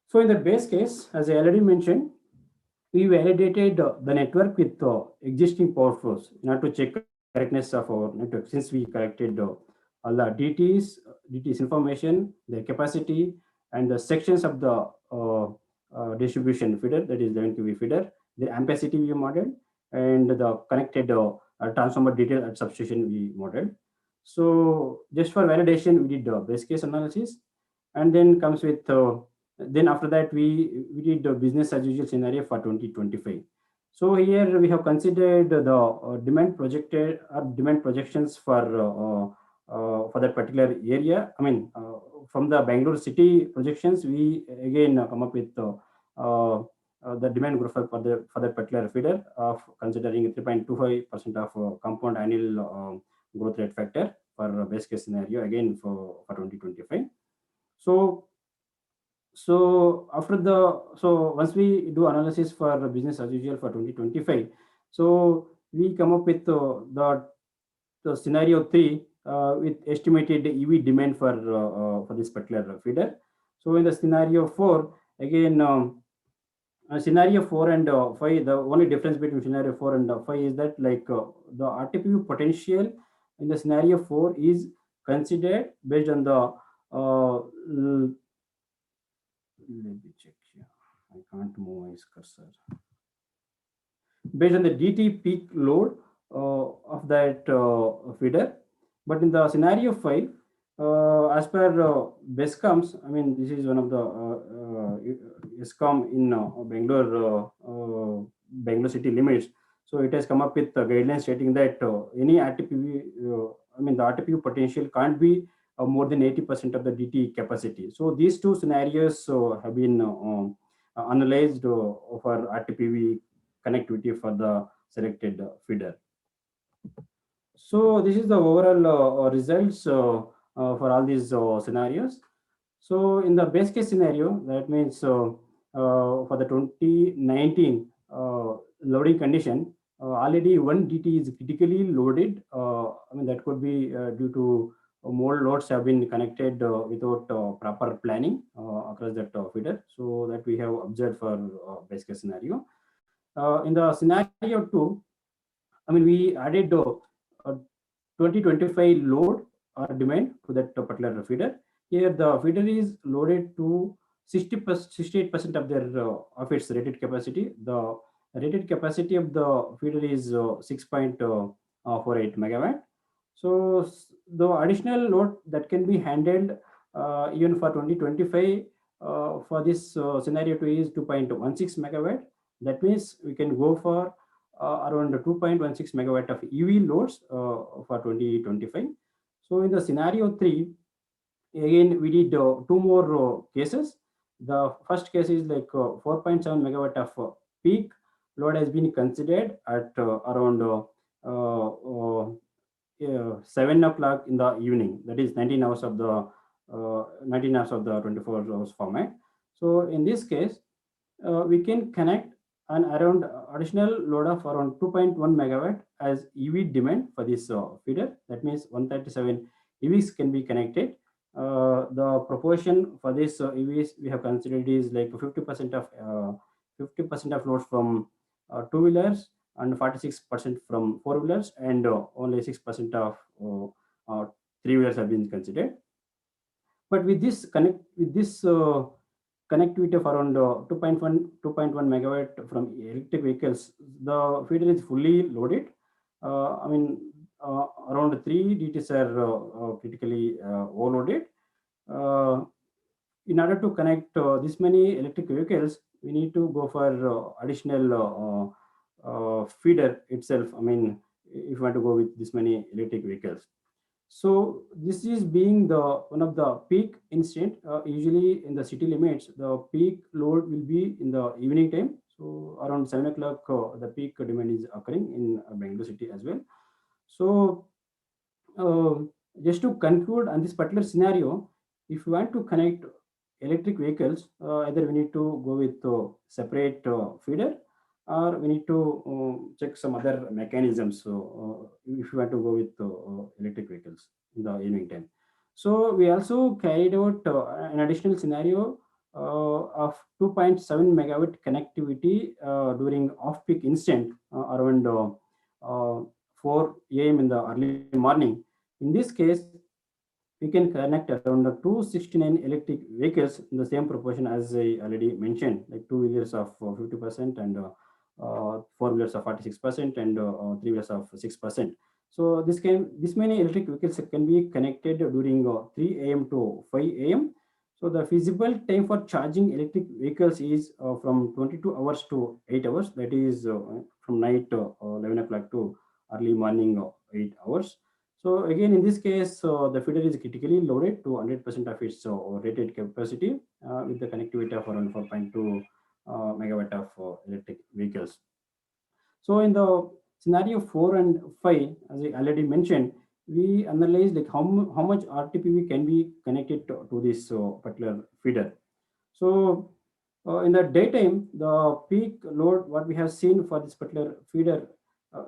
So in the base case, as I already mentioned, we validated the network with existing power flows in order to check correctness of our network. Since we collected all the DTs information, their capacity, and the sections of the distribution feeder, that is the 11 kV feeder, the ampacity we modeled, and the connected transformer detail at substation we modeled. So just for validation, we did base case analysis, and then comes with then after that we did the business as usual scenario for 2025. So here we have considered the demand projections for that particular area. From the Bangalore city projections, we again come up with the demand growth for that particular feeder of considering 3.25% of compound annual growth rate factor for best case scenario again for 2025. So once we do analysis for business as usual for 2025, so we come up with the scenario 3 with estimated EV demand for this particular feeder. So in the scenario 4, again, scenario 4 and 5, the only difference between scenario 4 and 5 is that like the RTPV potential in the scenario 4 is considered based on the let me check here. I can't move my cursor. Based on the DT peak load of that feeder, but in the scenario 5, as per BESCOMs, this is one of the ESCOM in Bangalore city limits. So it has come up with guidelines stating that any RTPV, the the RTPU potential can't be more than 80% of the DT capacity. So these two scenarios have been analyzed for RTPV connectivity for the selected feeder. So this is the overall results for all these scenarios. So in the best case scenario, that means for the 2019 loading condition, already one DT is critically loaded. I mean, that could be due to more loads have been connected without proper planning across that feeder. So that we have observed for best case scenario. In the scenario 2, I mean, we added 2025 load or demand to that particular feeder. Here the feeder is loaded to 68% of their of its rated capacity. The rated capacity of the feeder is 6.48 megawatt. So the additional load that can be handled even for 2025 for this scenario 2 is 2.16 megawatt. That means we can go for around 2.16 megawatt of EV loads for 2025. So in the scenario 3, again we did 2 more cases. The first case is like 4.7 megawatt of peak load has been considered at around 7 o'clock in the evening. That is 19 hours of the 24 hours format. So in this case, we can connect an around additional load of around 2.1 megawatt as EV demand for this feeder. That means 137 EVs can be connected. The proportion for this EVs we have considered is like 50% of loads from two-wheelers and 46% from four-wheelers, and only 6% of three-wheelers have been considered. But with this connectivity of around 2.1 megawatt from electric vehicles, the feeder is fully loaded. I mean, around 3 DTs are critically overloaded. In order to connect this many electric vehicles, we need to go for additional feeder itself. I mean, if you want to go with this many electric vehicles. So this is being the one of the peak instant. Usually in the city limits, the peak load will be in the evening time. So around 7 o'clock, the peak demand is occurring in Bangalore city as well. So just to conclude on this particular scenario, if you want to connect electric vehicles, either we need to go with separate feeder, or we need to check some other mechanisms. So if you want to go with electric vehicles in the evening time. So we also carried out an additional scenario of 2.7 megawatt connectivity during off-peak instant around 4 a.m. in the early morning. In this case, we can connect around 269 electric vehicles in the same proportion as I already mentioned, like two-wheelers of 50% and four-wheelers of 46% and three-wheelers of 6%. So this many electric vehicles can be connected during 3 a.m. to 5 a.m. So the feasible time for charging electric vehicles is from 22 hours to 8 hours. That is from night 11 o'clock to early morning 8 hours. So again, in this case, the feeder is critically loaded to 100% of its rated capacity with the connectivity of around 4.2 megawatt of electric vehicles. So in the scenario 4 and 5, as I already mentioned, we analyzed like how much RTPV can be connected to this particular feeder. So in the daytime, the peak load what we have seen for this particular feeder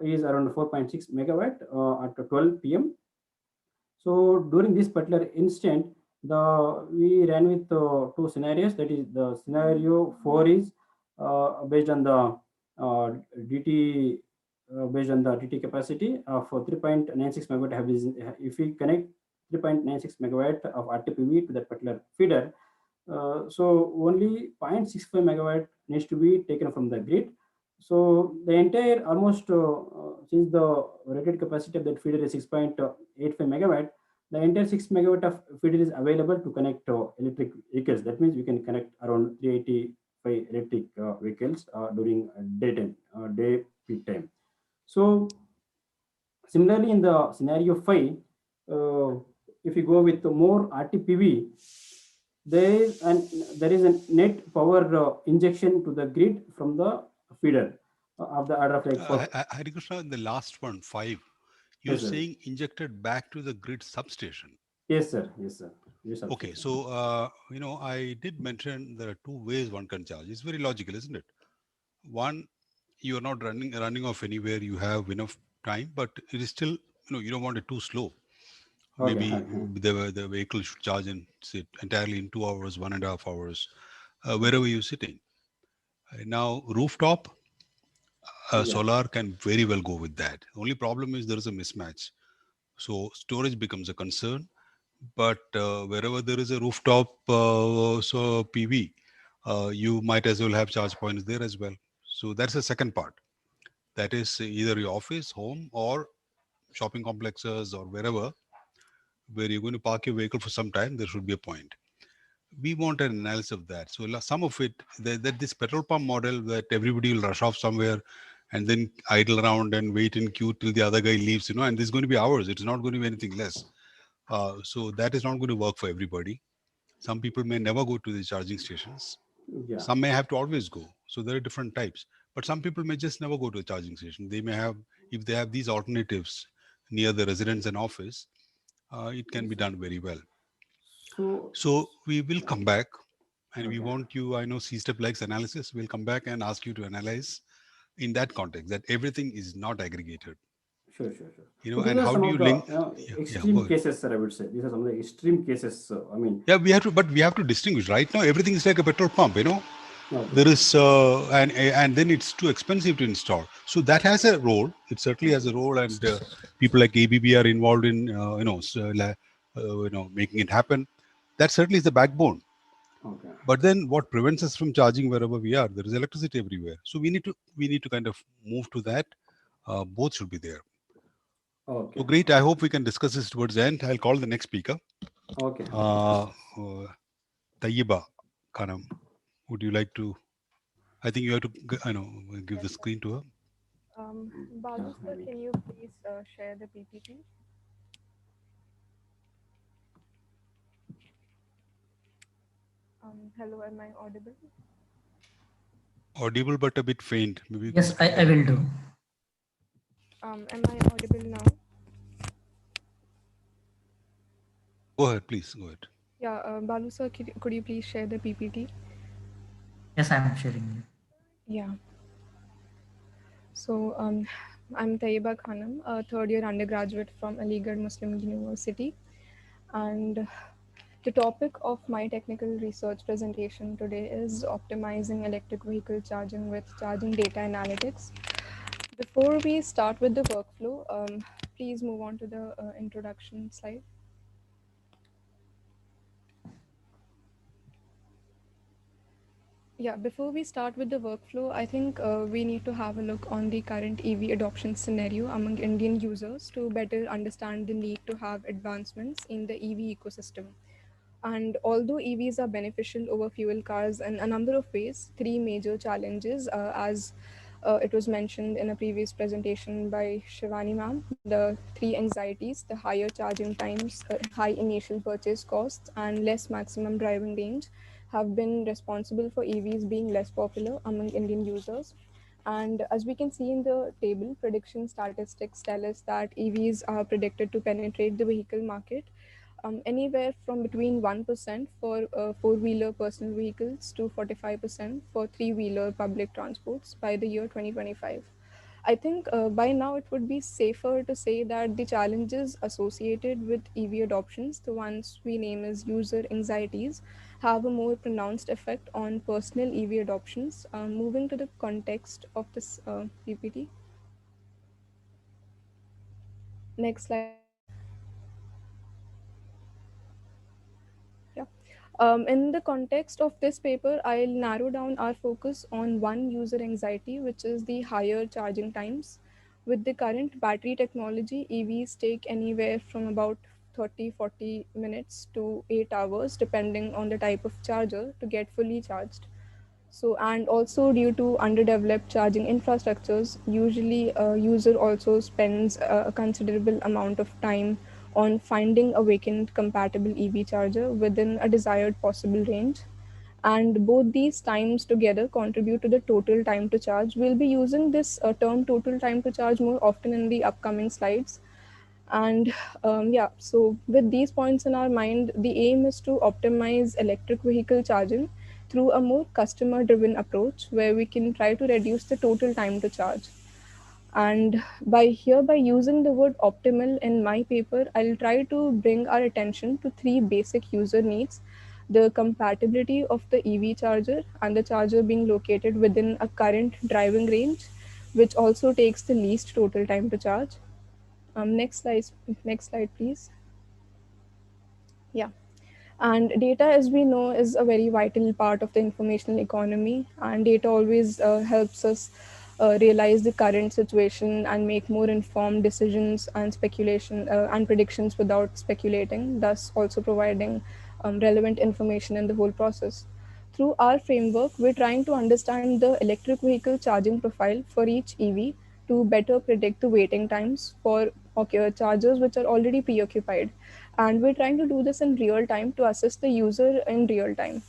is around 4.6 megawatt at 12 p.m. So during this particular instant, we ran with 2 scenarios. That is, the scenario 4 is based on the DT capacity of 3.96 megawatt. If we connect 3.96 megawatt of RTPV to that particular feeder, so only 0.65 megawatt needs to be taken from the grid. So the entire almost since the rated capacity of that feeder is 6.85 megawatt, the entire 6 megawatt of feeder is available to connect electric vehicles. That means we can connect around 385 electric vehicles during daytime, day peak time. So similarly, in the scenario 5, if you go with more RTPV, there is a net power injection to the grid from the feeder of the order of like Harikrishna, in the last one, 5, you're Yes, sir. saying injected back to the grid substation. Yes, sir. Yes, sir. Yes, Okay, so I did mention there are 2 ways one can charge. It's very logical, isn't it? One, you are not running off anywhere. You have enough time, but it is still, you don't want it too slow. Okay, Maybe okay. the vehicle should charge and sit entirely in 2 hours, 1.5 hours, wherever you're sitting. Now, rooftop Yeah. solar can very well go with that. The only problem is there is a mismatch. So storage becomes a concern. But wherever there is a rooftop PV, you might as well have charge points there as well. So that's the second part. That is either your office, home, or shopping complexes or wherever, where you're going to park your vehicle for some time, there should be a point. We want an analysis of that. So some of it, that this petrol pump model that everybody will rush off somewhere and then idle around and wait in queue till the other guy leaves, and this is going to be hours. It's not going to be anything less. So that is not going to work for everybody. Some people may never go to the charging stations. Yeah. Some may have to always go. So there are different types. But some people may just never go to a charging station. They may have, if they have these alternatives near the residence and office, it can be done very well. So we will come back and we want you, I know C-step likes analysis. We'll come back and ask you to analyze in that context that everything is not aggregated. Sure. So and how do you link? Extreme cases, sir, I would say. These are some of the extreme cases. Yeah, we have to distinguish. Right now, everything is like a petrol pump, Okay. There is, and then it's too expensive to install. So that has a role. It certainly has a role, and people like ABB are involved in, making it happen. That certainly is the backbone. Okay. But then what prevents us from charging wherever we are? There is electricity everywhere. So we need to kind of move to that. Both should be there. Okay. So great. I hope we can discuss this towards the end. I'll call the next speaker. Okay. Tayyiba Khanam, would you like to? I think you have to, give the screen to her. Balu sir, can you please share the PPT? Hello, am I audible? Audible, but a bit faint. Maybe. Yes, I will do. Am I audible now? Go ahead, please. Go ahead. Yeah, Balu sir, could you please share the PPT? Yes, I'm sharing. Yeah. So I'm Tayyiba Khanam, a third-year undergraduate from Aligarh Muslim University, and the topic of my technical research presentation today is optimizing electric vehicle charging with charging data analytics. Before we start with the workflow, please move on to the introduction slide. Yeah, before we start with the workflow, I think we need to have a look on the current EV adoption scenario among Indian users to better understand the need to have advancements in the EV ecosystem. And although EVs are beneficial over fuel cars in a number of ways, 3 major challenges, as it was mentioned in a previous presentation by Shivani ma'am, the 3 anxieties, the higher charging times, high initial purchase costs, and less maximum driving range, have been responsible for EVs being less popular among Indian users. And as we can see in the table, prediction statistics tell us that EVs are predicted to penetrate the vehicle market anywhere from between 1% for 4-wheeler personal vehicles to 45% for 3-wheeler public transports by the year 2025. I think by now it would be safer to say that the challenges associated with EV adoptions, the ones we name as user anxieties, have a more pronounced effect on personal EV adoptions. Moving to the context of this PPT. Next slide. Yeah. In the context of this paper, I'll narrow down our focus on one user anxiety, which is the higher charging times. With the current battery technology, EVs take anywhere from about 30-40 minutes to 8 hours, depending on the type of charger, to get fully charged. So, and also due to underdeveloped charging infrastructures, usually a user also spends a considerable amount of time on finding a vacant compatible EV charger within a desired possible range. And both these times together contribute to the total time to charge. We'll be using this term total time to charge more often in the upcoming slides. And yeah, so with these points in our mind, the aim is to optimize electric vehicle charging through a more customer driven approach where we can try to reduce the total time to charge. And by using the word optimal in my paper, I'll try to bring our attention to three basic user needs: the compatibility of the EV charger and the charger being located within a current driving range, which also takes the least total time to charge. Next slide, please. Yeah. And data, as we know, is a very vital part of the informational economy, and data always helps us realize the current situation and make more informed decisions and speculation and predictions without speculating, thus also providing relevant information in the whole process. Through our framework, we're trying to understand the electric vehicle charging profile for each EV to better predict the waiting times for chargers which are already preoccupied. And we're trying to do this in real time to assist the user in real time.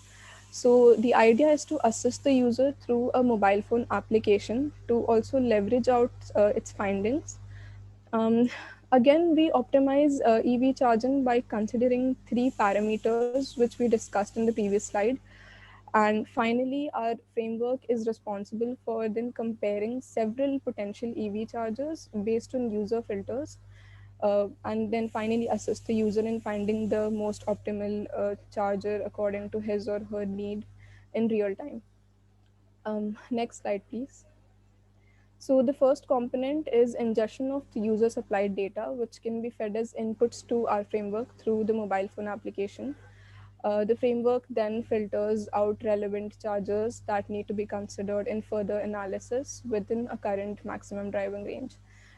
So the idea is to assist the user through a mobile phone application to also leverage out its findings. Um, Again, we optimize EV charging by considering three parameters, which we discussed in the previous slide. And finally, our framework is responsible for then comparing several potential EV chargers based on user filters, and then finally assist the user in finding the most optimal charger according to his or her need in real time. Next slide, please. So the first component is ingestion of the user supplied data, which can be fed as inputs to our framework through the mobile phone application. The framework then filters out relevant chargers that need to be considered in further analysis within a current maximum driving range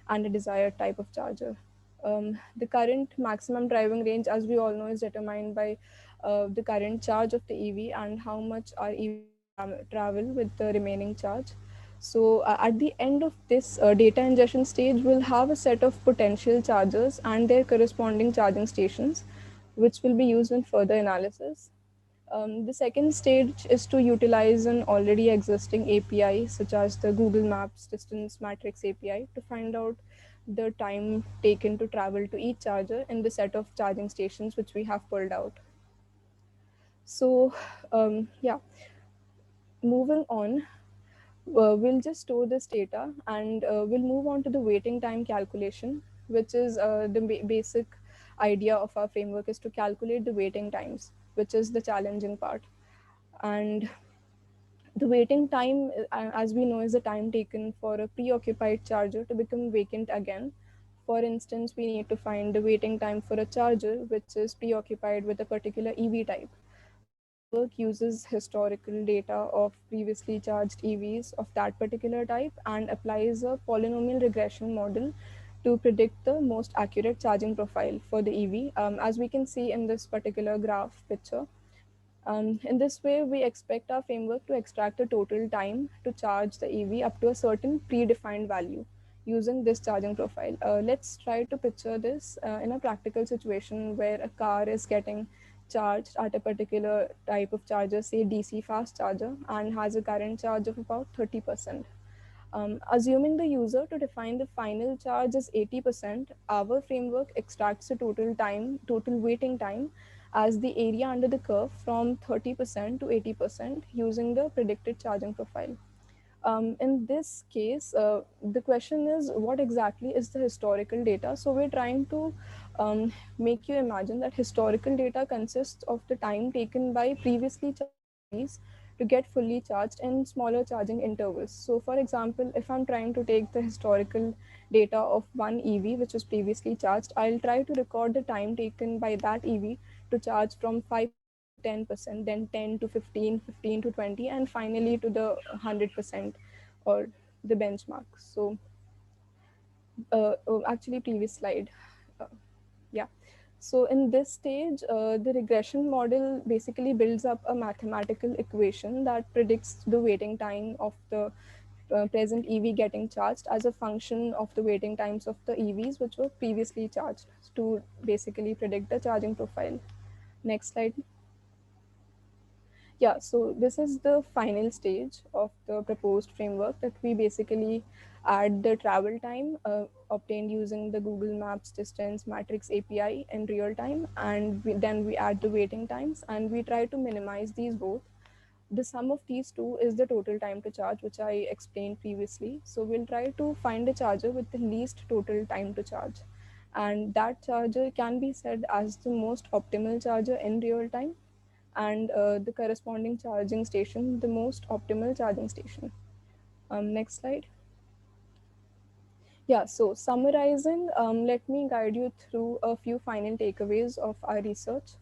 and a desired type of charger. The current maximum driving range, as we all know, is determined by the current charge of the EV and how much our EV can travel with the remaining charge. So at the end of this data ingestion stage, we'll have a set of potential chargers and their corresponding charging stations, which will be used in further analysis. The second stage is to utilize an already existing API, such as the Google Maps Distance Matrix API, to find out the time taken to travel to each charger in the set of charging stations which we have pulled out. So, yeah, moving on, we'll just store this data and we'll move on to the waiting time calculation, which is the basic idea of our framework is to calculate the waiting times, which is the challenging part. And the waiting time, as we know, is the time taken for a preoccupied charger to become vacant again. For instance, we need to find the waiting time for a charger which is preoccupied with a particular EV type. Our framework uses historical data of previously charged EVs of that particular type and applies a polynomial regression model to predict the most accurate charging profile for the EV, as we can see in this particular graph picture. In this way, we expect our framework to extract the total time to charge the EV up to a certain predefined value using this charging profile. Let's try to picture this in a practical situation where a car is getting charged at a particular type of charger, say DC fast charger, and has a current charge of about 30%. Assuming the user to define the final charge as 80%, our framework extracts the total waiting time as the area under the curve from 30% to 80% using the predicted charging profile. In this case, the question is what exactly is the historical data? So we're trying to make you imagine that historical data consists of the time taken by previously charged EVs to get fully charged in smaller charging intervals. So for example, if I'm trying to take the historical data of one EV which was previously charged, I'll try to record the time taken by that EV to charge from 5% to 10%, then 10 to 15, 15 to 20, and finally to the 100% or the benchmark. So actually previous slide. Uh, yeah. So in this stage, the regression model basically builds up a mathematical equation that predicts the waiting time of the present EV getting charged as a function of the waiting times of the EVs which were previously charged to basically predict the charging profile. Next slide. Yeah, so this is the final stage of the proposed framework, that we basically add the travel time obtained using the Google Maps distance matrix API in real time, and then we add the waiting times, and we try to minimize these both. The sum of these two is the total time to charge, which I explained previously. So we'll try to find a charger with the least total time to charge, and that charger can be said as the most optimal charger in real time, and the corresponding charging station, the most optimal charging station. Next slide. Yeah, so summarizing, let me guide you through a few final takeaways of our research.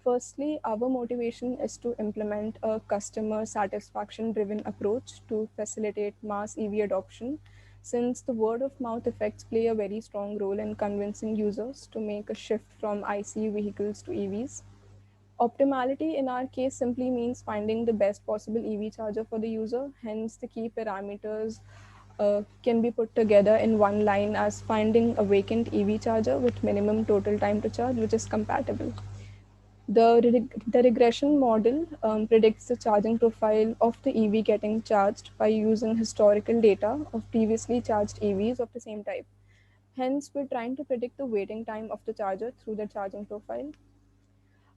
Firstly, our motivation is to implement a customer satisfaction driven approach to facilitate mass EV adoption, since the word of mouth effects play a very strong role in convincing users to make a shift from ICE vehicles to EVs. Optimality in our case simply means finding the best possible EV charger for the user. Hence, the key parameters can be put together in one line as finding a vacant EV charger with minimum total time to charge, which is compatible. The regression model predicts the charging profile of the EV getting charged by using historical data of previously charged EVs of the same type. Hence, we're trying to predict the waiting time of the charger through the charging profile.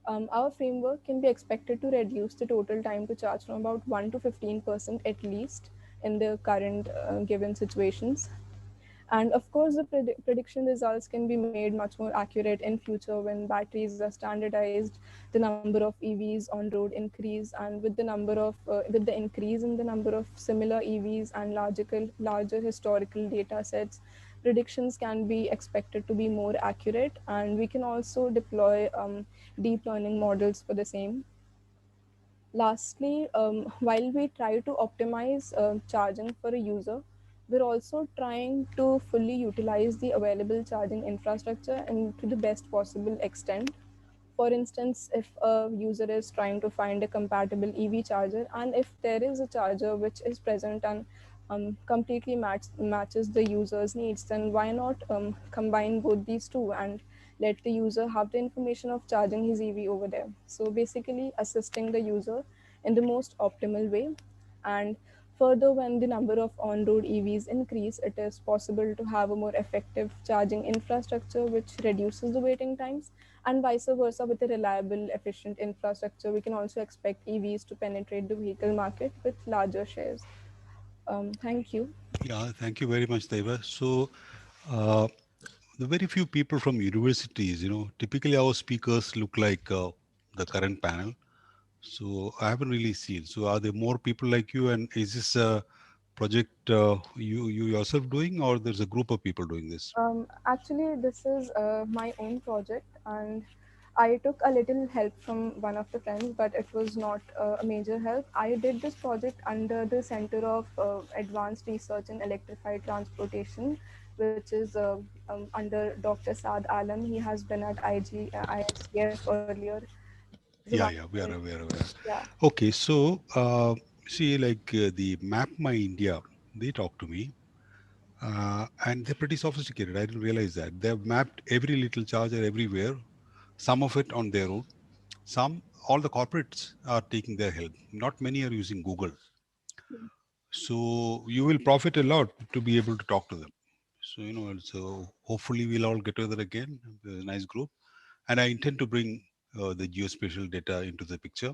Our framework can be expected to reduce the total time to charge from about 1 to 15% at least in the current given situations. And of course, the prediction results can be made much more accurate in future when batteries are standardized, the number of EVs on road increase, and with the increase in the number of similar EVs and larger historical data sets, predictions can be expected to be more accurate, and we can also deploy deep learning models for the same. Lastly, while we try to optimize charging for a user, we're also trying to fully utilize the available charging infrastructure and to the best possible extent. For instance, if a user is trying to find a compatible EV charger, and if there is a charger which is present and completely matches the user's needs, then why not combine both these two and let the user have the information of charging his EV over there. So basically assisting the user in the most optimal way. And further, when the number of on-road EVs increase, it is possible to have a more effective charging infrastructure which reduces the waiting times, and vice versa. With a reliable, efficient infrastructure, we can also expect EVs to penetrate the vehicle market with larger shares. Thank you. Yeah, thank you very much, Deva. So, the very few people from universities, typically our speakers look like the current panel. So I haven't really seen. So are there more people like you, and is this a project you yourself doing, or there's a group of people doing this? Actually, this is my own project, and I took a little help from one of the friends, but it was not a major help. I did this project under the Center of Advanced Research in Electrified Transportation, which is under Dr. Saad Alam. He has been at ISGF earlier. Yeah, we are aware. Yeah. Okay, so see, like the Map My India, they talk to me. And they're pretty sophisticated. I didn't realize that. They've mapped every little charger everywhere, some of it on their own. All the corporates are taking their help. Not many are using Google. So you will profit a lot to be able to talk to them. So, so hopefully we'll all get together again, a nice group. And I intend to bring the geospatial data into the picture.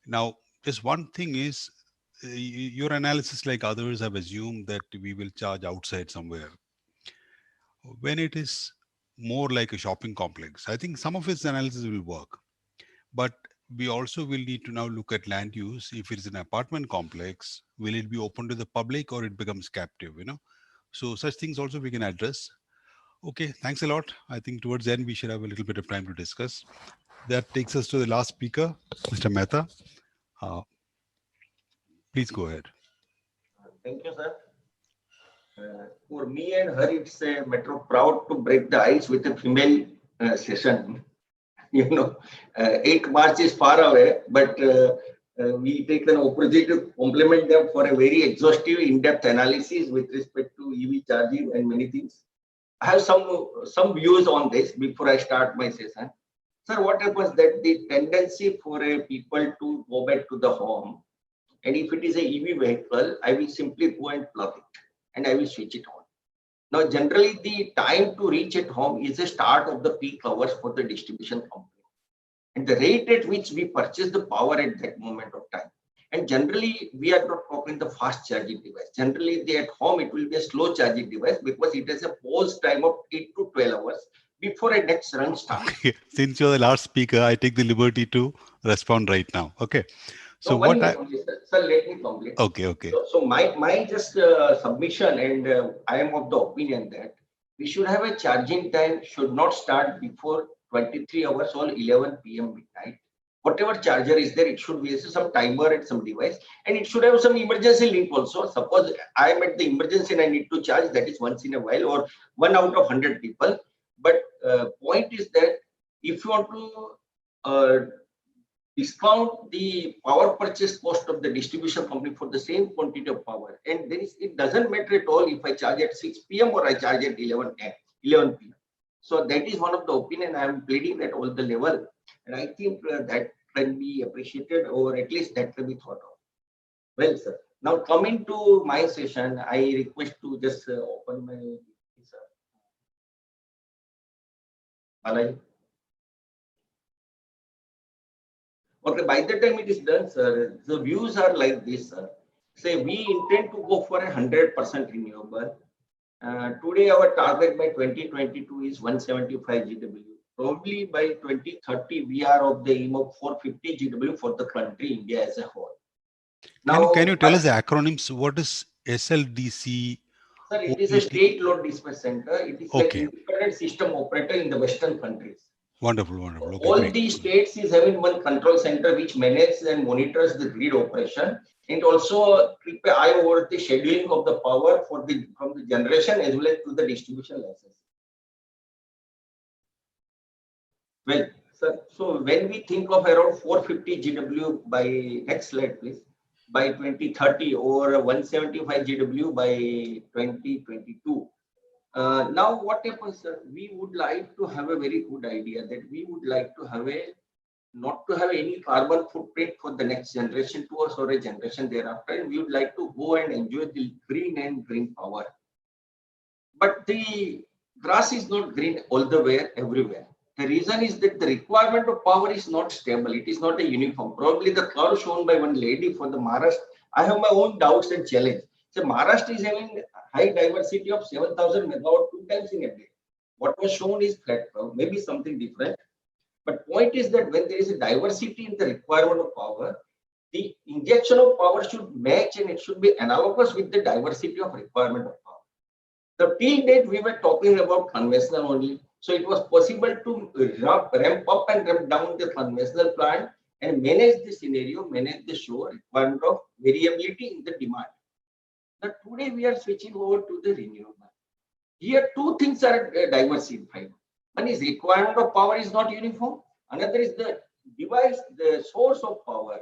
Now, just one thing is, your analysis, like others, have assumed that we will charge outside somewhere. When it is more like a shopping complex, I think some of its analysis will work. But we also will need to now look at land use. If it's an apartment complex, will it be open to the public or it becomes captive, So such things also we can address. Okay, thanks a lot. I think towards the end, we should have a little bit of time to discuss. That takes us to the last speaker, Mr. Mehta. Please go ahead. Thank you, sir. For me and her, it's a matter of proud to break the ice with a female session. 8 March is far away, but we take an opportunity to compliment them for a very exhaustive, in-depth analysis with respect to EV charging and many things. I have some views on this before I start my session. Sir, what happens that the tendency for people to go back to the home, and if it is a EV vehicle, I will simply go and plug it and I will switch it on. Now, generally, the time to reach at home is the start of the peak hours for the distribution company, and the rate at which we purchase the power at that moment of time. And generally, we are not talking the fast charging device. Generally, at home, it will be a slow charging device because it has a pause time of 8 to 12 hours before a next run starts. Okay. Since you're the last speaker, I take the liberty to respond right now. Okay. So no, what sir, let me complete. Okay. So my just submission, and I am of the opinion that we should have a charging time should not start before 23 hours or 11 p.m. midnight. Whatever charger is there, it should be some timer and some device, and it should have some emergency link also. Suppose I am at the emergency and I need to charge, that is once in a while, or 1 out of 100 people. But point is that if you want to discount the power purchase cost of the distribution company for the same quantity of power, and it doesn't matter at all if I charge at 6 p.m. or I charge at 11 p.m. So that is one of the opinion I am pleading at all the level, and I think that can be appreciated, or at least that can be thought of. Well, sir. Now coming to my session, I request to just open my Okay, by the time it is done, sir, the views are like this, sir. Say we intend to go for 100% renewable. Today, our target by 2022 is 175 GW. Probably by 2030, we are of the aim of 450 GW for the country, India as a whole. Now, can you tell us the acronyms? What is SLDC? Sir, it is a state load dispatch center. It is like independent system operator in the Western countries. Wonderful. Okay, all great. the states is having one control center which manages and monitors the grid operation, and also keep an eye over the scheduling of the power from the generation as well as to the distribution license. Well, sir, so when we think of around 450 GW by next slide, please, by 2030, or 175 GW by 2022. Now, what happens, sir? We would like to have a very good idea that we would like to have not to have any carbon footprint for the next generation to us or a generation thereafter, and we would like to go and enjoy the green power. But the grass is not green all the way, everywhere. The reason is that the requirement of power is not stable. It is not a uniform. Probably the curve shown by one lady for the Maharashtra, I have my own doubts and challenge. So Maharashtra is having high diversity of 7,000 megawatt 2 times in a day. What was shown is flat curve, maybe something different. But point is that when there is a diversity in the requirement of power, the injection of power should match and it should be analogous with the diversity of requirement of power. The till date we were talking about conventional only. So it was possible to ramp up and ramp down the conventional plant and manage the scenario, manage the show requirement of variability in the demand. Now today we are switching over to the renewable. Here two things are diversified. One is requirement of power is not uniform. Another is the device, the source of power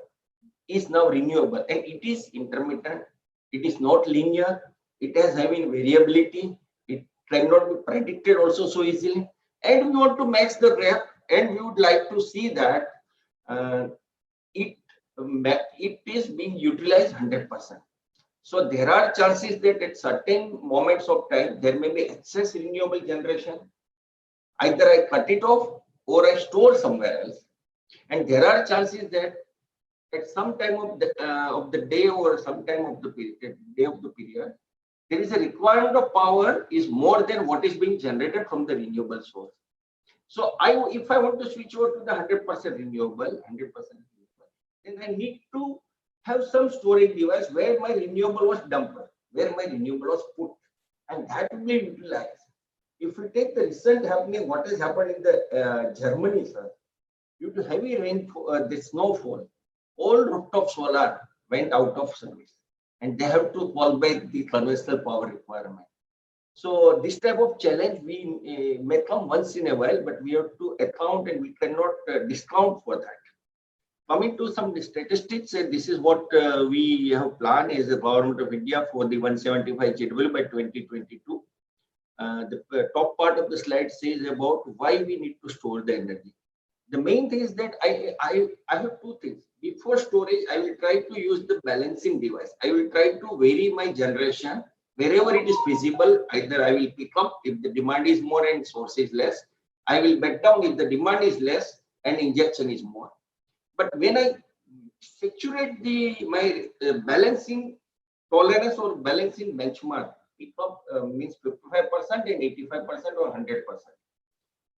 is now renewable, and it is intermittent. It is not linear. It has having variability. It cannot be predicted also so easily. And we want to match the graph, and we would like to see that it is being utilized 100%. So there are chances that at certain moments of time, there may be excess renewable generation. Either I cut it off or I store somewhere else. And there are chances that at some time of the day or some time of the period, there is a requirement of power is more than what is being generated from the renewable source. So if I want to switch over to the 100% renewable, then I need to have some storage device where my renewable was dumped, where my renewable was put, and that will be utilized. If we take the recent happening, what has happened in the Germany, sir, due to heavy rainfall, the snowfall, all rooftop solar went out of service, and they have to fall back the conventional power requirement. So this type of challenge we may come once in a while, but we have to account and we cannot discount for that. coming to some statistics, this is what we have planned as the government of India for the 175 GW by 2022. The top part of the slide says about why we need to store the energy. The main thing is that I have two things. Before storage, I will try to use the balancing device. I will try to vary my generation wherever it is feasible. Either I will pick up if the demand is more and source is less. I will back down if the demand is less and injection is more. But when I saturate my balancing tolerance or balancing benchmark, pick up means 55% and 85% or 100%.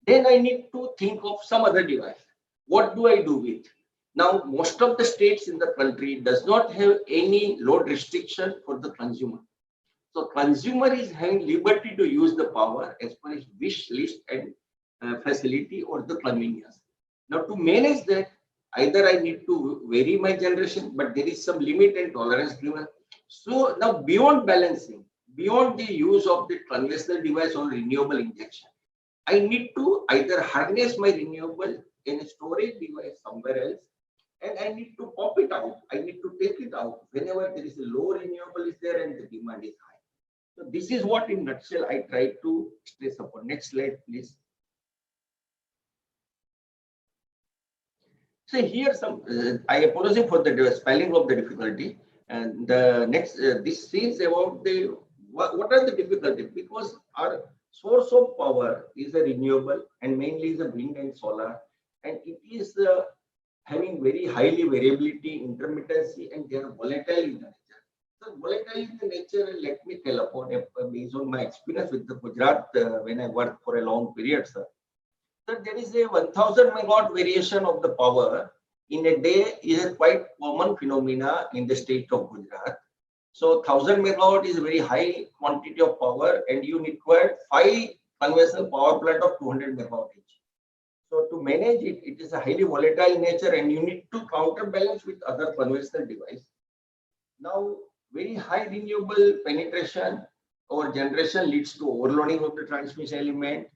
Then I need to think of some other device. What do I do with? Now, most of the states in the country does not have any load restriction for the consumer. So consumer is having liberty to use the power as per his wish list and facility or the convenience. Now to manage that, either I need to vary my generation, but there is some limit and tolerance given. So now beyond balancing, beyond the use of the conventional device or renewable injection, I need to either harness my renewable in a storage device somewhere else, and I need to pop it out. I need to take it out whenever there is a low renewable is there and the demand is high. So this is what in nutshell I try to stress upon. Next slide, please. So here some, I apologize for the spelling of the difficulty. And the next, this says about the, what are the difficulties? Because our source of power is a renewable and mainly is a wind and solar. And it is having very highly variability, intermittency, and they are volatile in the nature. So volatile in the nature, let me tell upon based on my experience with the Gujarat when I worked for a long period, sir. So there is a 1000 megawatt variation of the power in a day is a quite common phenomena in the state of Gujarat. So 1000 megawatt is a very high quantity of power, and you require 5 conventional power plant of 200 megawatt each. So to manage it, it is a highly volatile nature, and you need to counterbalance with other conventional device. Now, very high renewable penetration or generation leads to overloading of the transmission element,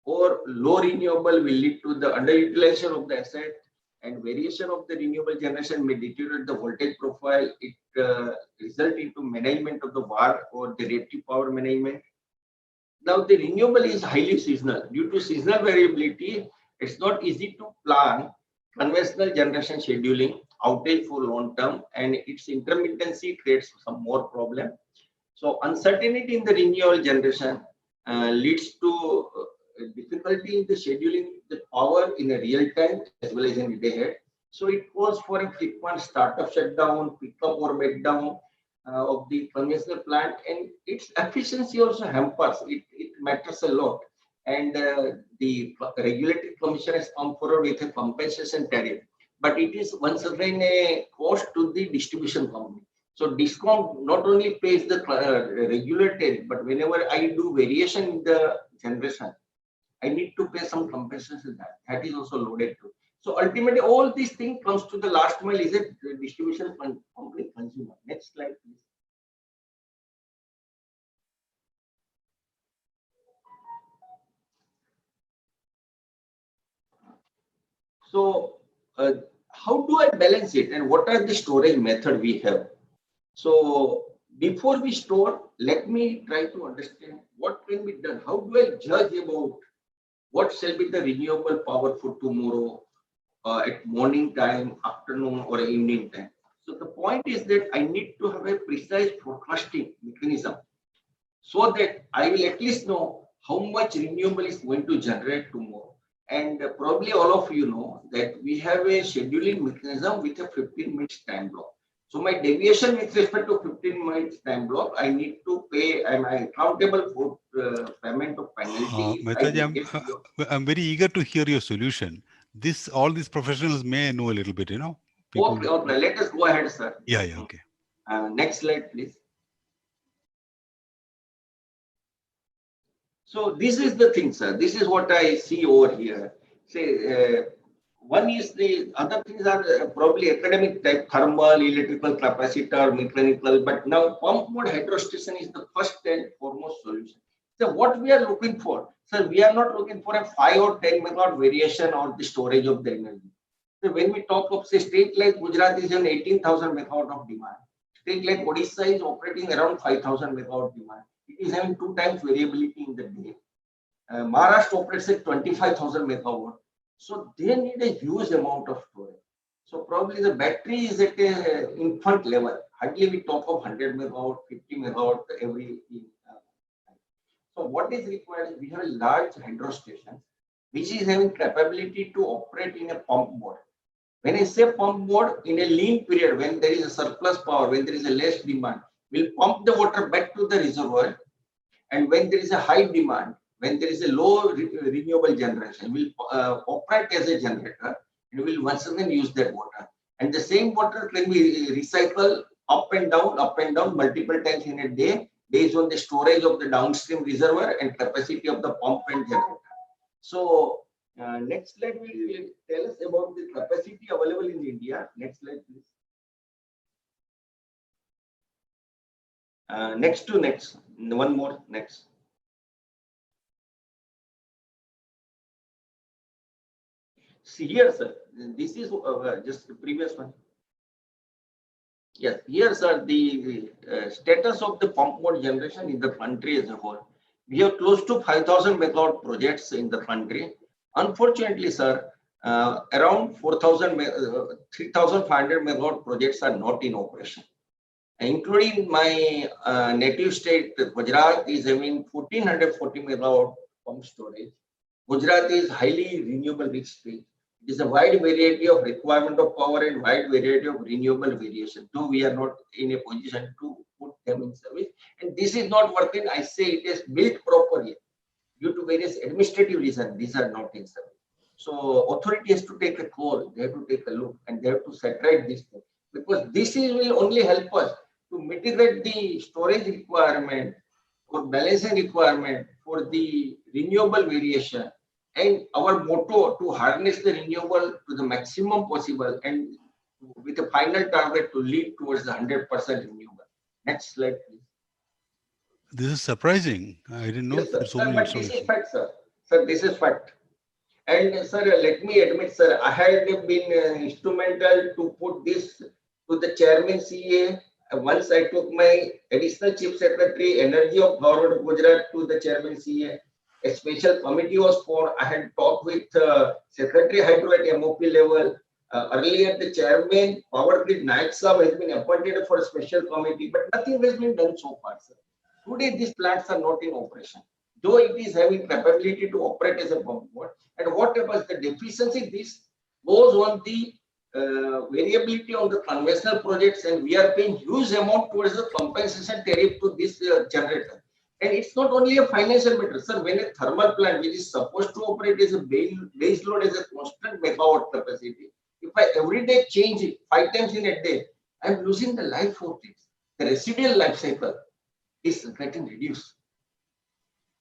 or low renewable will lead to the underutilization of the asset, and variation of the renewable generation may deteriorate the voltage profile. It result into management of the VAR or the reactive power management. Now the renewable is highly seasonal. Due to seasonal variability, it's not easy to plan conventional generation scheduling outage for long term, and its intermittency creates some more problem. So uncertainty in the renewable generation leads to difficulty in the scheduling the power in a real time as well as in a day ahead. So it calls for a frequent startup shutdown, pickup or breakdown of the conventional plant, and its efficiency also hampers. It matters a lot. And the regulatory commission has come forward with a compensation tariff, but it is once again a cost to the distribution company. So DISCOM not only pays the regulatory, but whenever I do variation in the generation, I need to pay some compensation. That is also loaded too. So ultimately, all these things comes to the last mile is a distribution company consumer. Next slide, please. So how do I balance it, and what are the storage method we have? So before we store, let me try to understand what can be done. How do I judge about what shall be the renewable power for tomorrow at morning time, afternoon, or evening time? So the point is that I need to have a precise forecasting mechanism so that I will at least know how much renewable is going to generate tomorrow. And probably all of you know that we have a scheduling mechanism with a 15 minutes time block. So my deviation with respect to 15 minutes time block, I need to pay, am I accountable for payment of penalty? I'm very eager to hear your solution. All these professionals may know a little bit, you know. People... Okay, let us go ahead, sir. Yeah, okay. Next slide, please. So this is the thing, sir. This is what I see over here. Say, one is the other things are probably academic type, thermal, electrical, capacitor, mechanical, but now pump mode hydrostation is the first and foremost solution. So what we are looking for, sir, we are not looking for a 5 or 10 megawatt variation or the storage of the energy. So when we talk of say state like Gujarat is an 18,000 megawatt of demand. State like Odisha is operating around 5,000 megawatt demand. It is having 2 times variability in the day. Maharashtra operates at 25,000 megawatt. So they need a huge amount of storage. So probably the battery is at a infant level. Hardly we talk of 100 megawatt, 50 megawatt every. So what is required? We have a large hydro station, which is having capability to operate in a pump mode. When I say pump mode, in a lean period, when there is a surplus power, when there is a less demand, we'll pump the water back to the reservoir. And when there is a high demand, when there is a low renewable generation, we'll operate as a generator and we'll once again use that water. And the same water can be recycled up and down multiple times in a day based on the storage of the downstream reservoir and capacity of the pump and generator. So next slide will tell us about the capacity available in India. Next slide, please. Next, one more, next. See here, sir, this is just the previous one. Yes, here, sir, the status of the pump mode generation in the country as a whole. We have close to 5,000 megawatt projects in the country. Unfortunately, sir, around 3,500 megawatt projects are not in operation. Including my native state, Gujarat is having 1,440 megawatt pump storage. Gujarat is highly renewable rich state. It is a wide variety of requirement of power and wide variety of renewable variation. Though we are not in a position to put them in service. And this is not working. I say it is built properly. Due to various administrative reasons, these are not in service. So authority has to take a call. They have to take a look and they have to separate this thing. Because this will only help us to mitigate the storage requirement or balancing requirement for the renewable variation, and our motto to harness the renewable to the maximum possible and with a final target to lead towards the 100% renewable. Next slide, please. This is surprising. I didn't know Yes, sir. so many But this installations. is fact, sir. Sir, this is fact. And sir, let me admit, sir, I had been instrumental to put this to the chairman CA. Once I took my additional chief secretary, energy of Government of Gujarat, to the chairman CA. A special committee was formed. I had talked with Secretary Hydro at MOP level. Earlier, the chairman, Power Grid Naik Sahab, has been appointed for a special committee, but nothing has been done so far, sir. Today, these plants are not in operation, though it is having capability to operate as a pump mode. And what happens, the deficiency, this goes on the variability on the conventional projects, and we are paying huge amount towards the compensation tariff to this generator. And it's not only a financial matter, sir. When a thermal plant which is supposed to operate as a base load as a constant megawatt capacity, if I every day change it 5 times in a day, I'm losing the life of it. The residual life cycle is getting reduced.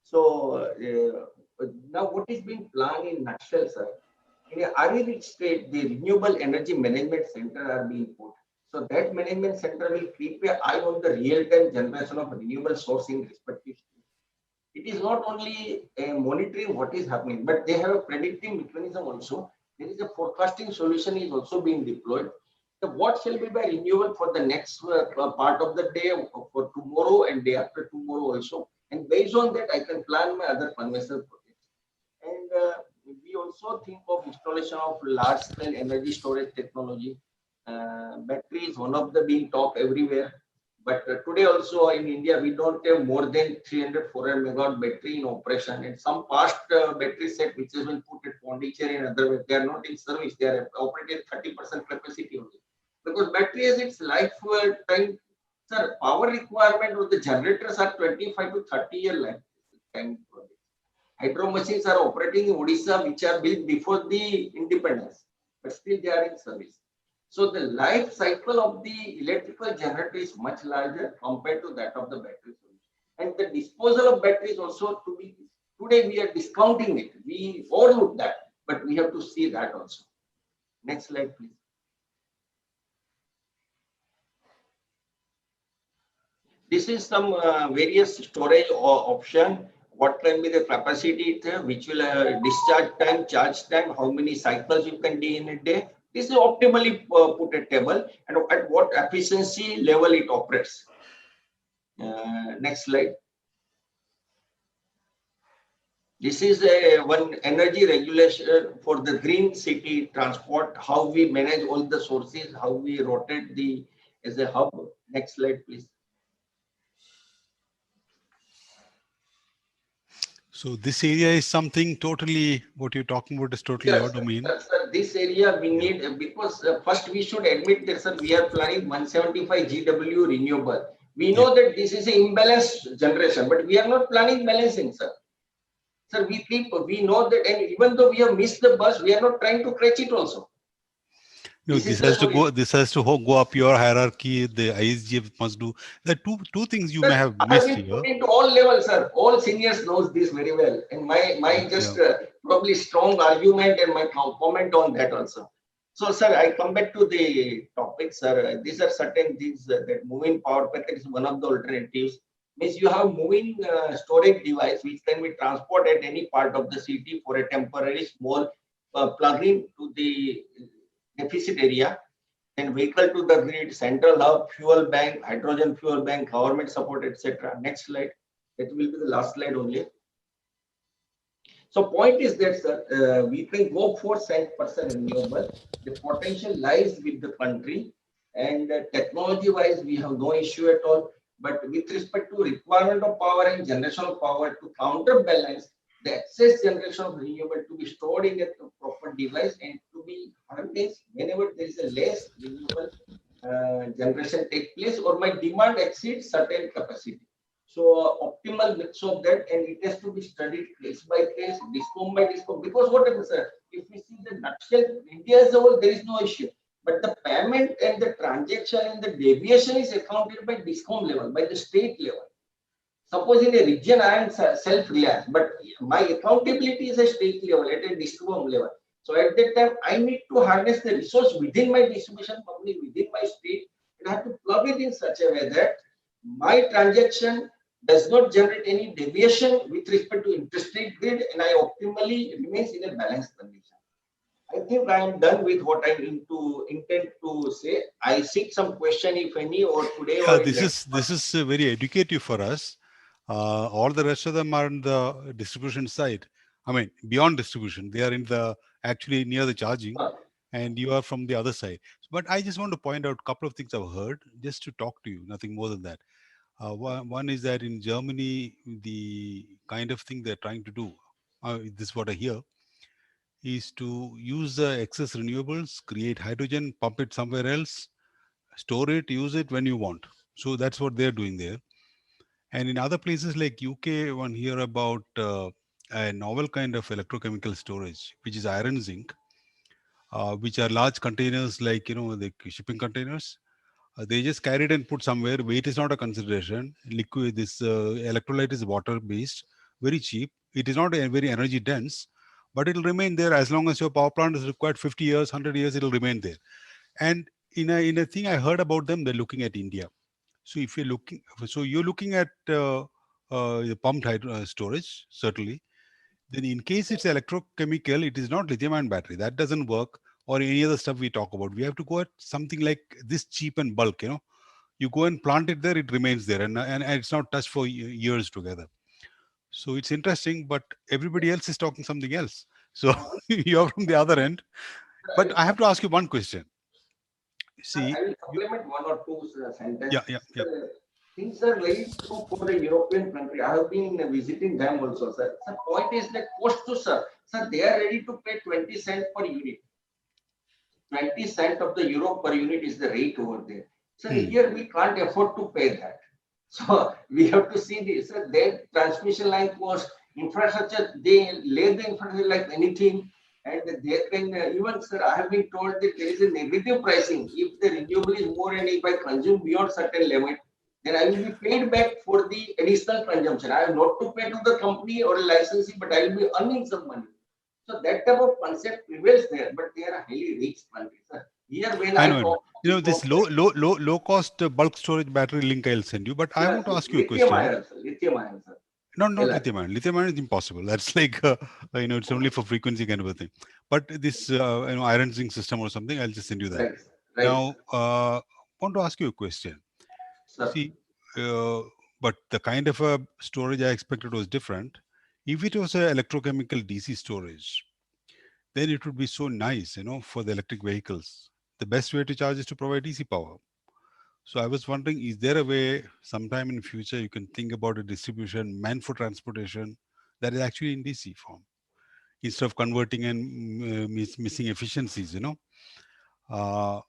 So now what is being planned in nutshell, sir? In a RE-rich state, the renewable energy management center are being put. So that management center will keep an eye on the real-time generation of renewable sourcing respective states. It is not only monitoring what is happening, but they have a predictive mechanism also. There is a forecasting solution is also being deployed. So what shall be by renewable for the next part of the day, for tomorrow and day after tomorrow also. And based on that, I can plan my other conventional projects. And we also think of installation of large-scale energy storage technology. Battery is one of the being talked everywhere, but today also in India we don't have more than 300-400 megawatt battery in operation, and some past battery set which has been put at Pondicherry and other way, they are not in service. They are operated 30% capacity only, because battery has its lifetime. Sir, power requirement of the generators are 25 to 30 year lifetime. Hydro machines are operating in Odisha, which are built before the independence, but still they are in service. So the life cycle of the electrical generator is much larger compared to that of the battery solution. And the disposal of batteries also to be, today we are discounting it. We overlook that, but we have to see that also. Next slide, please. This is some various storage option. What can be the capacity, which will discharge time, charge time, how many cycles you can do in a day, This is optimally put a table and at what efficiency level it operates. Next slide. This is one energy regulation for the green city transport, how we manage all the sources, how we rotate the as a hub. Next slide, please. So this area is something totally, what you're talking about is totally your domain. Sir, this area we need, because first we should admit that, sir, we are planning 175 GW renewable. We know that this is an imbalanced generation, but we are not planning balancing, sir. Sir, we know that, and even though we have missed the bus, we are not trying to catch it also. No, this has to go up your hierarchy. The ISGF must do. There are two things you may have missed I have here. put into all levels, sir. All seniors knows this very well. And my just probably strong argument and my comment on that also. So, sir, I come back to the topic, sir. These are certain things that moving power packet is one of the alternatives. Means you have moving storage device which can be transported at any part of the city for a temporary small plugging to the deficit area, and vehicle to the grid, central hub, fuel bank, hydrogen fuel bank, government support, etc. Next slide. That will be the last slide only. So point is that, sir, we can go for 100% renewable. The potential lies with the country, and technology-wise, we have no issue at all. But with respect to requirement of power and generation of power to counterbalance the excess generation of renewable to be stored in a proper device and to be harnessed whenever there is a less renewable generation take place or my demand exceeds certain capacity. So optimal mix of that, and it has to be studied case by case, discom by discom. Because what happens, sir? If we see the nutshell, India as a whole, there is no issue. But the payment and the transaction and the deviation is accounted by discom level, by the state level. Suppose in a region I am self-reliant, but my accountability is a state level, at a discom level. So at that time, I need to harness the resource within my distribution company, within my state, and I have to plug it in such a way that my transaction does not generate any deviation with respect to interstate grid, and I optimally remains in a balanced condition. I think I am done with what I intend to say. I seek some question, if any, or today. Yeah, this is very educative for us. All the rest of them are on the distribution side. I mean, beyond distribution, they are in the actually near the charging, and you are from the other side. But I just want to point out a couple of things I've heard, just to talk to you, nothing more than that. One is that in Germany, the kind of thing they're trying to do, this is what I hear, is to use the excess renewables, create hydrogen, pump it somewhere else, store it, use it when you want. So that's what they're doing there. And in other places like UK, one hear about a novel kind of electrochemical storage, which is iron zinc, which are large containers like, the shipping containers. They just carry it and put somewhere. Weight is not a consideration. Liquid, this electrolyte is water based, very cheap. It is not very energy dense, but it will remain there as long as your power plant is required 50 years, 100 years, it will remain there. And in a thing I heard about them, they're looking at India. So if you're looking, at the pumped hydro storage, certainly. Then in case it's electrochemical, it is not lithium-ion battery. That doesn't work, or any other stuff we talk about. We have to go at something like this cheap and bulk, You go and plant it there, it remains there, and it's not touched for years together. So it's interesting, but everybody else is talking something else. So you're from the other end. But I have to ask you one question. See, I will supplement one or two sentences. Yeah. Things are very true for the European country. I have been visiting them also, sir. The point is that cost to serve. Sir, they are ready to pay 20 cents per unit. 20 cents of the euro per unit is the rate over there. So here we can't afford to pay that. So we have to see this. Sir, their transmission line cost, infrastructure, they lay the infrastructure like anything. And they can, even, sir, I have been told that there is a negative pricing. If the renewable is more and if I consume beyond certain limit, then I will be paid back for the additional consumption. I have not to pay to the company or a licensee, but I will be earning some money. So that type of concept prevails there, but they are a highly rich country, sir. Here, when I talk, this low cost bulk storage battery link I'll send you. But I want to ask you a question. Lithium ion, sir. Not lithium ion. Lithium ion is impossible. That's like it's only for frequency kind of a thing. But this iron zinc system or something, I'll just send you that. Right. Right. Now, want to ask you a question. Sir. See, but the kind of a storage I expected was different. If it was an electrochemical DC storage, then it would be so nice, for the electric vehicles. The best way to charge is to provide DC power. So I was wondering, is there a way sometime in the future you can think about a distribution meant for transportation that is actually in DC form, instead of converting and missing efficiencies, well,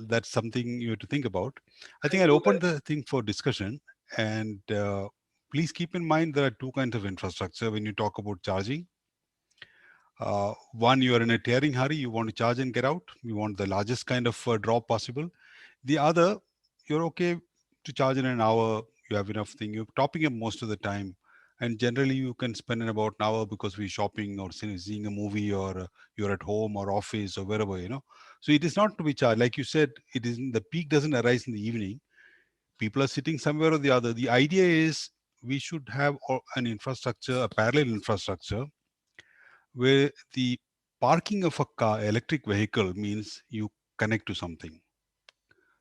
that's something you have to think about. I think I'll open the thing for discussion, and please keep in mind there are two kinds of infrastructure when you talk about charging. One, you are in a tearing hurry, you want to charge and get out. You want the largest kind of drop possible. The other, you're okay to charge in an hour, you have enough thing, you're topping up most of the time. And generally you can spend in about an hour because we're shopping or seeing a movie, or you're at home or office or wherever, So it is not to be charged. Like you said, the peak doesn't arise in the evening. People are sitting somewhere or the other. The idea is we should have an infrastructure, a parallel infrastructure, where the parking of a car, electric vehicle, means you connect to something.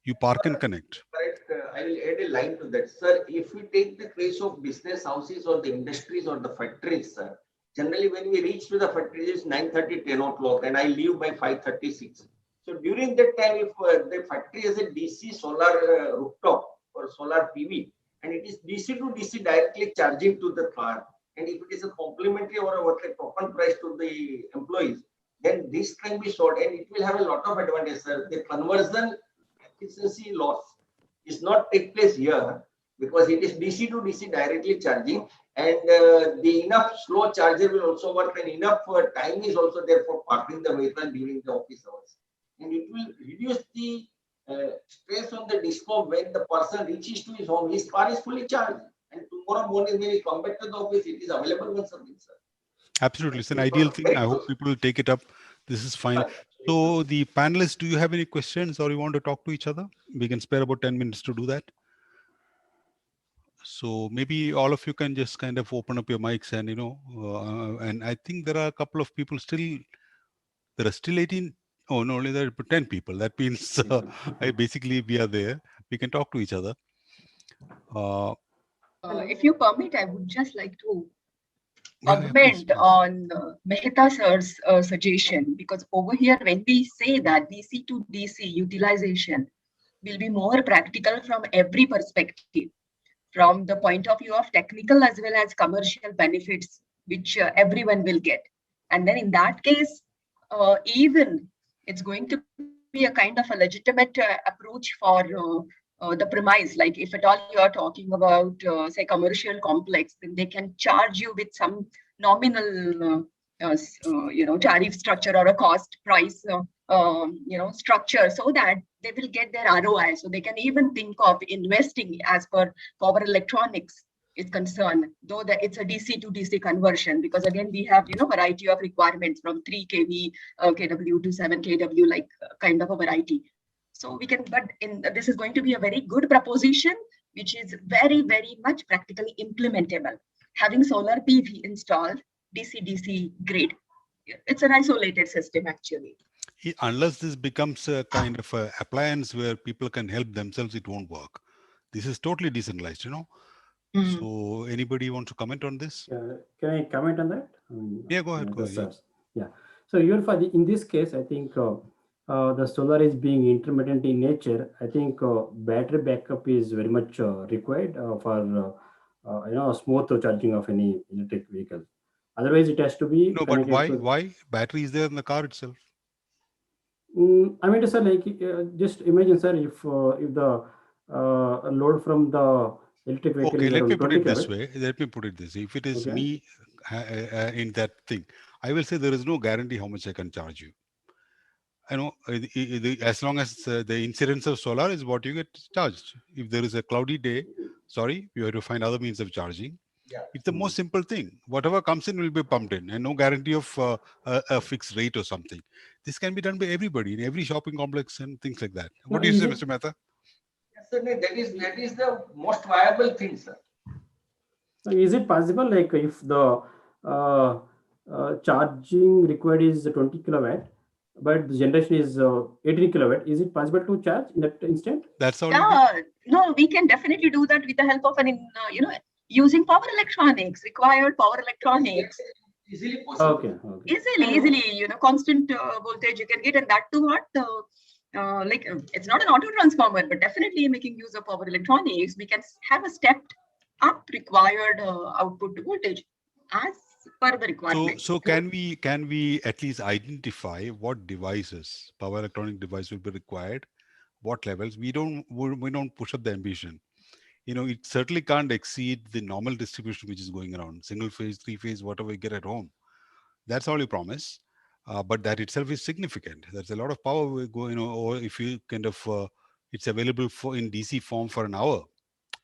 You park and connect. Correct. I will add a line to that, sir. If we take the case of business houses or the industries or the factories, sir, generally when we reach to the factories, it's 9:30, 10 o'clock, and I leave by 5:36. So during that time, if the factory has a DC solar rooftop or solar PV, and it is DC to DC directly charging to the car, and if it is a complimentary or a token price to the employees, then this can be short, and it will have a lot of advantage, sir. The conversion efficiency loss is not take place here because it is DC to DC directly charging, and the enough slow charger will also work, and enough time is also there for parking the vehicle during the office hours, and it will reduce the stress on the disco when the person reaches to his home. His car is fully charged, and tomorrow morning when he come back to the office, it is available with something, sir. Absolutely, it's an ideal thing. I hope people will take it up. This is fine. So the panelists, do you have any questions or you want to talk to each other? We can spare about 10 minutes to do that. So maybe all of you can just kind of open up your mics and, and I think there are a couple of people still, there are still 18. Oh, no, only there are 10 people. That means basically we are there. We can talk to each other. If you permit, I would just like to augment on Mehta sir's suggestion, because over here, when we say that DC to DC utilization will be more practical from every perspective, from the point of view of technical as well as commercial benefits, which everyone will get. And then in that case, even it's going to be a kind of a legitimate approach for the premise. Like if at all you are talking about, say, commercial complex, then they can charge you with some nominal, tariff structure or a cost price, structure, so that they will get their ROI. So they can even think of investing as per power electronics is concerned, though that it's a DC to DC conversion, because again, we have, variety of requirements from 3 kV kW to 7 kW, like kind of a variety. So we can, but this is going to be a very good proposition, which is very, very much practically implementable. Having solar PV installed, DC-DC grid. It's an isolated system, actually. Unless this becomes a kind of a appliance where people can help themselves, it won't work. This is totally decentralized, So anybody want to comment on this? Can I comment on that? Yeah, go ahead. Go ahead. Yeah. So even for in this case, I think the solar is being intermittent in nature. I think battery backup is very much required for smooth charging of any electric vehicle. Otherwise, it has to be. No, but why? Why battery is there in the car itself? I mean, sir, like just imagine, sir, if the load from the electric vehicle. Okay, is let me around put 20 it this kW. way. Let me put it this way. If it is Okay. me in that thing, I will say there is no guarantee how much I can charge you. As long as the incidence of solar is what you get charged. If there is a cloudy day, sorry, you have to find other means of charging. Yeah. It's the most simple thing. Whatever comes in will be pumped in, and no guarantee of a fixed rate or something. This can be done by everybody in every shopping complex and things like that. What do you say, Mr. Mehta? Yes, sir, that is the most viable thing, sir. So is it possible, like if the charging required is 20 kilowatt, but the generation is 18 kilowatt, is it possible to charge in that instant? That's all. Yeah, no, we can definitely do that with the help of using power electronics, required power electronics. Easily possible. Okay. Easily, constant voltage you can get, and that too what it's not an auto transformer, but definitely making use of power electronics, we can have a stepped up required output voltage as per the requirement. So can we at least identify what devices, power electronic device will be required, what levels? We don't push up the ambition. It certainly can't exceed the normal distribution which is going around, single phase, three phase, whatever we get at home. That's all you promise. But that itself is significant. There's a lot of power we go, or if you kind of, it's available in DC form for an hour,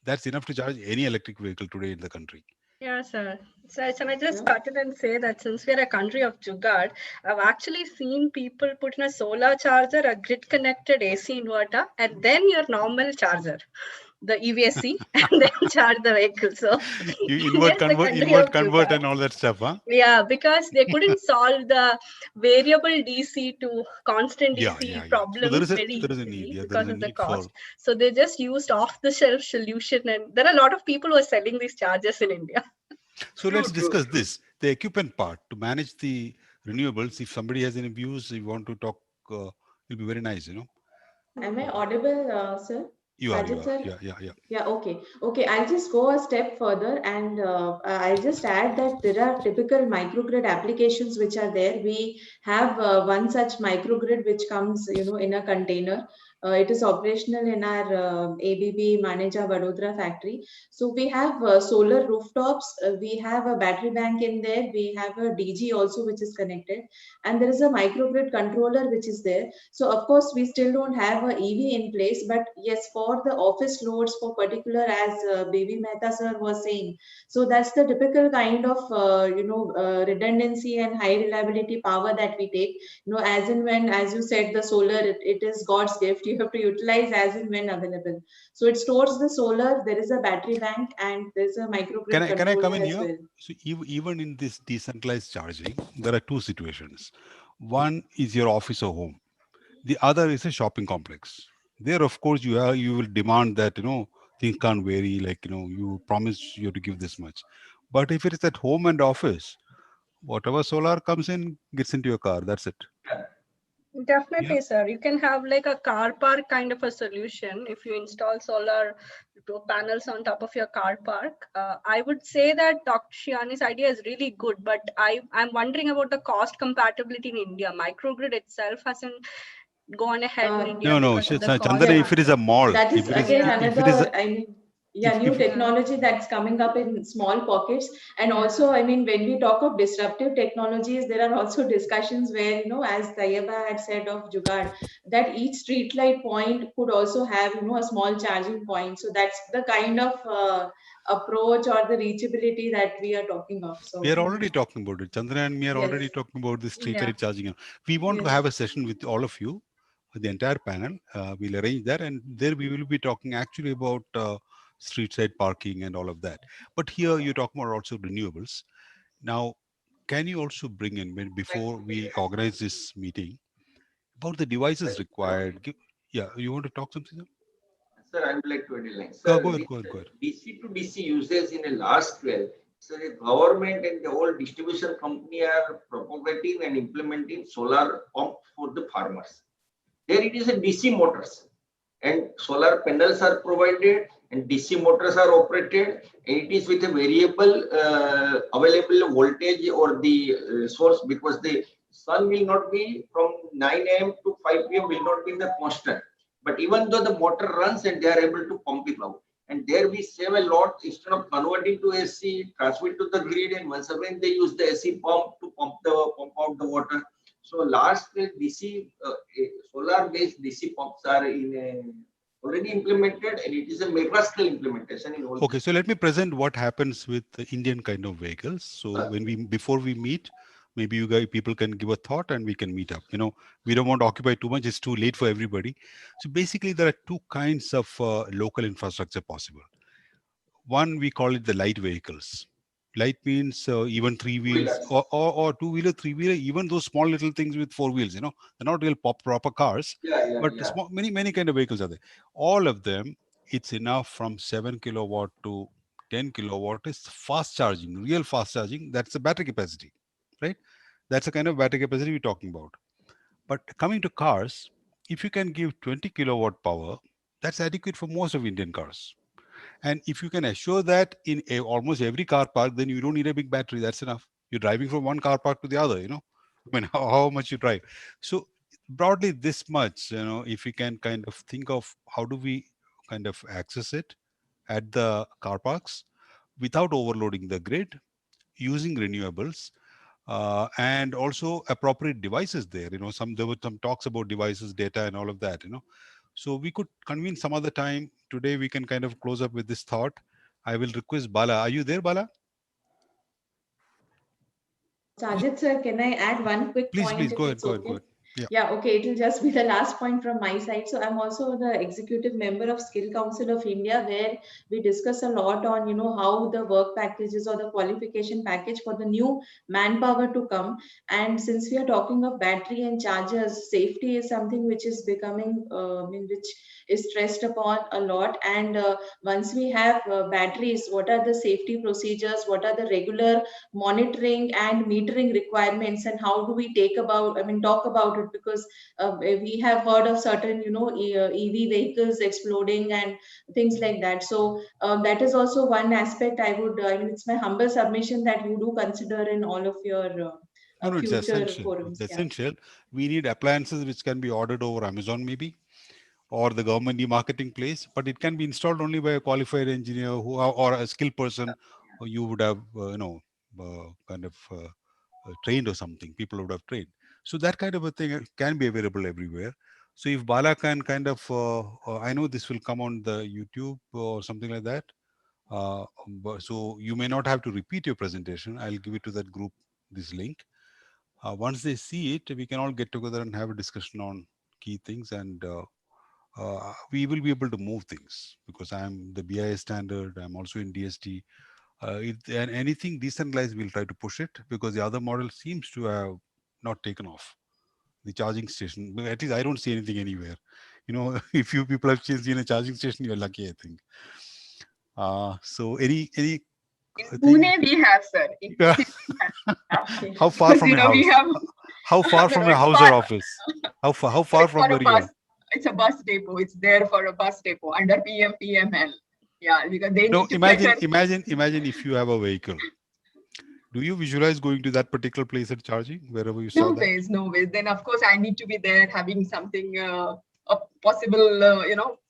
that's enough to charge any electric vehicle today in the country. Yeah, sir. So I just started and say that since we're a country of Jugaad, I've actually seen people put in a solar charger, a grid connected AC inverter, and then your normal charger, the EVSC, and then charge the vehicle. So you invert, convert, and all that stuff, huh? Yeah, because they couldn't solve the variable DC to constant DC problem very easily because of the cost. So they just used off-the-shelf solution, and there are a lot of people who are selling these chargers in India. So let's discuss this, the equipment part to manage the renewables. If somebody has any views, if you want to talk, it'll be very nice, Am I audible, sir? You are. Sir? Yeah. Yeah, okay. I'll just go a step further, and I'll just add that there are typical microgrid applications which are there. We have one such microgrid which comes, in a container. It is operational in our ABB Maneja Vadodara factory. So we have solar rooftops. We have a battery bank in there. We have a DG also which is connected, and there is a microgrid controller which is there. So of course we still don't have a EV in place, but yes, for the office loads, for particular, as Baby Mehta sir was saying, so that's the typical kind of redundancy and high reliability power that we take. As and when, as you said, the solar, it is God's gift. You have to utilize as and when available. So it stores the solar. There is a battery bank, and there's a microgrid controller. Can I come in here? Well. So even in this decentralized charging, there are two situations. One is your office or home. The other is a shopping complex. There, of course, you will demand that things can't vary. Like you promise you have to give this much. But if it is at home and office, whatever solar comes in gets into your car. That's it. Definitely, sir. You can have like a car park kind of a solution if you install solar panels on top of your car park. I would say that Dr. Shiani's idea is really good, but I'm wondering about the cost compatibility in India. Microgrid itself hasn't gone ahead in India. No, Chandana, if it is a mall. That is again another, new technology that's coming up in small pockets. And also, when we talk of disruptive technologies, there are also discussions where, as Tayyaba had said of Jugaad, that each street light point could also have, a small charging point. So that's the kind of approach or the reachability that we are talking of. So we are already talking about it. Chandana and me are already talking about the street light charging. We want to have a session with all of you, the entire panel. We'll arrange that, and there we will be talking actually about street side parking and all of that. But here you're talking about also renewables. Now, can you also bring in, before we organize this meeting, about the devices required? You want to talk something? Sir, I would like to underline. Sir, go ahead. DC to DC users in the last 12, so the government and the whole distribution company are propagating and implementing solar pump for the farmers. There it is a DC motors, and solar panels are provided, and DC motors are operated, and it is with a variable available voltage or the source, because the sun will not be from 9 AM to 5 PM will not be the constant. But even though the motor runs, and they are able to pump it out, and there we save a lot. Instead of converting to AC, transmit to the grid, and once again they use the AC pump to pump out the water. So last DC solar-based DC pumps are already implemented, and it is a mega scale implementation in all. Okay, so let me present what happens with the Indian kind of vehicles. So before we meet, maybe you guys people can give a thought, and we can meet up. We don't want to occupy too much. It's too late for everybody. So basically, there are two kinds of local infrastructure possible. One, we call it the light vehicles. Light means even three wheels or two-wheeler, three-wheeler, even those small little things with four wheels, you know, they're not real proper cars, but small, many kind of vehicles are there. All of them, it's enough from 7 kilowatt to 10 kilowatt is fast charging, real fast charging. That's the battery capacity, right? That's the kind of battery capacity we're talking about. But coming to cars, if you can give 20 kilowatt power, that's adequate for most of Indian cars. And if you can assure that in almost every car park, then you don't need a big battery. That's enough. You're driving from one car park to the other, you know, I mean, how much you drive. So broadly this much, you know, if we can kind of think of how do we kind of access it at the car parks without overloading the grid, using renewables, and also appropriate devices there. You know, there were some talks about devices, data, and all of that. You know, so we could convene some other time. Today we can kind of close up with this thought. I will request Bala. Are you there, Bala? Sajid sir, can I add one quick Please, point? please If go ahead. it's Go okay? ahead. Go ahead. Yeah. Yeah, okay, it will just be the last point from my side. So I'm also the executive member of Skill Council of India, where we discuss a lot on, you know, how the work packages or the qualification package for the new manpower to come. And since we are talking of battery and chargers, safety is something which is becoming, which is stressed upon a lot. And once we have batteries, what are the safety procedures? What are the regular monitoring and metering requirements, and how do we talk about it? Because we have heard of certain, you know, EV vehicles exploding and things like that. So that is also one aspect I would, it's my humble submission that you do consider in all of your No, it's future essential. forums. It's Yeah. essential. We need appliances which can be ordered over Amazon maybe, or the government e-marketing place, but it can be installed only by a qualified engineer who or a skilled person who you would have, trained or something. People would have trained. So that kind of a thing can be available everywhere. So if Bala can kind of, I know this will come on the YouTube or something like that. So you may not have to repeat your presentation. I'll give it to that group, this link. Once they see it, we can all get together and have a discussion on key things, and we will be able to move things, because I'm the BIS standard. I'm also in DST. And anything decentralized, we'll try to push it, because the other model seems to have not taken off. The charging station, but at least I don't see anything anywhere. You know, if you people have seen a charging station, you're lucky, I think. So any In Pune we have, sir. In yeah. Pune we have. How far Because, from you your know, we house? have How far from no, your it's house far. or office? How So far it's from for a where you bus. are? It's a bus depot. It's there for a bus depot under PML. Yeah, because they No, need to get imagine if you have a vehicle. Do you visualize going to that particular place and charging wherever you saw no that? ways, no ways. Then of course I need to be there having something, a possible,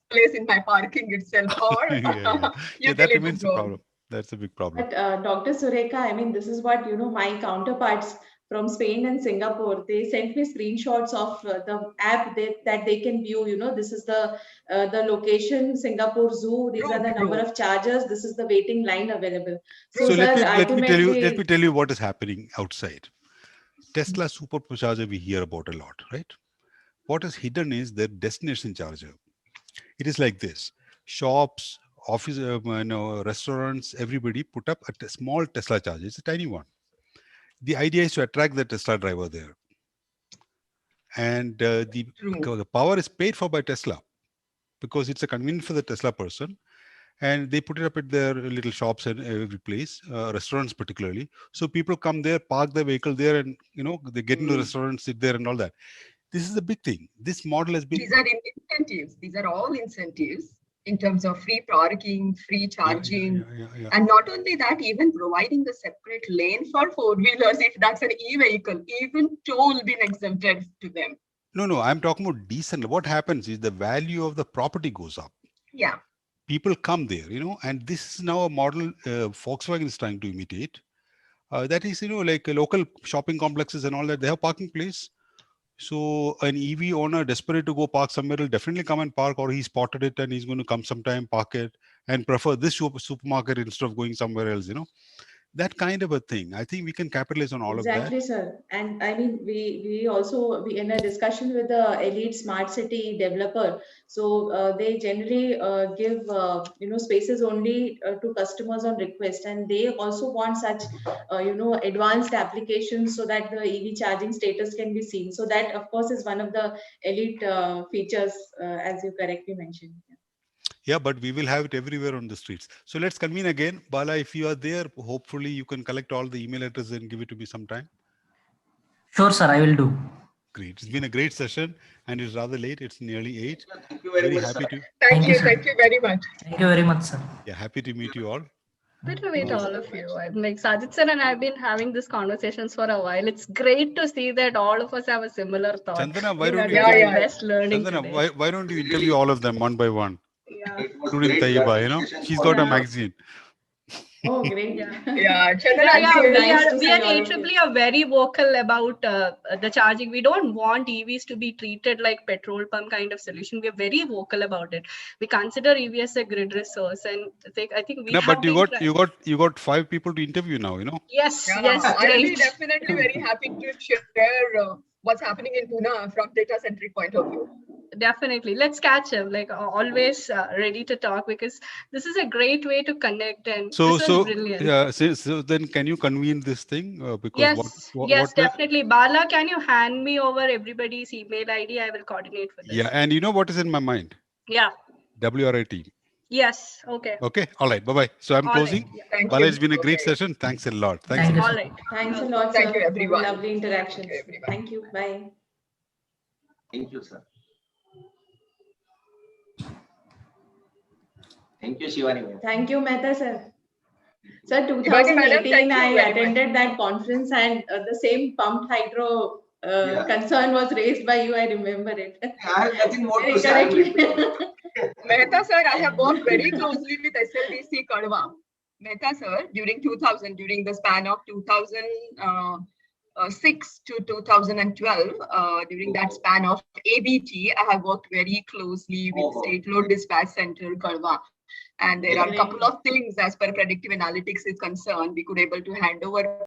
place in my parking itself, or Yeah, that utility remains a zone. problem. That's a big problem. But Dr. Surekha, I mean, this is what, you know, my counterparts from Spain and Singapore, they sent me screenshots of the app that they can view. You know, this is the location, Singapore Zoo. These are the number of chargers. This is the waiting line available. So, So sir, let ultimately, me tell you what is happening outside. Tesla supercharger we hear about a lot, right? What is hidden is their destination charger. It is like this: shops, office, restaurants, everybody put up a small Tesla charger. It's a tiny one. The idea is to attract the Tesla driver there, and the power is paid for by Tesla, because it's a convenience for the Tesla person, and they put it up at their little shops and every place, restaurants particularly. So people come there, park their vehicle there, and they get into the restaurant, sit there, and all that. This is a big thing. This model has been. These are incentives. These are all incentives in terms of free parking, free charging, and not only that, even providing the separate lane for four-wheelers if that's an e-vehicle, even toll been exempted to them. No, I'm talking about decent. What happens is the value of the property goes up. Yeah. People come there, and this is now a model Volkswagen is trying to imitate. That is, like local shopping complexes and all that, they have parking place. So an EV owner desperate to go park somewhere will definitely come and park, or he spotted it and he's going to come sometime, park it, and prefer this supermarket instead of going somewhere else. that kind of a thing. I think we can capitalize on all Exactly, of that. sir. And I mean, we also in a discussion with the elite smart city developer. So they generally give spaces only to customers on request, and they also want such advanced applications so that the EV charging status can be seen. So that of course is one of the elite features, as you correctly mentioned. Yeah, but we will have it everywhere on the streets. So let's convene again. Bala, if you are there, hopefully you can collect all the email addresses and give it to me sometime. Sure, sir, I will do. Great. It's been a great session and it's rather late. It's nearly 8. Thank you very much, happy sir. to. Thank you sir. very much. Thank you very much, sir. Yeah, happy to meet you all. Happy to meet all of you. I'm like Sajid sir and I've been having these conversations for a while. It's great to see that all of us have a similar thought. Chandana, why We don't are you doing the best learning Chandana, today. why don't you interview all of them one by one? Yeah. Including Tayyiba, she's got a magazine. Oh, great. Yeah, Chandana, we are AAA are very vocal about the charging. We don't want EVs to be treated like petrol pump kind of solution. We are very vocal about it. We consider EV as a grid resource, and I think we No, have but you got 5 people to interview now, Yes, Yeah, yes, I'll be great. definitely very happy to share what's happening in Pune from data-centric point of view. Definitely, let's catch up. Like always, ready to talk because this is a great way to connect, and this is brilliant. So then, can you convene this thing? Because Yes, what definitely. Bala, can you hand me over everybody's email ID? I will coordinate for this. Yeah, and you know what is in my mind? Yeah. WRI team. Yes. Okay. Okay. All right. Bye-bye. So I'm All closing. right. Yeah. Thank Bala, you. it's been a great session. Thanks a lot. Thanks. All right. Thanks a lot, Thank sir. you, everyone. Lovely interactions. Thank you. Bye. Thank you, sir. Thank you, Shivani. Thank you, Mehta sir. Sir, Shivani madam, 2018, thank you I very attended that conference and the same pumped hydro concern was raised by you. I remember it. I have nothing more Very to say. correctly. Mehta sir, I have worked very closely with SLDC Kadwa. Mehta sir, during the span of 2006 to 2012, during that span of ABT, I have worked very closely with State Load Dispatch Center Kadwa. And there are a couple of things as per predictive analytics is concerned, we could able to hand over